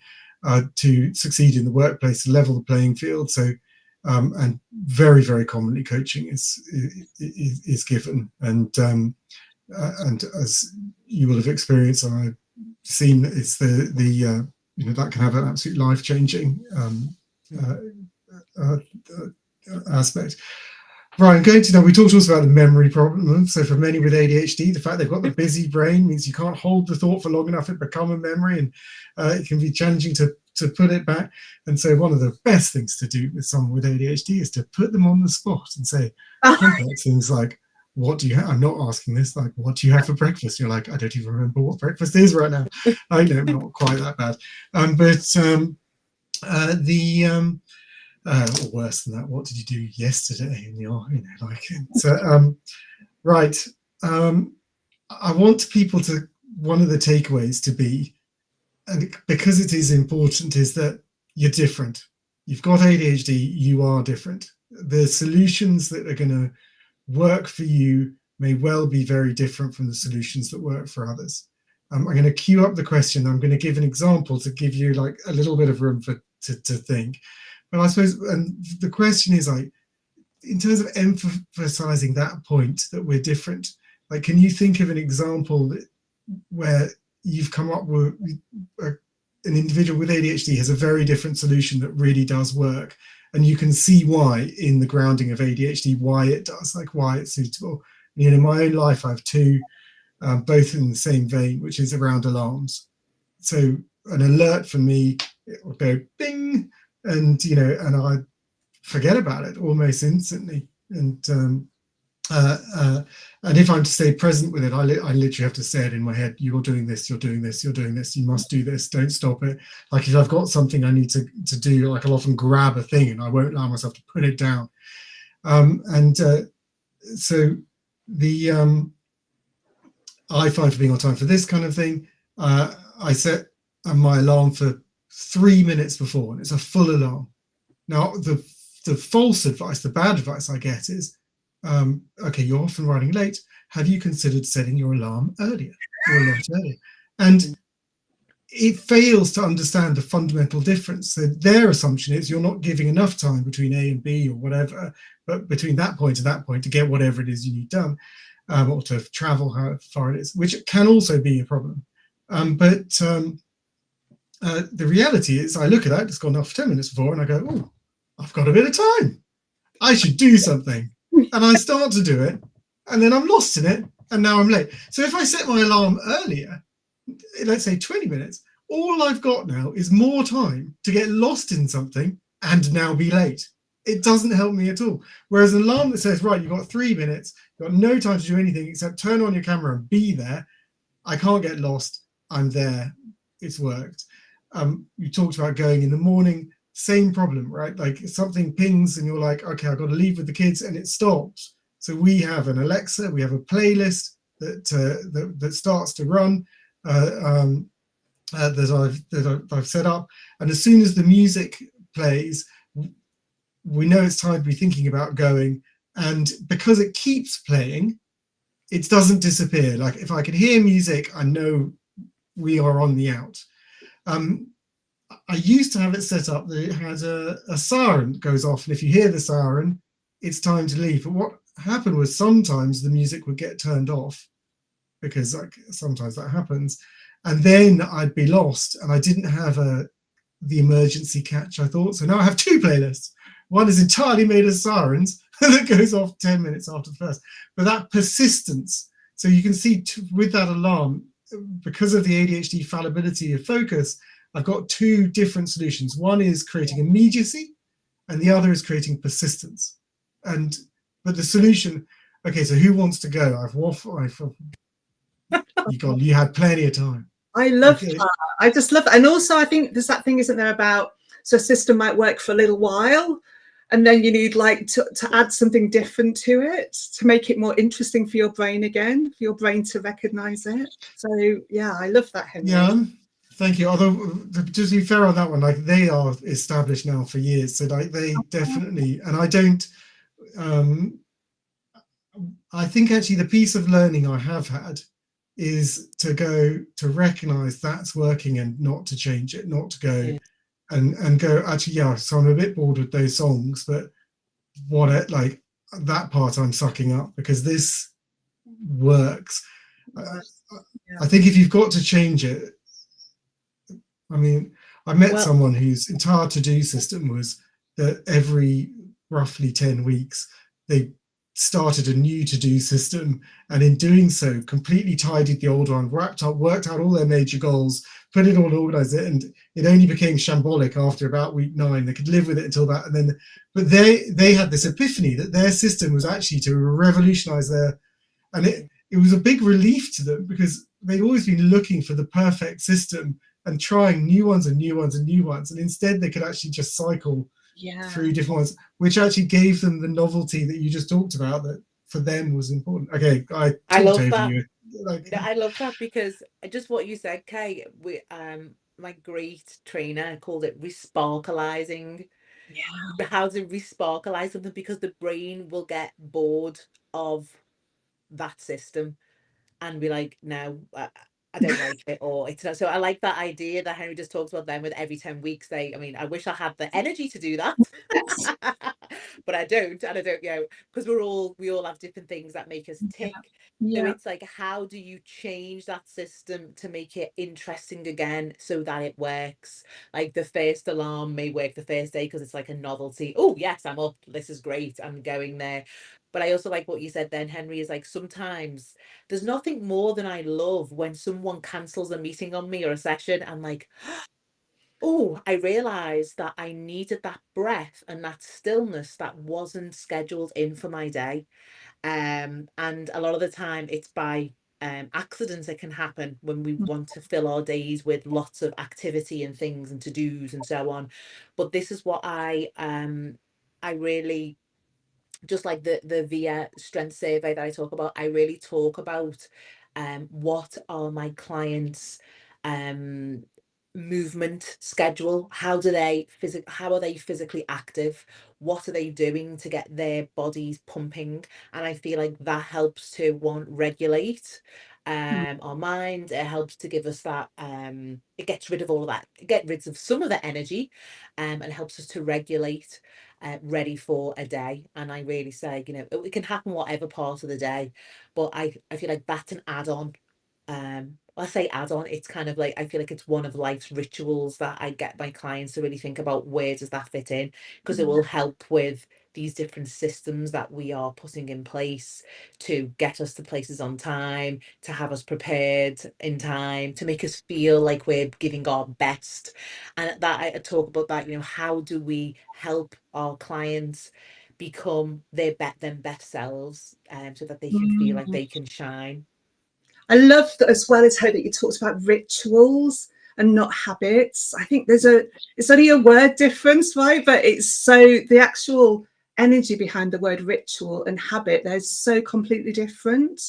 to succeed in the workplace, to level the playing field. So, and very, very commonly, coaching is given, and as you will have experienced, and I've seen, it's the you know, that can have an absolute life-changing aspect. Right, we talked also about the memory problem. So for many with ADHD, the fact they've got the busy brain means you can't hold the thought for long enough, it become a memory, and it can be challenging to put it back. And so one of the best things to do with someone with ADHD is to put them on the spot and say complex things like, what do you have? I'm not asking this, like, what do you have for breakfast? You're like, I don't even remember what breakfast is right now. I know, not quite that bad. Or worse than that, what did you do yesterday? And you're, you know, like, so, right. I want people to, one of the takeaways to be, and because it is important, is that you're different. You've got ADHD, you are different. The solutions that are going to work for you may well be very different from the solutions that work for others. I'm going to queue up the question. I'm going to give an example to give you like a little bit of room to think. But I suppose, and the question is, like, in terms of emphasizing that point that we're different, like, can you think of an example where you've come up with an individual with ADHD has a very different solution that really does work, and you can see why in the grounding of ADHD, why it does, like why it's suitable? You know, in my own life, I have two, both in the same vein, which is around alarms. So an alert for me, it will go bing, and you know, and I forget about it almost instantly. And if I'm to stay present with it, I literally have to say it in my head: you're doing this, you're doing this, you're doing this, you must do this, don't stop it. Like if I've got something I need to do, like I'll often grab a thing and I won't allow myself to put it down. So the I find for being on time for this kind of thing, I set my alarm for 3 minutes before, and it's a full alarm. Now the false advice, the bad advice I get is, okay, you're often running late. Have you considered setting your alarm earlier or a lot earlier? And it fails to understand the fundamental difference. So their assumption is you're not giving enough time between A and B or whatever, but between that point to that point to get whatever it is you need done, or to travel however far it is, which can also be a problem. The reality is, I look at that, it's gone off 10 minutes before, and I go, oh, I've got a bit of time. I should do something. And I start to do it, and then I'm lost in it, and now I'm late. So if I set my alarm earlier, let's say 20 minutes, all I've got now is more time to get lost in something and now be late. It doesn't help me at all. Whereas an alarm that says, right, you've got 3 minutes, you've got no time to do anything except turn on your camera and be there. I can't get lost. I'm there. It's worked. You talked about going in the morning, same problem, right? Like something pings and you're like, okay, I've got to leave with the kids, and it stops. So we have an Alexa, we have a playlist that starts to run that I've set up, and as soon as the music plays, we know it's time to be thinking about going. And because it keeps playing, it doesn't disappear. Like if I can hear music, I know we are on the out. I used to have it set up that it had a siren that goes off, and if you hear the siren, it's time to leave. But what happened was sometimes the music would get turned off, because like sometimes that happens, and then I'd be lost and I didn't have the emergency catch I thought. So now I have two playlists. One is entirely made of sirens that goes off 10 minutes after the first. But that persistence, so you can see with that alarm, because of the ADHD fallibility of focus, I've got two different solutions. One is creating immediacy, and the other is creating persistence. But the solution, okay, so who wants to go? I've waffled. You had plenty of time. I love that. I just love that. And also I think there's that thing, isn't there, about, so a system might work for a little while, and then you need like to add something different to it to make it more interesting for your brain again, for your brain to recognize it. So yeah, I love that, Henry. Yeah, thank you. Although just to be fair on that one, like they are established now for years, so like they definitely, and I don't, I think actually the piece of learning I have had is to recognize that's working and not to change it, not to go and go, actually, yeah, so I'm a bit bored with those songs, but like that part I'm sucking up because this works. I think if you've got to change it, I mean, I met someone whose entire to-do system was that every roughly 10 weeks, they started a new to-do system, and in doing so completely tidied the old one, worked out all their major goals, put it all, organized it, and it only became shambolic after about week 9. They could live with it until that, and then but they had this epiphany that their system was actually to revolutionize and it was a big relief to them, because they'd always been looking for the perfect system and trying new ones and new ones and new ones, and instead they could actually just cycle through different ones, which actually gave them the novelty that you just talked about that for them was important. Okay, I love over that. you. Like, I love that, because just what you said, Kay, my great trainer called it resparkalizing. Yeah. How to resparkalize something, because the brain will get bored of that system and be like, no, I don't like it, or it's not. So I like that idea that Henry just talks about them with every 10 weeks. I mean, I wish I had the energy to do that, but I don't, and I don't, because we all have different things that make us tick. So it's like, how do you change that system to make it interesting again so that it works? Like the first alarm may work the first day because it's like a novelty. Oh yes, I'm up, this is great, I'm going there. But I also like what you said then, Henry, is like sometimes there's nothing more than I love when someone cancels a meeting on me or a session. I'm like, oh, I realized that I needed that breath and that stillness that wasn't scheduled in for my day. And a lot of the time it's by accidents that can happen when we want to fill our days with lots of activity and things and to-dos and so on. But this is what I really, just like the VIA strength survey that I talk about, I really talk about what are my clients' movement schedule, how are they physically active, what are they doing to get their bodies pumping, and I feel like that helps to regulate our mind. It helps to give us that it gets rid of all of that, get rid of some of the energy, and helps us to regulate, ready for a day. And I really say, it can happen whatever part of the day, but I feel like that's an add-on. I say add-on, it's kind of like, I feel like it's one of life's rituals that I get my clients to really think about, where does that fit in, because it will help with these different systems that we are putting in place to get us to places on time, to have us prepared in time, to make us feel like we're giving our best. And that I talk about that, how do we help our clients become their best selves, so that they can feel like they can shine. I love that as well as how that you talked about rituals and not habits. I think it's only a word difference, right? But it's so the actual energy behind the word ritual and habit, they're so completely different.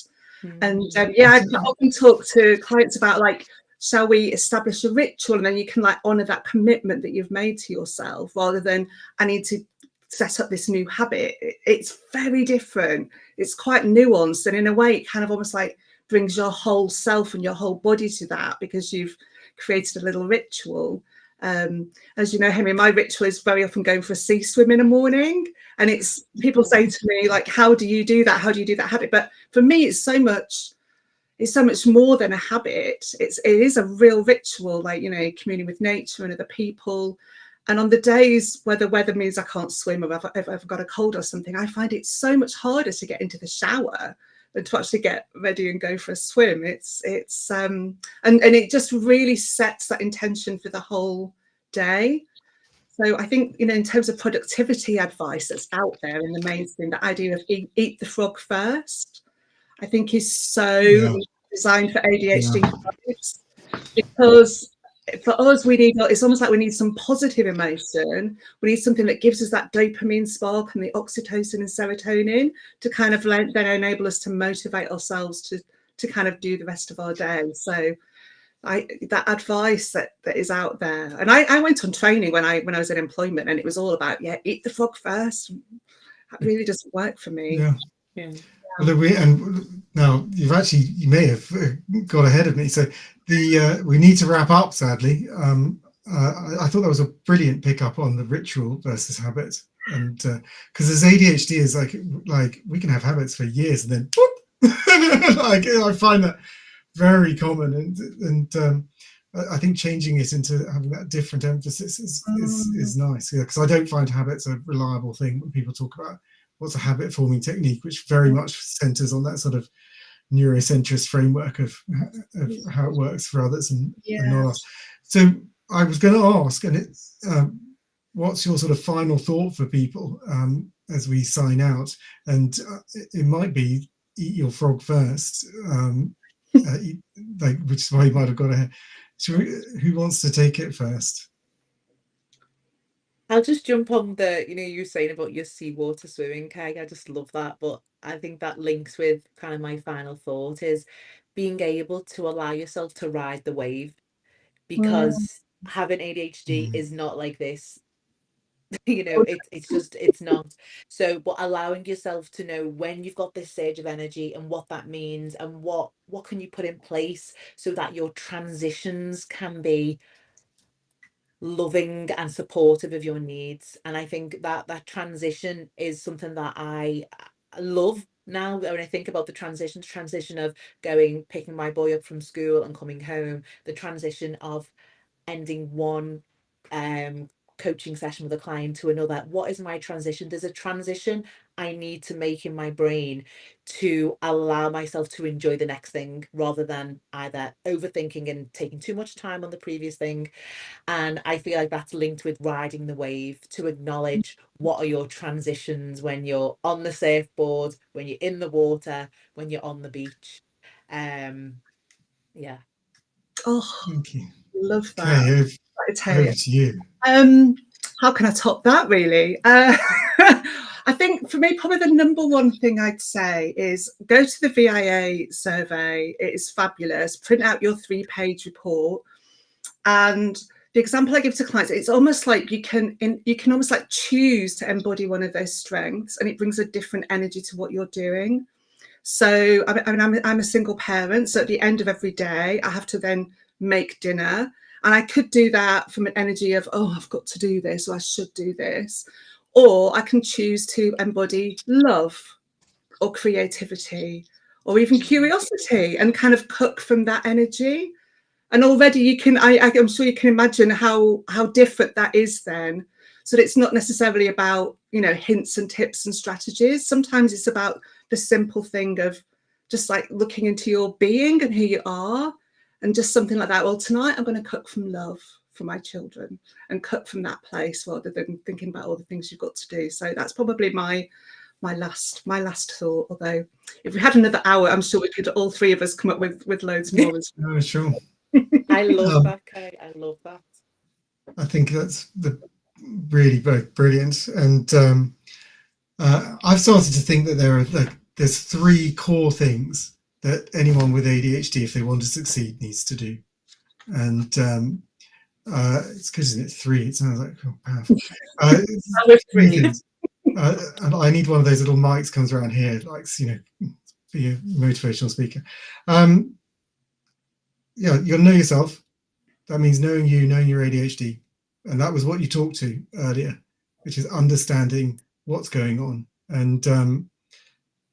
And yeah, I often talk to clients about like, shall we establish a ritual, and then you can like honor that commitment that you've made to yourself, rather than I need to set up this new habit. It's very different. It's quite nuanced, and in a way it kind of almost like brings your whole self and your whole body to that, because you've created a little ritual. As you know, Henry, my ritual is very often going for a sea swim in the morning, and it's people say to me like, how do you do that? How do you do that habit? But for me, it's so much more than a habit. It is a real ritual, like, you know, communing with nature and other people. And on the days where the weather means I can't swim, or if I've got a cold or something, I find it so much harder to get into the shower than to actually get ready and go for a swim. And it just really sets that intention for the whole day. So I think, you know, in terms of productivity advice that's out there in the mainstream, the idea of eat the frog first, I think is so designed for ADHD folks, because for us, it's almost like we need some positive emotion. We need something that gives us that dopamine spark and the oxytocin and serotonin to kind of then enable us to motivate ourselves to kind of do the rest of our day. So that advice that is out there. And I went on training when I was in employment, and it was all about, eat the frog first. That really doesn't work for me. Yeah. Well, and now you may have got ahead of me. So we need to wrap up, sadly. I thought that was a brilliant pickup on the ritual versus habit, and because as ADHD is like we can have habits for years and then like I find that very common, and I think changing it into having that different emphasis is nice, because I don't find habits a reliable thing when people talk about what's a habit forming technique, which very much centers on that sort of neurocentrist framework of how it works for others and not us. So I was going to ask, and what's your sort of final thought for people as we sign out? And it might be eat your frog first, which is why you might have got ahead. So who wants to take it first? I'll just jump on you were saying about your seawater swimming, Kay. I just love that. But I think that links with kind of my final thought is being able to allow yourself to ride the wave, because having ADHD is not like this. You know, it's not. So, but allowing yourself to know when you've got this surge of energy and what that means, and what can you put in place so that your transitions can be loving and supportive of your needs. And I think that transition is something that I love now. When I think about the transition of picking my boy up from school and coming home, the transition of ending one coaching session with a client to another. What is my transition? There's a transition I need to make in my brain to allow myself to enjoy the next thing, rather than either overthinking and taking too much time on the previous thing. And I feel like that's linked with riding the wave, to acknowledge what are your transitions when you're on the surfboard, when you're in the water, when you're on the beach. Yeah. Oh, thank you. Love that. Okay, over to you. How can I top that, really? I think for me, probably the number one thing I'd say is go to the VIA survey. It is fabulous. Print out your 3-page report. And the example I give to clients, it's almost like you can almost like choose to embody one of those strengths, and it brings a different energy to what you're doing. So I'm a single parent, so at the end of every day I have to then make dinner, and I could do that from an energy of, oh, I've got to do this, or I should do this, or I can choose to embody love or creativity or even curiosity and kind of cook from that energy. And already you can, I'm sure you can imagine how different that is then. So that it's not necessarily about, hints and tips and strategies. Sometimes it's about the simple thing of just like looking into your being and who you are, and just something like that. Well, tonight I'm going to cook from love for my children and cook from that place, rather than thinking about all the things you've got to do. So that's probably my last thought. Although if we had another hour, I'm sure we could all three of us come up with loads more as well. Sure. I love that, Kay. I love that. I think that's really both brilliant. And I've started to think that there's 3 core things that anyone with ADHD, if they want to succeed, needs to do. And it's good, isn't it? 3. It sounds like powerful. 3 things. And I need one of those little mics comes around here, like, be a motivational speaker. Yeah, you'll know yourself. That means knowing you, knowing your ADHD. And that was what you talked to earlier, which is understanding what's going on. And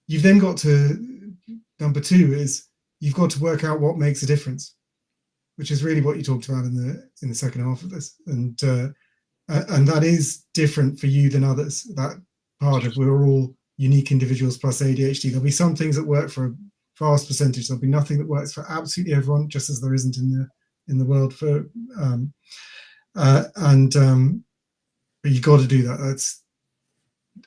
you've then got to, number 2 is you've got to work out what makes a difference, which is really what you talked about in the second half of this. And that is different for you than others. That part of we're all unique individuals plus ADHD. There'll be some things that work for a vast percentage. There'll be nothing that works for absolutely everyone, just as there isn't in the world for but you got to do that. That's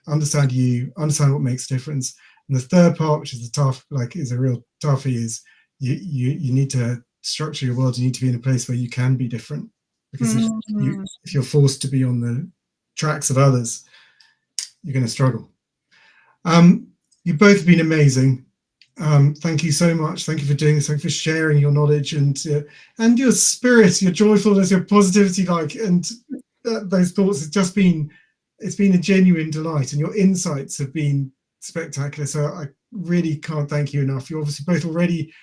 understand you, understand what makes a difference. And the third part, which is the tough, is a real toughie, is you need to structure your world. You need to be in a place where you can be different, because if you're forced to be on the tracks of others, you're going to struggle. You've both been amazing. Thank you so much. Thank you for doing this. Thank you for sharing your knowledge and your spirit, your joyfulness, your positivity, and those thoughts. It's been a genuine delight, and your insights have been spectacular. So I really can't thank you enough. You're obviously both already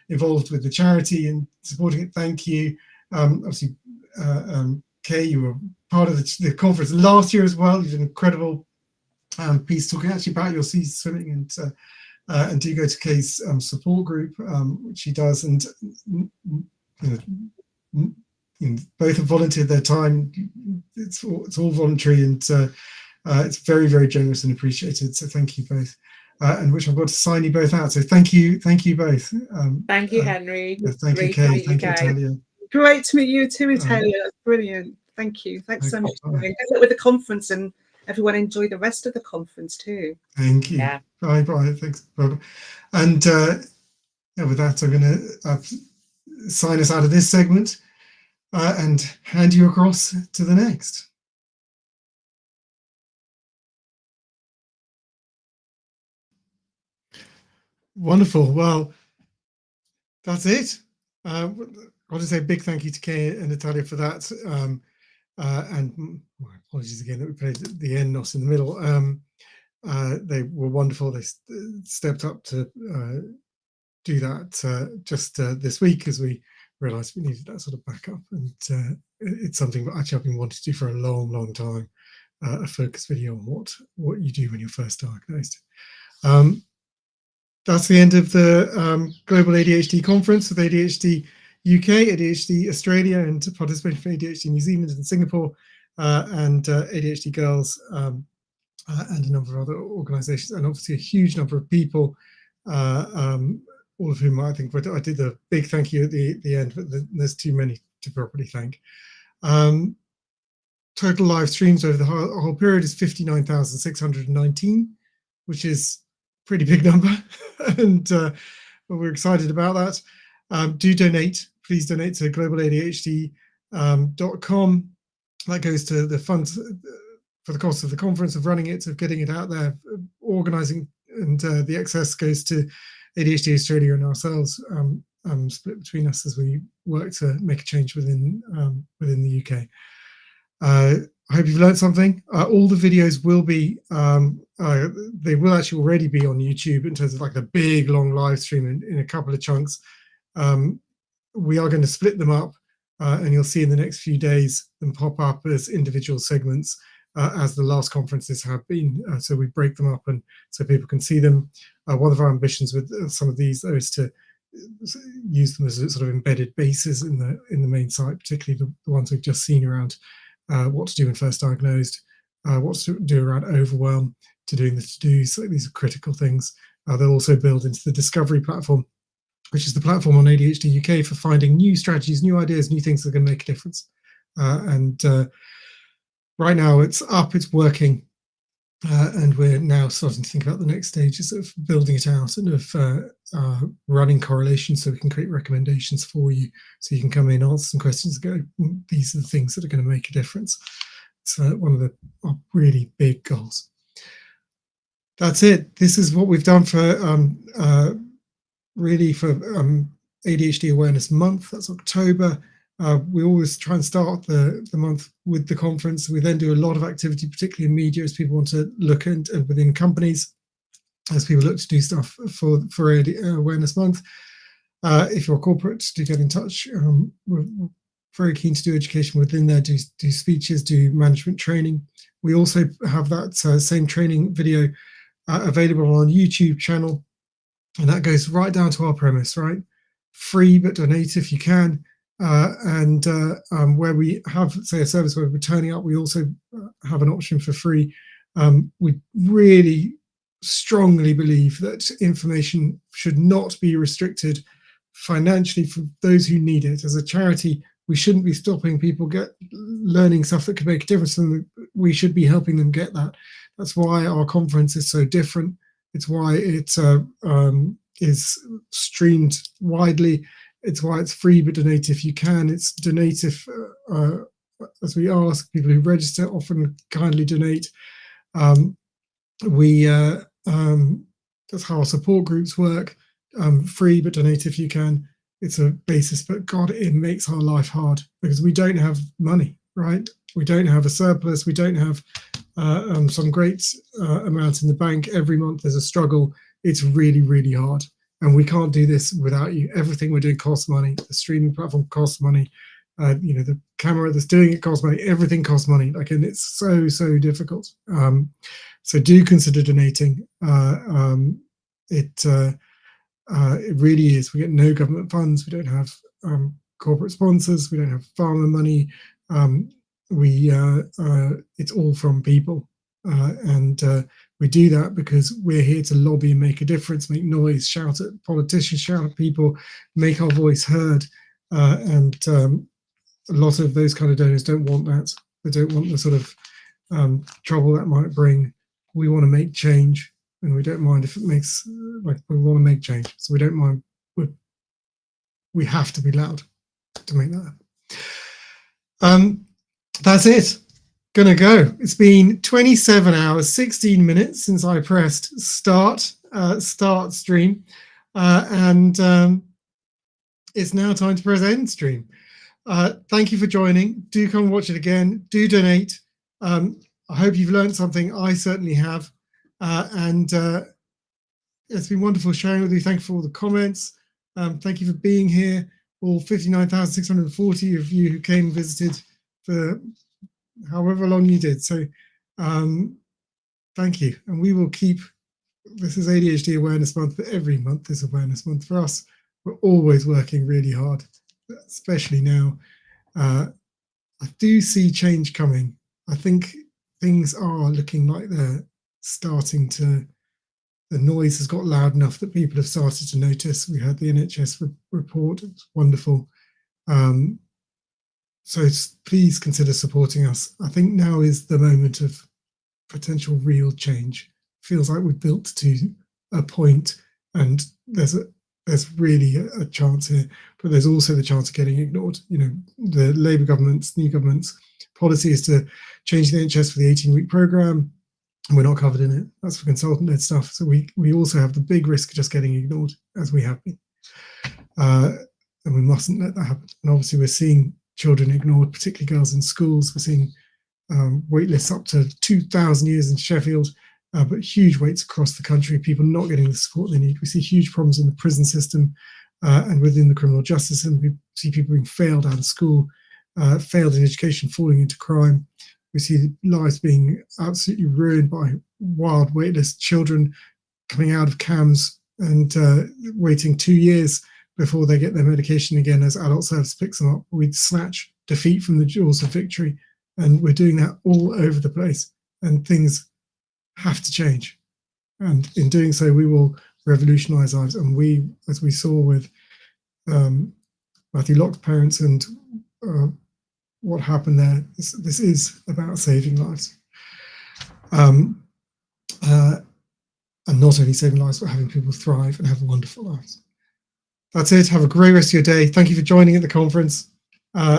involved with the charity and supporting it. Thank you. Obviously, Kay, you were part of the conference last year as well. You did an incredible piece talking actually about your sea swimming, and do go to Kay's support group, which she does, and both have volunteered their time. It's all voluntary, and it's very, very generous and appreciated. So thank you both, and which I've got to sign you both out. So thank you both. Thank you, Henry. Thank you, Kay. Thank you, Natalia. Great to meet you too, Natalia. That's brilliant. Thank you. Thanks so much for doing it with the conference, and everyone enjoy the rest of the conference too. Thank you. Yeah. Bye. Thanks. Bye. And with that, I'm going to sign us out of this segment and hand you across to the next. Wonderful. Well, that's it. I want to say a big thank you to Kay and Natalia for that. And my apologies again that we played at the end, not in the middle. They were wonderful. They stepped up to do that just this week, as we realised we needed that sort of backup. And it's something that actually I've been wanting to do for a long, long time, a focus video on what you do when you're first diagnosed. That's the end of the Global ADHD Conference with ADHD UK, ADHD Australia, and participating for ADHD New Zealand and Singapore, and ADHD Girls, and a number of other organisations, and obviously a huge number of people, all of whom I think I did a big thank you at the end, but there's too many to properly thank. Total live streams over the whole period is 59,619, which is a pretty big number, and we're excited about that. Do donate. Please donate to globaladhd.com. That goes to the funds for the cost of the conference, of running it, of getting it out there, organising, and the excess goes to ADHD Australia and ourselves, split between us as we work to make a change within the UK. I hope you've learned something. All the videos will be, they will actually already be on YouTube in terms of like the big long live stream in a couple of chunks. We are going to split them up, and you'll see in the next few days them pop up as individual segments, as the last conferences have been. So we break them up and so people can see them. One of our ambitions with some of these, though, is to use them as sort of embedded bases in the main site, particularly the ones we've just seen around what to do when first diagnosed, what to do around overwhelm, to doing the to-dos. So these are critical things. They'll also build into the discovery platform, which is the platform on ADHD UK for finding new strategies, new ideas, new things that are going to make a difference. And right now it's up, it's working. And we're now starting to think about the next stages of building it out and of running correlations so we can create recommendations for you, so you can come in, answer some questions and go, these are the things that are going to make a difference. It's one of our really big goals. That's it. This is what we've done for really for ADHD Awareness Month. That's October. We always try and start the month with the conference. We then do a lot of activity, particularly in media, as people want to look and within companies, as people look to do stuff for Awareness Month. If you're a corporate, do get in touch. We're very keen to do education within there, do speeches, do management training. We also have that same training video available on YouTube channel, and that goes right down to our premise, right? Free, but donate if you can. Where we have, say, a service where we're turning up, we also have an option for free. We really strongly believe that information should not be restricted financially for those who need it. As a charity, we shouldn't be stopping people learning stuff that could make a difference to them. We should be helping them get that. That's why our conference is so different. It's why it is streamed widely. It's why it's free, but donate if you can. It's donate if, as we ask, people who register often kindly donate. That's how our support groups work. Free, but donate if you can. It's a basis, but God, it makes our life hard because we don't have money, right? We don't have a surplus. We don't have some great amount in the bank. Every month there's a struggle. It's really, really hard. And we can't do this without you. Everything we're doing costs money. The streaming platform costs money. The camera that's doing it costs money. Everything costs money. Like, and it's so difficult. So do consider donating. It really is. We get no government funds. We don't have corporate sponsors. We don't have farmer money. It's all from people. We do that because we're here to lobby and make a difference, make noise, shout at politicians, shout at people, make our voice heard. A lot of those kind of donors don't want that. They don't want the sort of trouble that might bring. We want to make change, and we don't mind if it makes, we want to make change. So we don't mind. We have to be loud to make that happen. That's it. Gonna go. It's been 27 hours, 16 minutes since I pressed start stream, and it's now time to press end stream. Thank you for joining. Do come and watch it again. Do donate. I hope you've learned something. I certainly have, and it's been wonderful sharing with you. Thank you for all the comments. Thank you for being here. All 59,640 of you who came and visited for however long you did. So thank you. And we will keep, this is ADHD Awareness Month, but every month is Awareness Month for us. We're always working really hard, especially now. I do see change coming. I think things are looking like they're starting to, the noise has got loud enough that people have started to notice. We had the NHS report, it's wonderful. So please consider supporting us. I think now is the moment of potential real change. Feels like we've built to a point, and there's really a chance here, but there's also the chance of getting ignored. The Labour government's, new government's policy is to change the NHS for the 18-week programme, and we're not covered in it. That's for consultant-led stuff. So we also have the big risk of just getting ignored, as we have been. And we mustn't let that happen. And obviously we're seeing children ignored, particularly girls in schools. We're seeing wait lists up to 2,000 years in Sheffield, but huge waits across the country, people not getting the support they need. We see huge problems in the prison system and within the criminal justice system. We see people being failed out of school, failed in education, falling into crime. We see lives being absolutely ruined by wild waitlist children coming out of CAMS and waiting 2 years before they get their medication again as adult service picks them up. We'd snatch defeat from the jaws of victory. And we're doing that all over the place. And things have to change. And in doing so, we will revolutionise lives. And we, as we saw with Matthew Locke's parents and what happened there, this is about saving lives. and not only saving lives, but having people thrive and have wonderful lives. That's it. Have a great rest of your day. Thank you for joining at the conference.